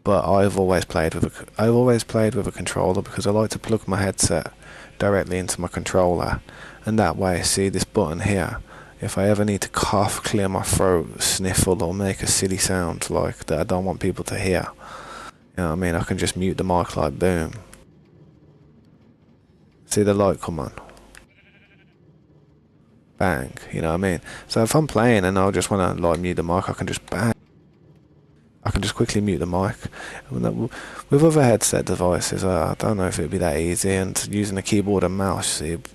But I've always played with a controller because I like to plug my headset directly into my controller, and that way, see this button here, if I ever need to cough, clear my throat, sniffle, or make a silly sound like that I don't want people to hear, you know what I mean, I can just mute the mic like boom. See the light come on? Bang, you know what I mean? So if I'm playing and I just want to like mute the mic, I can just bang. I can just quickly mute the mic. With other headset devices, I don't know if it'd be that easy, and using a keyboard and mouse, it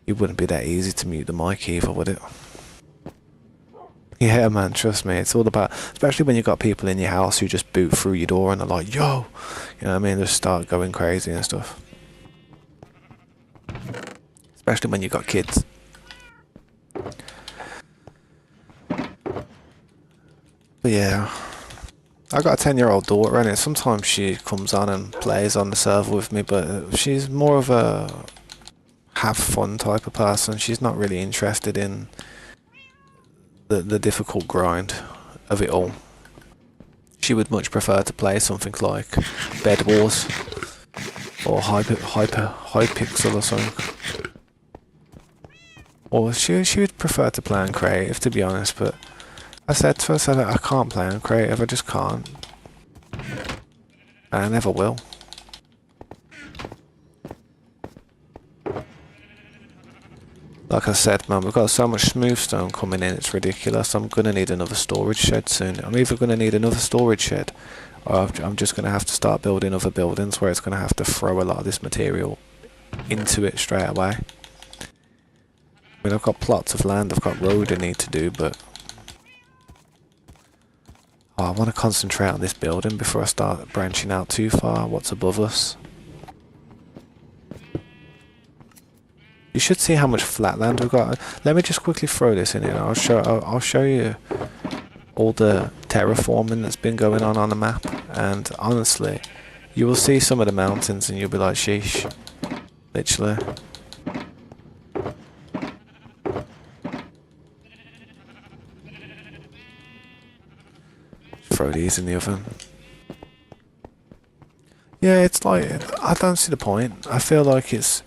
wouldn't be that easy to mute the mic either, would it? Yeah, man, trust me, it's all about, especially when you've got people in your house who just boot through your door and they're like, yo, you know what I mean, just start going crazy and stuff. Especially when you've got kids. But yeah, I got a 10-year-old daughter, and sometimes she comes on and plays on the server with me, but she's more of a have fun type of person. She's not really interested in the difficult grind of it all. She would much prefer to play something like Bed Wars or Hypixel or something. Or she would prefer to play on creative, to be honest, but I said to her, I can't play on creative, I just can't. And I never will. Like I said, man, we've got so much smooth stone coming in, it's ridiculous. I'm going to need another storage shed soon. I'm either going to need another storage shed, or I'm just going to have to start building other buildings where it's going to have to throw a lot of this material into it straight away. I mean, I've got plots of land, I've got road I need to do, but I want to concentrate on this building before I start branching out too far. What's above us? You should see how much flat land we've got. Let me just quickly throw this in here. I'll show you all the terraforming that's been going on the map. And honestly, you will see some of the mountains and you'll be like, sheesh. Literally. Throw these in the oven. Yeah, it's like, I don't see the point. I feel like it's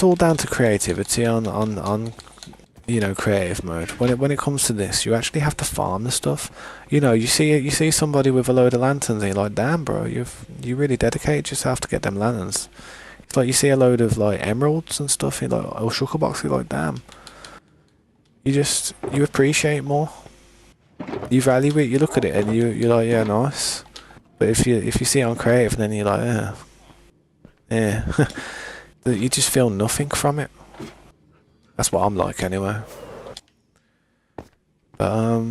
all down to creativity on you know, creative mode. When it comes to this, you actually have to farm the stuff. You know, you see somebody with a load of lanterns and you're like, damn bro, you really dedicated yourself to get them lanterns. It's like you see a load of like emeralds and stuff, you're like, or shulker box, you're like, damn. You appreciate more. You value it, you look at it and you're like, yeah, nice. But if you see it on creative, then you're like, yeah. You just feel nothing from it. That's what I'm like anyway. But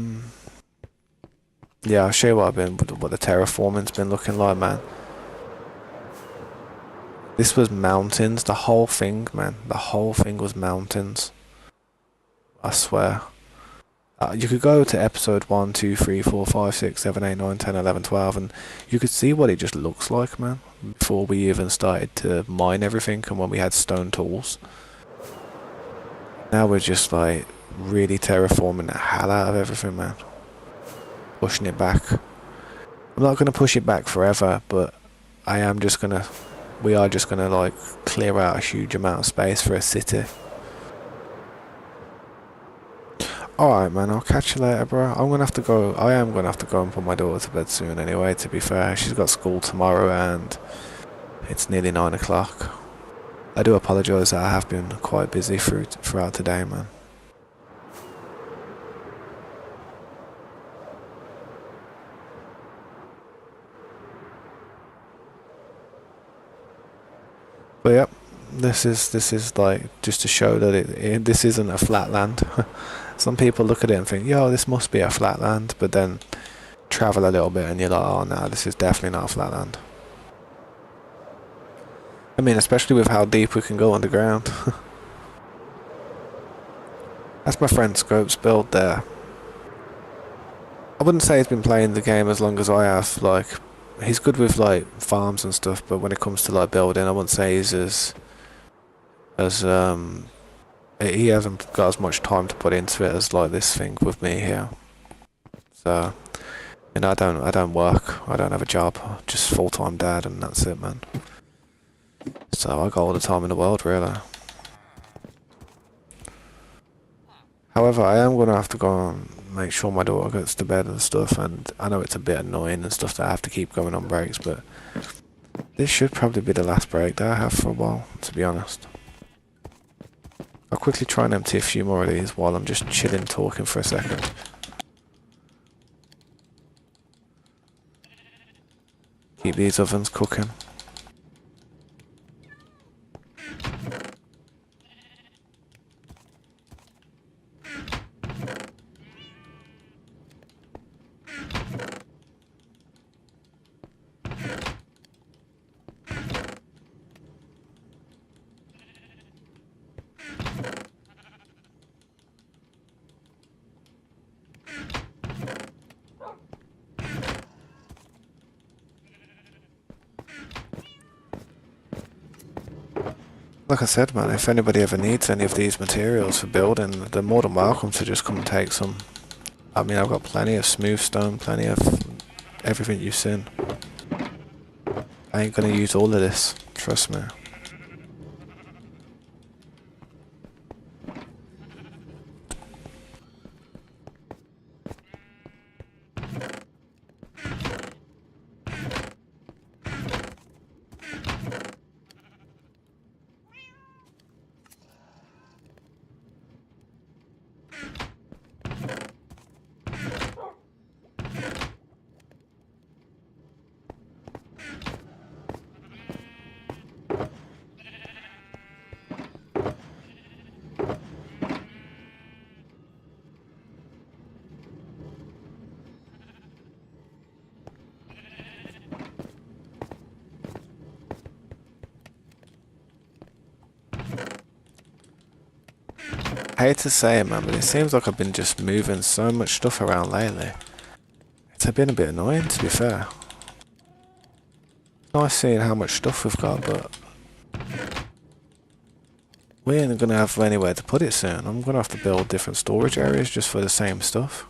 yeah, I'll show you what the terraforming's been looking like, man. This was mountains, the whole thing, man. The whole thing was mountains. I swear. You could go to episode 1, 2, 3, 4, 5, 6, 7, 8, 9, 10, 11, 12 and you could see what it just looks like, man. Before we even started to mine everything and when we had stone tools. Now we're just like really terraforming the hell out of everything, man. Pushing it back. I'm not going to push it back forever, but we are just going to like clear out a huge amount of space for a city. Alright man, I'll catch you later bro. I am gonna have to go and put my daughter to bed soon anyway, to be fair. She's got school tomorrow and it's nearly 9 o'clock. I do apologise that I have been quite busy throughout today, man. But yep, this is like just to show that this isn't a flat land. Some people look at it and think, yo, this must be a flat land, but then travel a little bit and you're like, oh no, this is definitely not a flat land. I mean, especially with how deep we can go underground. That's my friend Scope's build there. I wouldn't say he's been playing the game as long as I have. Like, he's good with like farms and stuff, but when it comes to like building, I wouldn't say he's he hasn't got as much time to put into it as like this thing with me here. So, you know, I don't work. I don't have a job. Just full-time dad, and that's it, man. So I got all the time in the world, really. However, I am going to have to go and make sure my daughter gets to bed and stuff, and I know it's a bit annoying and stuff that I have to keep going on breaks, but this should probably be the last break that I have for a while, to be honest. I'll quickly try and empty a few more of these while I'm just chilling, talking for a second. Keep these ovens cooking. Like I said, man, if anybody ever needs any of these materials for building, they're more than welcome to just come and take some. I mean, I've got plenty of smooth stone, plenty of everything you've seen. I ain't gonna use all of this, trust me. hate to say it, man, but it seems like I've been just moving so much stuff around lately. It's been a bit annoying, to be fair. Nice seeing how much stuff we've got, but we ain't gonna have anywhere to put it soon. I'm gonna have to build different storage areas just for the same stuff.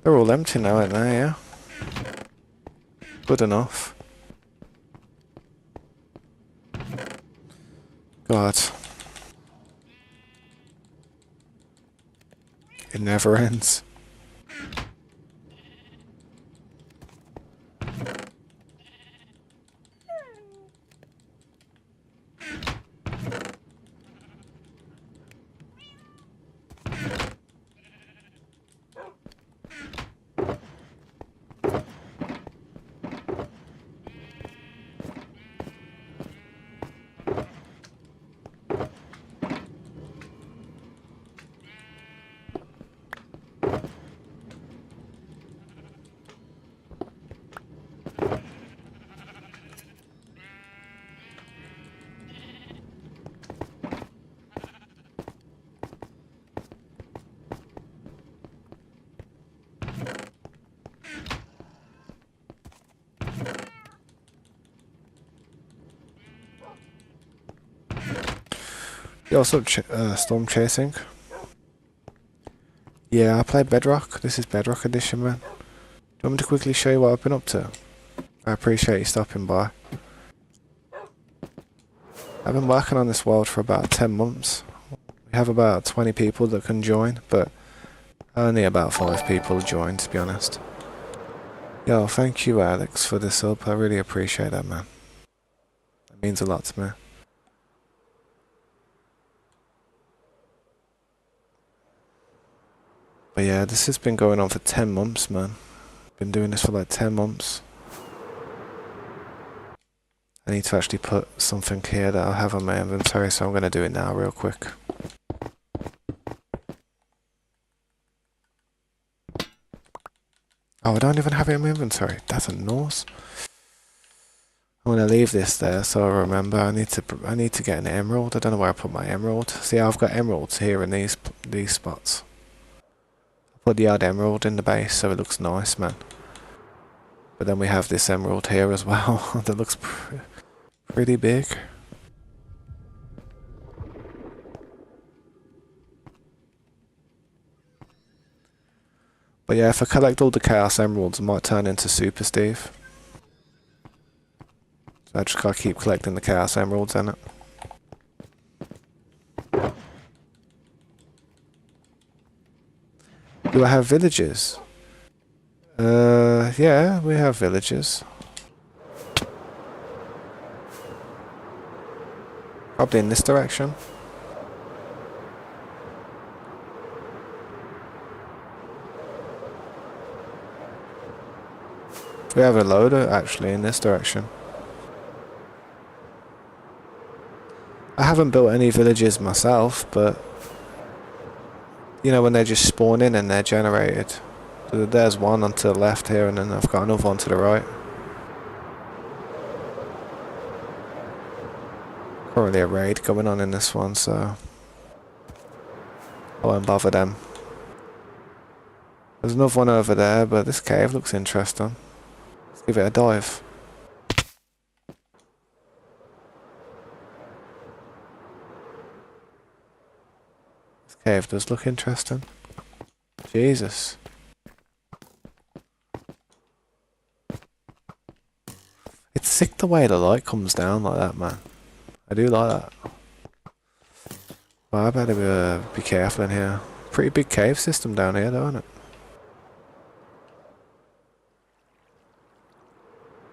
They're all empty now, aren't they? Yeah. Good enough. God. It never ends. You also storm chasing. Yeah, I play Bedrock. This is Bedrock Edition, man. Do you want me to quickly show you what I've been up to? I appreciate you stopping by. I've been working on this world for about 10 months. We have about 20 people that can join, but only about 5 people join, to be honest. Yo, thank you, Alex, for the sub. I really appreciate that, man. It means a lot to me. But yeah, this has been going on for 10 months, man. Been doing this for like 10 months. I need to actually put something here that I'll have on my inventory, so I'm going to do it now real quick. Oh, I don't even have it in my inventory. That's a nose. I'm going to leave this there so I remember. I need to get an emerald. I don't know where I put my emerald. See, I've got emeralds here in these spots. Put the odd emerald in the base so it looks nice, man. But then we have this emerald here as well that looks pretty big. But yeah, if I collect all the Chaos Emeralds, I might turn into Super Steve. So I just gotta keep collecting the Chaos Emeralds in it. Do I have villages? Yeah, we have villages. Probably in this direction. We have a loader actually in this direction. I haven't built any villages myself, but you know when they just spawn in and they're generated. So there's one on to the left here, and then I've got another one to the right. Currently a raid going on in this one, so I won't bother them. There's another one over there, but this cave looks interesting. Let's give it a dive. This cave does look interesting. Jesus. It's sick the way the light comes down like that, man. I do like that. Well, I better be careful in here. Pretty big cave system down here, though, isn't it?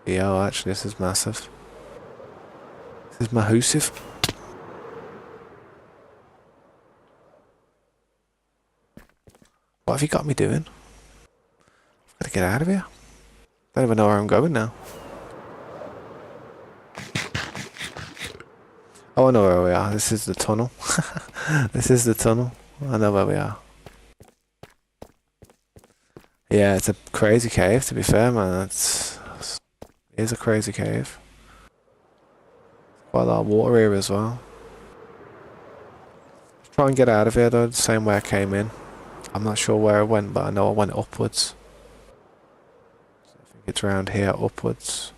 Yeah, well, actually, this is massive. This is massive. What have you got me doing? I've got to get out of here. Don't even know where I'm going now. Oh, I know where we are. This is the tunnel. This is the tunnel. I know where we are. Yeah, it's a crazy cave, to be fair, man. It is a crazy cave. Quite a lot of water here as well. Try and get out of here, though, the same way I came in. I'm not sure where I went, but I know I went upwards. So I think it's around here, upwards.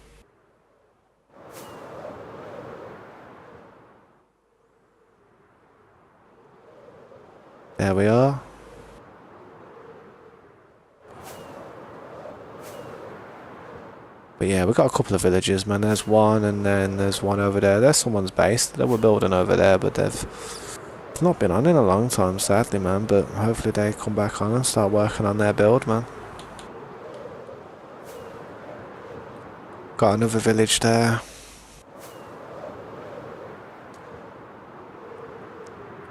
There we are. But yeah, we've got a couple of villages, man. There's one, and then there's one over there. There's someone's base that we're building over there, but they've not been on in a long time, sadly, man. But hopefully they come back on and start working on their build, man. Got another village there.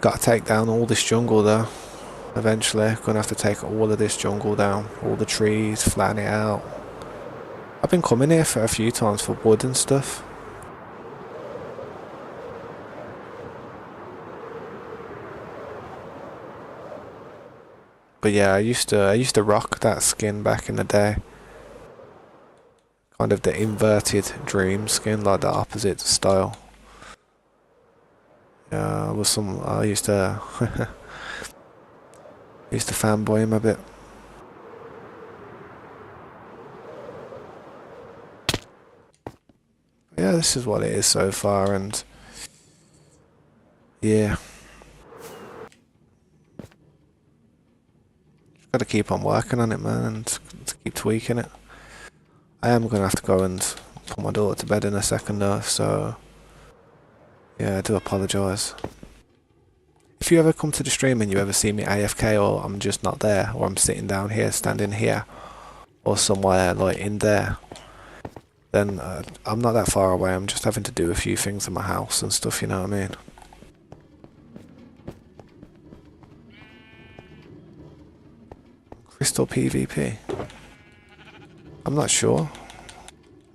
Got to take down all this jungle, though. Eventually, gonna have to take all of this jungle down. All the trees, flatten it out. I've been coming here for a few times for wood and stuff. But yeah, I used to rock that skin back in the day. Kind of the inverted dream skin, like the opposite style. Yeah, I used to fanboy him a bit. Yeah, this is what it is so far, and yeah, just gotta keep on working on it, man, and to keep tweaking it. I am gonna have to go and put my daughter to bed in a second, though, so yeah, I do apologise. If you ever come to the stream and you ever see me AFK, or I'm just not there, or I'm sitting down here, standing here, or somewhere like in there, then I'm not that far away. I'm just having to do a few things in my house and stuff, you know what I mean? Crystal PvP? I'm not sure.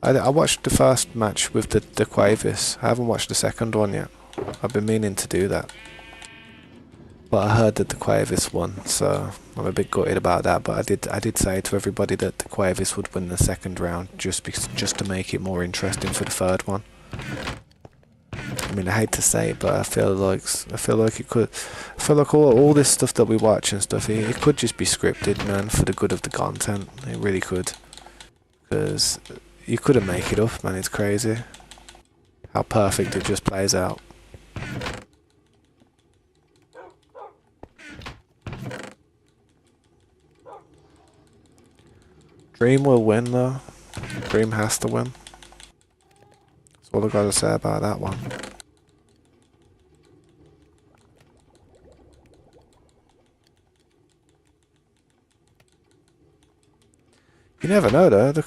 I watched the first match with the Quavis. I haven't watched the second one yet. I've been meaning to do that. But I heard that the Quavis won, so I'm a bit gutted about that. But I did say to everybody that the Quavis would win the second round, just to make it more interesting for the third one. I mean, I hate to say it, but I feel like it could. I feel like all this stuff that we watch and stuff, it could just be scripted, man, for the good of the content. It really could, because you couldn't make it up, man. It's crazy how perfect it just plays out. Dream will win, though. Dream has to win. That's all I've got to say about that one. You never know, though. There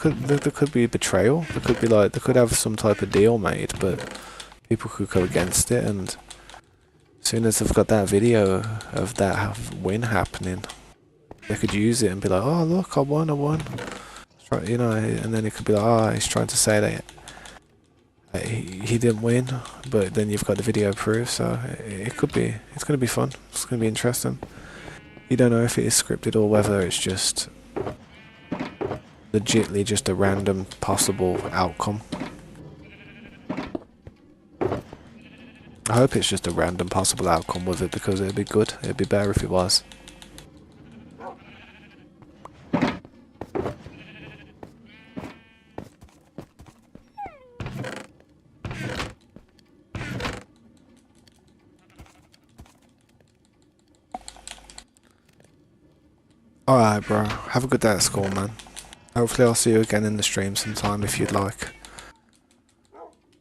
could be betrayal. There could have some type of deal made, but people could go against it. And as soon as they've got that video of that win happening, they could use it and be like, "Oh, look, I won." You know, and then it could be like, "Oh, he's trying to say that he didn't win," but then you've got the video proof. So it's going to be fun. It's going to be interesting. You don't know if it is scripted or whether it's just legitly just a random possible outcome. I hope it's just a random possible outcome with it, because it'd be good. It'd be better if it was. Alright, bro. Have a good day at school, man. Hopefully I'll see you again in the stream sometime if you'd like.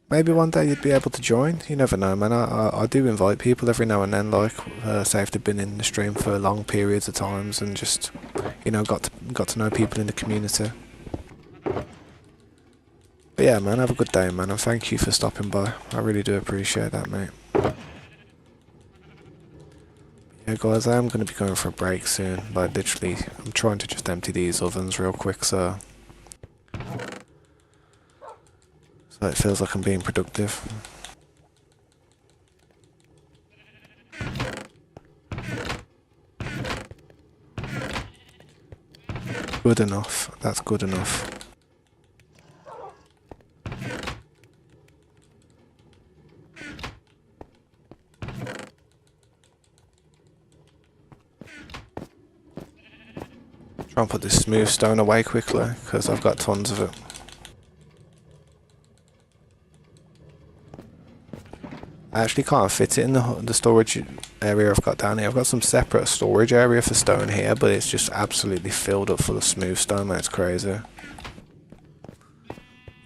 Maybe one day you'd be able to join. You never know, man. I do invite people every now and then, like, say if they've been in the stream for long periods of times and just, you know, got to know people in the community. But yeah, man, have a good day, man, and thank you for stopping by. I really do appreciate that, mate. Yeah, guys, I am going to be going for a break soon. Like, literally, I'm trying to just empty these ovens real quick, so it feels like I'm being productive. Good enough. That's good enough. Try and put this smooth stone away quickly, because I've got tons of it. I actually can't fit it in the storage area I've got down here. I've got some separate storage area for stone here, but it's just absolutely filled up full of smooth stone, man. It's crazy.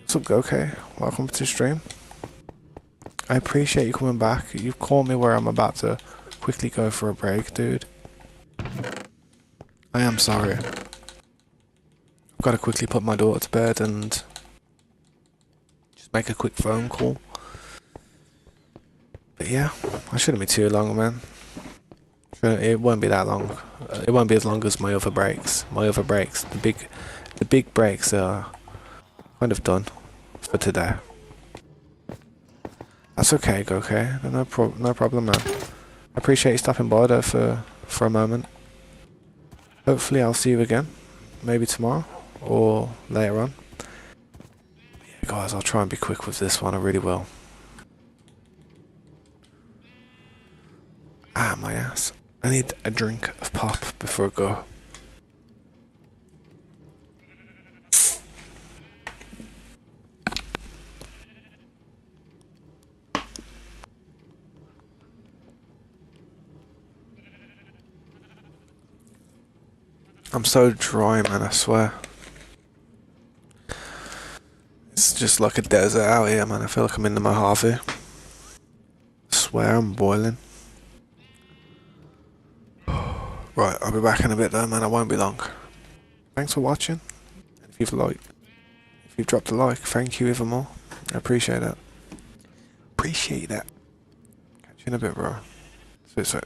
What's up, okay? Welcome to the stream. I appreciate you coming back. You've caught me where I'm about to quickly go for a break, dude. I am sorry. I've got to quickly put my daughter to bed and just make a quick phone call. But yeah, I shouldn't be too long, man. It won't be that long. It won't be as long as my other breaks. The big breaks are kind of done for today. That's okay, okay. No problem, man. I appreciate you stopping by though for a moment. Hopefully I'll see you again. Maybe tomorrow or later on. Yeah, guys, I'll try and be quick with this one. I really will. Ah, my ass. I need a drink of pop before I go. I'm so dry, man, I swear. It's just like a desert out here, man. I feel like I'm in the Mojave. I swear I'm boiling. Right, I'll be back in a bit though, man. I won't be long. Thanks for watching. If you've dropped a like, thank you even more. I appreciate that. Appreciate that. Catch you in a bit, bro. Sweet.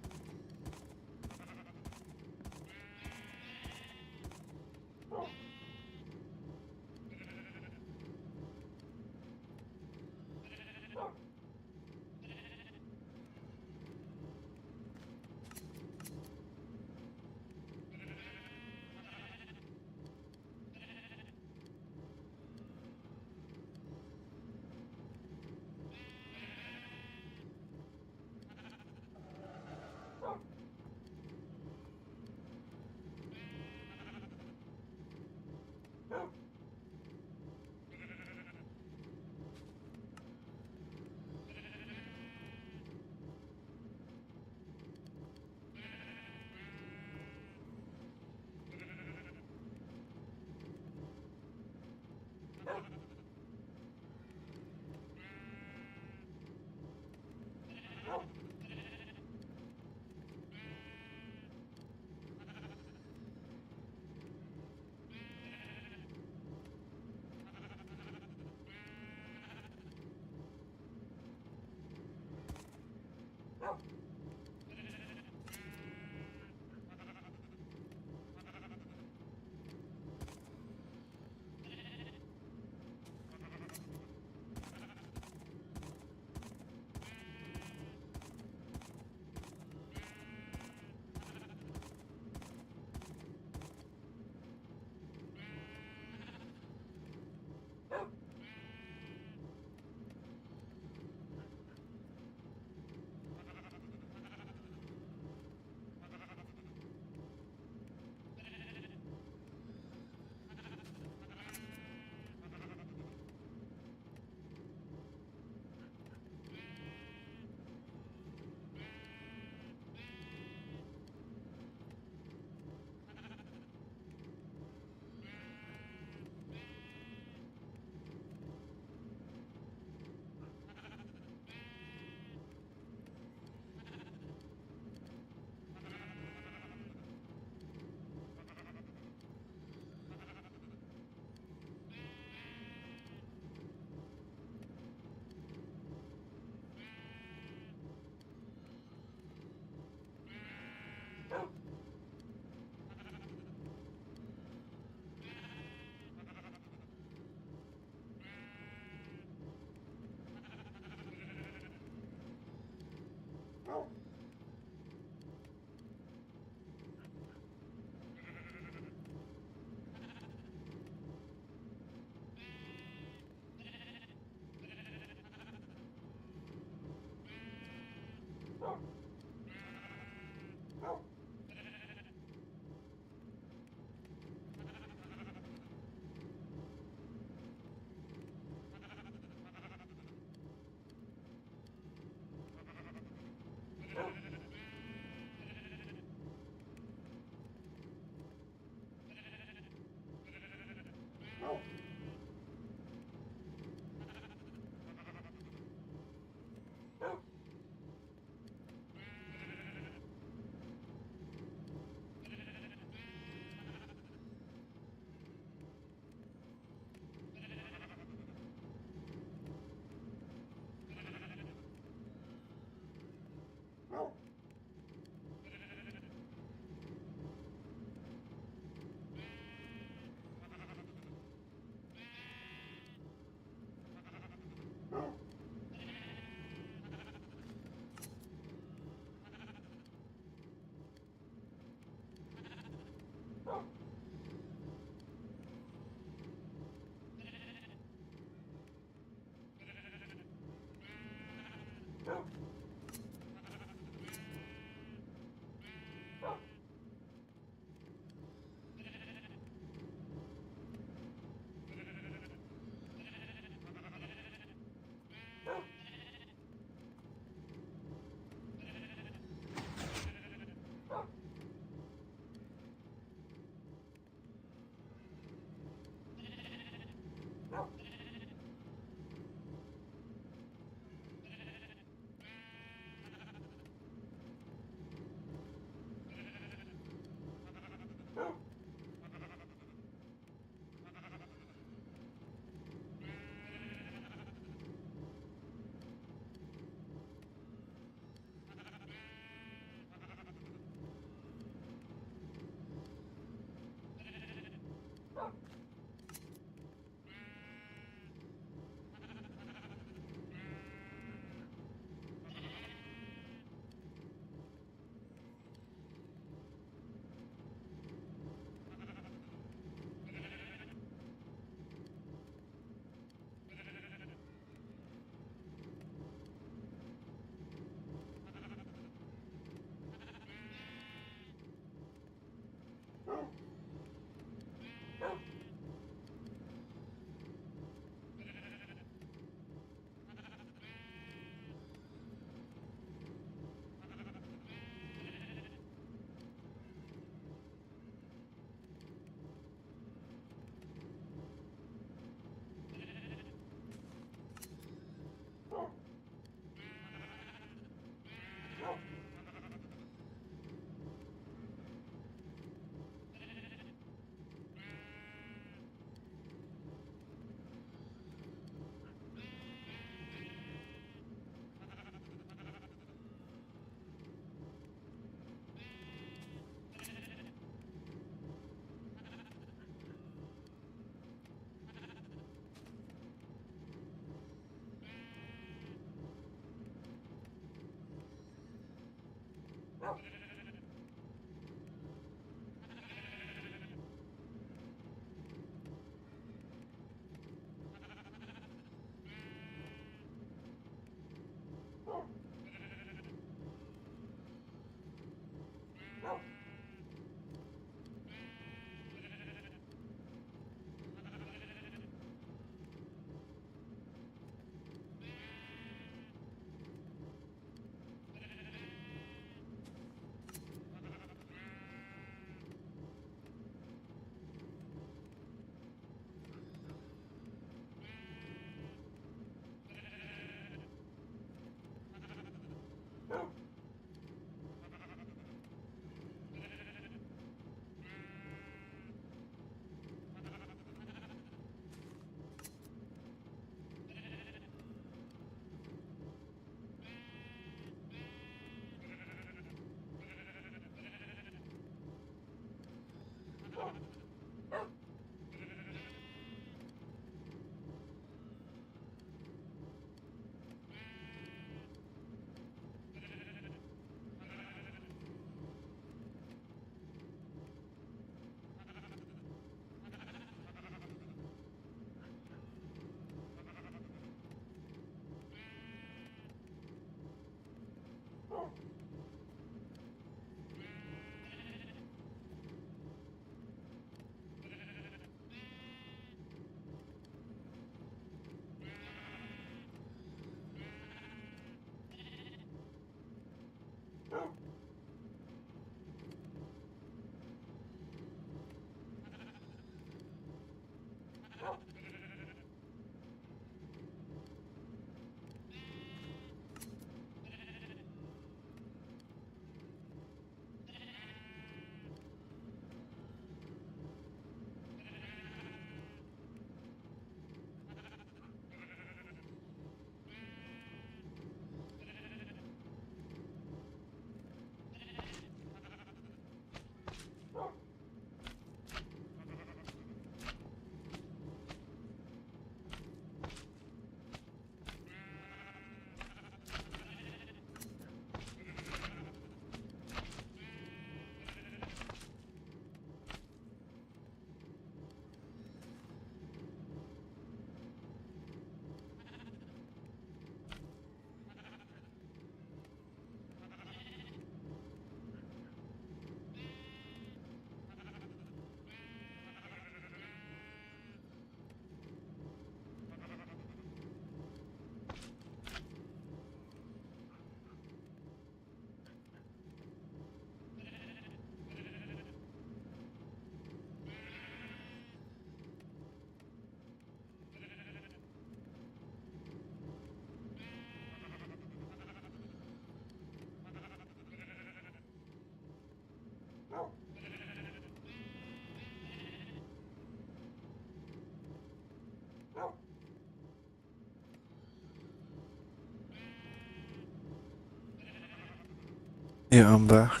Yeah, I'm back.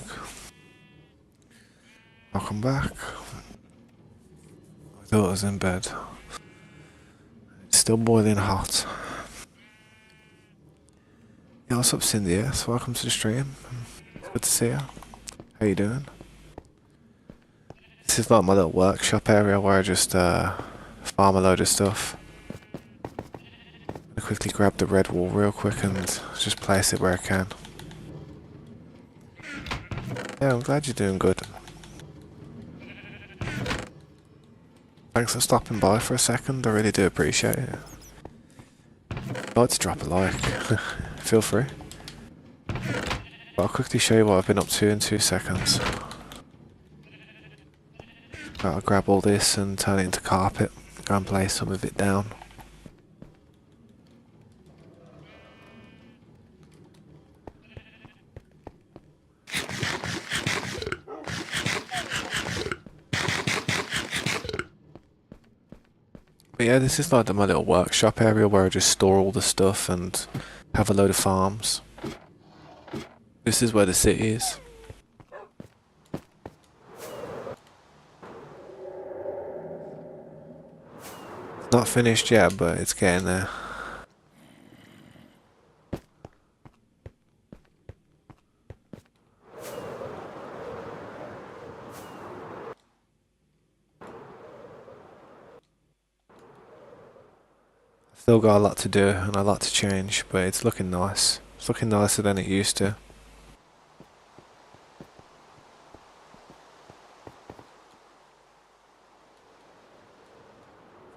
Welcome back. My daughter's in bed. It's still boiling hot. Yeah, what's up, Cindy? Yes, welcome to the stream. Good to see you. How you doing? This is like my little workshop area where I just farm a load of stuff. I quickly grab the red wool real quick and just place it where I can. Yeah, I'm glad you're doing good. Thanks for stopping by for a second, I really do appreciate it. If you'd like to drop a like, feel free. But I'll quickly show you what I've been up to in 2 seconds. I'll grab all this and turn it into carpet, go and place some of it down. But yeah, this is like my little workshop area where I just store all the stuff and have a load of farms. This is where the city is. It's not finished yet, but it's getting there. Still got a lot to do and a lot to change, but it's looking nice. It's looking nicer than it used to.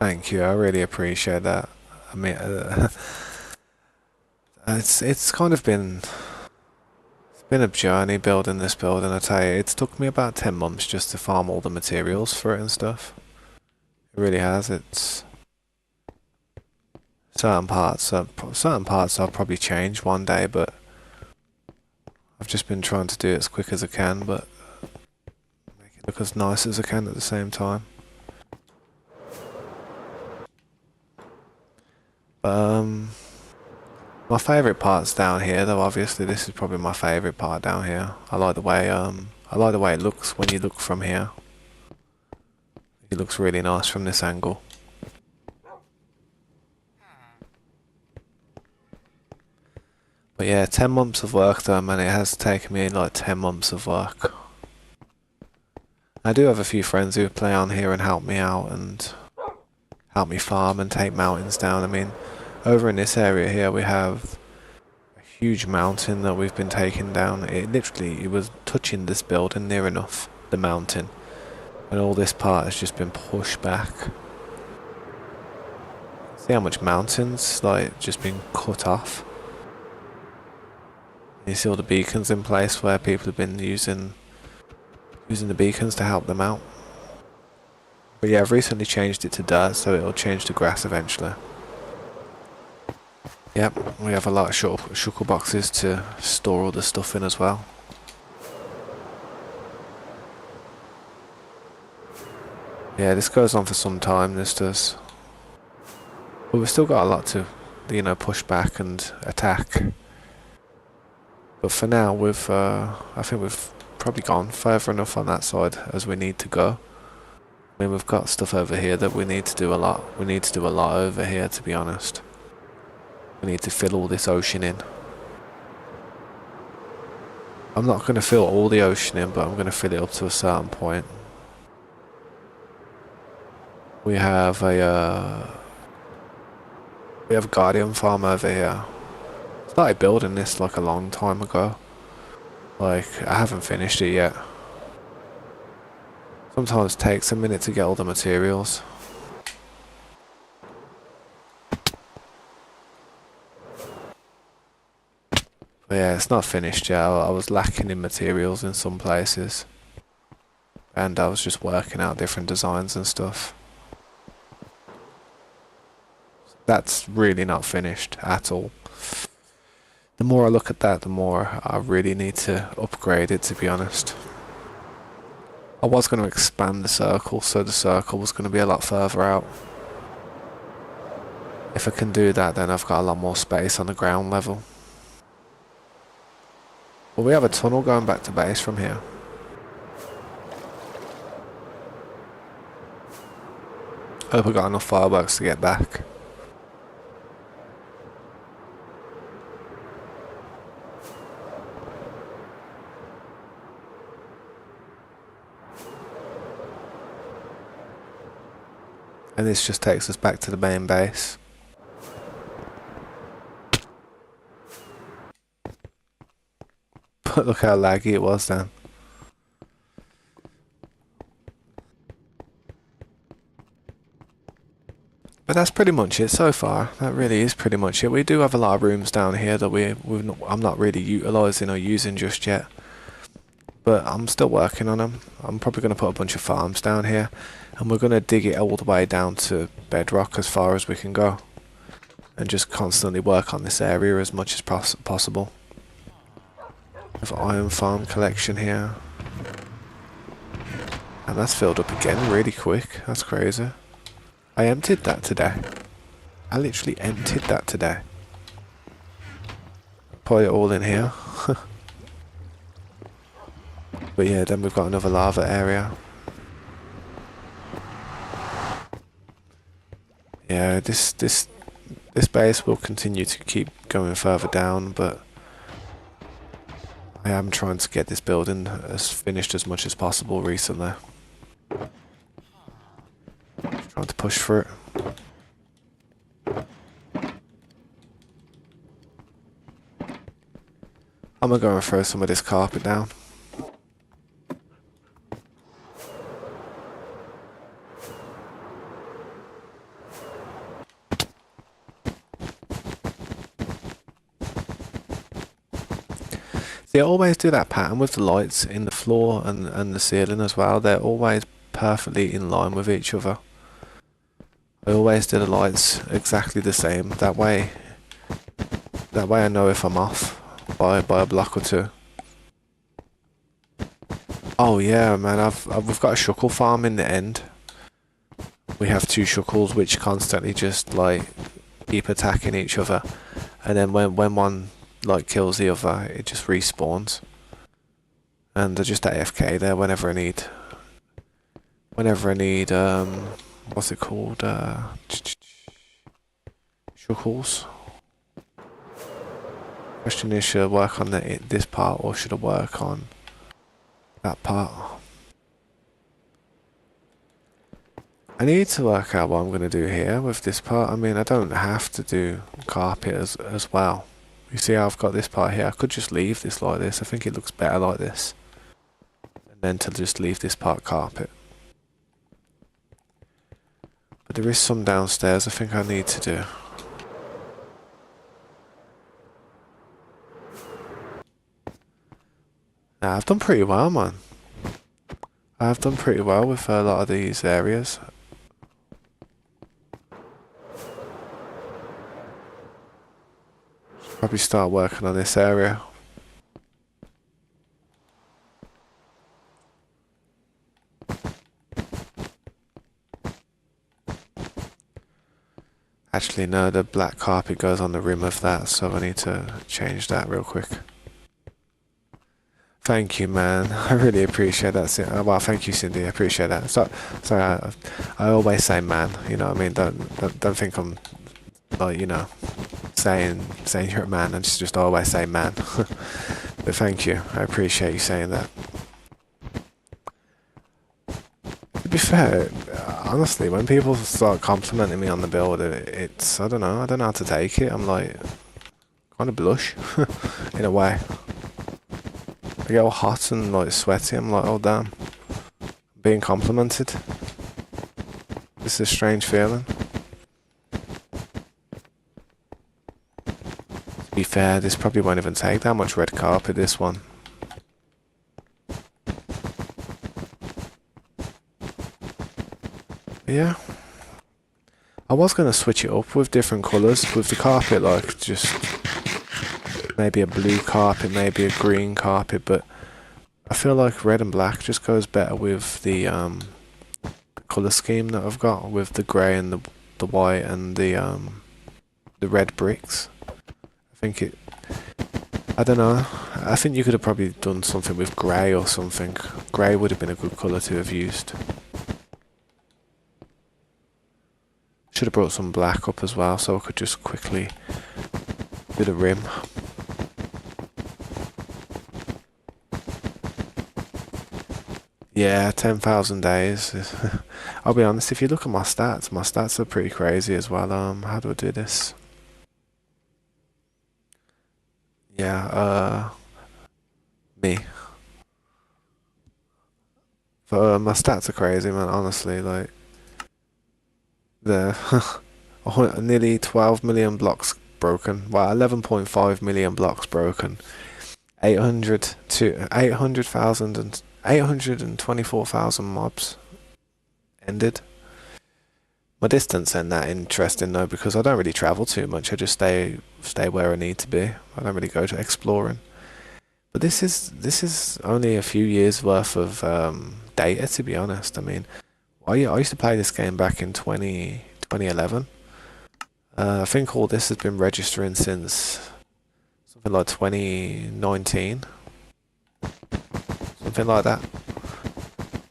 Thank you, I really appreciate that. I mean, it's kind of been a journey building this building. I tell you, it's took me about 10 months just to farm all the materials for it and stuff. It really has. It's certain parts I'll probably change one day, but I've just been trying to do it as quick as I can, but make it look as nice as I can at the same time. My favourite part's down here, though. Obviously, this is probably my favourite part down here. I like the way it looks when you look from here. It looks really nice from this angle. But yeah, 10 months of work though, man. It has taken me like 10 months of work. I do have a few friends who play on here and help me out and help me farm and take mountains down. I mean, over in this area here we have a huge mountain that we've been taking down. It was touching this building near enough, the mountain. And all this part has just been pushed back. See how much mountains like just been cut off. You see all the beacons in place where people have been using the beacons to help them out. But yeah, I've recently changed it to dirt, so it'll change to grass eventually. Yep, we have a lot of shuttle boxes to store all the stuff in as well. Yeah, this goes on for some time, this does. But we've still got a lot to, push back and attack. But for now, I think we've probably gone further enough on that side as we need to go. I mean, we've got stuff over here that we need to do a lot. We need to do a lot over here, to be honest. We need to fill all this ocean in. I'm not going to fill all the ocean in, but I'm going to fill it up to a certain point. We have a guardian farm over here. I started building this like a long time ago. Like, I haven't finished it yet. Sometimes it takes a minute to get all the materials. But yeah, it's not finished yet. I was lacking in materials in some places. And I was just working out different designs and stuff. That's really not finished at all. The more I look at that, the more I really need to upgrade it, to be honest. I was going to expand the circle, so the circle was going to be a lot further out. If I can do that, then I've got a lot more space on the ground level. Well, we have a tunnel going back to base from here. Hope I got enough fireworks to get back. And this just takes us back to the main base. But look how laggy it was then. But that's pretty much it so far. That really is pretty much it. We do have a lot of rooms down here that I'm not really utilising or using just yet. But I'm still working on them. I'm probably going to put a bunch of farms down here. And we're going to dig it all the way down to bedrock as far as we can go. And just constantly work on this area as much as possible. We have iron farm collection here. And that's filled up again really quick. That's crazy. I emptied that today. I literally emptied that today. Put it all in here. But yeah, then we've got another lava area. Yeah, this base will continue to keep going further down, but I am trying to get this building as finished as much as possible recently. Trying to push for it. I'm gonna go and throw some of this carpet down. Yeah, always do that pattern with the lights in the floor and the ceiling as well. They're always perfectly in line with each other. I always do the lights exactly the same. That way I know if I'm off by a block or two. Oh yeah, man, we've got a shuckle farm in the end. We have two shuckles which constantly just like keep attacking each other, and then when one like kills the other, it just respawns. And they're just AFK there whenever I need what's it called? Shuckles. Question is, should I work on this part or should I work on that part? I need to work out what I'm going to do here with this part. I mean, I don't have to do carpet as well. You see how I've got this part here? I could just leave this like this. I think it looks better like this. And then to just leave this part carpet. But there is some downstairs I think I need to do. Now, I've done pretty well, man. I've done pretty well with a lot of these areas. Probably start working on this area. Actually, no, the black carpet goes on the rim of that, so I need to change that real quick. Thank you, man. I really appreciate that. Well, thank you, Cindy. I appreciate that. Sorry, I always say man. You know what I mean? Don't think I'm like, you know, saying you're a man. I just always say man. But thank you. I appreciate you saying that. To be fair, honestly, when people start complimenting me on the build, it's I don't know how to take it. I'm like kind of blush in a way. I get all hot and like sweaty. I'm like, oh damn, being complimented. This is a strange feeling. To be fair, this probably won't even take that much red carpet, this one. But yeah. I was going to switch it up with different colours with the carpet, like just maybe a blue carpet, maybe a green carpet, but I feel like red and black just goes better with the colour scheme that I've got, with the grey and the white and the red bricks. I don't know, I think you could have probably done something with grey or something. Grey would have been a good colour to have used. Should have brought some black up as well so I could just quickly do the rim. Yeah, 10,000 days. I'll be honest, if you look at my stats are pretty crazy as well. How do I do this? Yeah, me. But my stats are crazy, man, honestly, like, the nearly 12 million blocks broken. Well, 11.5 million blocks broken. 800,000 and 824,000 mobs ended. My distance ain't that interesting though, because I don't really travel too much. I just stay where I need to be. I don't really go to exploring. But this is only a few years worth of data, to be honest. I mean, I used to play this game back in 2011. I think all this has been registering since something like 2019. Something like that.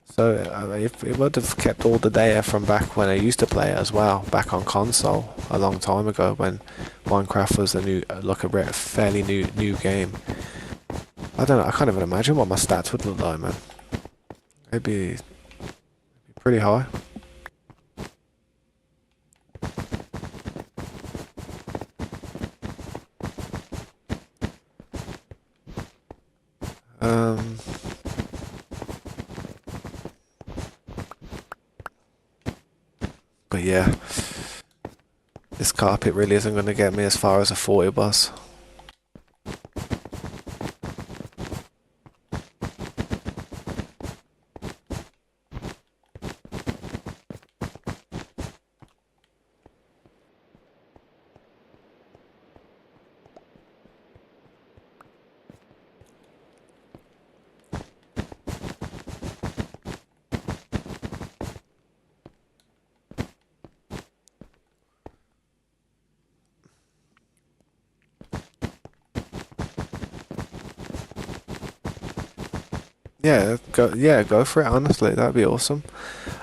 So if it would have kept all the data from back when I used to play it as well, back on console a long time ago when Minecraft was a new, like a fairly new game. I don't know. I can't even imagine what my stats would look like, man. It'd be pretty high. But yeah, this carpet really isn't going to get me as far as I thought it was. go for it. Honestly, that'd be awesome.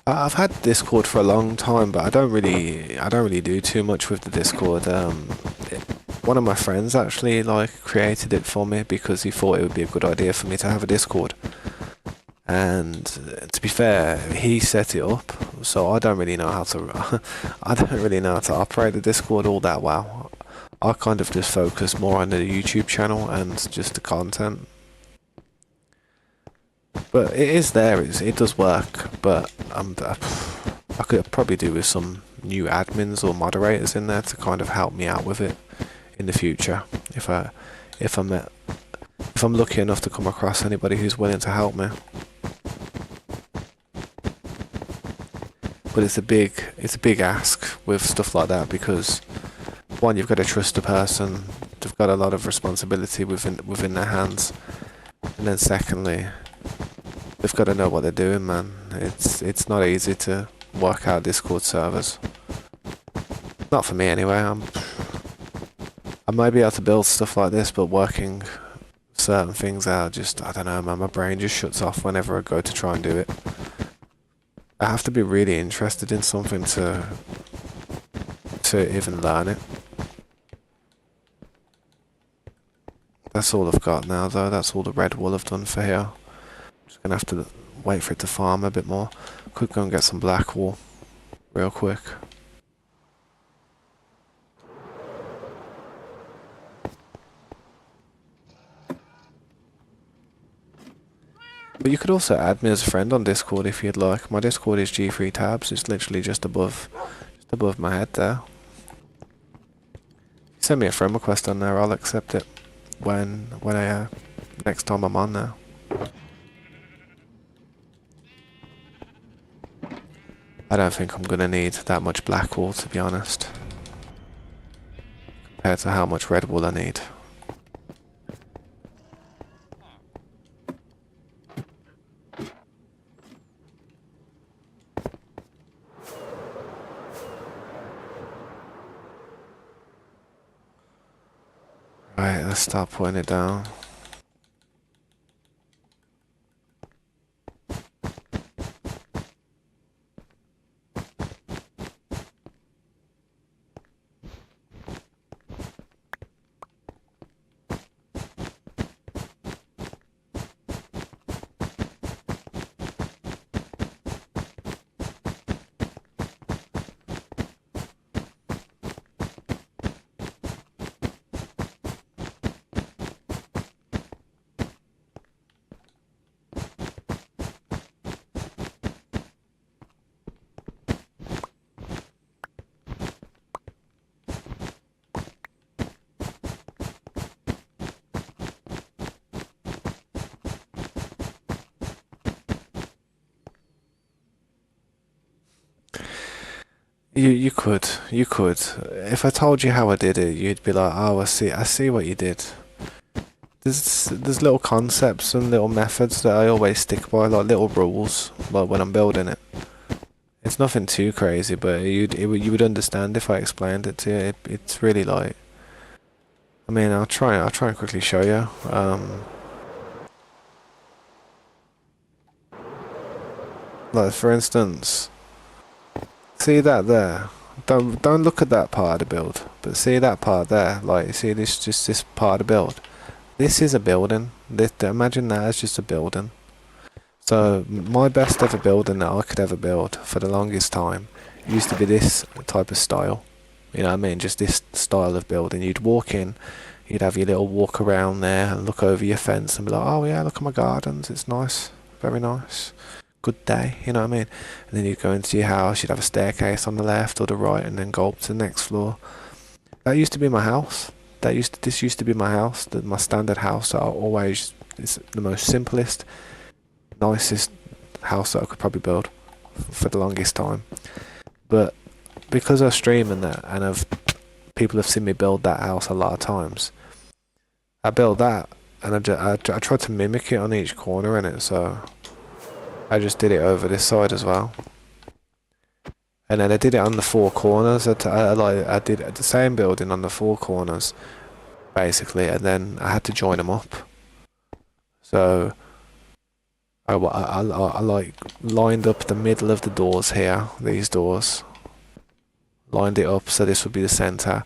I've had Discord for a long time, but I don't really do too much with the Discord. One of my friends actually like created it for me because he thought it would be a good idea for me to have a Discord. And to be fair, he set it up, so I don't really know how to. I don't really know how to operate the Discord all that well. I kind of just focus more on the YouTube channel and just the content. But it is there. It does work. But I could probably do with some new admins or moderators in there to kind of help me out with it in the future. If I'm lucky enough to come across anybody who's willing to help me. But it's a big ask with stuff like that because one, you've got to trust the person. They've got a lot of responsibility within their hands, and then secondly, they've got to know what they're doing, man. It's not easy to work out Discord servers. Not for me anyway. I might be able to build stuff like this, but working certain things out, I don't know, man. My brain just shuts off whenever I go to try and do it. I have to be really interested in something to even learn it. That's all I've got now, though. That's all the red wool I've done for here. Just gonna have to wait for it to farm a bit more. Could go and get some black wool real quick. But you could also add me as a friend on Discord if you'd like. My Discord is G3tabs. It's literally just above my head there. Send me a friend request on there. I'll accept it when I next time I'm on there. I don't think I'm gonna need that much black wool, to be honest, compared to how much red wool I need. Right, let's start putting it down. You could. If I told you how I did it, you'd be like, oh, I see what you did. There's little concepts and little methods that I always stick by, like little rules, like when I'm building it. It's nothing too crazy, but you would understand if I explained it to you. It's really like, I mean, I'll try and quickly show you. Like for instance. See that there? Don't look at that part of the build, but see that part there. Like, see this part of the build. This is a building. Imagine that as just a building. So my best ever building that I could ever build for the longest time used to be this type of style. You know what I mean? Just this style of building. You'd walk in, you'd have your little walk around there and look over your fence and be like, oh yeah, look at my gardens. It's nice, very nice. Good day, you know what I mean? And then you'd go into your house, you'd have a staircase on the left or the right, and then go up to the next floor. That used to be my house. This used to be my house, my standard house that it's the most simplest, nicest house that I could probably build for the longest time. But because I stream and that, and people have seen me build that house a lot of times, I built that, and I tried to mimic it on each corner in it, so I just did it over this side as well. And then I did it on the four corners. I did the same building on the four corners, basically, and then I had to join them up. So I like lined up the middle of the doors here, these doors. Lined it up so this would be the centre,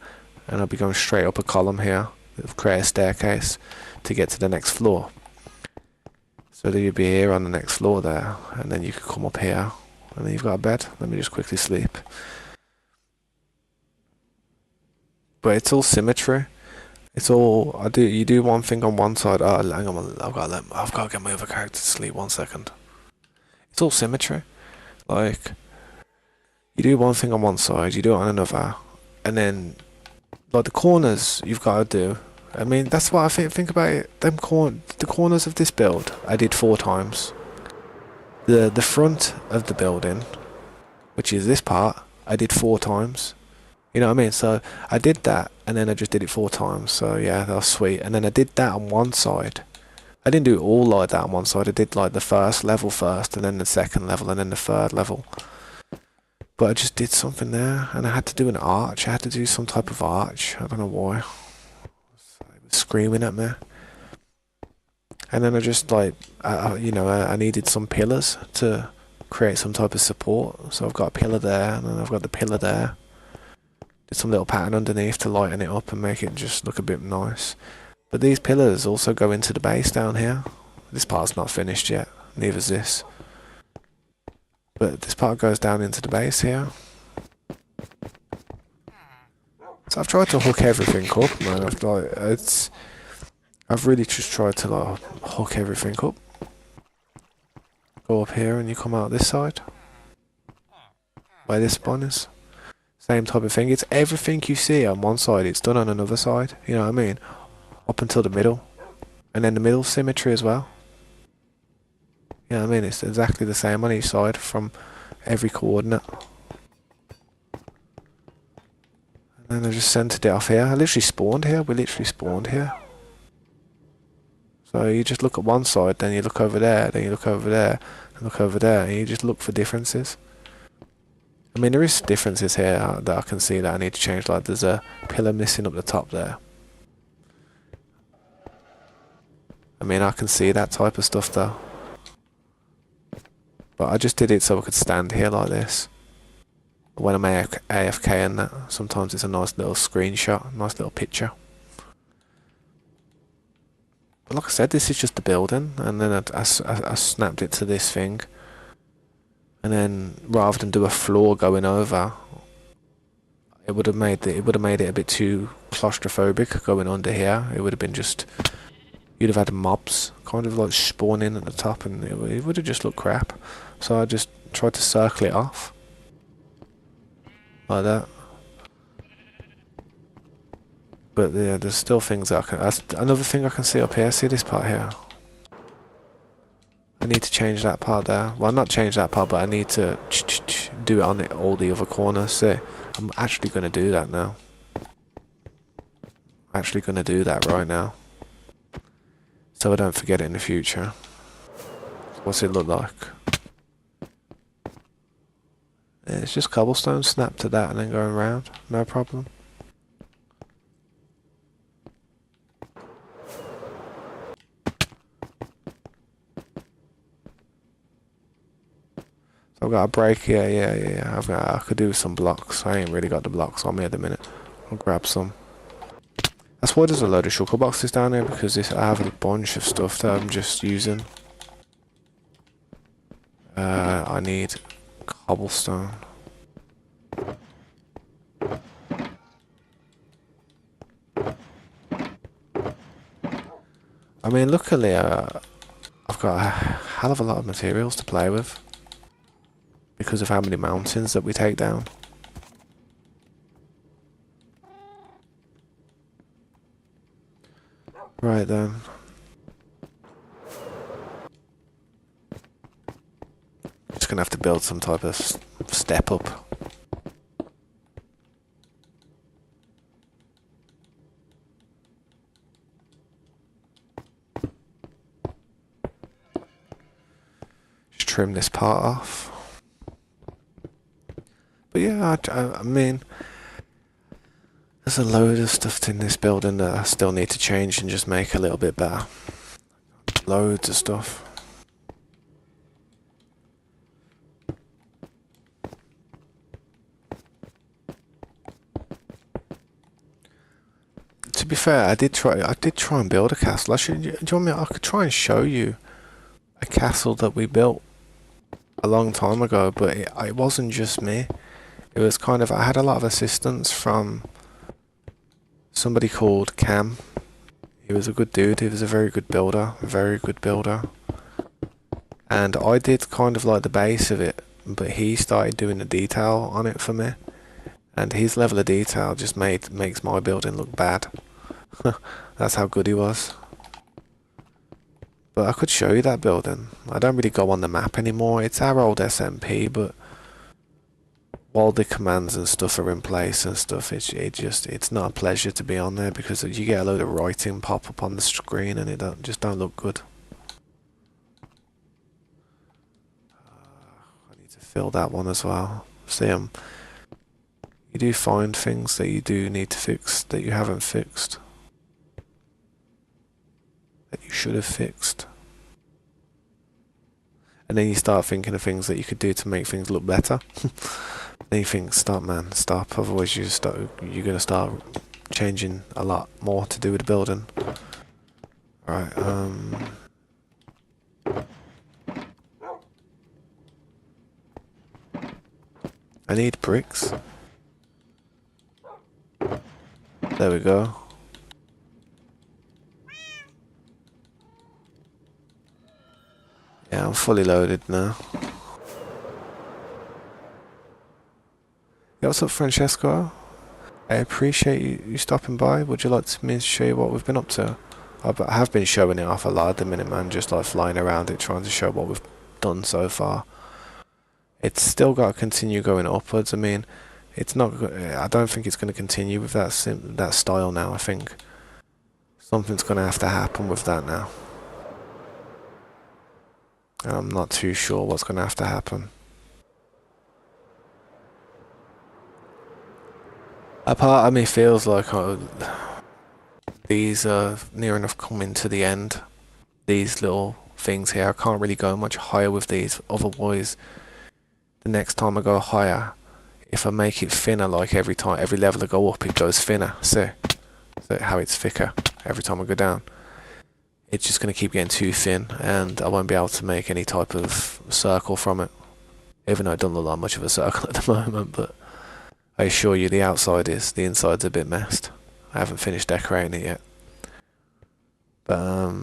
and I'll be going straight up a column here. It'll create a staircase to get to the next floor. So that you'd be here on the next floor there, and then you could come up here, and then you've got a bed. Let me just quickly sleep. But it's all symmetry. It's all you do one thing on one side. Oh, hang on, I've got to get my other character to sleep 1 second. It's all symmetry. Like, you do one thing on one side, you do it on another, and then like the corners you've got to do. I mean, that's what I think about it. The corners of this build I did 4 times. The front of the building, which is this part, I did 4 times. You know what I mean? So I did that, and then I just did it 4 times. So yeah, that was sweet. And then I did that on one side. I didn't do it all like that on one side. I did like the first level first, and then the second level, and then the third level. But I just did something there, and I had to do an arch. I had to do some type of arch. I don't know why. It was screaming at me. And then I just like, I needed some pillars to create some type of support. So I've got a pillar there, and then I've got the pillar there. Did some little pattern underneath to lighten it up and make it just look a bit nice. But these pillars also go into the base down here. This part's not finished yet, neither's this. But this part goes down into the base here. So I've tried to hook everything up, man. I've really just tried to like hook everything up. Go up here and you come out this side. Where this spawn is. Same type of thing. It's everything you see on one side, it's done on another side. You know what I mean? Up until the middle. And then the middle symmetry as well. You know what I mean? It's exactly the same on each side from every coordinate. And then I just centered it off here. I literally spawned here. We literally spawned here. So you just look at one side, then you look over there, then you look over there, and look over there, and you just look for differences. I mean, there is differences here that I can see that I need to change. Like there's a pillar missing up the top there. I mean, I can see that type of stuff though. But I just did it so I could stand here like this. When I'm AFK and that, sometimes it's a nice little screenshot, nice little picture. But like I said, this is just the building, and then I snapped it to this thing. And then rather than do a floor going over, it would have made it a bit too claustrophobic going under here. It would have been just, you'd have had mobs kind of like spawning at the top, and it would have just looked crap. So I just tried to circle it off like that. But yeah, there's still things that I can. That's another thing I can see up here. See this part here? I need to change that part there. Well, not change that part, but I need to do it on all the other corners. See, I'm actually going to do that now. I'm actually going to do that right now, so I don't forget it in the future. What's it look like? Yeah, it's just cobblestone, snap to that, and then going round. No problem. So I've got a break. Yeah. I could do some blocks. I ain't really got the blocks on me at the minute. I'll grab some. That's why there's a load of shulker boxes down there, because I have a bunch of stuff that I'm just using. I need cobblestone. I mean, luckily, I've got a hell of a lot of materials to play with because of how many mountains that we take down. Right then. Just gonna have to build some type of step up. Just trim this part off. But yeah, I mean, there's a load of stuff in this building that I still need to change and just make a little bit better. Loads of stuff. be fair, I did try and build a castle. Do you want me? I could try and show you a castle that we built a long time ago, but it wasn't just me. It was kind of, I had a lot of assistance from somebody called Cam. He was a good dude. He was a very good builder, and I did kind of like the base of it, but he started doing the detail on it for me, and his level of detail just makes my building look bad. That's how good he was. But I could show you that building. I don't really go on the map anymore. It's our old SMP, but while the commands and stuff are in place and stuff, it's not a pleasure to be on there because you get a load of writing pop up on the screen and it just don't look good. I need to fill that one as well. See, you do find things that you do need to fix that you haven't fixed, that you should have fixed. And then you start thinking of things that you could do to make things look better. Then you think, stop, man, stop. Otherwise, you're gonna start changing a lot more to do with the building. Right. I need bricks. There we go. Yeah, I'm fully loaded now. Yeah, what's up, Francesco? I appreciate you stopping by. Would you like me to show you what we've been up to? I have been showing it off a lot at the minute, man. Just like flying around it, trying to show what we've done so far. It's still got to continue going upwards. I mean, it's not. I don't think it's going to continue with that style now. I think something's going to have to happen with that now. And I'm not too sure what's going to have to happen. A part of me feels like these are near enough coming to the end. These little things here, I can't really go much higher with these. Otherwise, the next time I go higher, if I make it thinner, like every level I go up, it goes thinner. See how it's thicker every time I go down. It's just going to keep getting too thin, and I won't be able to make any type of circle from it. Even though I don't look like much of a circle at the moment, but I assure you the outside is. The inside's a bit messed. I haven't finished decorating it yet. But,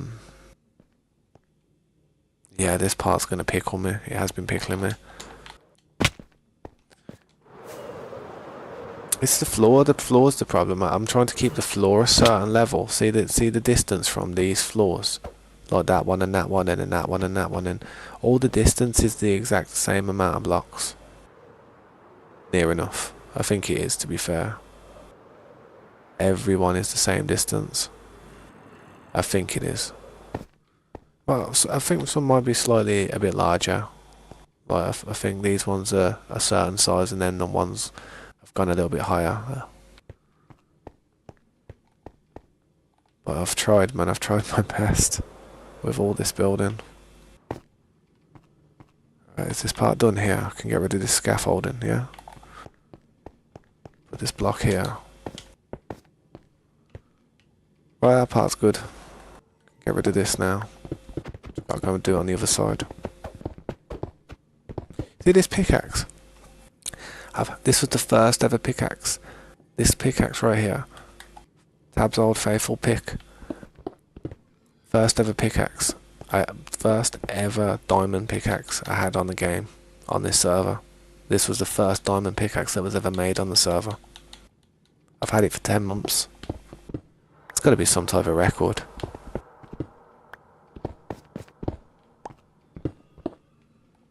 yeah, this part's going to pickle me. It has been pickling me. It's the floor. The floor's the problem. I'm trying to keep the floor a certain level. See the distance from these floors, like that one and that one and that one and that one, and all the distance is the exact same amount of blocks. Near enough. I think it is, to be fair. Everyone is the same distance. I think it is. Well, I think some might be slightly a bit larger. Like I think these ones are a certain size, and then the ones have gone a little bit higher. But I've tried, man. I've tried my best with all this building. Right, is this part done here? I can get rid of this scaffolding, yeah? Put this block here. Right, that part's good. Get rid of this now. I'll go and do it on the other side. See this pickaxe? This was the first ever pickaxe. This pickaxe right here. Tab's old faithful pick. First ever pickaxe. First ever diamond pickaxe I had on the game. On this server. This was the first diamond pickaxe that was ever made on the server. I've had it for 10 months. It's got to be some type of record.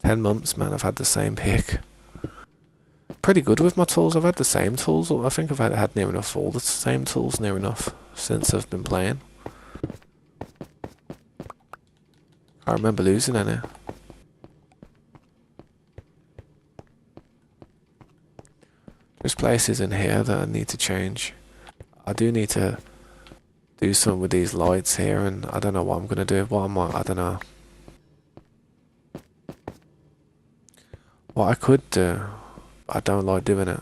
$10 man, I've had the same pick. Pretty good with my tools. I've had the same tools. I think I've had near enough all the same tools near enough since I've been playing. I remember losing any. There's places in here that I need to change. I do need to do something with these lights here, and I don't know what I'm going to do. I don't know. What I could do, I don't like doing it.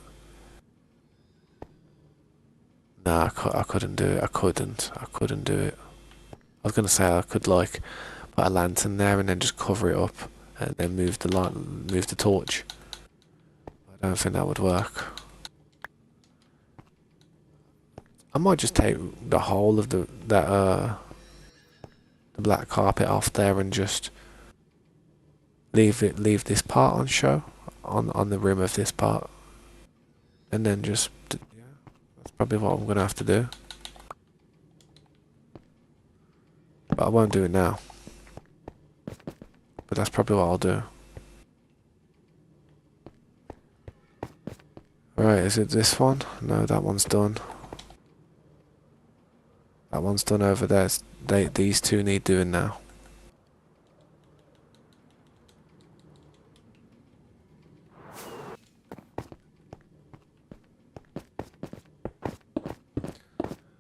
No, I couldn't do it. I couldn't do it. I was gonna say I could like put a lantern there and then just cover it up and then move the light, move the torch. I don't think that would work. I might just take the whole of the black carpet off there and just leave this part on show on the rim of this part, and then just yeah, that's probably what I'm gonna have to do. But I won't do it now. But that's probably what I'll do. Right, is it this one? No, that one's done. That one's done over there. These two need doing now.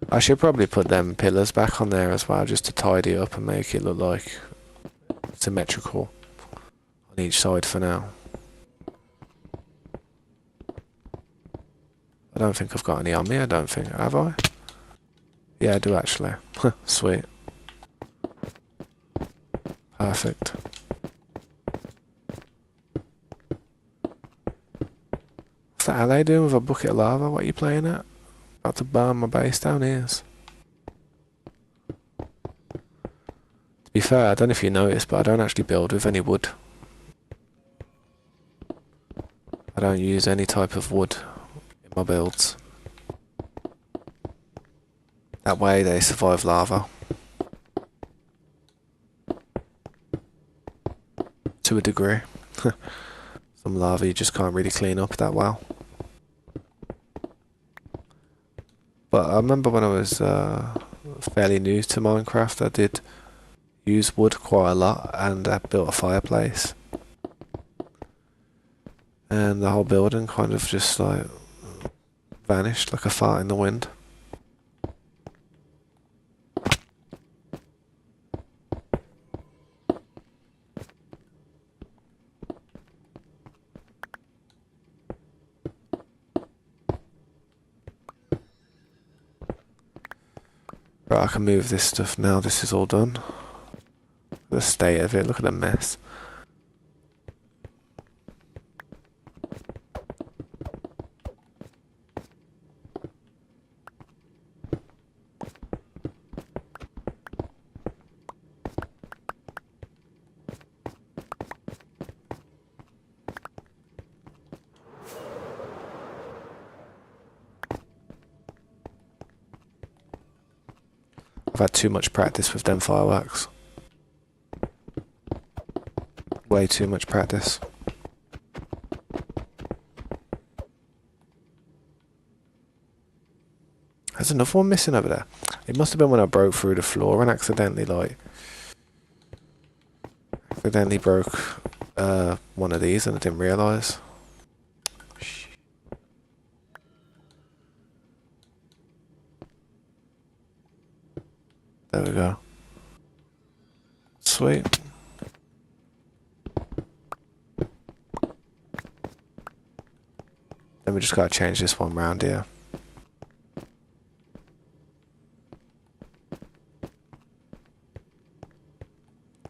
I should probably put them pillars back on there as well, just to tidy up and make it look like symmetrical on each side for now. I don't think I've got any on me, I don't think, have I? Yeah, I do actually. Sweet. Perfect. What's that LA doing with a bucket of lava? What are you playing at? About to burn my base down here. To be fair, I don't know if you noticed, but I don't actually build with any wood. I don't use any type of wood in my builds. That way they survive lava. To a degree. Some lava you just can't really clean up that well. But I remember when I was fairly new to Minecraft, I did use wood quite a lot, and I built a fireplace. And the whole building kind of just like vanished like a fart in the wind. Right, I can move this stuff now, this is all done. The state of it, look at the mess. I've had too much practice with them fireworks. Way too much practice. There's another one missing over there. It must have been when I broke through the floor and accidentally broke one of these and I didn't realise. There we go. Sweet. Then we just gotta change this one round here.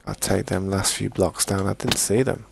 I'll take them last few blocks down. I didn't see them.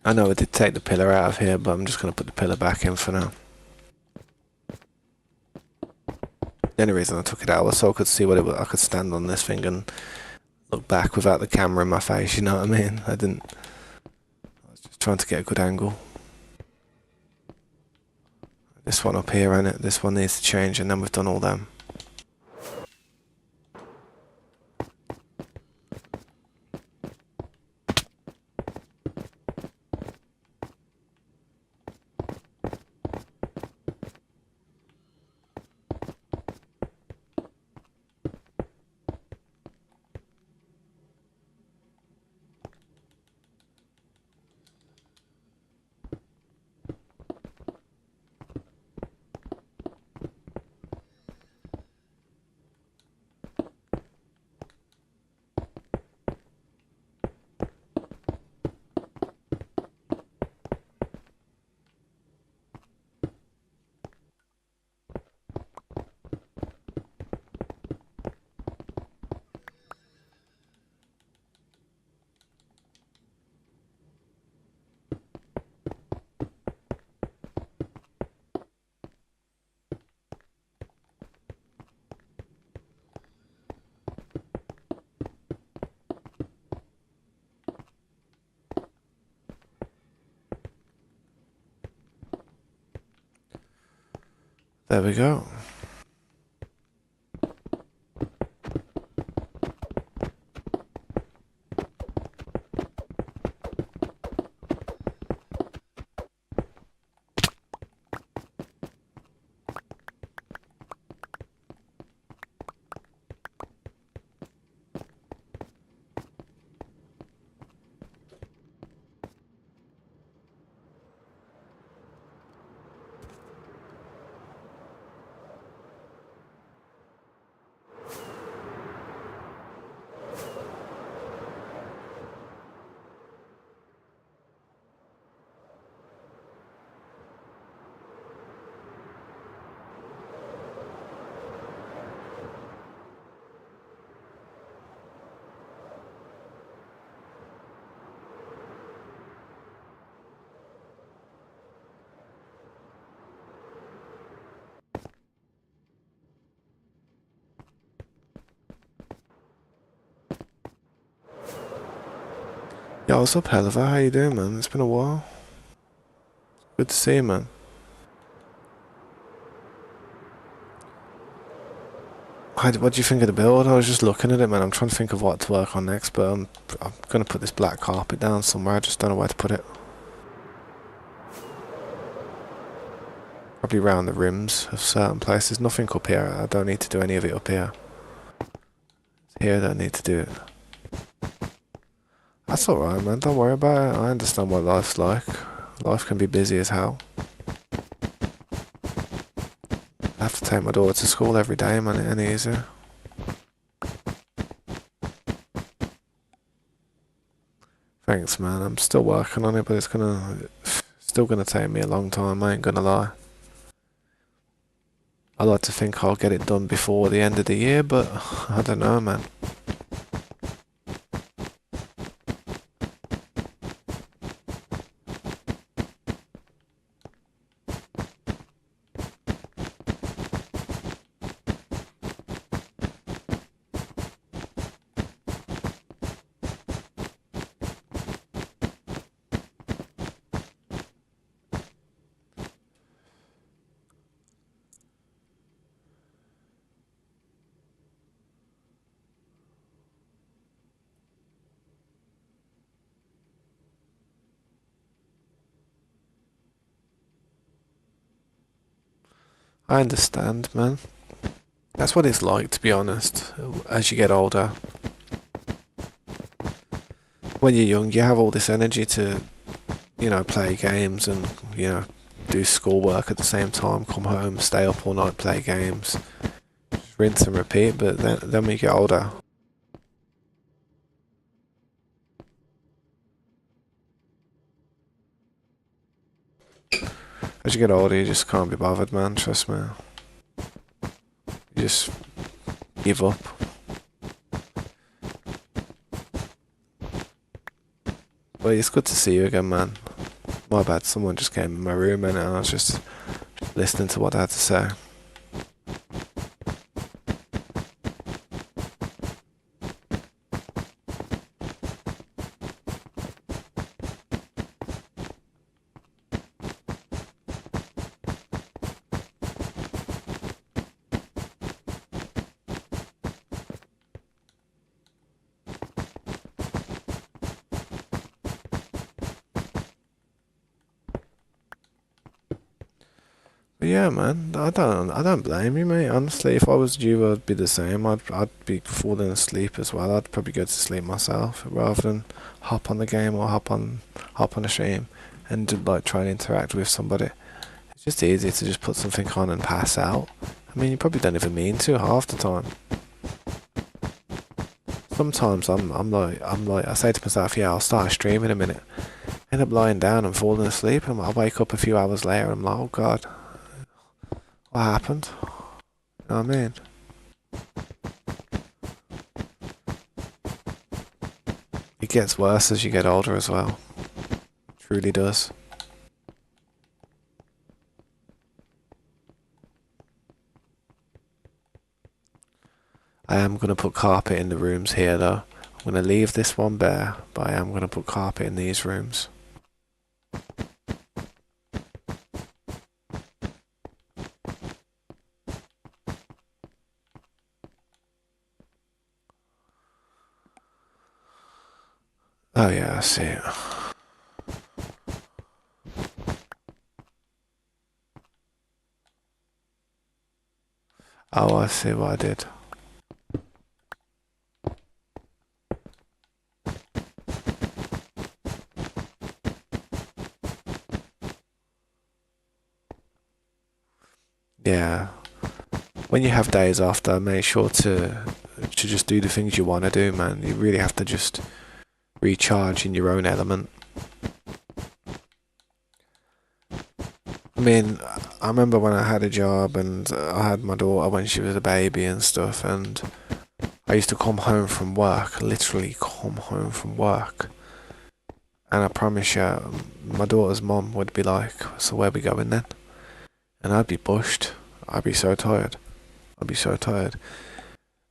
I know I did take the pillar out of here, but I'm just going to put the pillar back in for now. The only reason I took it out was so I could see what it was. I could stand on this thing and look back without the camera in my face, you know what I mean? I was just trying to get a good angle. This one up here, innit? This one needs to change, and then we've done all them. There we go. Yo, what's up, Helliver? How you doing, man? It's been a while. Good to see you, man. What do you think of the build? I was just looking at it, man. I'm trying to think of what to work on next, but I'm going to put this black carpet down somewhere. I just don't know where to put it. Probably around the rims of certain places. Nothing up here. I don't need to do any of it up here. Here, I don't need to do it. That's alright, man. Don't worry about it. I understand what life's like. Life can be busy as hell. I have to take my daughter to school every day, man. It ain't easy. Thanks, man. I'm still working on it, but it's still gonna take me a long time. I ain't gonna lie. I like to think I'll get it done before the end of the year, but I don't know, man. I understand, man. That's what it's like, to be honest, as you get older. When you're young, you have all this energy to, play games and, do schoolwork at the same time, come home, stay up all night, play games. Just rinse and repeat, but then when you get older, as you get older, you just can't be bothered, man, trust me. You just give up. But it's good to see you again, man. My bad, someone just came in my room and I was just listening to what I had to say. But yeah, man, I don't blame you, mate. Honestly, if I was you, I'd be the same. I'd be falling asleep as well. I'd probably go to sleep myself rather than hop on the game or hop on a stream and like try and interact with somebody. It's just easy to just put something on and pass out. I mean, you probably don't even mean to half the time. Sometimes I'm like I say to myself, yeah, I'll start a stream in a minute. End up lying down and falling asleep, and I'll wake up a few hours later and I'm like, oh god. What happened? You know what I mean? It gets worse as you get older as well. It truly does. I am going to put carpet in the rooms here though. I'm going to leave this one bare, but I am going to put carpet in these rooms. Oh yeah, I see it. Oh, I see what I did. Yeah. When you have days off, though, make sure to just do the things you want to do, man. You really have to just recharge in your own element. I mean, I remember when I had a job and I had my daughter when she was a baby and stuff, and I used to come home from work, literally come home from work, and I promise you, my daughter's mum would be like, "So where we going then?" And I'd be bushed. I'd be so tired. I'd be so tired.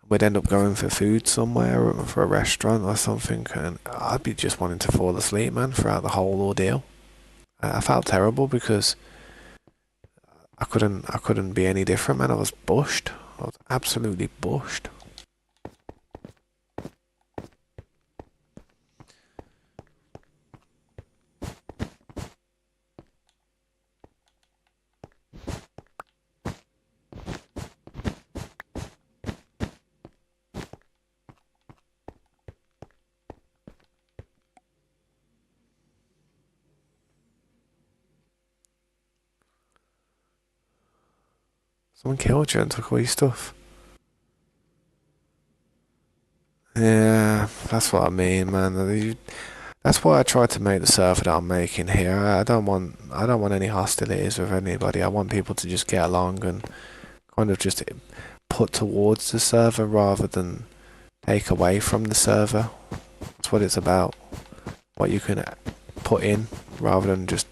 We'd end up going for food somewhere, or for a restaurant or something, and I'd be just wanting to fall asleep, man, throughout the whole ordeal. I felt terrible because I couldn't be any different, man. I was bushed. I was absolutely bushed. Someone killed you and took all your stuff. Yeah, that's what I mean, man. That's why I tried to make the server that I'm making here. I don't want any hostilities with anybody. I want people to just get along and kind of just put towards the server rather than take away from the server. That's what it's about. What you can put in rather than just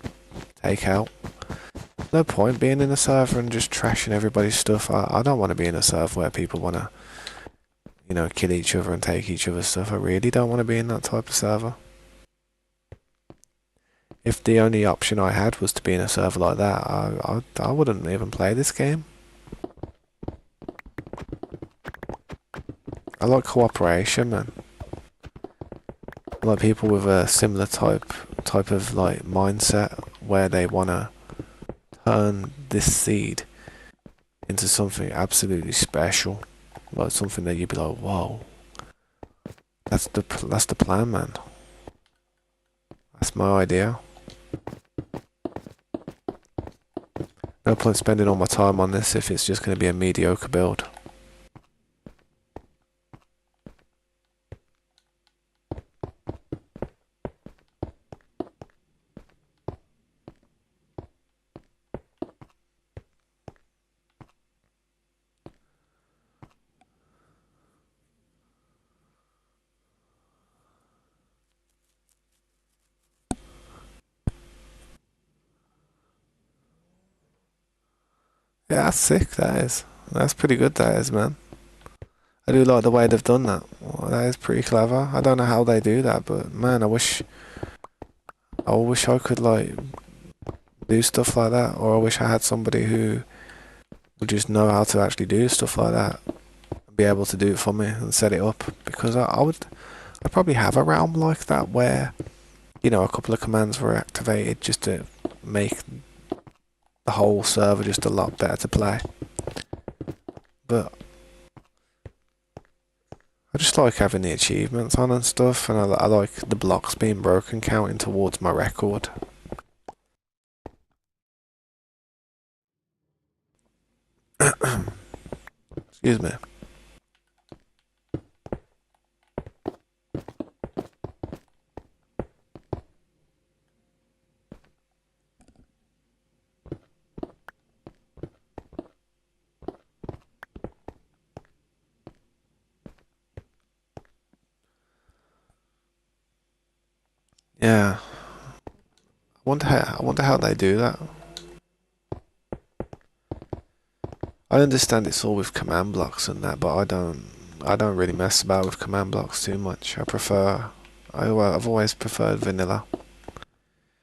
take out. No point being in a server and just trashing everybody's stuff. I don't want to be in a server where people want to, kill each other and take each other's stuff. I really don't want to be in that type of server. If the only option I had was to be in a server like that, I wouldn't even play this game. I like cooperation, man. I like people with a similar type of like mindset where they wanna turn this seed into something absolutely special, like something that you'd be like, whoa, that's the plan, man. That's my idea. No point spending all my time on this if it's just going to be a mediocre build. Yeah, that's sick, that is. That's pretty good, that is, man. I do like the way they've done that. Well, that is pretty clever. I don't know how they do that, but man, I wish I could like do stuff like that, or I wish I had somebody who would just know how to actually do stuff like that and be able to do it for me and set it up. Because I'd probably have a realm like that where, a couple of commands were activated just to make the whole server just a lot better to play. But I just like having the achievements on and stuff, and I like the blocks being broken counting towards my record. Excuse me. Yeah. I wonder how they do that. I understand it's all with command blocks and that, but I don't really mess about with command blocks too much. I've always preferred vanilla.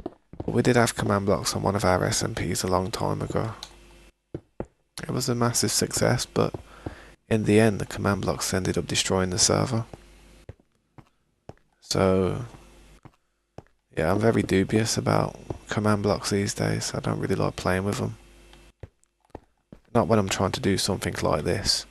But we did have command blocks on one of our SMPs a long time ago. It was a massive success, but in the end the command blocks ended up destroying the server. So Yeah, I'm very dubious about command blocks these days. I don't really like playing with them. Not when I'm trying to do something like this.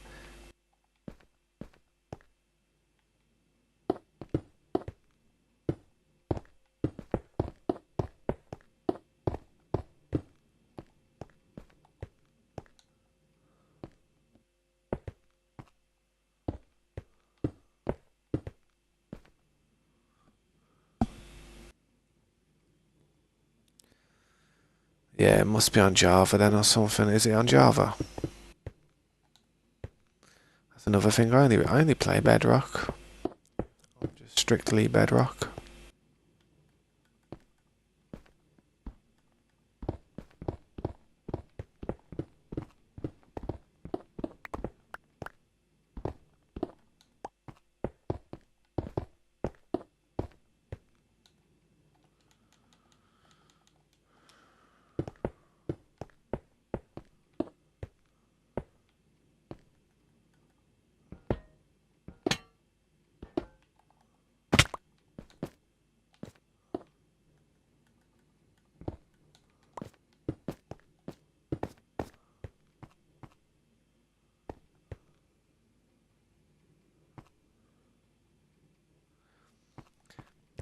Yeah, it must be on Java then or something. Is it on Java? That's another thing. I only play Bedrock. Just strictly Bedrock.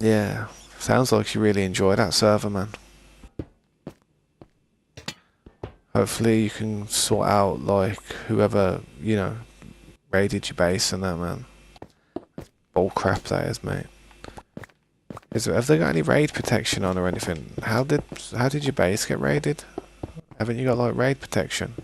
Yeah, sounds like you really enjoy that server, man. Hopefully you can sort out, like, whoever, you know, raided your base and that, man. Bull crap that is, mate. Have they got any raid protection on or anything? How did your base get raided? Haven't you got, like, raid protection?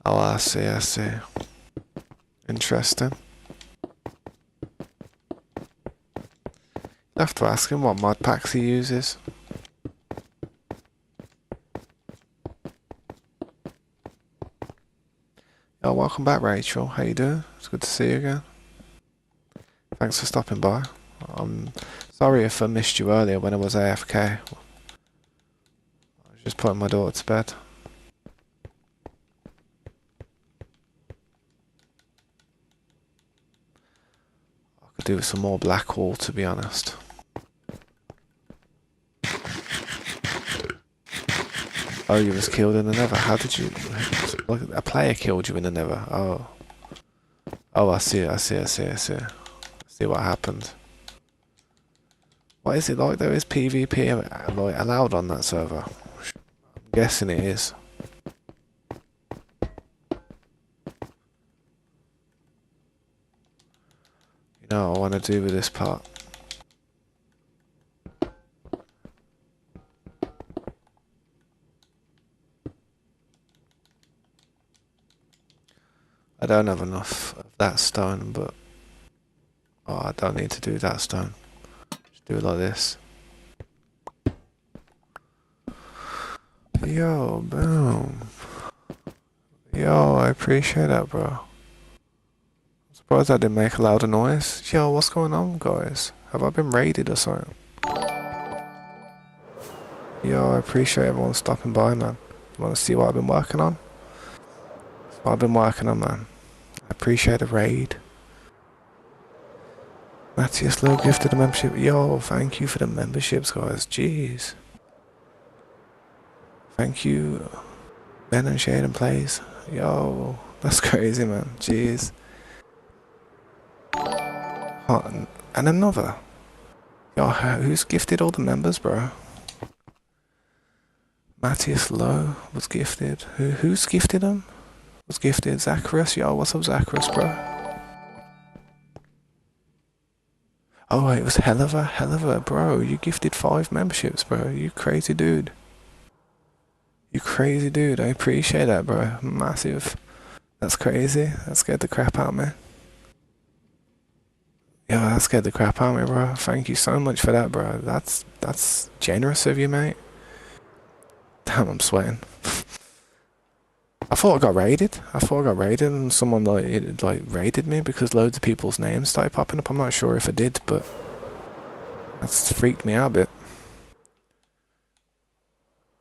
Oh, I see, I see. Interesting. I have to ask him what mod packs he uses. Oh, welcome back, Rachel. How you doing? It's good to see you again. Thanks for stopping by. I'm sorry if I missed you earlier when I was AFK. I was just putting my daughter to bed. I could do with some more Blackwall, to be honest. Oh, you was killed in the Nether. How did you... Like, a player killed you in the Nether. Oh. Oh, I see, I see, I see, I see. I see what happened. What is it like though? Is PvP like allowed on that server? I'm guessing it is. You know what I want to do with this part? I don't have enough of that stone, but... Oh, I don't need to do that stone. Just do it like this. Yo, boom. Yo, I appreciate that, bro. I'm surprised I didn't make a louder noise. Yo, what's going on, guys? Have I been raided or something? Yo, I appreciate everyone stopping by, man. You want to see what I've been working on? That's what I've been working on, man. I appreciate the raid. Matthias Low gifted a membership. Yo, thank you for the memberships, guys. Jeez. Thank you, Ben and Shaden Plays. Yo, that's crazy, man. Jeez. Oh, and another. Yo, who's gifted all the members, bro? Matthias Low was gifted. Who's gifted them? Was gifted Zacharias. Yo, what's up, Zacharias, bro? Oh, it was Helliver, bro. You gifted 5 memberships, bro. You crazy dude. You crazy dude. I appreciate that, bro. Massive. That's crazy. That scared the crap out of me. Yo, That scared the crap out of me, bro. Thank you so much for that, bro. That's generous of you, mate. Damn, I'm sweating. I thought I got raided. And someone like raided me because loads of people's names started popping up. I'm not sure if I did, but that's freaked me out a bit.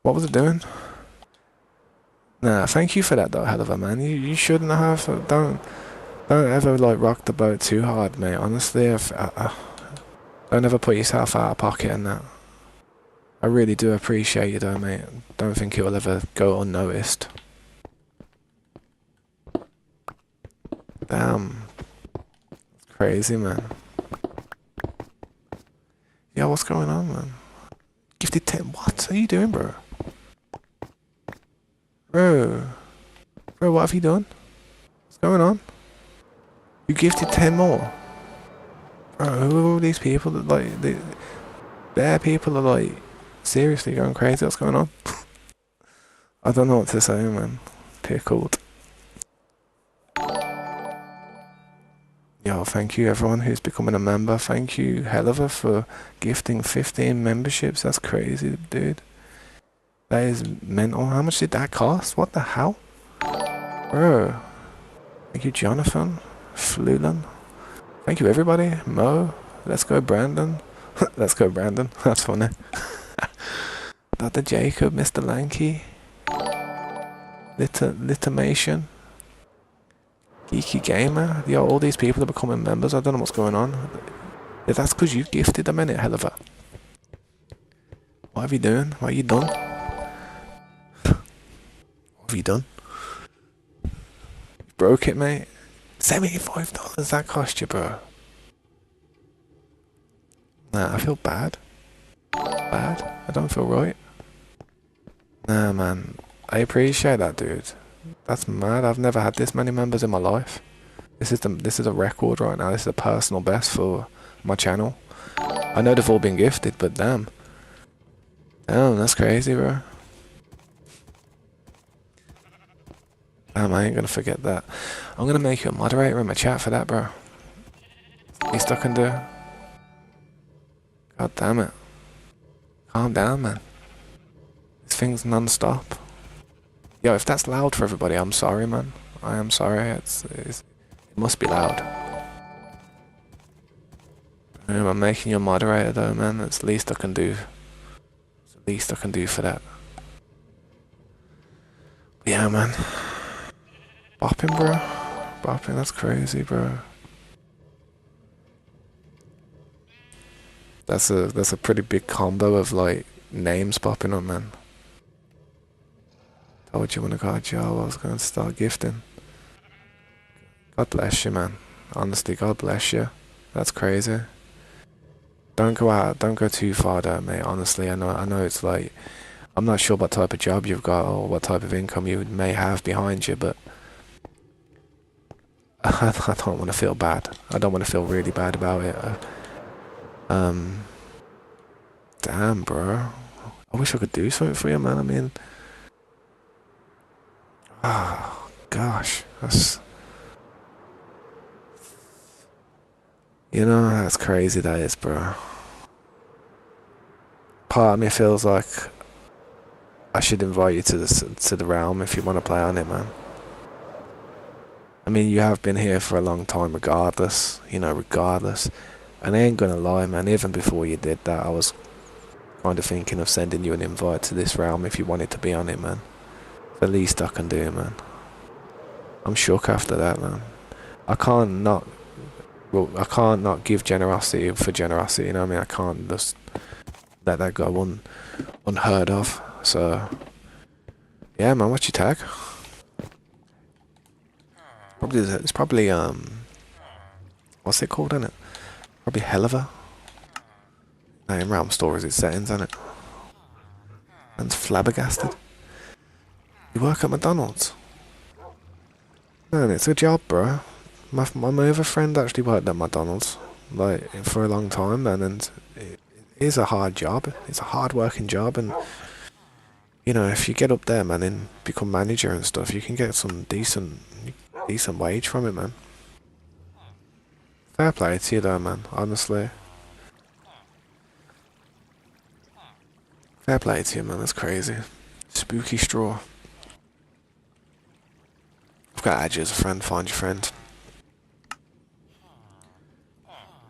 What was it doing? Nah, thank you for that though, hell of a man. You shouldn't have. Don't ever like rock the boat too hard, mate. Honestly, don't ever put yourself out of pocket and that. I really do appreciate you though, mate. Don't think it will ever go unnoticed. Damn. It's crazy, man. Yeah, what's going on, man? Gifted 10. What are you doing, bro? Bro, what have you done? What's going on? You gifted 10 more. Bro, who are all these people that like, their people are like, seriously going crazy? What's going on? I don't know what to say, man. Pickled. Yo, thank you everyone who's becoming a member. Thank you, Helliver, for gifting 15 memberships. That's crazy, dude. That is mental. How much did that cost? What the hell? Bro. Thank you, Jonathan. Flulan. Thank you, everybody. Mo. Let's go, Brandon. Let's go, Brandon. That's funny. Dr. Jacob, Mr. Lanky. Litimation. Geeky Gamer. Yo, all these people are becoming members. I don't know what's going on. If that's because you gifted them, innit, Helliver? What have you doing? What have you done? What have you done? You broke it, mate. $75 that cost you, bro. Nah, I feel bad. I don't feel right. Nah, man. I appreciate that, dude. That's mad. I've never had this many members in my life. This is a record right now. This is a personal best for my channel. I know they've all been gifted, but damn. Damn, that's crazy, bro. Damn, I ain't gonna forget that. I'm gonna make you a moderator in my chat for that, bro. Least I can do. God damn it. Calm down, man. This thing's non-stop. Yo, if that's loud for everybody, I'm sorry, man. I am sorry. It must be loud. I'm making you a moderator, though, man. That's the least I can do. It's the least I can do for that. But yeah, man. Bopping, bro. Bopping, that's crazy, bro. That's a pretty big combo of like names popping up, man. Told you when I got a job I was going to start gifting. God bless you, man. Honestly, God bless you. That's crazy. Don't go out. Don't go too far, though, mate. Honestly, I know it's like, I'm not sure what type of job you've got or what type of income you may have behind you, but I don't want to feel bad. I don't want to feel really bad about it. Damn, bro. I wish I could do something for you, man. I mean, oh, gosh. That's, you know, that's crazy, that is, bro. Part of me feels like I should invite you to the realm if you want to play on it, man. I mean, you have been here for a long time regardless, you know, regardless. And I ain't gonna lie, man, even before you did that, I was kind of thinking of sending you an invite to this realm if you wanted to be on it, man. It's the least I can do, man. I'm shook after that, man. I can't not give generosity for generosity, you know what I mean? I can't just let that go unheard of. So, yeah, man, what's your tag? It's probably, what's it called, innit? Probably Helliver. No, in Realm Stories it's settings, isn't it? And flabbergasted. You work at McDonald's? Man, it's a job, bro. My other friend actually worked at McDonald's, like, for a long time, man, and it is a hard job. It's a hard working job, and, you know, if you get up there, man, and become manager and stuff, you can get some decent wage from it, man. Fair play to you though, man. Honestly. Fair play to you, man. That's crazy. Spooky straw. I've got to add you as a friend. Find your friend.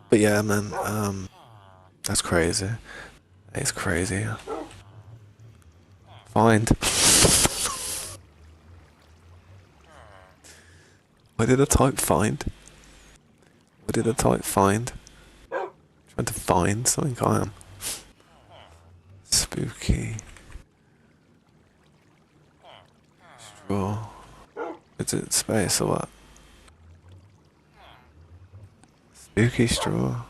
But yeah, man. That's crazy. It's crazy. Find. Why did I type find? What did I type find? Trying to find something I am. Spooky. Straw. Is it space or what? Spooky straw.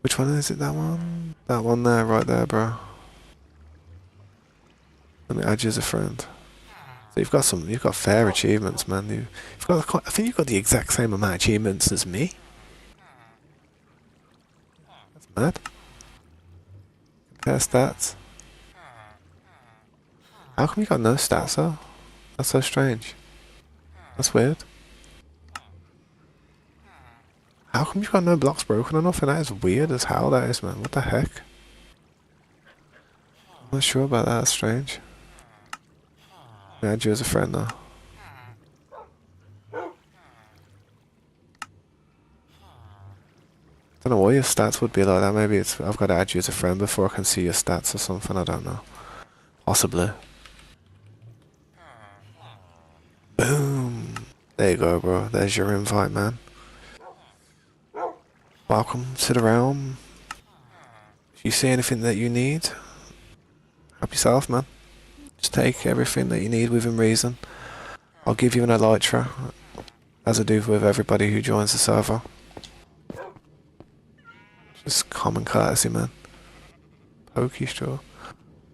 Which one is it, that one? That one there, right there, bro. Let me add you as a friend. So you've got fair achievements, man. I think you've got the exact same amount of achievements as me. That's mad. Compare stats. How come you got no stats, though? That's so strange. That's weird. How come you've got no blocks broken or nothing? That is weird as hell, that is, man. What the heck? I'm not sure about that. That's strange. I add you as a friend, though. Don't know why your stats would be like that. Maybe it's I've got to add you as a friend before I can see your stats or something. I don't know. Possibly. Boom. There you go, bro. There's your invite, man. Welcome to the realm. If you see anything that you need, help yourself, man. Just take everything that you need within reason. I'll give you an elytra, as I do with everybody who joins the server. Just common courtesy, man. Pokey straw.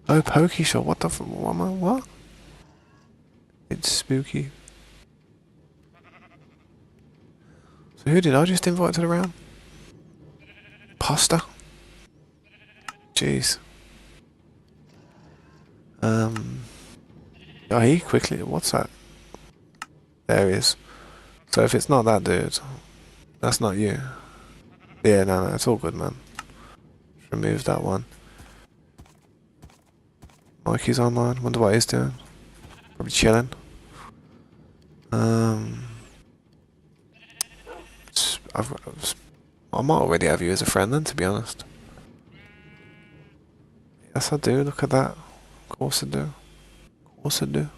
Oh, pokey straw. What the what? It's spooky. So who did I just invite to the round? Pasta? Jeez. Oh, he quickly. What's that? There he is. So if it's not that dude, that's not you. Yeah, no, it's all good, man. Just remove that one. Mikey's online. Wonder what he's doing. Probably chilling. I might already have you as a friend then, to be honest. Yes, I do. Look at that. Of course I do. Of course I do.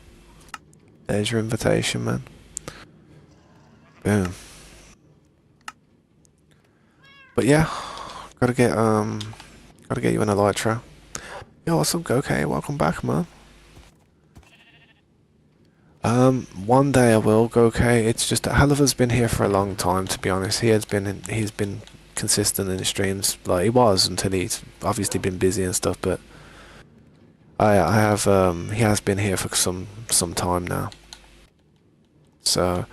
There's your invitation, man. Boom. But yeah, gotta get you an elytra. Yo, what's up, Gokay? Welcome back, man. One day I will, Gokay. It's just that Helliver's been here for a long time, to be honest. He's been consistent in his streams, like he was until he's obviously been busy and stuff. But he has been here for some time now. So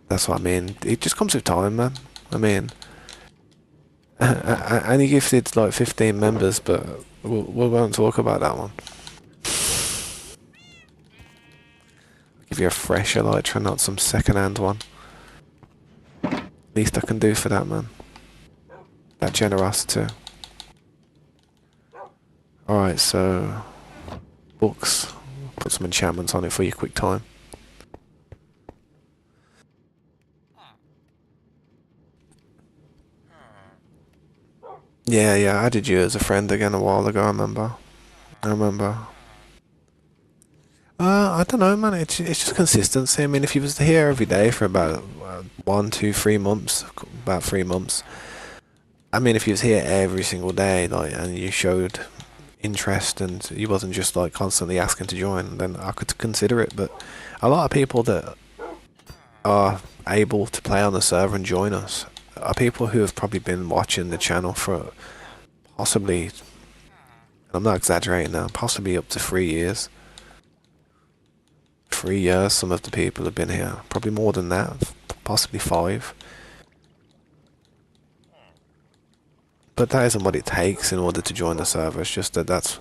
that's what I mean. It just comes with time, man. I mean, and he gifted like 15 members, but we won't talk about that one. Give you a fresh elytra, not some second-hand one. Least I can do for that, man. That generosity. Alright, so books. Put some enchantments on it for your quick time. Yeah, I added you as a friend again a while ago, I remember. I don't know, man. It's just consistency. I mean, if you was here every day for about 1, 2, 3 months, about 3 months. I mean, if you was here every single day, like, and you showed interest, and you wasn't just like constantly asking to join, then I could consider it. But a lot of people that are able to play on the server and join us are people who have probably been watching the channel for possibly, I'm not exaggerating now, possibly up to 3 years. 3 years, some of the people have been here. Probably more than that, possibly 5. But that isn't what it takes in order to join the server. It's just that's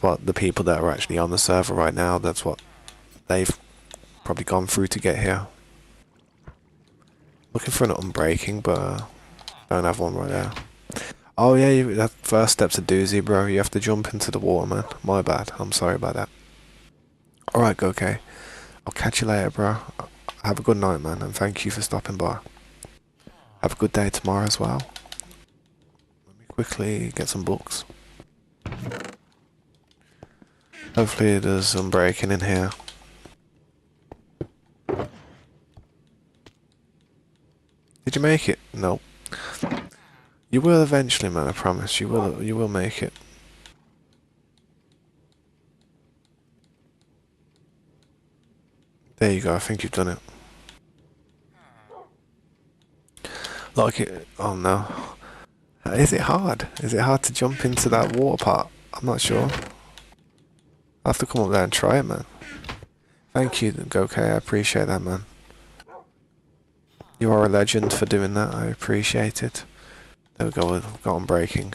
what the people that are actually on the server right now, that's what they've probably gone through to get here. Looking for an unbreaking, but don't have one right now. Oh yeah, that first step's a doozy, bro. You have to jump into the water, man. My bad. I'm sorry about that. Alright, okay. I'll catch you later, bro. Have a good night, man, and thank you for stopping by. Have a good day tomorrow as well. Let me quickly get some books. Hopefully there's some breaking in here. Did you make it? No. You will eventually, man, I promise. You will make it. There you go, I think you've done it. Like it, oh no. Is it hard? Is it hard to jump into that water part? I'm not sure. I'll have to come up there and try it, man. Thank you, Goke, I appreciate that, man. You are a legend for doing that, I appreciate it. There we go, we've got on breaking.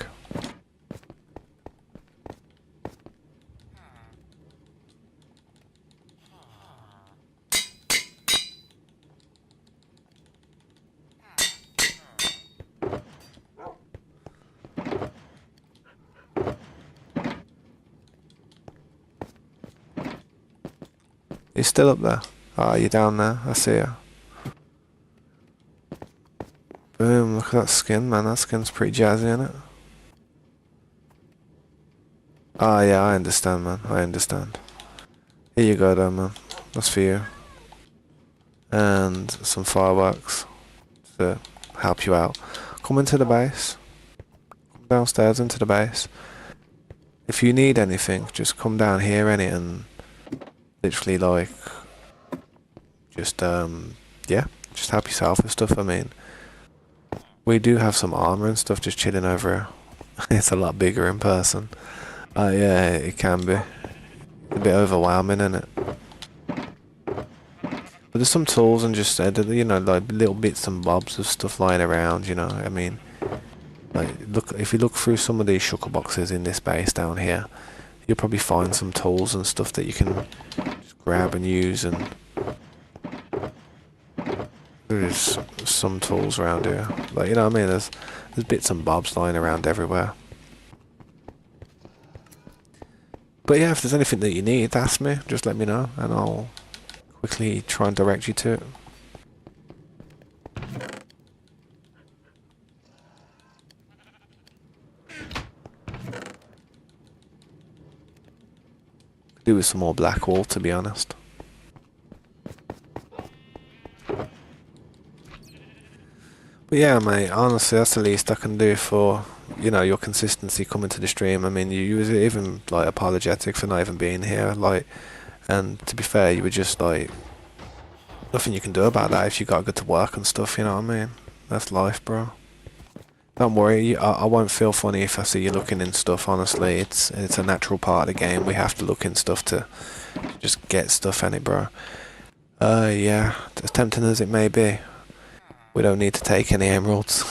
You're still up there? Ah, you're down there, I see you. Boom, look at that skin, man, that skin's pretty jazzy, isn't it? Ah, yeah, I understand, man, I understand. Here you go, though, man. That's for you. And some fireworks to help you out. Come into the base. Come downstairs into the base. If you need anything, just come down here, innit, and literally, like, just, yeah, just help yourself with stuff. I mean, we do have some armor and stuff just chilling over here. It's a lot bigger in person. Yeah, it can be. A bit overwhelming, isn't it? But there's some tools and just, you know, like little bits and bobs of stuff lying around, you know, I mean, like, look, if you look through some of these shulker boxes in this base down here, you'll probably find some tools and stuff that you can just grab and use, and there's some tools around here, like, you know what I mean, there's bits and bobs lying around everywhere. But yeah, if there's anything that you need, ask me, just let me know, and I'll quickly try and direct you to it. Could do with some more black wool, to be honest. But yeah, mate, honestly, that's the least I can do for, you know, your consistency coming to the stream. I mean, you was even, like, apologetic for not even being here, like, and to be fair, you were just, like, nothing you can do about that if you gotta go to work and stuff, you know what I mean? That's life, bro. Don't worry, I won't feel funny if I see you looking in stuff, honestly. It's a natural part of the game. We have to look in stuff to just get stuff, ain't it, bro? Yeah, as tempting as it may be, we don't need to take any emeralds.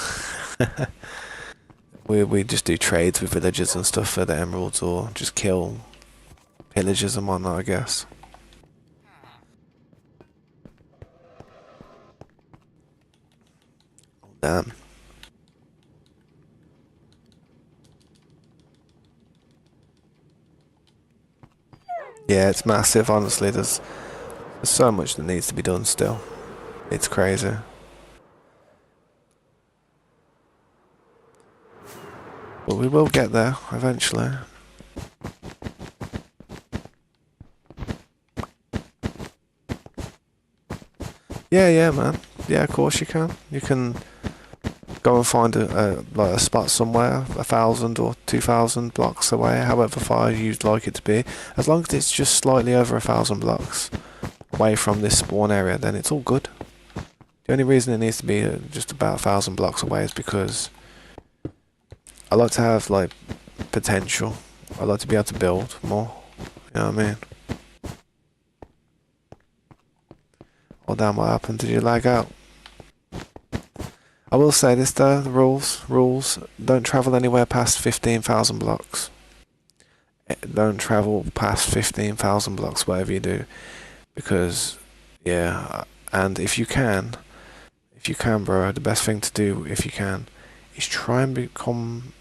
We just do trades with villagers and stuff for the emeralds, or just kill pillagers and whatnot, I guess. Oh, damn. Yeah, it's massive, honestly. There's so much that needs to be done still. It's crazy. But we will get there, eventually. Yeah, man. Yeah, of course you can. You can go and find like a spot somewhere, 1,000 or 2,000 blocks away, however far you'd like it to be. As long as it's just slightly over 1,000 blocks away from this spawn area, then it's all good. The only reason it needs to be just about 1,000 blocks away is because I like to have, like, potential. I like to be able to build more. You know what I mean? Oh damn, what happened? Did you lag out? I will say this though, the rules, don't travel anywhere past 15,000 blocks. Don't travel past 15,000 blocks, whatever you do. Because, yeah, and if you if you can, bro, the best thing to do if you can is try and become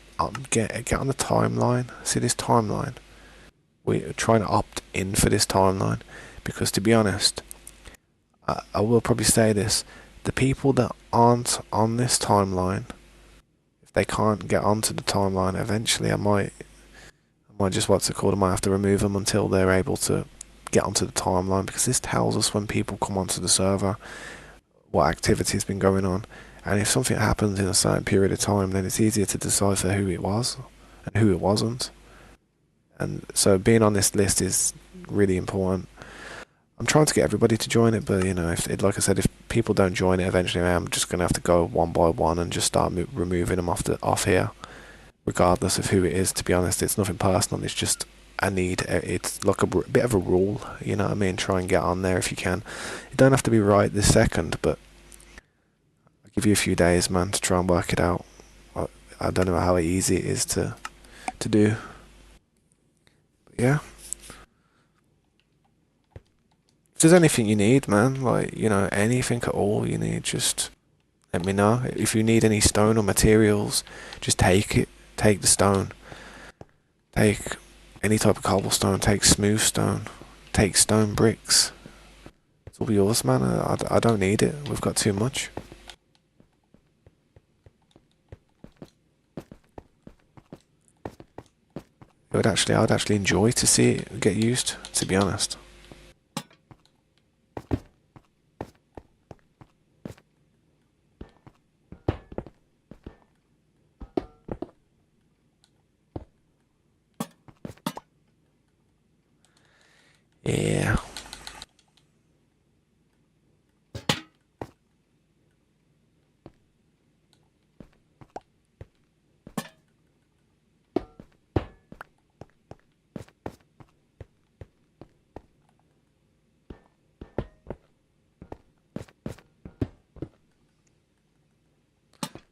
get on the timeline. See this timeline? We're trying to opt in for this timeline because, to be honest, I will probably say this: the people that aren't on this timeline, if they can't get onto the timeline, eventually I might just what's it called? I might have to remove them until they're able to get onto the timeline, because this tells us when people come onto the server what activity has been going on, and if something happens in a certain period of time, then it's easier to decipher who it was and who it wasn't. And so being on this list is really important. I'm trying to get everybody to join it, but you know, like I said, if people don't join it eventually, I'm just gonna have to go one by one and just start removing them off here, regardless of who it is. To be honest, it's nothing personal. It's just it's like a bit of a rule, you know what I mean? Try and get on there if you can. You don't have to be right this second, but I'll give you a few days, man, to try and work it out. I don't know how easy it is to do. But yeah. If there's anything you need, man, like, you know, anything at all you need, just let me know. If you need any stone or materials, just take it. Take the stone. Take any type of cobblestone. Take smooth stone. Take stone bricks. It's all yours, man. I don't need it. We've got too much. I'd actually enjoy to see it get used, to be honest. Yeah.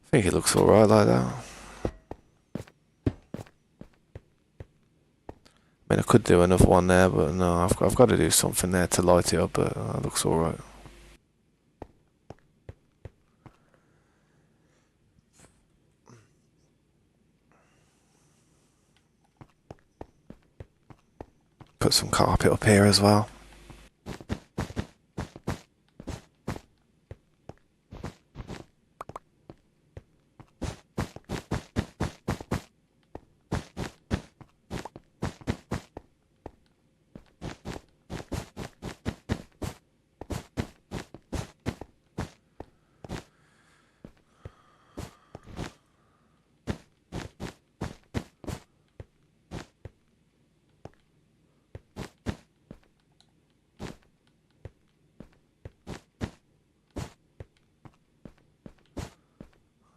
I think it looks alright like that. I mean, I could do another one there, but no, I've got to do something there to light it up, but it looks alright. Put some carpet up here as well.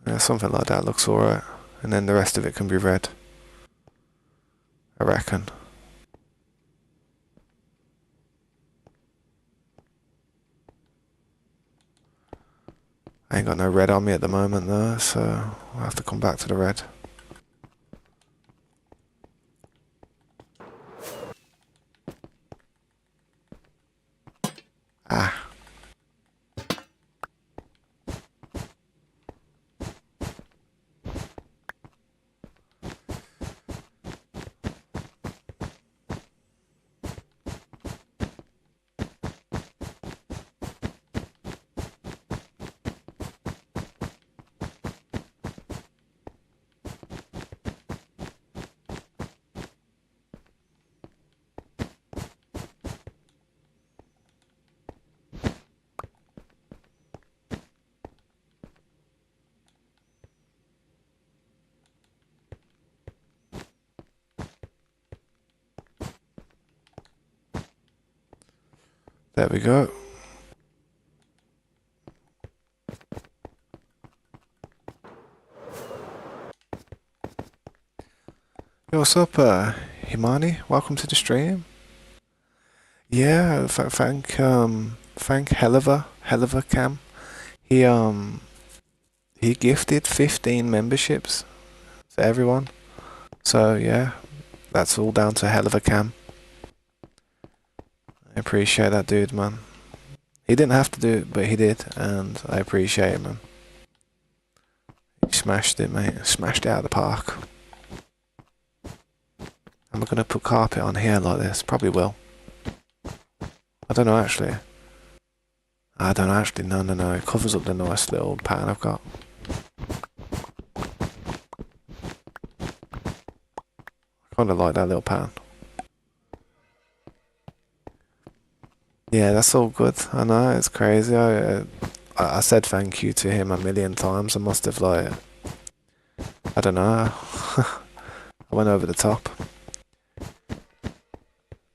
Yeah, something like that looks alright. And then the rest of it can be red, I reckon. I ain't got no red on me at the moment though, so I'll have to come back to the red. Ah. There we go. Yo, what's up, Himani? Welcome to the stream. Yeah, thank Helliver Cam. He gifted 15 memberships to everyone. So yeah, that's all down to Helliver Cam. I appreciate that, dude, man. He didn't have to do it, but he did, and I appreciate him, man. He smashed it, mate. Smashed it out of the park. Am I going to put carpet on here like this? Probably will. I don't know, actually. No. It covers up the nice little pattern I've got. I kind of like that little pattern. Yeah, that's all good. I know, it's crazy. I said thank you to him a million times. I must have, like, I don't know. I went over the top.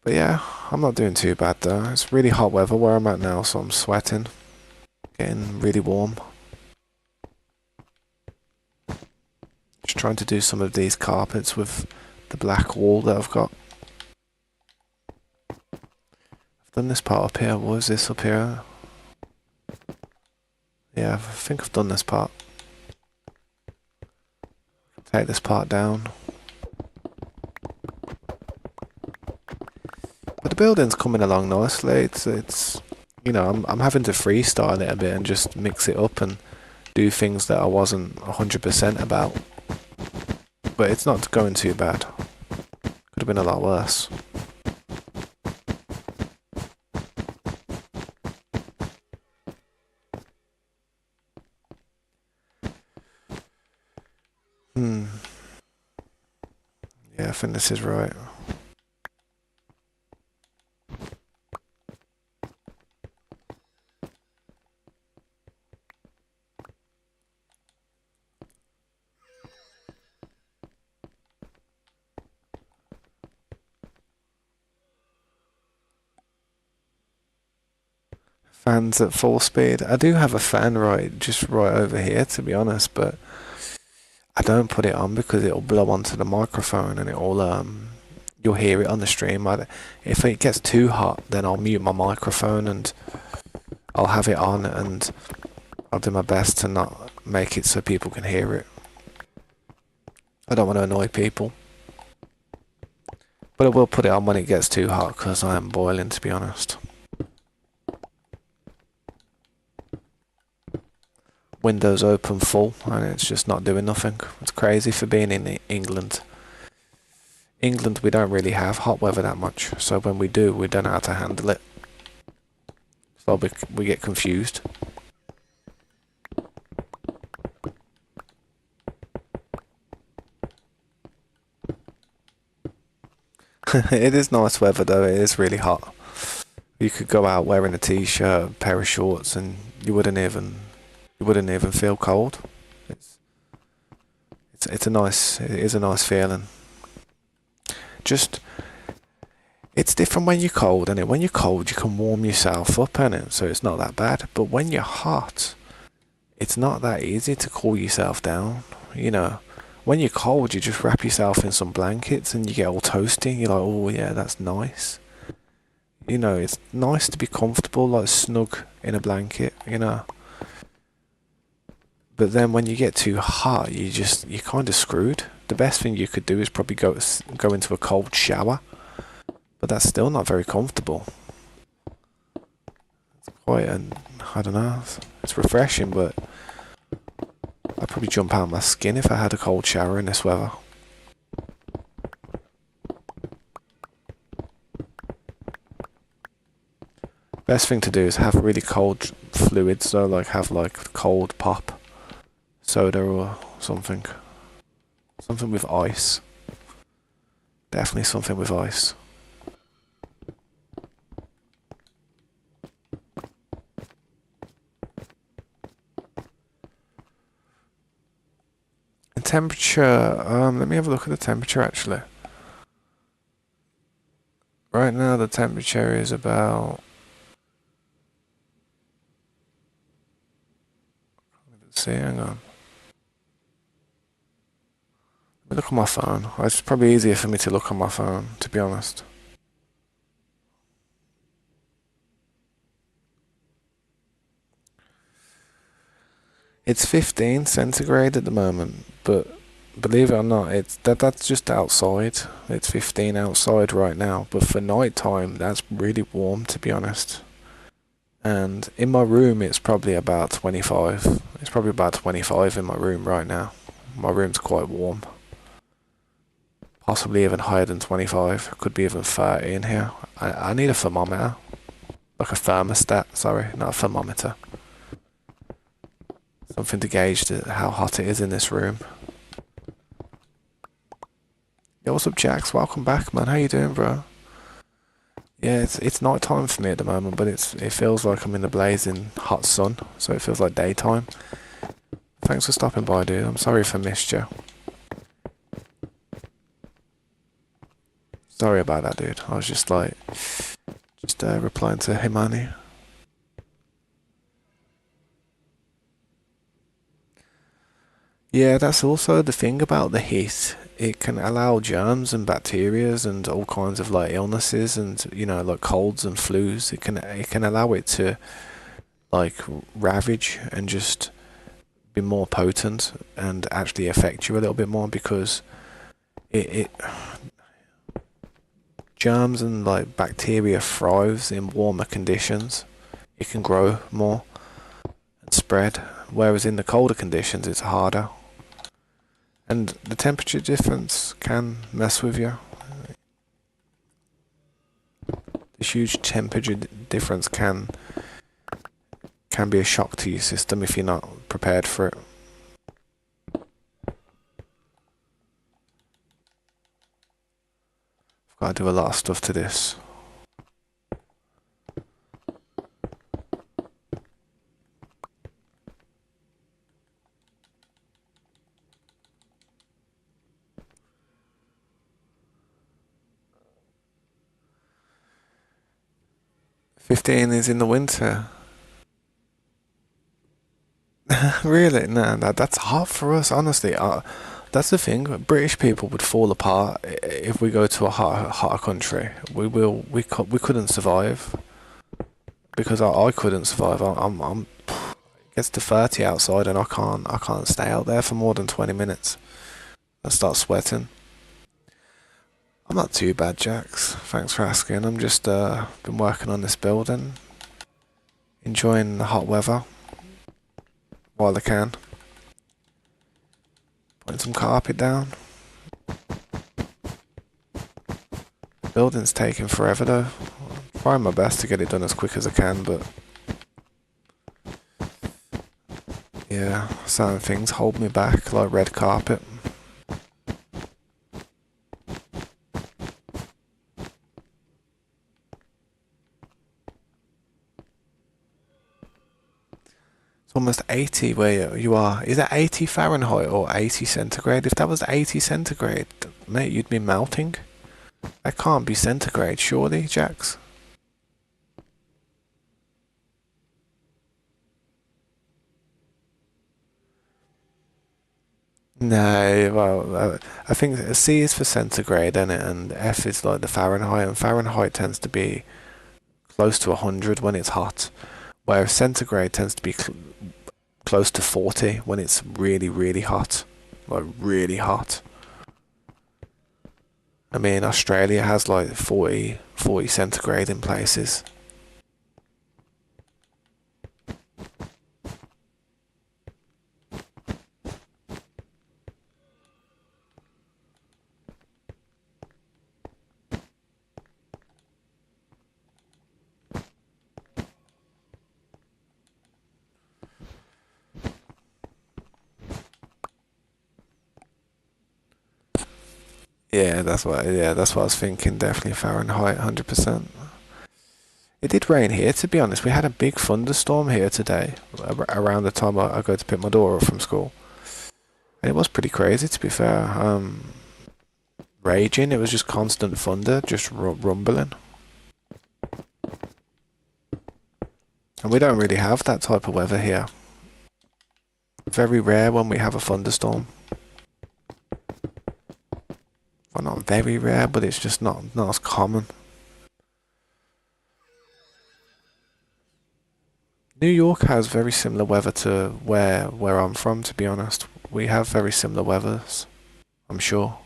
But yeah, I'm not doing too bad though. It's really hot weather where I'm at now, so I'm sweating. Getting really warm. Just trying to do some of these carpets with the black wall that I've got. I've done this part up here. What is this up here? Yeah, I think I've done this part. Take this part down. But the building's coming along nicely. It's you know, I'm having to freestyle it a bit and just mix it up and do things that I wasn't 100% about. But it's not going too bad. Could have been a lot worse. Yeah, I think this is right. Fans at full speed. I do have a fan just right over here, to be honest, but I don't put it on because it'll blow onto the microphone and you'll hear it on the stream. If it gets too hot, then I'll mute my microphone and I'll have it on and I'll do my best to not make it so people can hear it. I don't want to annoy people. But I will put it on when it gets too hot because I am boiling, to be honest. Windows open full and it's just not doing nothing. It's crazy for being in England. England, we don't really have hot weather that much, so when we do, we don't know how to handle it. So we get confused. It is nice weather though, it is really hot. You could go out wearing a t-shirt, a pair of shorts and you wouldn't even feel cold. It is a nice feeling. It's different when you're cold, and when you're cold you can warm yourself up, innit? So it's not that bad. But when you're hot, it's not that easy to cool yourself down. You know, when you're cold, you just wrap yourself in some blankets and you get all toasty. You're like, oh yeah, that's nice. You know, it's nice to be comfortable, like snug in a blanket. You know. But then when you get too hot, you're kind of screwed. The best thing you could do is probably go into a cold shower, but that's still not very comfortable. It's quite I don't know. It's refreshing, but I'd probably jump out of my skin if I had a cold shower in this weather. Best thing to do is have really cold fluids, so like have like cold pop. Soda or something. Something with ice. Definitely something with ice. And temperature, let me have a look at the temperature actually. Right now the temperature is about... Let's see, hang on. Look on my phone. It's probably easier for me to look on my phone, to be honest. It's 15 centigrade at the moment, but believe it or not, that's just outside. It's 15 outside right now, but for night time, that's really warm, to be honest. And in my room, it's probably about 25. It's probably about 25 in my room right now. My room's quite warm. Possibly even higher than 25. Could be even 30 in here. I need a thermometer. Like a thermostat, sorry, not a thermometer. Something to gauge how hot it is in this room. Yo, what's up, Jax? Welcome back, man. How you doing, bro? Yeah, it's night time for me at the moment, but it feels like I'm in the blazing hot sun, so it feels like daytime. Thanks for stopping by, dude. I'm sorry if I missed you. Sorry about that, dude. I was just replying to Himani. Yeah, that's also the thing about the heat. It can allow germs and bacterias and all kinds of like illnesses and like colds and flus. It can allow it to like ravage and just be more potent and actually affect you a little bit more because it germs and like bacteria thrives in warmer conditions. It can grow more and spread, whereas in the colder conditions it's harder. And the temperature difference can mess with you. The huge temperature difference can be a shock to your system if you're not prepared for it. I've got to do a lot of stuff to this. "15 is in the winter." Really? No, that's hot for us, honestly. That's the thing. British people would fall apart if we go to a hotter country. We couldn't survive because I couldn't survive. It gets to 30 outside and I can't stay out there for more than 20 minutes. I start sweating. I'm not too bad, Jax. Thanks for asking. I'm just been working on this building, enjoying the hot weather while I can. Putting some carpet down. Building's taking forever though. I'm trying my best to get it done as quick as I can, but yeah, certain things hold me back, like red carpet. It's almost 80 where you are. Is that 80 Fahrenheit or 80 centigrade? If that was 80 centigrade, mate, you'd be melting. That can't be centigrade, surely, Jax? No, well, I think C is for centigrade, and F is like the Fahrenheit, and Fahrenheit tends to be close to 100 when it's hot, whereas centigrade tends to be close to 40 when it's really, really hot. Like, really hot. I mean, Australia has like 40 centigrade in places. Yeah, that's what I was thinking. Definitely Fahrenheit, 100%. It did rain here, to be honest. We had a big thunderstorm here today, around the time I go to pick my daughter up from school. And it was pretty crazy, to be fair. Raging, it was just constant thunder, just rumbling. And we don't really have that type of weather here. Very rare when we have a thunderstorm. Well, not very rare, but it's just not as common. New York has very similar weather to where I'm from, to be honest. We have very similar weathers, I'm sure.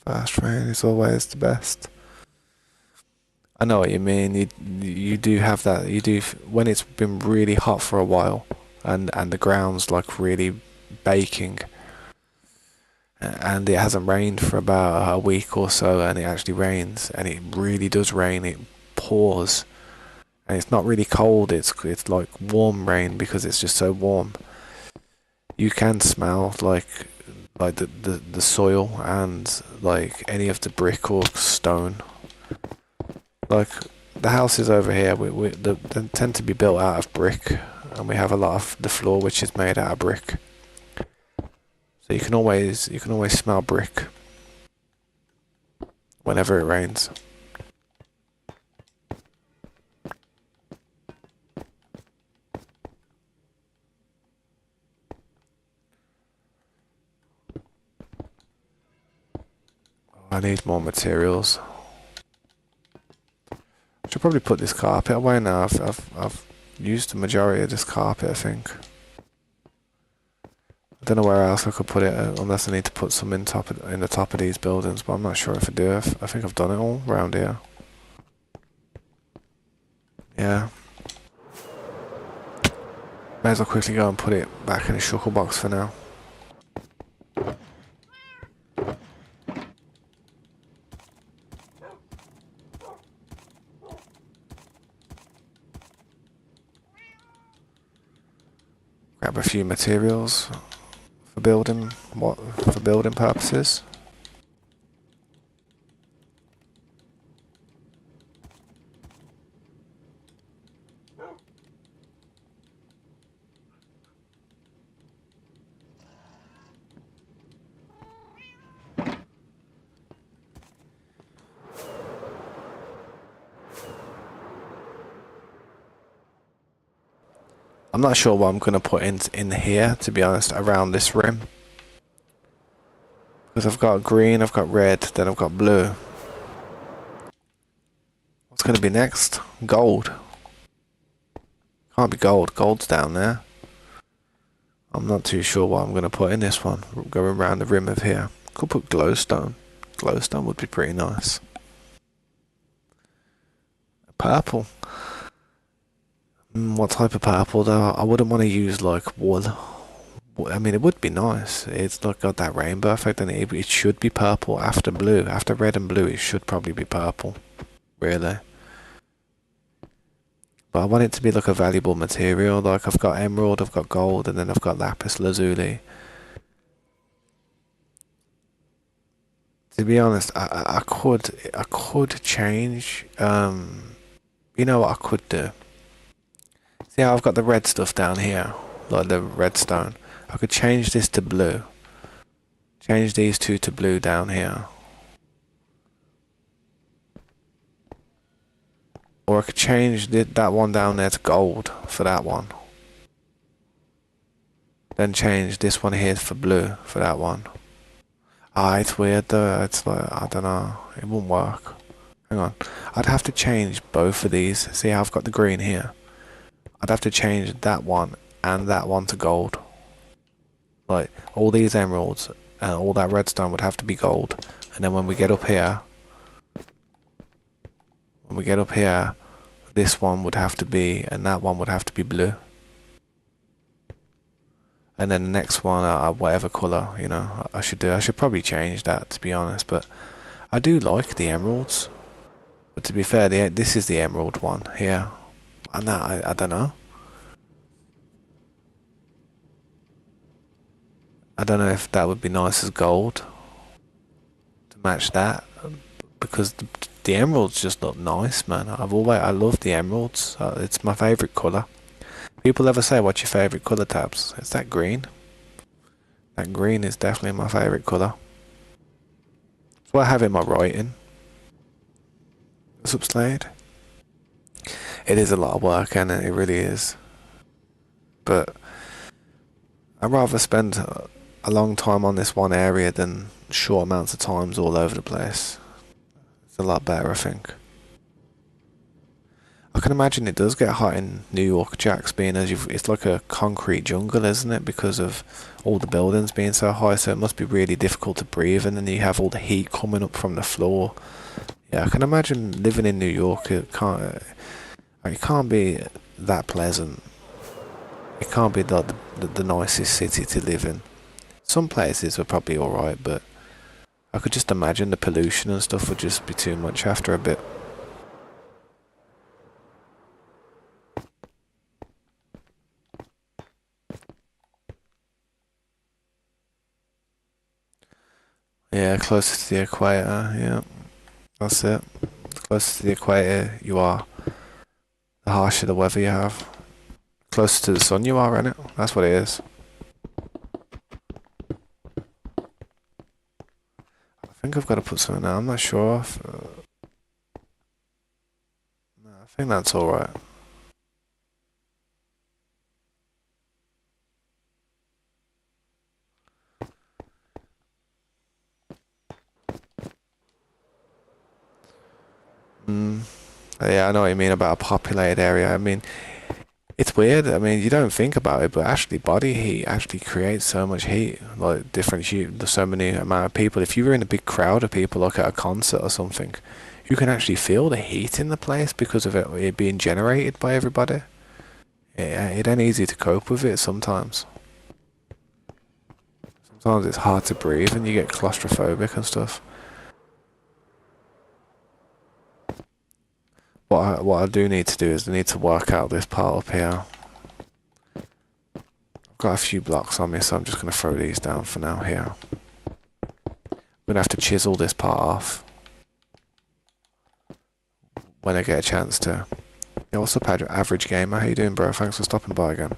Fast rain is always the best. I know what you mean. You do have that. You do when it's been really hot for a while, and the ground's like really baking, and it hasn't rained for about a week or so, and it actually rains, and it really does rain. It pours, and it's not really cold. It's like warm rain because it's just so warm. You can smell like the soil and like any of the brick or stone. Like the houses over here, they tend to be built out of brick, and we have a lot of the floor which is made out of brick. So you can always smell brick whenever it rains. I need more materials. Should probably put this carpet away now. I've used the majority of this carpet, I think. I don't know where else I could put it unless I need to put some in the top of these buildings, but I'm not sure if I do. I think I've done it all around here. Yeah. May as well quickly go and put it back in the shulker box for now. Grab a few materials for building purposes. I'm not sure what I'm going to put in here, to be honest, around this rim. Because I've got green, I've got red, then I've got blue. What's going to be next? Gold. Can't be gold. Gold's down there. I'm not too sure what I'm going to put in this one. Going around the rim of here. Could put glowstone. Glowstone would be pretty nice. Purple. What type of purple though? I wouldn't want to use like wool. I mean, it would be nice. It's not got that rainbow effect, and it should be purple after blue. After red and blue, it should probably be purple. Really. But I want it to be like a valuable material. Like I've got emerald, I've got gold, and then I've got lapis lazuli. To be honest, I could change. You know what I could do? See how I've got the red stuff down here, like the redstone. I could change this to blue. Change these two to blue down here. Or I could change that one down there to gold for that one. Then change this one here for blue for that one. Ah, it's weird though. It's like, I don't know. It wouldn't work. Hang on. I'd have to change both of these. See how I've got the green here? I'd have to change that one and that one to gold. Like, all these emeralds and all that redstone would have to be gold. And then when we get up here, this one would have to be, and that one would have to be blue. And then the next one, whatever colour, you know, I should do. I should probably change that, to be honest. But I do like the emeralds. But to be fair, this is the emerald one here. And that, I don't know. I don't know if that would be nice as gold to match that, because the emeralds just look nice, man. I love the emeralds. It's my favourite colour. People ever say, what's your favourite colour, Tabs? It's that green. That green is definitely my favourite colour. That's what I have in my writing. What's up, Slade? It is a lot of work, and it really is. But I'd rather spend a long time on this one area than short amounts of times all over the place. It's a lot better, I think. I can imagine it does get hot in New York, Jacks, being as it's like a concrete jungle, isn't it? Because of all the buildings being so high, so it must be really difficult to breathe, and then you have all the heat coming up from the floor. Yeah, I can imagine living in New York. It can't be that pleasant. It can't be like the nicest city to live in. Some places are probably alright, but I could just imagine the pollution and stuff would just be too much after a bit. Yeah, closer to the equator, yeah. That's it. The closer to the equator you are, the harsher the weather you have. Closer to the sun you are, innit? That's what it is. I think I've got to put something now. I'm not sure. No, I think that's alright. Yeah, I know what you mean about a populated area. I mean, it's weird. I mean, you don't think about it, but actually, body heat actually creates so much heat. Like different heat, there's so many amount of people. If you were in a big crowd of people, like at a concert or something, you can actually feel the heat in the place because of it being generated by everybody. It ain't easy to cope with it sometimes. Sometimes it's hard to breathe and you get claustrophobic and stuff. What I do need to do is I need to work out this part up here. I've got a few blocks on me, so I'm just going to throw these down for now here. I'm going to have to chisel this part off when I get a chance to. Yeah, what's up, Average Gamer? How you doing, bro? Thanks for stopping by again.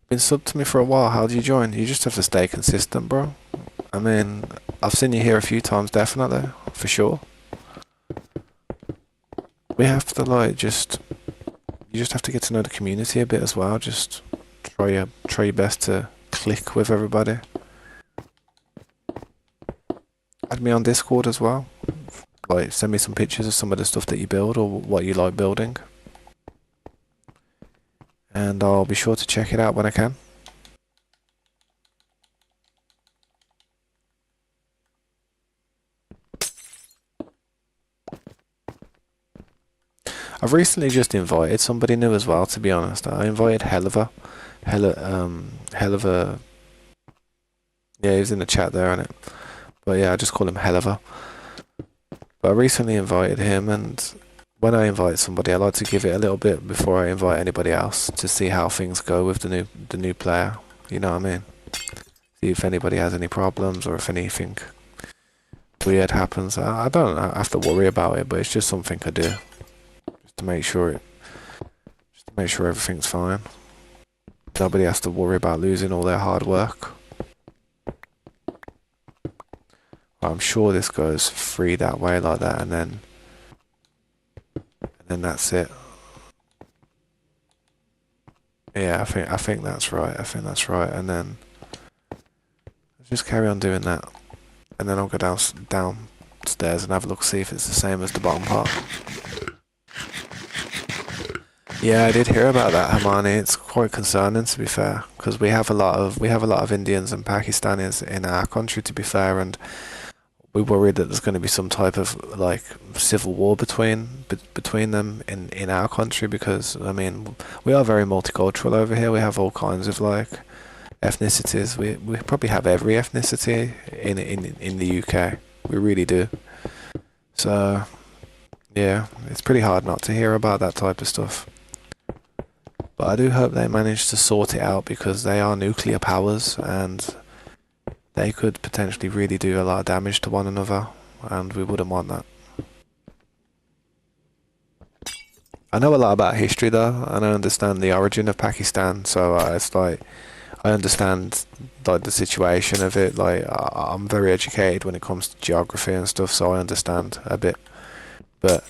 Been subbed to me for a while. How do you join? You just have to stay consistent, bro. I mean, I've seen you here a few times, definitely, for sure. We have to you just have to get to know the community a bit as well. Just try your best to click with everybody. Add me on Discord as well. Like, send me some pictures of some of the stuff that you build or what you like building. And I'll be sure to check it out when I can. I've recently just invited somebody new as well, to be honest. I invited hell of a... Yeah, he was in the chat there, innit? But yeah, I just call him hell of a. But I recently invited him, and when I invite somebody, I like to give it a little bit before I invite anybody else to see how things go with the new player. You know what I mean? See if anybody has any problems or if anything weird happens. I don't have to worry about it, but it's just something I do. To make sure everything's fine. Nobody has to worry about losing all their hard work. I'm sure this goes free that way like that, and then that's it. Yeah, I think that's right. I think that's right. And then let's just carry on doing that, and then I'll go downstairs and have a look, see if it's the same as the bottom part. Yeah, I did hear about that, Hamani. It's quite concerning, to be fair, because we have a lot of Indians and Pakistanis in our country, to be fair, and we worried that there's going to be some type of like civil war between them in our country, because I mean we are very multicultural over here. We have all kinds of like ethnicities. We probably have every ethnicity in the UK. We really do. So yeah, it's pretty hard not to hear about that type of stuff. But I do hope they manage to sort it out, because they are nuclear powers and they could potentially really do a lot of damage to one another, and we wouldn't want that. I know a lot about history though, and I understand the origin of Pakistan, so it's like I understand like the situation of it. Like I'm very educated when it comes to geography and stuff, so I understand a bit. But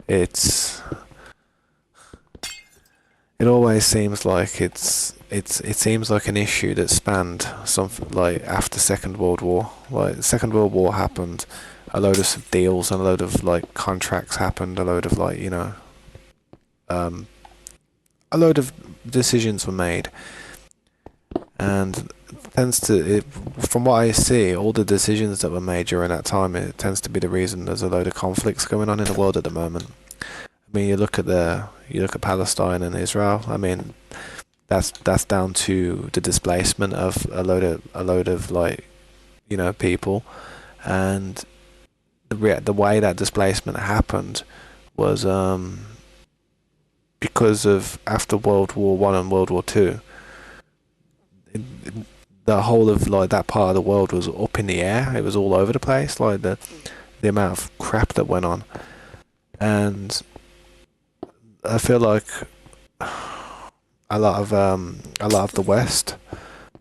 it's it always seems like it seems like an issue that spanned something like after Second World War. Like the Second World War happened, a load of deals and a load of like contracts happened, a load of like um, a load of decisions were made, and tends to from what I see, all the decisions that were made during that time, it tends to be the reason there's a load of conflicts going on in the world at the moment. I mean, you look at Palestine and Israel. I mean, that's down to the displacement of a load of like people, and the way that displacement happened was because of after World War One and World War Two. The whole of like that part of the world was up in the air. It was all over the place. Like the amount of crap that went on, and I feel like a lot of the West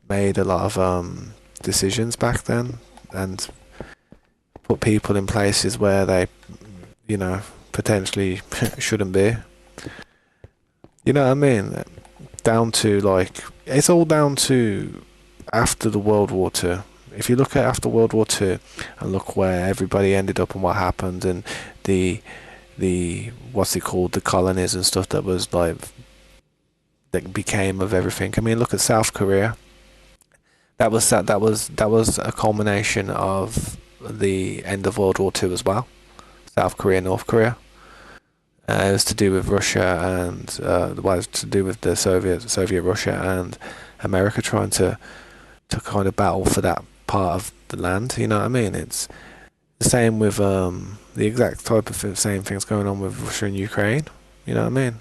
made a lot of decisions back then and put people in places where they, potentially shouldn't be. You know what I mean? Down to like it's all down to after the World War Two. If you look at after World War Two and look where everybody ended up and what happened and the what's it called, the colonies and stuff that was like that became of everything. I mean, look at South Korea. That was a culmination of the end of World War Two as well. South Korea, North Korea. It was to do with Russia and it was to do with the Soviet Russia and America trying to kind of battle for that part of the land. You know what I mean? It's the same with the exact type of same things going on with Russia and Ukraine. You know what I mean?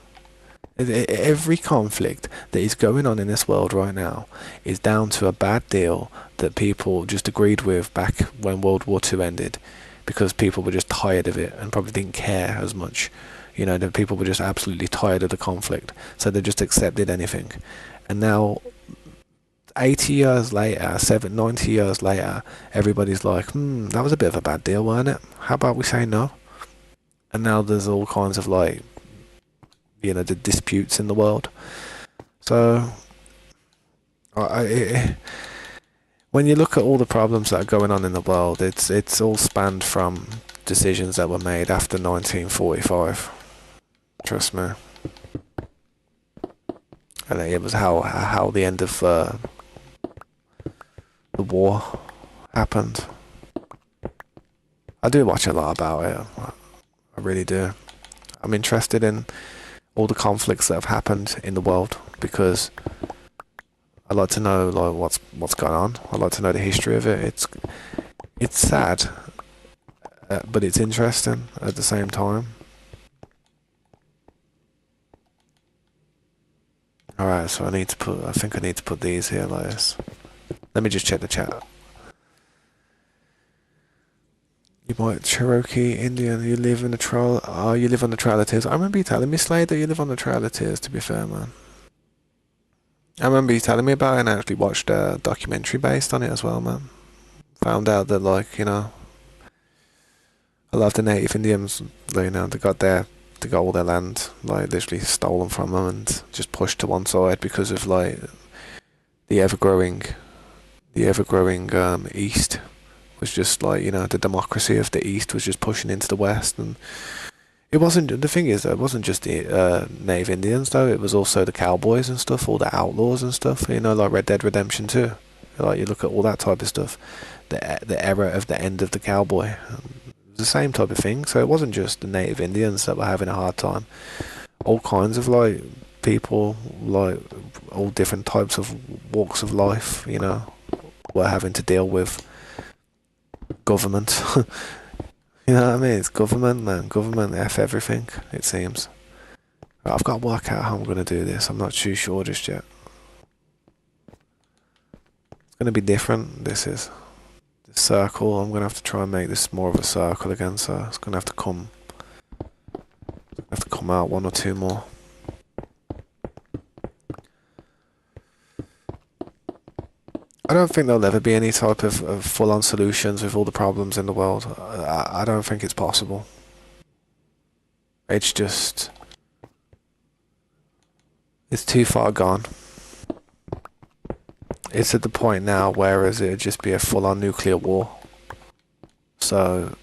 Every conflict that is going on in this world right now is down to a bad deal that people just agreed with back when World War Two ended, because people were just tired of it and probably didn't care as much. The people were just absolutely tired of the conflict, so they just accepted anything. And now, 80 years later, 90 years later, everybody's like, that was a bit of a bad deal, weren't it? How about we say no? And now there's all kinds of like, the disputes in the world. So, when you look at all the problems that are going on in the world, it's all spanned from decisions that were made after 1945. Trust me. And it was how the end of the war happened. I do watch a lot about it. I really do. I'm interested in all the conflicts that have happened in the world because I like to know like what's going on. I like to know the history of it. It's sad, but it's interesting at the same time. All right, so I think I need to put these here like this. Let me just check the chat. You might Cherokee Indian. You live in the trail. Oh, you live on the Trail of Tears. I remember you telling me, Slade, that you live on the Trail of Tears. To be fair, man, I remember you telling me about it, and I actually watched a documentary based on it as well, man. Found out that a lot of the native Indians, they got all their land, like literally stolen from them and just pushed to one side because of like the ever growing East was just like the democracy of the East was just pushing into the West. And it wasn't, the thing is, it wasn't just the native Indians though, it was also the cowboys and stuff, all the outlaws and stuff, like Red Dead Redemption 2. Like you look at all that type of stuff, the era of the end of the cowboy, it was the same type of thing. So it wasn't just the native Indians that were having a hard time. All kinds of like people, like all different types of walks of life, were having to deal with government. You know what I mean? It's government, man. Government F everything, it seems. Right, I've got to work out how I'm going to do this. I'm not too sure just yet. It's going to be different. This circle. I'm going to have to try and make this more of a circle again, so it's going to have to come out one or two more. I don't think there'll ever be any type of full-on solutions with all the problems in the world. I don't think it's possible. It's It's too far gone. It's at the point now whereas it'd just be a full-on nuclear war. So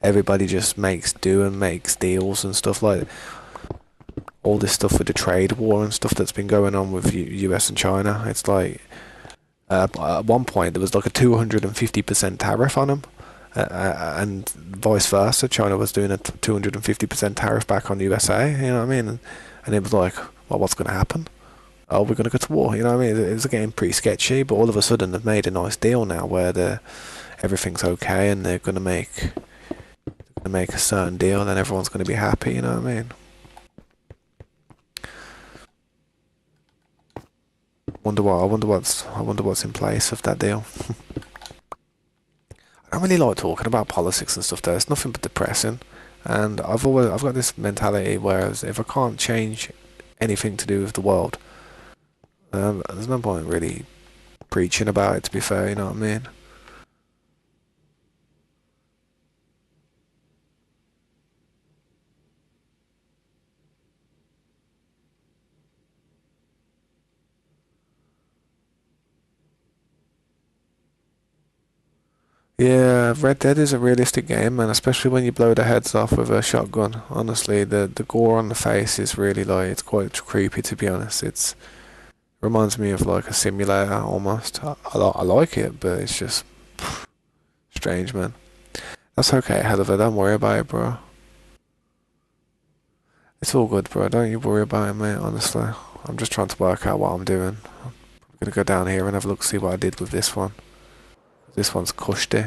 everybody just makes do and makes deals and stuff like all this stuff with the trade war and stuff that's been going on with US and China. It's like at one point there was like a 250% tariff on them, and vice versa. China was doing a 250% tariff back on the USA. You know what I mean? And it was like, well, what's going to happen? Oh, we're going to go to war. You know what I mean? It was getting pretty sketchy, but all of a sudden they've made a nice deal now where everything's okay and they're going to make a certain deal, and then everyone's going to be happy. You know what I mean? I wonder what's in place of that deal. I don't really like talking about politics and stuff though. It's nothing but depressing. And I've got this mentality whereas if I can't change anything to do with the world, there's no point really preaching about it, to be fair, you know what I mean? Yeah, Red Dead is a realistic game, man, especially when you blow the heads off with a shotgun. Honestly, the gore on the face is really like, it's quite creepy, to be honest. It reminds me of like a simulator almost. I like it, but it's just strange, man. That's okay, hell of it. Don't worry about it, bro. It's all good, bro. Don't you worry about it, mate, honestly. I'm just trying to work out what I'm doing. I'm gonna go down here and have a look, see what I did with this one. This one's cushy.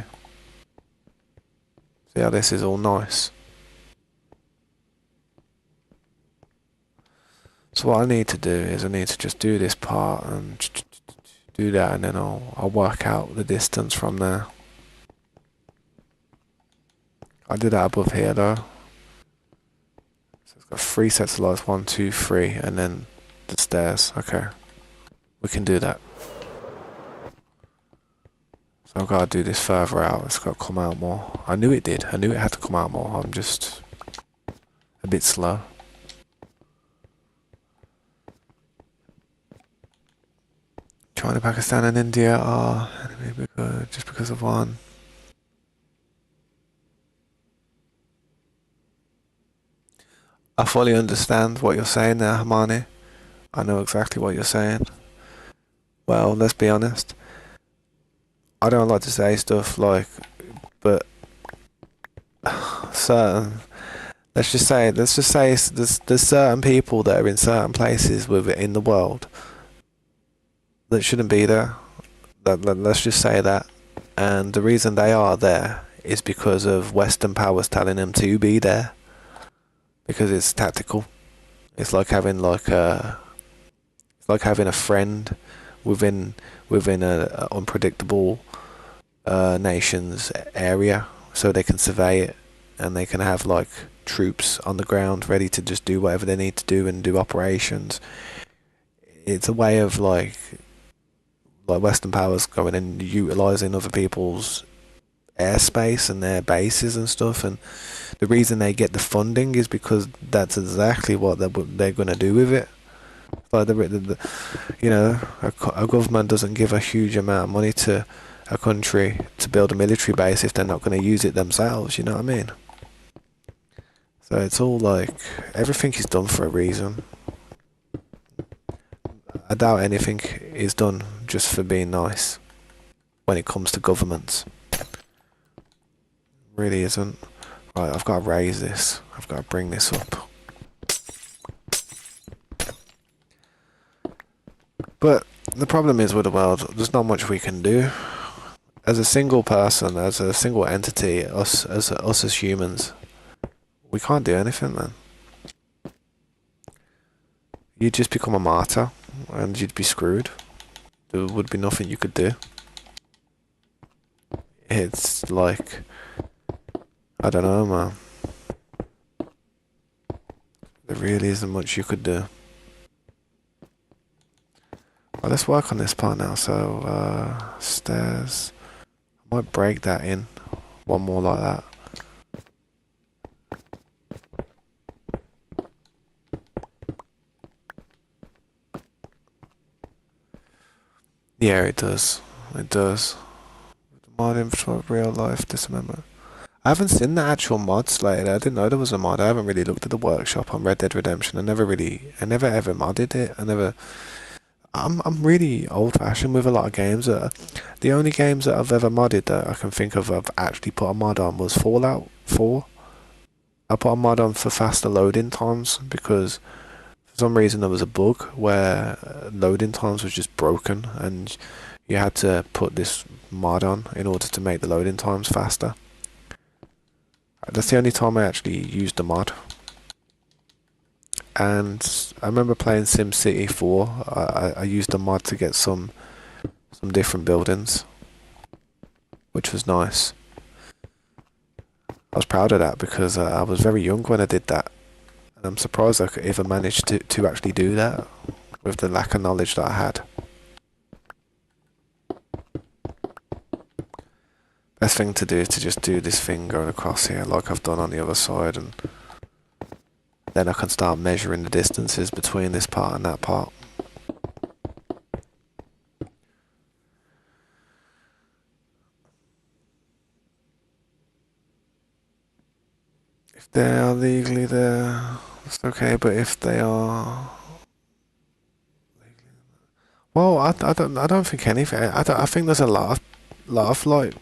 See how this is all nice. So what I need to do is I need to just do this part and do that, and then I'll work out the distance from there. I did that above here though. So it's got 3 sets of lights, 1, 2, 3, and then the stairs. Okay, we can do that. So I've got to do this further out. It's got to come out more. I knew it did. I knew it had to come out more. I'm just a bit slow. China, Pakistan and India are enemy just because of one. I fully understand what you're saying there, Hermione. I know exactly what you're saying. Well, let's be honest. I don't like to say stuff like, but certain. Let's just say there's certain people that are in certain places in the world that shouldn't be there. Let's just say that, and the reason they are there is because of Western powers telling them to be there, because it's tactical. It's like having a friend within a unpredictable nation's area, so they can survey it and they can have like troops on the ground ready to just do whatever they need to do and do operations. It's a way of like Western powers going and utilizing other people's airspace and their bases and stuff, and the reason they get the funding is because that's exactly what they're going to do with it. Like a government doesn't give a huge amount of money to a country to build a military base if they're not going to use it themselves, you know what I mean? So it's all like, everything is done for a reason. I doubt anything is done just for being nice when it comes to governments. Really isn't. Right, I've got to raise this. I've got to bring this up. But the problem is with the world, there's not much we can do. As a single person, as a single entity, us as humans, we can't do anything, man. You'd just become a martyr, and you'd be screwed. There would be nothing you could do. It's like, I don't know, man. There really isn't much you could do. Well, let's work on this part now. So, stairs. I might break that in. One more like that. Yeah, it does. It does. Modding for real life dismember. I haven't seen the actual mods lately. I didn't know there was a mod. I haven't really looked at the workshop on Red Dead Redemption. I never ever modded it. I'm really old fashioned with a lot of games. The only games that I've ever modded that I can think of I've actually put a mod on was Fallout 4. I put a mod on for faster loading times because for some reason there was a bug where loading times was just broken and you had to put this mod on in order to make the loading times faster. That's the only time I actually used the mod. And I remember playing SimCity 4. I used the mod to get some different buildings, which was nice. I was proud of that because I was very young when I did that. And I'm surprised I could ever manage to actually do that with the lack of knowledge that I had. Best thing to do is to just do this thing going across here like I've done on the other side, and then I can start measuring the distances between this part and that part. If they are legally there, it's okay, but if they are... Well, I don't think anything. I think there's a lot of like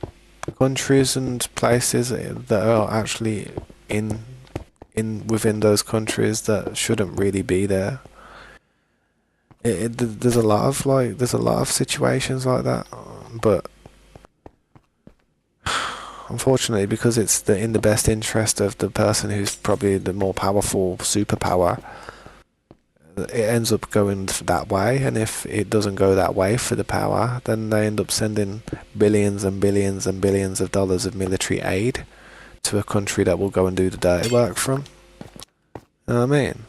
countries and places that are actually in within those countries that shouldn't really be there. There's a lot of situations like that, but unfortunately, because it's in the best interest of the person who's probably the more powerful superpower, it ends up going that way. And if it doesn't go that way for the power, then they end up sending billions and billions and billions of dollars of military aid to a country that will go and do the dirty work for them. You know what I mean?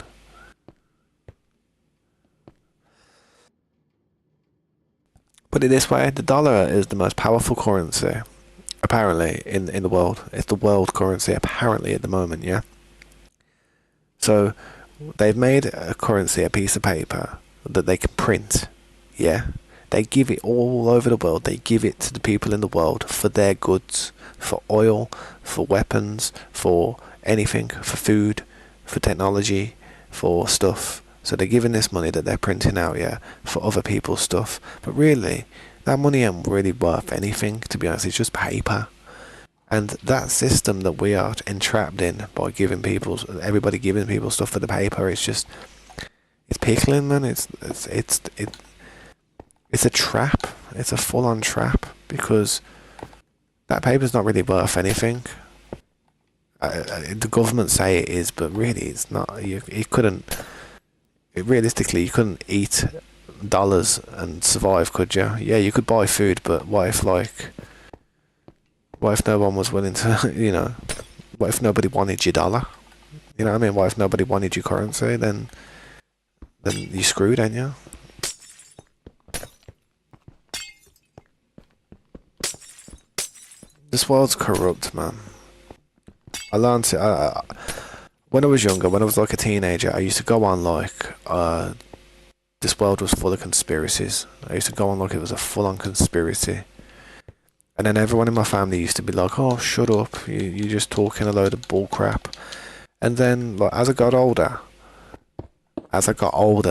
Put it this way, the dollar is the most powerful currency, apparently, in the world. It's the world currency, apparently, at the moment, yeah? So, they've made a currency, a piece of paper, that they can print, yeah? They give it all over the world. They give it to the people in the world for their goods, for oil, for weapons, for anything, for food, for technology, for stuff. So they're giving this money that they're printing out, yeah, for other people's stuff. But really, that money ain't really worth anything, to be honest. It's just paper. And that system that we are entrapped in by everybody giving people stuff for the paper, it's pickling, man. It's a trap. It's a full-on trap because that paper's not really worth anything. The government say it is, but really it's not. Realistically, you couldn't eat dollars and survive, could you? Yeah, you could buy food, but what if no one was willing to, what if nobody wanted your dollar? You know what I mean? What if nobody wanted your currency? Then you screwed, ain't you? This world's corrupt, man. I learned it. When I was younger, when I was like a teenager, I used to go on this world was full of conspiracies. I used to go on like it was a full-on conspiracy. And then everyone in my family used to be like, "Oh, shut up! You're just talking a load of bull crap." And then, like, as I got older,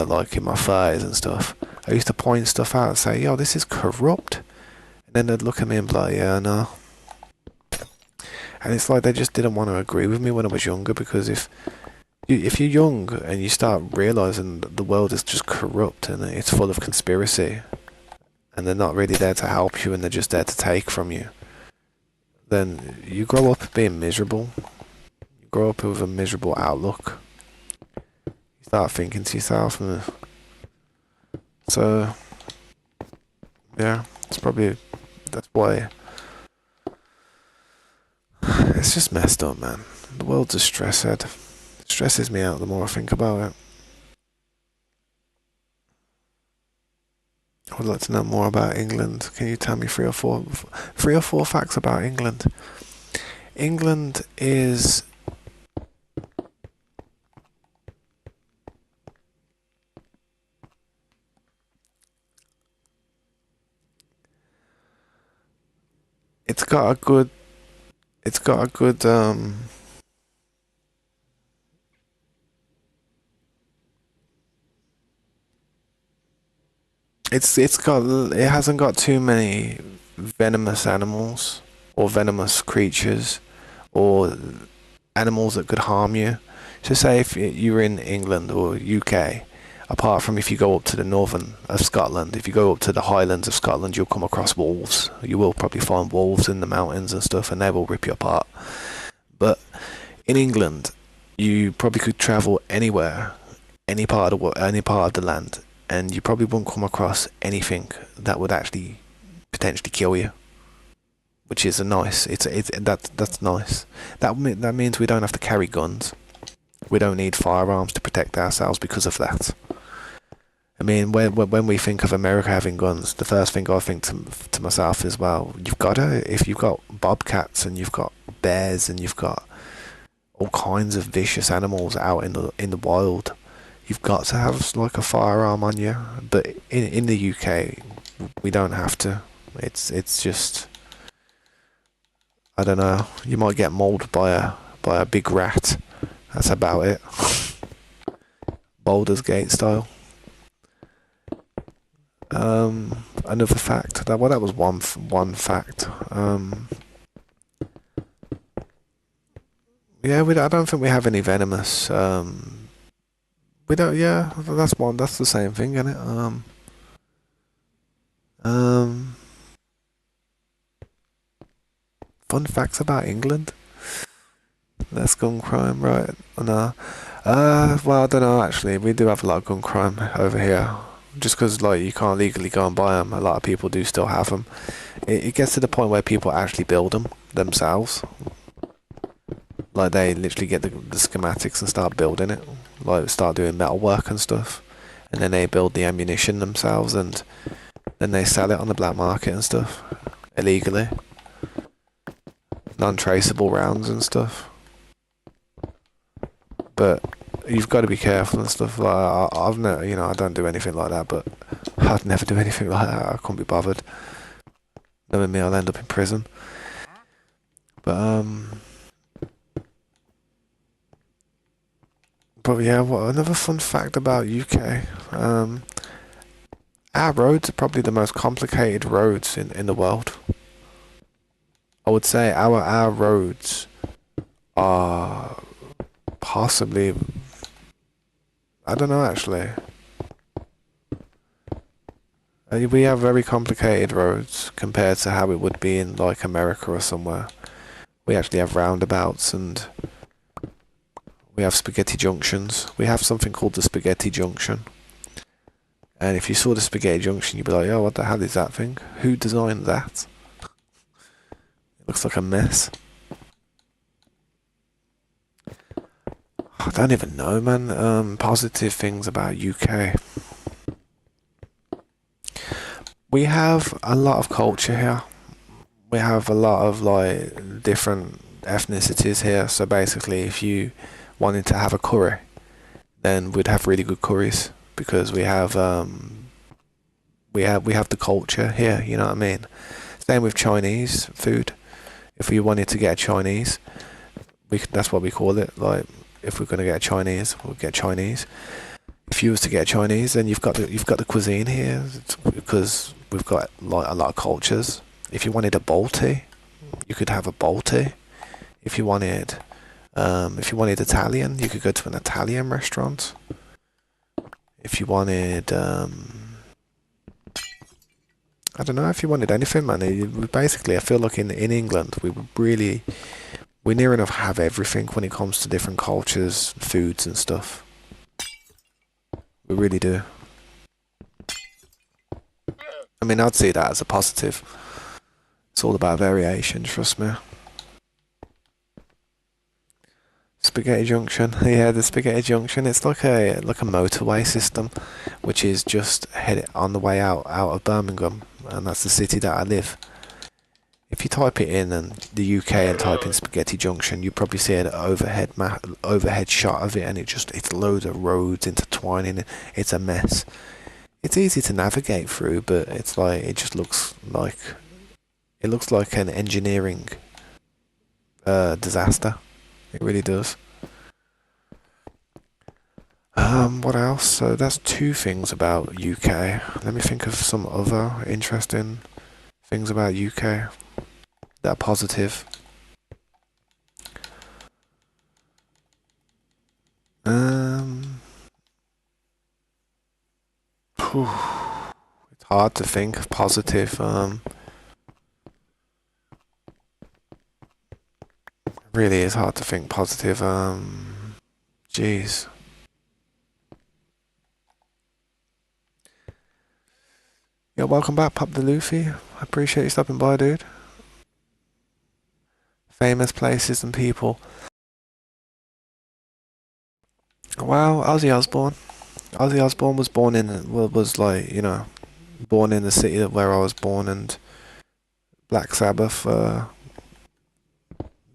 like in my 30s and stuff, I used to point stuff out and say, "Yo, this is corrupt." And then they'd look at me and be like, "Yeah, no." And it's like they just didn't want to agree with me when I was younger, because if you're young and you start realizing that the world is just corrupt and it's full of conspiracy, and they're not really there to help you and they're just there to take from you, then you grow up being miserable. You grow up with a miserable outlook. You start thinking to yourself, so yeah, that's why it's just messed up, man. The world's a stress head. It stresses me out the more I think about it. I would like to know more about England. Can you tell me three or four facts about England? England is it's got a good, it's got a good, it hasn't got too many venomous animals or venomous creatures or animals that could harm you. So say if you're in England or UK, apart from if you go up to the northern of Scotland, if you go up to the Highlands of Scotland, you'll come across wolves. You will probably find wolves in the mountains and stuff, and they will rip you apart. But in England, you probably could travel anywhere, any part of the land, and you probably won't come across anything that would actually potentially kill you, which is a nice. That's nice. That means we don't have to carry guns. We don't need firearms to protect ourselves because of that. I mean, when we think of America having guns, the first thing I think to myself is, well, if you've got bobcats and you've got bears and you've got all kinds of vicious animals out in the wild, you've got to have like a firearm on you. But in the UK, we don't have to. It's just, I don't know. You might get mauled by a big rat. That's about it. Baldur's Gate style. Another fact. That was one fact. Yeah, I don't think we have any venomous. We don't. Yeah, that's one. That's the same thing, isn't it? Fun facts about England. That's gun crime, right? No. Well, I don't know. Actually, we do have a lot of gun crime over here. Just because, like, you can't legally go and buy them, a lot of people do still have them. It gets to the point where people actually build them themselves. Like, they literally get the schematics and start building it. Like, start doing metal work and stuff. And then they build the ammunition themselves, and then they sell it on the black market and stuff. Illegally. Non-traceable rounds and stuff. But you've got to be careful and stuff. Like I've never, I don't do anything like that. But I'd never do anything like that. I couldn't be bothered. Knowing me, I'll end up in prison. But yeah, another fun fact about UK. Our roads are probably the most complicated roads in the world. I would say our roads are possibly, I don't know actually. We have very complicated roads compared to how it would be in like America or somewhere. We actually have roundabouts and we have spaghetti junctions. We have something called the spaghetti junction. And if you saw the spaghetti junction, you'd be like, oh, what the hell is that thing? Who designed that? It looks like a mess. I don't even know, man. Positive things about UK. We have a lot of culture here. We have a lot of like different ethnicities here. So basically, if you wanted to have a curry, then we'd have really good curries because we have the culture here. You know what I mean? Same with Chinese food. If we wanted to get a Chinese, that's what we call it. Like, if we're gonna get a Chinese, we'll get Chinese. If you was to get a Chinese, then you've got the cuisine here because we've got like a lot of cultures. If you wanted a Balti, you could have a Balti. If you wanted Italian, you could go to an Italian restaurant. If you wanted, I don't know, if you wanted anything, man. Basically, I feel like in England, we near enough have everything when it comes to different cultures, foods and stuff. We really do. I mean, I'd see that as a positive. It's all about variation, trust me. Spaghetti Junction. Yeah, the Spaghetti Junction. It's like a motorway system, which is just headed on the way out of Birmingham, and that's the city that I live. If you type it in the UK and type in Spaghetti Junction, you probably see an overhead shot of it, and it's loads of roads intertwining. It's a mess. It's easy to navigate through, but it's like it just looks like It looks like an engineering disaster. It really does. What else? So that's two things about UK. Let me think of some other interesting things about UK that are positive. Phew, it's hard to think of positive. Really is hard to think positive. Jeez. Yeah, welcome back, Pop the Luffy. I appreciate you stopping by, dude. Famous places and people. Wow, Ozzy Osbourne. Ozzy Osbourne was born in, was like, you know, born in the city where I was born, and Black Sabbath, the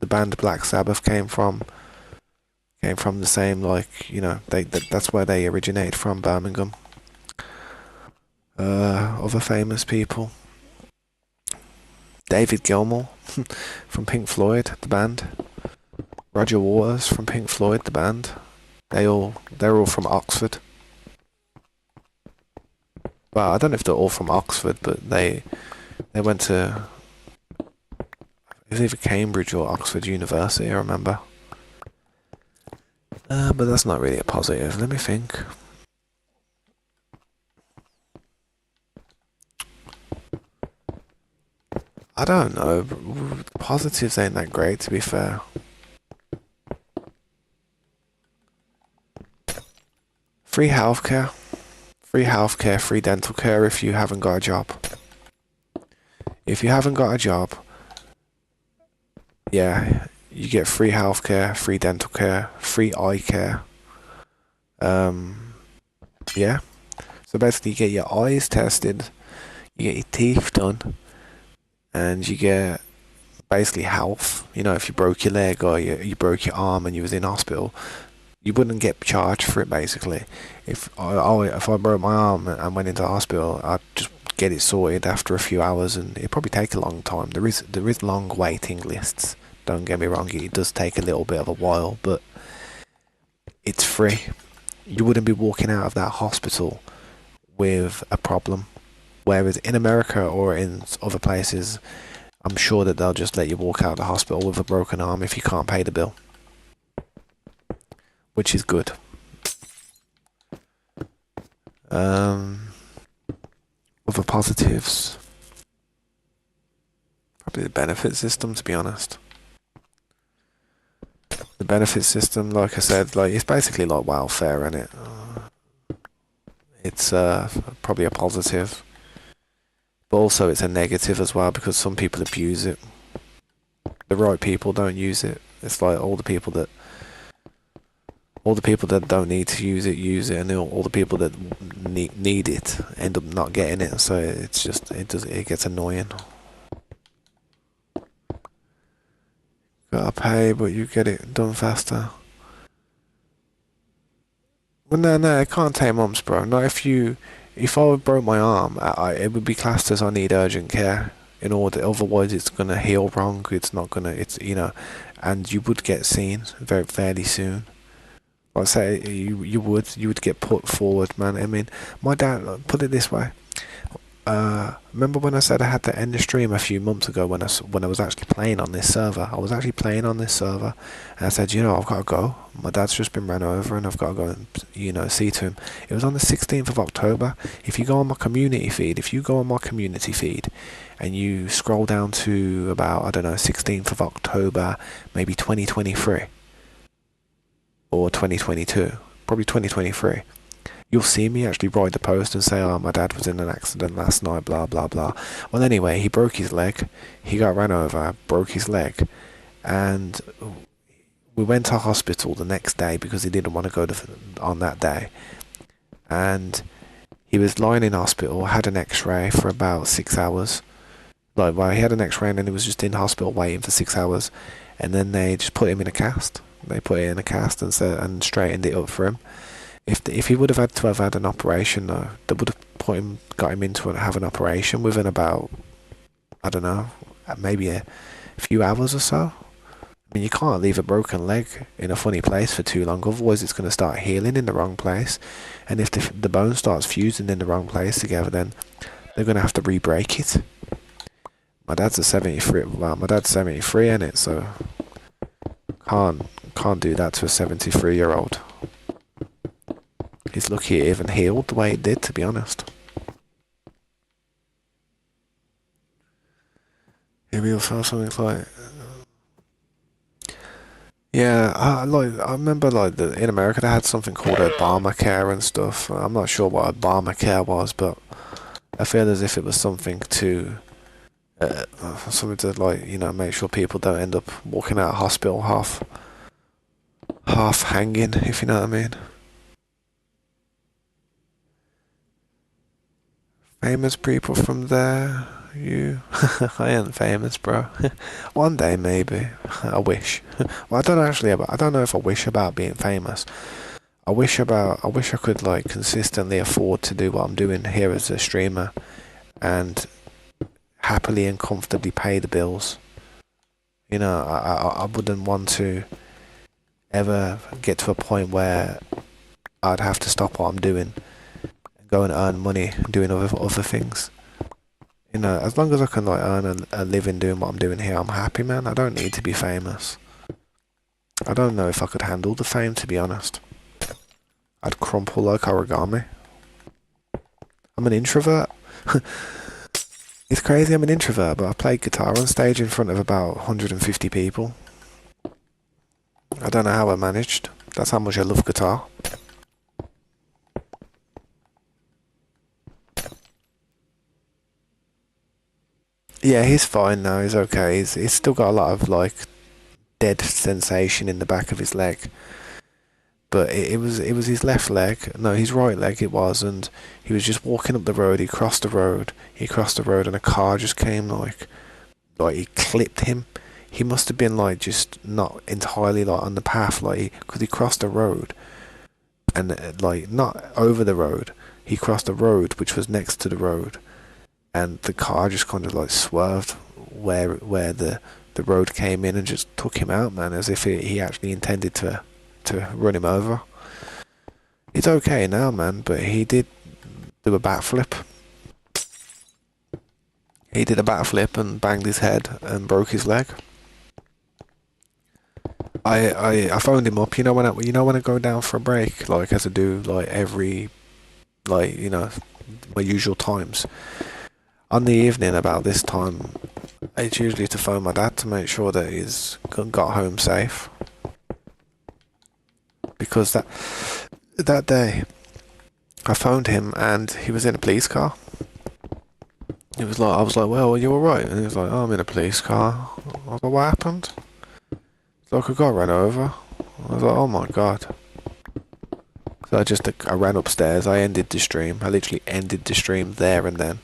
band Black Sabbath came from the same, like, you know, that's where they originated from, Birmingham. Other famous people. David Gilmour from Pink Floyd, the band. Roger Waters from Pink Floyd, the band. They're all from Oxford. Well, I don't know if they're all from Oxford, but they went to, it was either Cambridge or Oxford University, I remember. But that's not really a positive. Let me think. I don't know. Positives ain't that great, to be fair. Free healthcare. Free healthcare, free dental care if you haven't got a job. If you haven't got a job, yeah, you get free healthcare, free dental care, free eye care. Yeah. So basically you get your eyes tested, you get your teeth done, and you get basically health. You know, if you broke your leg or you broke your arm and you was in hospital, you wouldn't get charged for it basically. If I broke my arm and went into hospital, I'd just get it sorted after a few hours, and it'd probably take a long time. There is long waiting lists. Don't get me wrong, it does take a little bit of a while, but it's free. You wouldn't be walking out of that hospital with a problem. Whereas in America or in other places, I'm sure that they'll just let you walk out of the hospital with a broken arm if you can't pay the bill. Which is good. Other positives. Probably the benefit system, to be honest. The benefit system, like I said, like it's basically like welfare, isn't it? It's probably a positive. But also it's a negative as well, because some people abuse it. The right people don't use it. It's like all the people that don't need to use it, and all the people that need it end up not getting it. So it's just it gets annoying. Gotta pay, but you get it done faster. Well, no, it can't take months, bro. Not if I broke my arm, it would be classed as I need urgent care. In order, otherwise it's gonna heal wrong. It's not gonna. It's and you would get seen fairly soon. I say you would get put forward, man. I mean, my dad, put it this way. Remember when I said I had to end the stream a few months ago when I was actually playing on this server? I was actually playing on this server, and I said, I've got to go. My dad's just been run over, and I've got to go and see to him. It was on the 16th of October. If you go on my community feed, and you scroll down to about 16th of October, maybe 2023 or 2022, probably 2023. You'll see me actually write the post and say, my dad was in an accident last night, blah, blah, blah. Well, anyway, he broke his leg. He got ran over, broke his leg. And we went to hospital the next day because he didn't want to go on that day. And he was lying in hospital, had an x-ray for about 6 hours. He had an x-ray and then he was just in hospital waiting for 6 hours. And then they just put him in a cast. They put it in a cast and straightened it up for him. If he would have had an operation, though, they would have got him into have an operation within about, maybe a few hours or so. I mean, you can't leave a broken leg in a funny place for too long, otherwise it's going to start healing in the wrong place. And if the bone starts fusing in the wrong place together, then they're going to have to re-break it. My dad's a 73, well, my dad's 73 in it, so can't do that to a 73-year-old. He's lucky it even healed the way it did, to be honest. Maybe you'll feel something like... Yeah, I remember like in America they had something called Obamacare and stuff. I'm not sure what Obamacare was, but I feel as if it was something to like, you know, make sure people don't end up walking out of hospital half hanging, if you know what I mean. Famous people from there. You, I ain't famous, bro. One day, maybe. I wish. Well, I don't know if I wish about being famous. I wish I could like consistently afford to do what I'm doing here as a streamer, and happily and comfortably pay the bills. You know, I wouldn't want to ever get to a point where I'd have to stop what I'm doing and go and earn money doing other things. You know, as long as I can like earn a living doing what I'm doing here, I'm happy, man. I don't need to be famous. I don't know if I could handle the fame, to be honest. I'd crumple like origami. I'm an introvert. It's crazy, I'm an introvert, but I played guitar on stage in front of about 150 people. I don't know how I managed. That's how much I love guitar. Yeah, he's fine now. He's okay. He's still got a lot of like dead sensation in the back of his leg, but it was his left leg. No, his right leg it was, and he was just walking up the road. He crossed the road, and a car just came like he clipped him. He must have been like just not entirely like on the path, like because he crossed the road, and like not over the road. He crossed the road which was next to the road. And the car just kind of like swerved where the road came in and just took him out, man, as if he actually intended to run him over. He's okay now, man, but he did do a backflip. He did a backflip and banged his head and broke his leg. I phoned him up, you know when I go down for a break, like as I do like every, like, you know, my usual times. On the evening about this time, it's usually to phone my dad to make sure that he's got home safe. Because that day, I phoned him and he was in a police car. I was like, well, are you alright? And he was like, oh, I'm in a police car. I was like, what happened? It's like, I got run over. I was like, oh my god. So I ran upstairs, I ended the stream. I literally ended the stream there and then.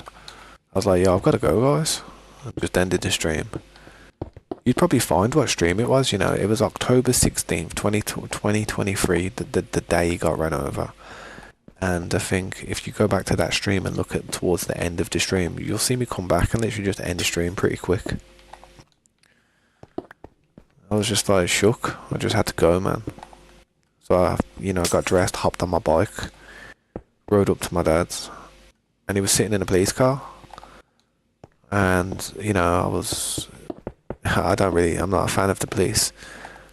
I was like, yo, I've got to go, guys. I just ended the stream. You'd probably find what stream it was, you know. It was October 16th, 2023, the day he got run over. And I think if you go back to that stream and look at towards the end of the stream, you'll see me come back and literally just end the stream pretty quick. I was just like shook. I just had to go, man. So I, you know, got dressed, hopped on my bike, rode up to my dad's, and he was sitting in a police car. And, you know, I'm not a fan of the police.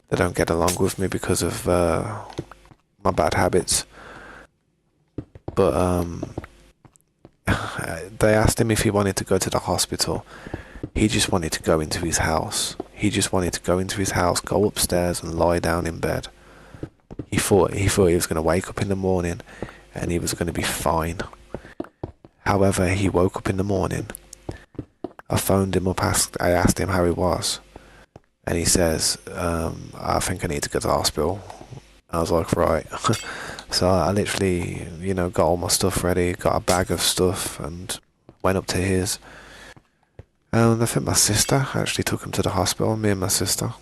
They don't get along with me because of my bad habits. But they asked him if he wanted to go to the hospital. He just wanted to go into his house. Go upstairs and lie down in bed. He thought he was going to wake up in the morning and he was going to be fine. However, he woke up in the morning. I phoned him up, I asked him how he was, and he says, I think I need to go to the hospital. I was like, right. So I literally, you know, got all my stuff ready, got a bag of stuff, and went up to his. And I think my sister actually took him to the hospital, me and my sister.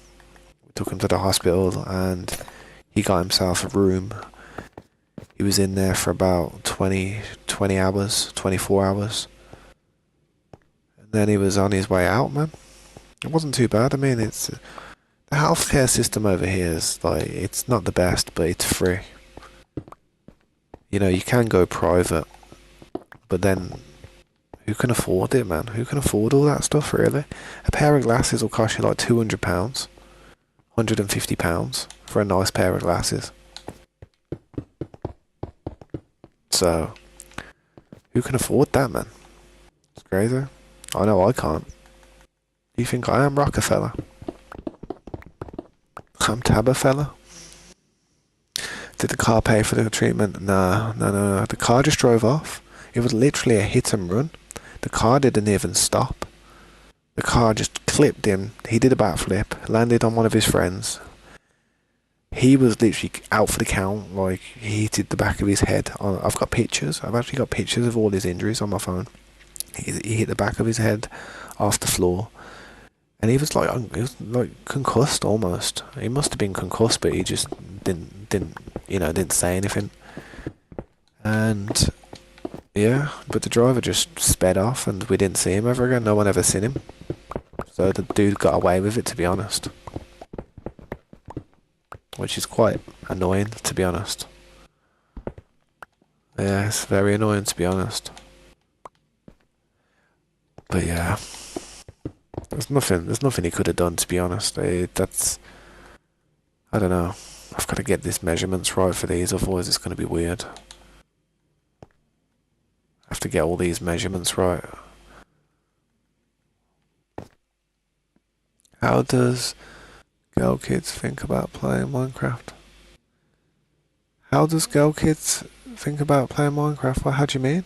We took him to the hospital, and he got himself a room. He was in there for about 20 hours, 24 hours. Then he was on his way out, man. It wasn't too bad. I mean, it's the healthcare system over here is like it's not the best, but it's free. You know, you can go private, but then who can afford it, man? Who can afford all that stuff, really? A pair of glasses will cost you like £200, £150 for a nice pair of glasses. So, who can afford that, man? It's crazy. I know I can't. Do you think I am Rockefeller? I'm Tabberfella? Did the car pay for the treatment? No. The car just drove off. It was literally a hit and run. The car didn't even stop. The car just clipped him. He did a backflip, landed on one of his friends. He was literally out for the count. Like, he hit the back of his head. I've got pictures. I've actually got pictures of all his injuries on my phone. He hit the back of his head off the floor. And he was like concussed almost. He must have been concussed, but he just didn't say anything. And yeah, but the driver just sped off, and we didn't see him ever again. No one ever seen him. So the dude got away with it, to be honest. Which is quite annoying, to be honest. Yeah, it's very annoying, to be honest. But yeah. There's nothing he could have done, to be honest. I don't know. I've got to get these measurements right for these, otherwise it's going to be weird. I have to get all these measurements right. How does girl kids think about playing Minecraft? How does girl kids think about playing Minecraft? How do you mean?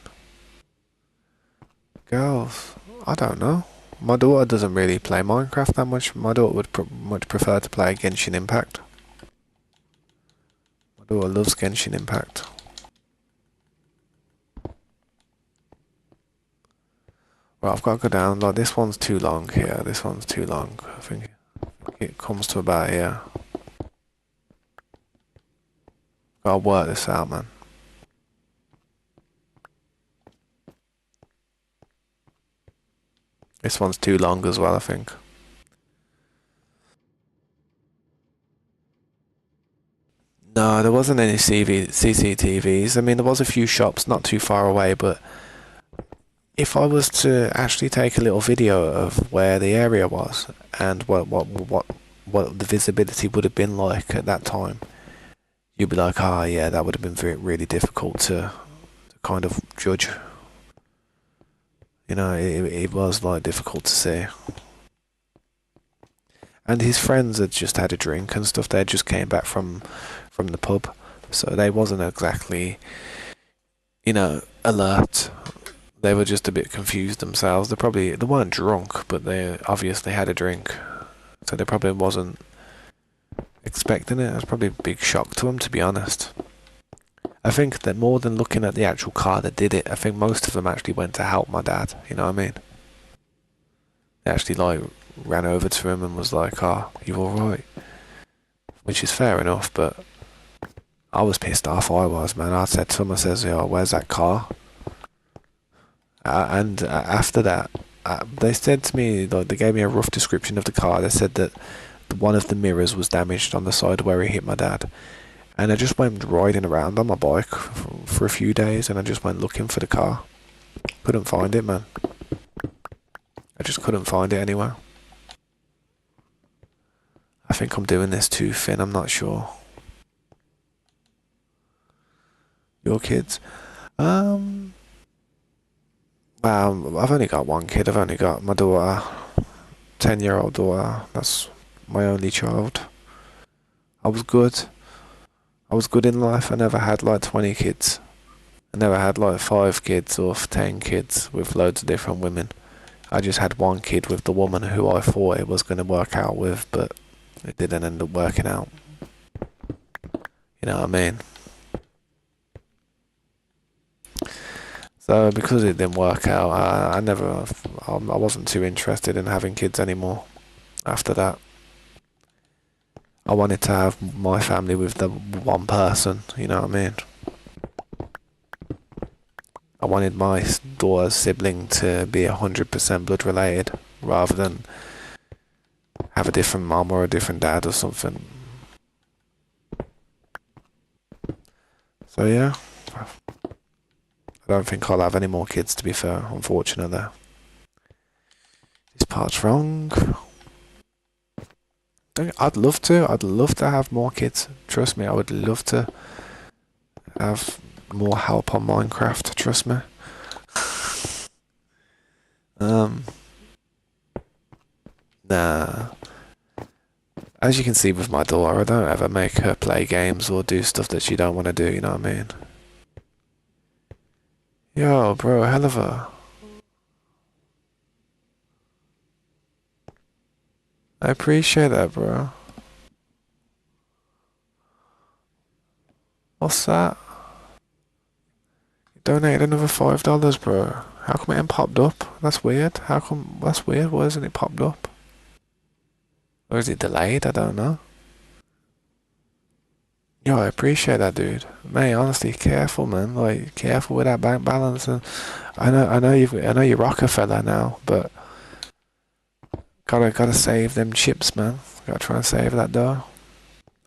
Girls? I don't know. My daughter doesn't really play Minecraft that much. My daughter would much prefer to play Genshin Impact. My daughter loves Genshin Impact. Right, I've got to go down. Like, this one's too long here. This one's too long. I think it comes to about here. Gotta work this out, man. This one's too long as well, I think. No, there wasn't any CCTVs. I mean, there was a few shops not too far away, but if I was to actually take a little video of where the area was and what the visibility would have been like at that time, you'd be like, ah, yeah, that would have been really difficult to kind of judge. You know, it was like difficult to see. And his friends had just had a drink and stuff. They just came back from the pub, so they wasn't exactly, you know, alert. They were just a bit confused themselves. They weren't drunk, but they obviously had a drink, so they probably wasn't expecting it. It was probably a big shock to them, to be honest. I think that more than looking at the actual car that did it, I think most of them actually went to help my dad, you know what I mean? They actually, like, ran over to him and was like, oh, you alright? Which is fair enough, but I was pissed off, I was, man. I said to him, I says, yo, where's that car? And after that, they said to me, like, they gave me a rough description of the car. They said that one of the mirrors was damaged on the side where he hit my dad. And I just went riding around on my bike for a few days, and I just went looking for the car. Couldn't find it, man. I just couldn't find it anywhere. I think I'm doing this too thin, I'm not sure. Your kids? Well, I've only got one kid. I've only got my daughter, 10-year-old daughter. That's my only child. I was good. I was good in life. I never had like 20 kids. I never had like 5 kids or 10 kids with loads of different women. I just had one kid with the woman who I thought it was going to work out with, but it didn't end up working out. You know what I mean? So because it didn't work out, I wasn't too interested in having kids anymore after that. I wanted to have my family with the one person, you know what I mean? I wanted my daughter's sibling to be 100% blood related, rather than have a different mom or a different dad or something. So yeah, I don't think I'll have any more kids, to be fair, unfortunately. This part's wrong. I'd love to have more kids. Trust me, I would love to have more help on Minecraft, trust me. Nah. As you can see with my daughter, I don't ever make her play games or do stuff that she don't want to do, you know what I mean? Yo, bro, hell of a... I appreciate that, bro. What's that? You donated another $5, bro. How come it ain't popped up? That's weird. How come... That's weird. Why isn't it popped up? Or is it delayed? I don't know. Yo, I appreciate that, dude. Mate, honestly, careful, man. Like, careful with that bank balance. And I know you're Rockefeller now, but gotta save them chips, man. Gotta try and save that dough.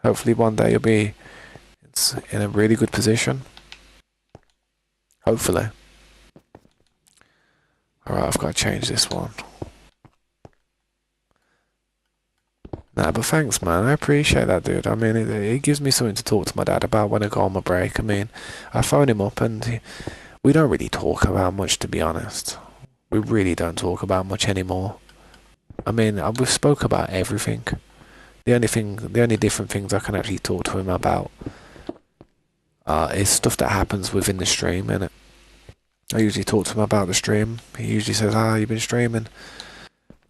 Hopefully, one day you'll be in a really good position. Hopefully. All right, I've got to change this one. Nah, but thanks, man. I appreciate that, dude. I mean, it gives me something to talk to my dad about when I go on my break. I mean, I phone him up and we don't really talk about much, to be honest. We really don't talk about much anymore. I mean, we've spoke about everything. The only different things I can actually talk to him about is stuff that happens within the stream, innit? I usually talk to him about the stream. He usually says, you been streaming?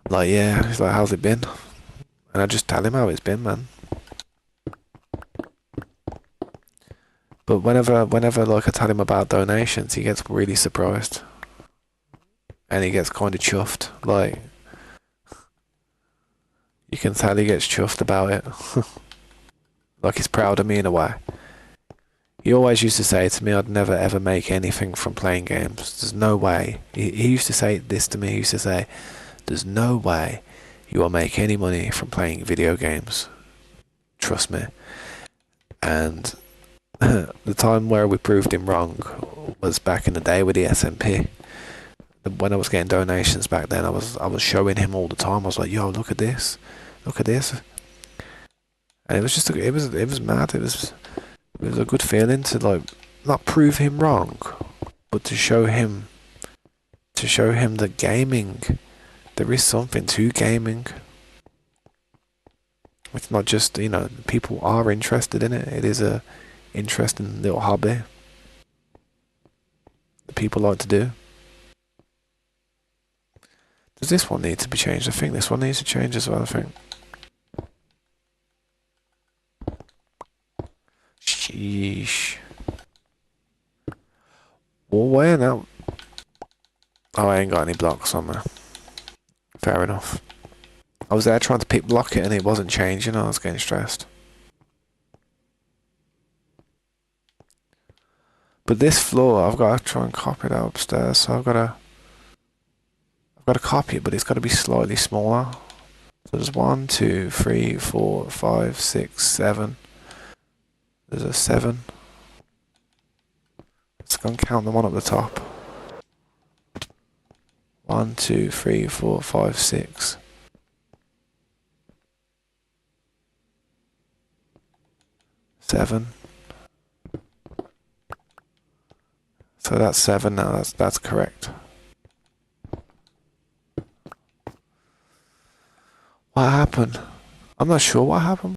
I'm like, yeah. He's like, how's it been? And I just tell him how it's been, man. But whenever like I tell him about donations, he gets really surprised. And he gets kind of chuffed. Like, you can tell he gets chuffed about it. Like he's proud of me in a way. He always used to say to me, I'd never ever make anything from playing games. There's no way. He used to say this to me. He used to say, there's no way you will make any money from playing video games. Trust me. And the time where we proved him wrong was back in the day with the SMP. When I was getting donations back then, I was showing him all the time. I was like, yo, look at this. Look at this. And it was just, it was mad. It was a good feeling to, like, not prove him wrong, but to show him that gaming, there is something to gaming. It's not just, people are interested in it. It is a interesting little hobby that people like to do. Does this one need to be changed? I think this one needs to change as well, I think. Sheesh. Well, where now? Oh, I ain't got any blocks on there. Fair enough. I was there trying to block it and it wasn't changing. I was getting stressed. But this floor, I've got to try and copy that upstairs. So I've got to copy it, but it's got to be slightly smaller. So there's 1, 2, 3, 4, 5, 6, 7. There's a 7. Let's go and count them on at the top. 1, 2, 3, 4, 5, 6. 7. So that's 7 now. That's correct. What happened? I'm not sure what happened.